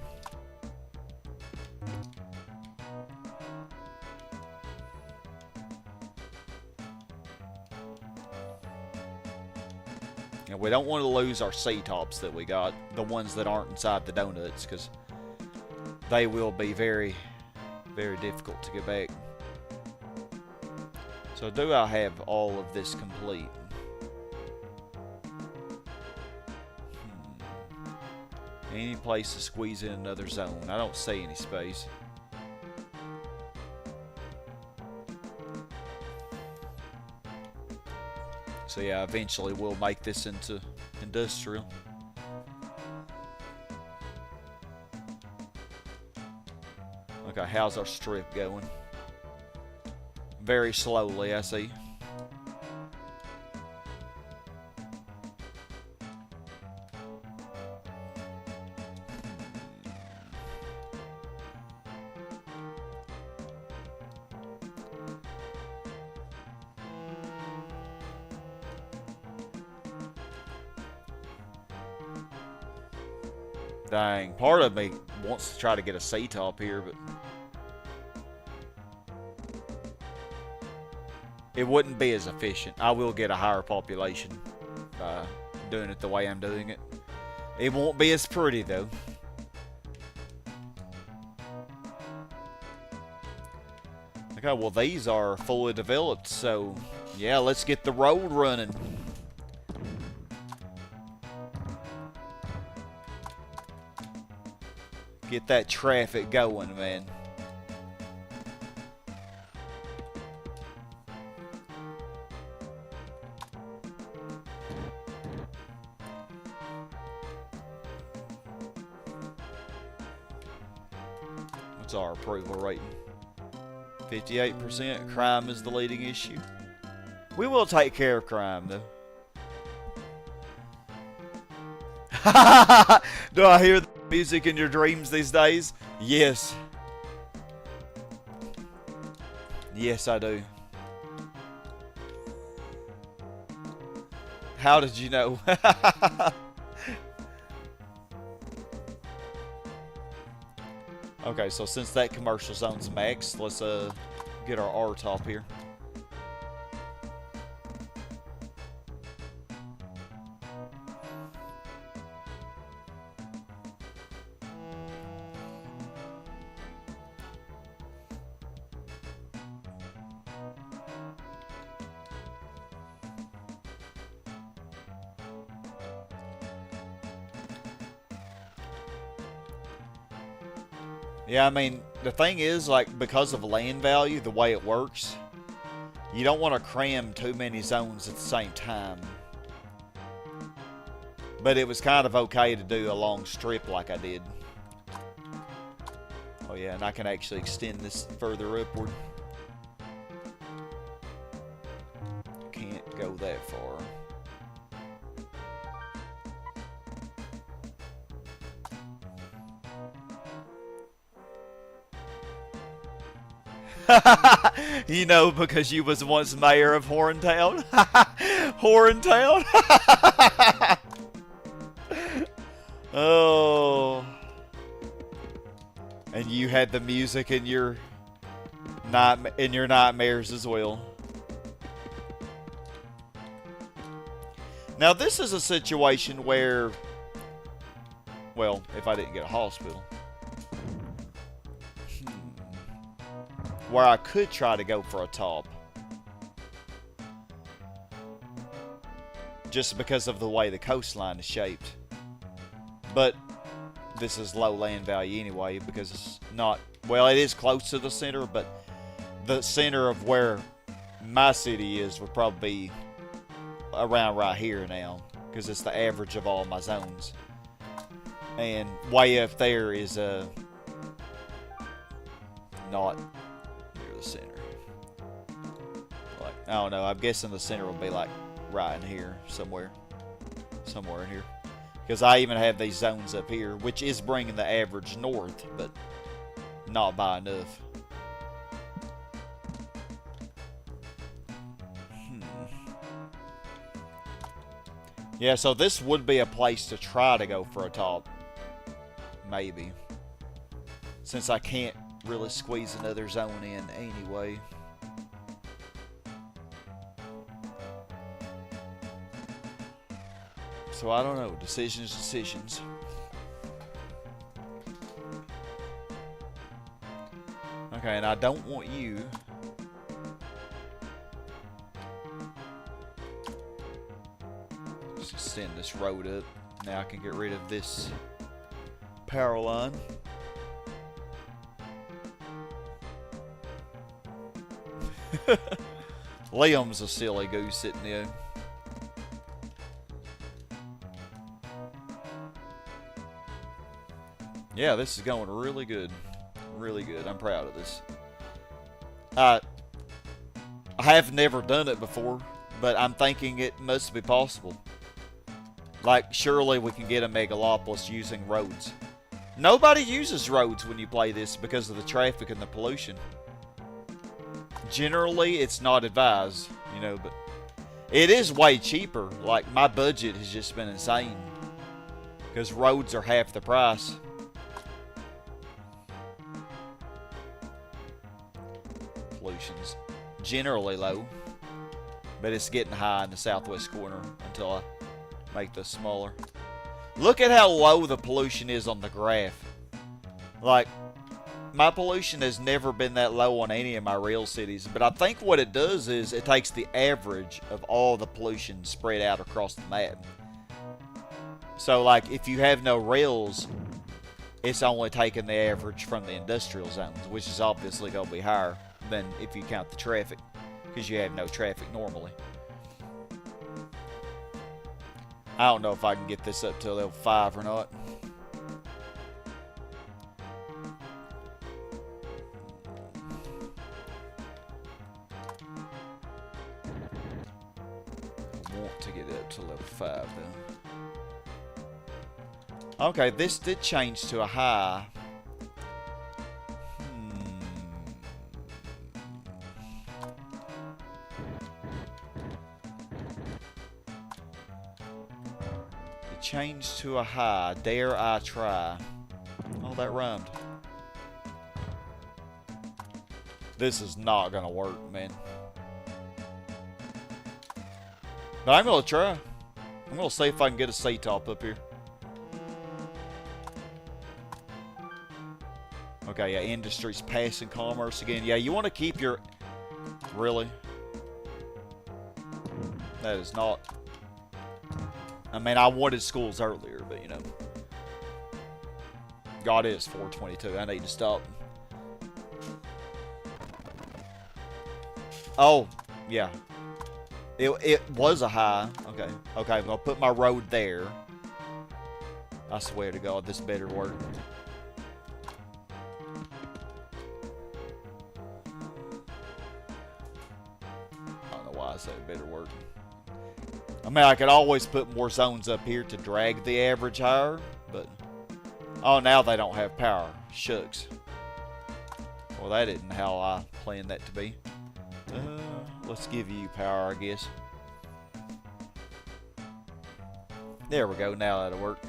And we don't want to lose our C-tops that we got, the ones that aren't inside the donuts, because they will be very, very difficult to get back. So do I have all of this complete? Any place to squeeze in another zone? I don't see any space. So yeah, eventually we'll make this into industrial. Okay, how's our strip going? Very slowly, I see. Dang, part of me wants to try to get a C-top here, but it wouldn't be as efficient. I will get a higher population by doing it the way I'm doing it. It won't be as pretty, though. Okay, well, these are fully developed, so yeah, let's get the road running. Get that traffic going, man. What's our approval rating? 58%. Crime is the leading issue. We will take care of crime, though. Do I hear the music in your dreams these days? Yes. Yes, I do. How did you know? Okay, so since that commercial zone's max, let's get our R-top here. Yeah, I mean, the thing is, like, because of land value, the way it works, you don't want to cram too many zones at the same time. But it was kind of okay to do a long strip like I did. Oh yeah, and I can actually extend this further upward. Can't go that far. You know, because you was once mayor of Horntown. Horntown. Oh. And you had the music in your nightmares as well. Now this is a situation where, well, if I didn't get a hospital, where I could try to go for a top, just because of the way the coastline is shaped. But this is low land value anyway, because it's not, well, it is close to the center, but the center of where my city is would probably be around right here now, because it's the average of all my zones. And way up there is not near the center. Like, I don't know, I'm guessing the center will be like right in here somewhere in here, because I even have these zones up here, which is bringing the average north, but not by enough. Yeah, so this would be a place to try to go for a top. Maybe. Since I can't really squeeze another zone in anyway. So I don't know. Decisions. Okay, and I don't want you... Just extend this road up. Now I can get rid of this power line. Liam's a silly goose sitting there. Yeah, this is going really good. Really good. I'm proud of this. I have never done it before, but I'm thinking it must be possible. Like, surely we can get a Megalopolis using roads. Nobody uses roads when you play this because of the traffic and the pollution. Generally, it's not advised, you know, but it is way cheaper. Like, my budget has just been insane because roads are half the price. Pollution's generally low, but it's getting high in the southwest corner until I make this smaller. Look at how low the pollution is on the graph. Like, my pollution has never been that low on any of my real cities, but I think what it does is it takes the average of all the pollution spread out across the map. So, like, if you have no rails, it's only taking the average from the industrial zones, which is obviously going to be higher than if you count the traffic, because you have no traffic normally. I don't know if I can get this up to level 5 or not. I want to get it up to level 5 though. Okay, this did change to a high. Change to a high. Dare I try? Oh, that rhymed. This is not gonna work, man. But I'm gonna try. I'm gonna see if I can get a C-top up here. Okay, yeah, industries, passing commerce again. Yeah, you want to keep your... Really? That is not... I mean, I wanted schools earlier, but, you know. God, it is 4:22. I need to stop. Oh, yeah. It was a high. Okay. Okay, I'm going to put my road there. I swear to God, this better work. I don't know why I say it better work. I mean, I could always put more zones up here to drag the average higher, but... Oh, now they don't have power. Shucks. Well, that isn't how I planned that to be. Let's give you power, I guess. There we go. Now that'll work.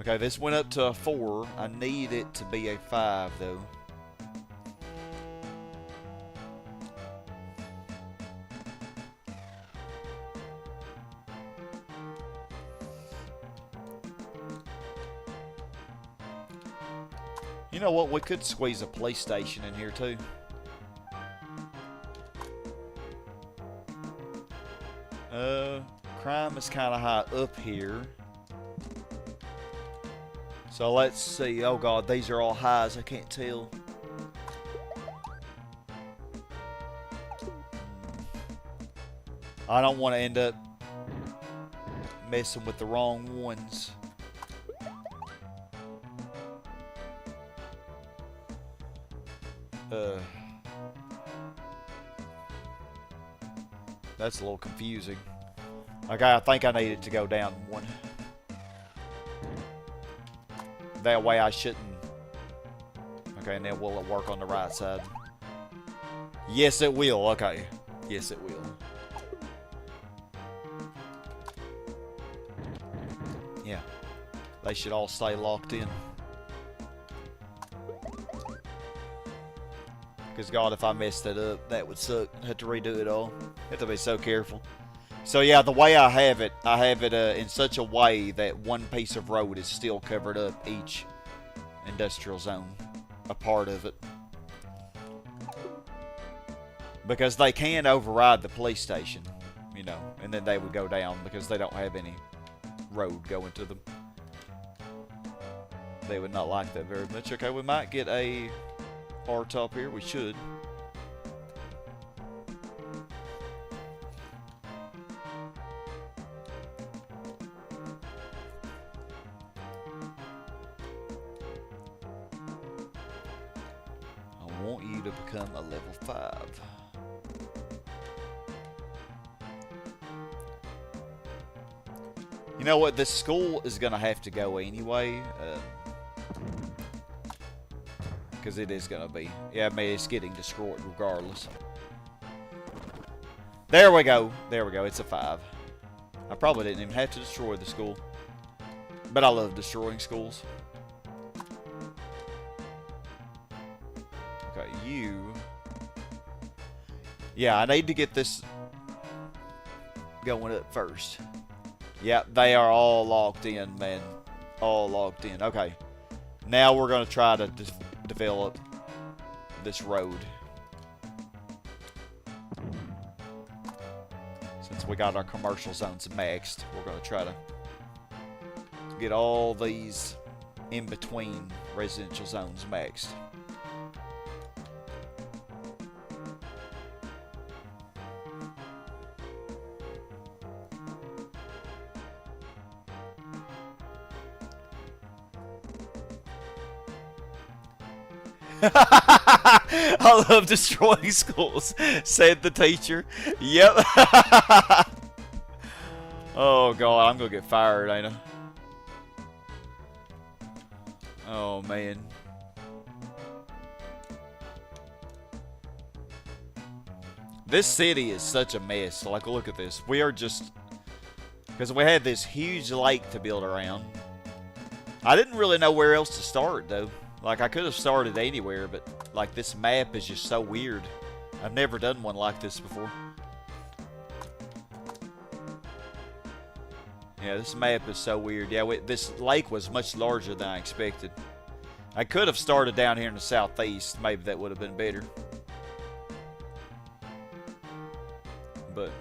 Okay, this went up to a 4. I need it to be a 5, though. You know what? We could squeeze a PlayStation in here, too. Crime is kind of high up here. So let's see. Oh god, these are all highs. I can't tell. I don't want to end up messing with the wrong ones. That's a little confusing. Okay, I think I need it to go down 1. That way I shouldn't. Okay, and then will it work on the right side? Yes, it will. Okay. Yes, it will. Yeah. They should all stay locked in. Because, God, if I messed it up, that would suck. I'd have to redo it all. Have to be so careful. So, yeah, the way I have it in such a way that one piece of road is still covered up each industrial zone. A part of it. Because they can override the police station, you know, and then they would go down because they don't have any road going to them. They would not like that very much. Okay, we might get a bar top here. We should. I want you to become a level 5. You know what? This school is going to have to go anyway. Because it is going to be. Yeah, I mean, it's getting destroyed regardless. There we go. There we go. It's a 5. I probably didn't even have to destroy the school. But I love destroying schools. Okay, you. Yeah, I need to get this going up first. Yeah, they are all locked in, man. All locked in. Okay. Now we're going to try to develop this road. Since we got our commercial zones maxed, we're going to try to get all these in-between residential zones maxed. I love destroying schools, said the teacher. Yep. Oh, God, I'm going to get fired, ain't I? Oh, man. This city is such a mess. Like, look at this. We are just... Because we had this huge lake to build around. I didn't really know where else to start, though. Like, I could have started anywhere, but, like, this map is just so weird. I've never done one like this before. Yeah, this map is so weird. Yeah, this lake was much larger than I expected. I could have started down here in the southeast. Maybe that would have been better. But...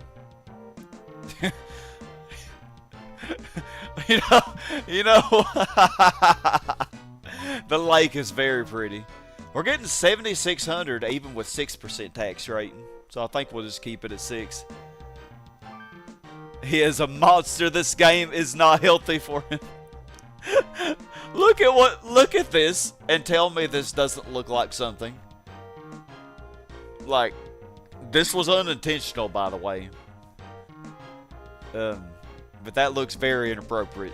you know... The lake is very pretty. We're getting 7,600 even with 6% tax rating. So I think we'll just keep it at 6. He is a monster. This game is not healthy for him. Look at this and tell me this doesn't look like something. Like, this was unintentional, by the way. But that looks very inappropriate.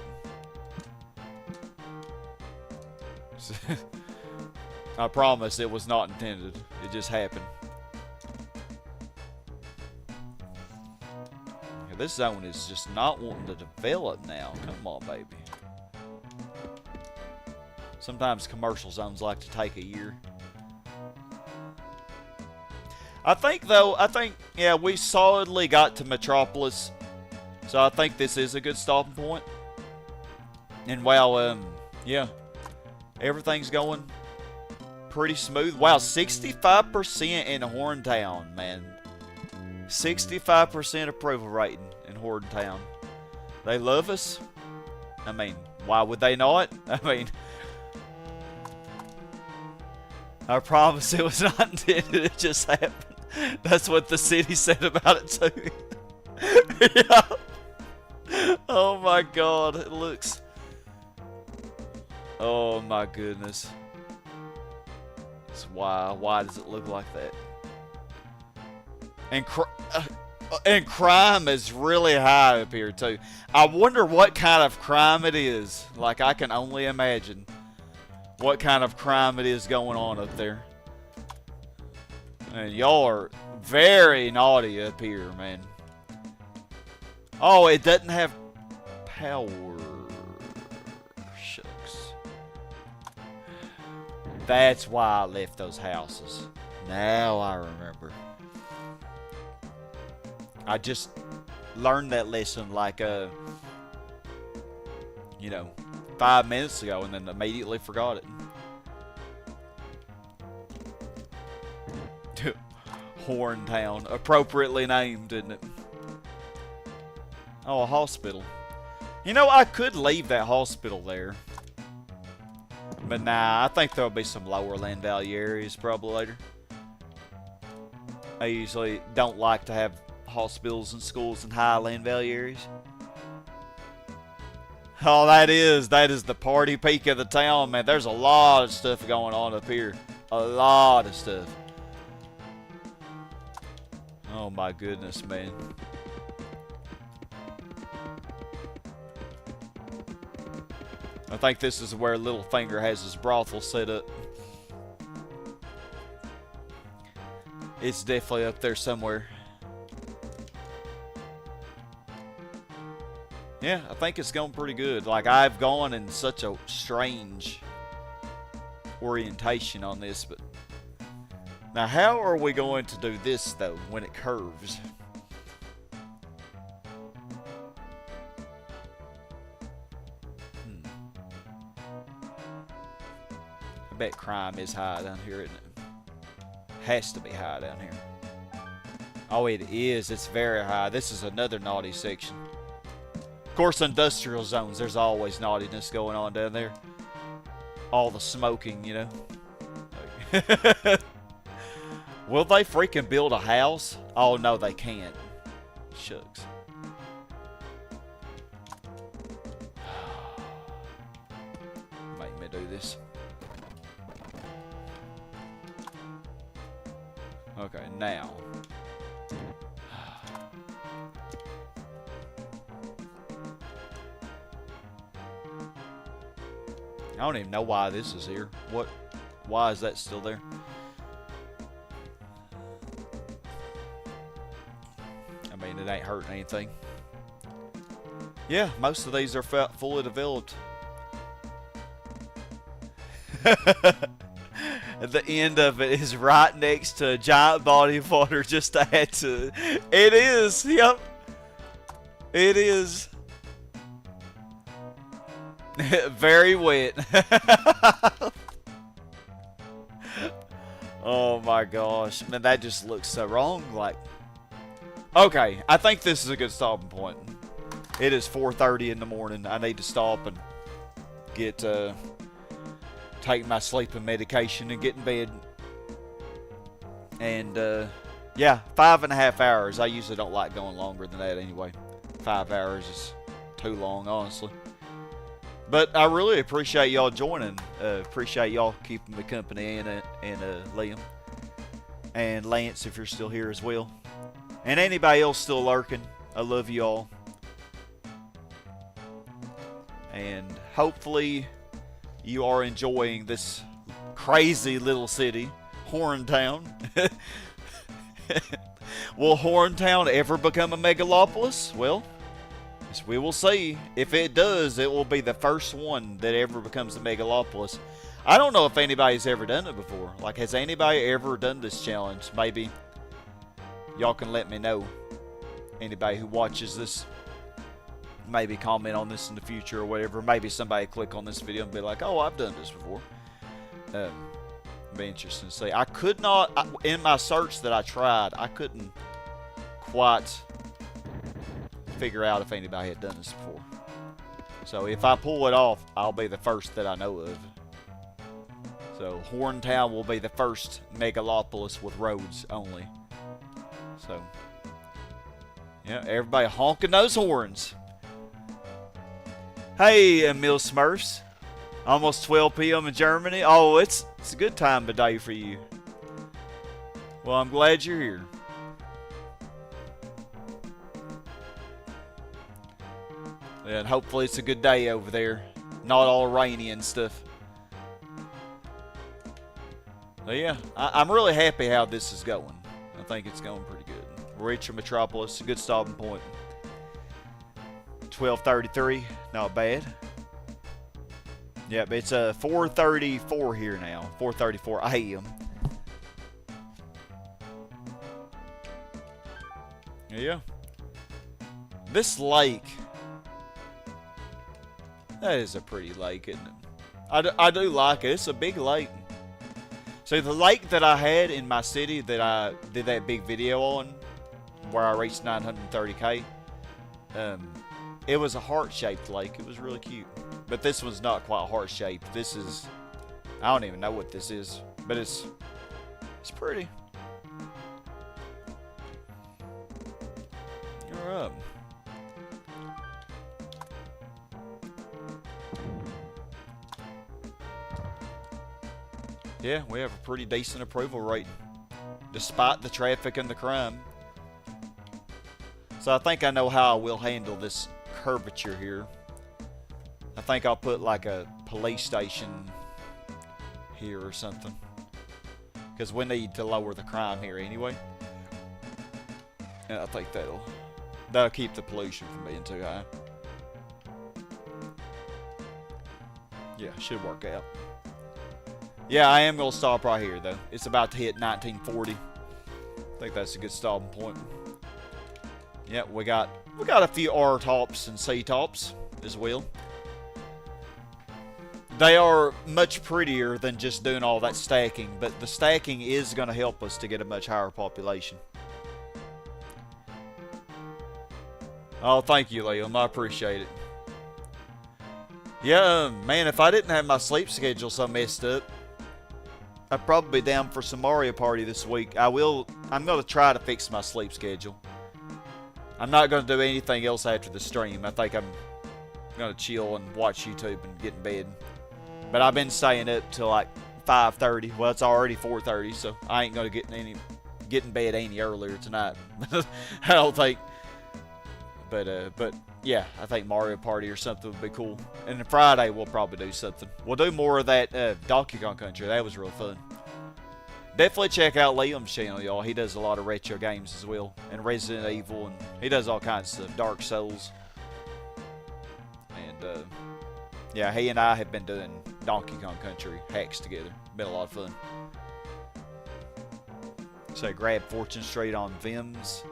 I promise it was not intended. It just happened. This zone is just not wanting to develop now. Come on, baby. Sometimes commercial zones like to take a year. I think, yeah, we solidly got to Metropolis. So I think this is a good stopping point. And wow, yeah, everything's going pretty smooth. Wow, 65% in Horntown, man. 65% approval rating in Horntown. They love us. I mean, why would they not? I mean, I promise it was not intended. It just happened. That's what the city said about it too. Yeah. Oh my God, it looks. Oh my goodness. It's why does it look like that? And crime is really high up here too. I wonder what kind of crime it is. Like, I can only imagine what kind of crime it is going on up there. And y'all are very naughty up here, man. Oh, it doesn't have power. Shucks. That's why I left those houses. Now I remember. I just learned that lesson like, you know, 5 minutes ago and then immediately forgot it. Horntown. Appropriately named, isn't it? Oh, a hospital. You know, I could leave that hospital there. But nah, I think there'll be some lower land value areas probably later. I usually don't like to have hospitals and schools in high land value areas. Oh, that is the party peak of the town, man. There's a lot of stuff going on up here. A lot of stuff. Oh my goodness, man. I think this is where Littlefinger has his brothel set up. It's definitely up there somewhere. Yeah, I think it's going pretty good. Like, I've gone in such a strange orientation on this, but now how are we going to do this though when it curves? I bet crime is high down here, isn't it? Has to be high down here. Oh, it is. It's very high. This is another naughty section. Of course, industrial zones, there's always naughtiness going on down there. All the smoking, you know. Will they freaking build a house? Oh, no, they can't. Shucks. Make me do this. Okay, now. I don't even know why this is here. Why is that still there? I mean, it ain't hurting anything. Yeah, most of these are fully developed. The end of it is right next to a giant body of water just to add to it. It is, yep. It is. Very wet. Oh my gosh. Man, that just looks so wrong. Like, okay, I think this is a good stopping point. It is 4:30 in the morning. I need to stop and get, take my sleeping medication and get in bed. And, yeah, 5.5 hours. I usually don't like going longer than that anyway. 5 hours is too long, honestly. But I really appreciate y'all joining. Appreciate y'all keeping me company and Liam. And Lance, if you're still here as well. And anybody else still lurking, I love you all. And hopefully you are enjoying this crazy little city, Horntown. Will Horntown ever become a megalopolis? Well, yes, we will see. If it does, it will be the first one that ever becomes a megalopolis. I don't know if anybody's ever done it before. Like, has anybody ever done this challenge? Maybe y'all can let me know. Anybody who watches this, maybe comment on this in the future or whatever. Maybe somebody click on this video and be like, oh, I've done this before. Be interesting to see. I could not, in my search that I tried, I couldn't quite figure out if anybody had done this before. So if I pull it off, I'll be the first that I know of. So Horntown will be the first megalopolis with roads only. So yeah, everybody honking those horns. Hey, Emil Smurfs. Almost 12 p.m. in Germany. Oh, it's a good time of day for you. Well, I'm glad you're here. And hopefully it's a good day over there. Not all rainy and stuff. So yeah, I'm really happy how this is going. I think it's going pretty good. We're reaching Metropolis, a good stopping point. 12:33, not bad. Yep, it's 4:34 here now. 4:34 a.m. Yeah. This lake. That is a pretty lake, isn't it? I do like it. It's a big lake. So the lake that I had in my city that I did that big video on, where I reached 930k, it was a heart-shaped lake. It was really cute. But this one's not quite heart-shaped. This is, I don't even know what this is, but it's pretty. Alright. Yeah, we have a pretty decent approval rating, despite the traffic and the crime. So I think I know how I will handle this curvature here. I think I'll put like a police station here or something, because we need to lower the crime here anyway. And I think that'll keep the pollution from being too high. Yeah, should work out. Yeah, I am gonna stop right here though. It's about to hit 1940. I think that's a good stopping point. Yeah, we got a few R tops and C tops as well. They are much prettier than just doing all that stacking, but the stacking is going to help us to get a much higher population. Oh, thank you, Liam. I appreciate it. Yeah, man, if I didn't have my sleep schedule so messed up, I'd probably be down for some Mario Party this week. I'm going to try to fix my sleep schedule. I'm not going to do anything else after the stream. I think I'm going to chill and watch YouTube and get in bed. But I've been staying up till like 5:30. Well, it's already 4:30, so I ain't going to get in bed any earlier tonight. I don't think. But yeah, I think Mario Party or something would be cool. And then Friday we'll probably do something. We'll do more of that Donkey Kong Country. That was real fun. Definitely check out Liam's channel, y'all. He does a lot of retro games as well, and Resident Evil, and he does all kinds of stuff. Dark Souls. And yeah, he and I have been doing Donkey Kong Country hacks together. Been a lot of fun. So grab Fortune Street on Vims.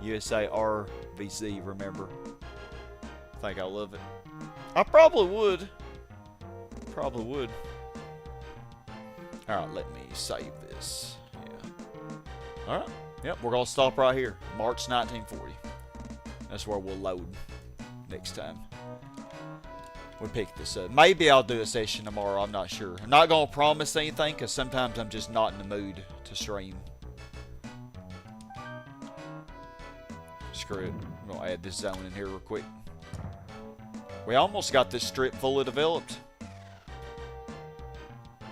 USA RVC, remember. I think I love it. I probably would. Probably would. Alright, let me save this. Yeah. Alright. Yep, we're going to stop right here. March 1940. That's where we'll load next time we pick this up. Maybe I'll do a session tomorrow. I'm not sure. I'm not going to promise anything, because sometimes I'm just not in the mood to stream. Screw it. I'm going to add this zone in here real quick. We almost got this strip fully developed.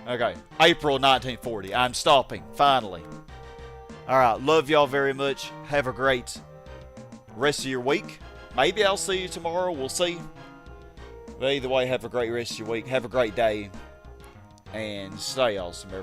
Okay. April 1940. I'm stopping. Finally. Alright. Love y'all very much. Have a great rest of your week. Maybe I'll see you tomorrow. We'll see. But either way, have a great rest of your week. Have a great day. and stay awesome, everybody.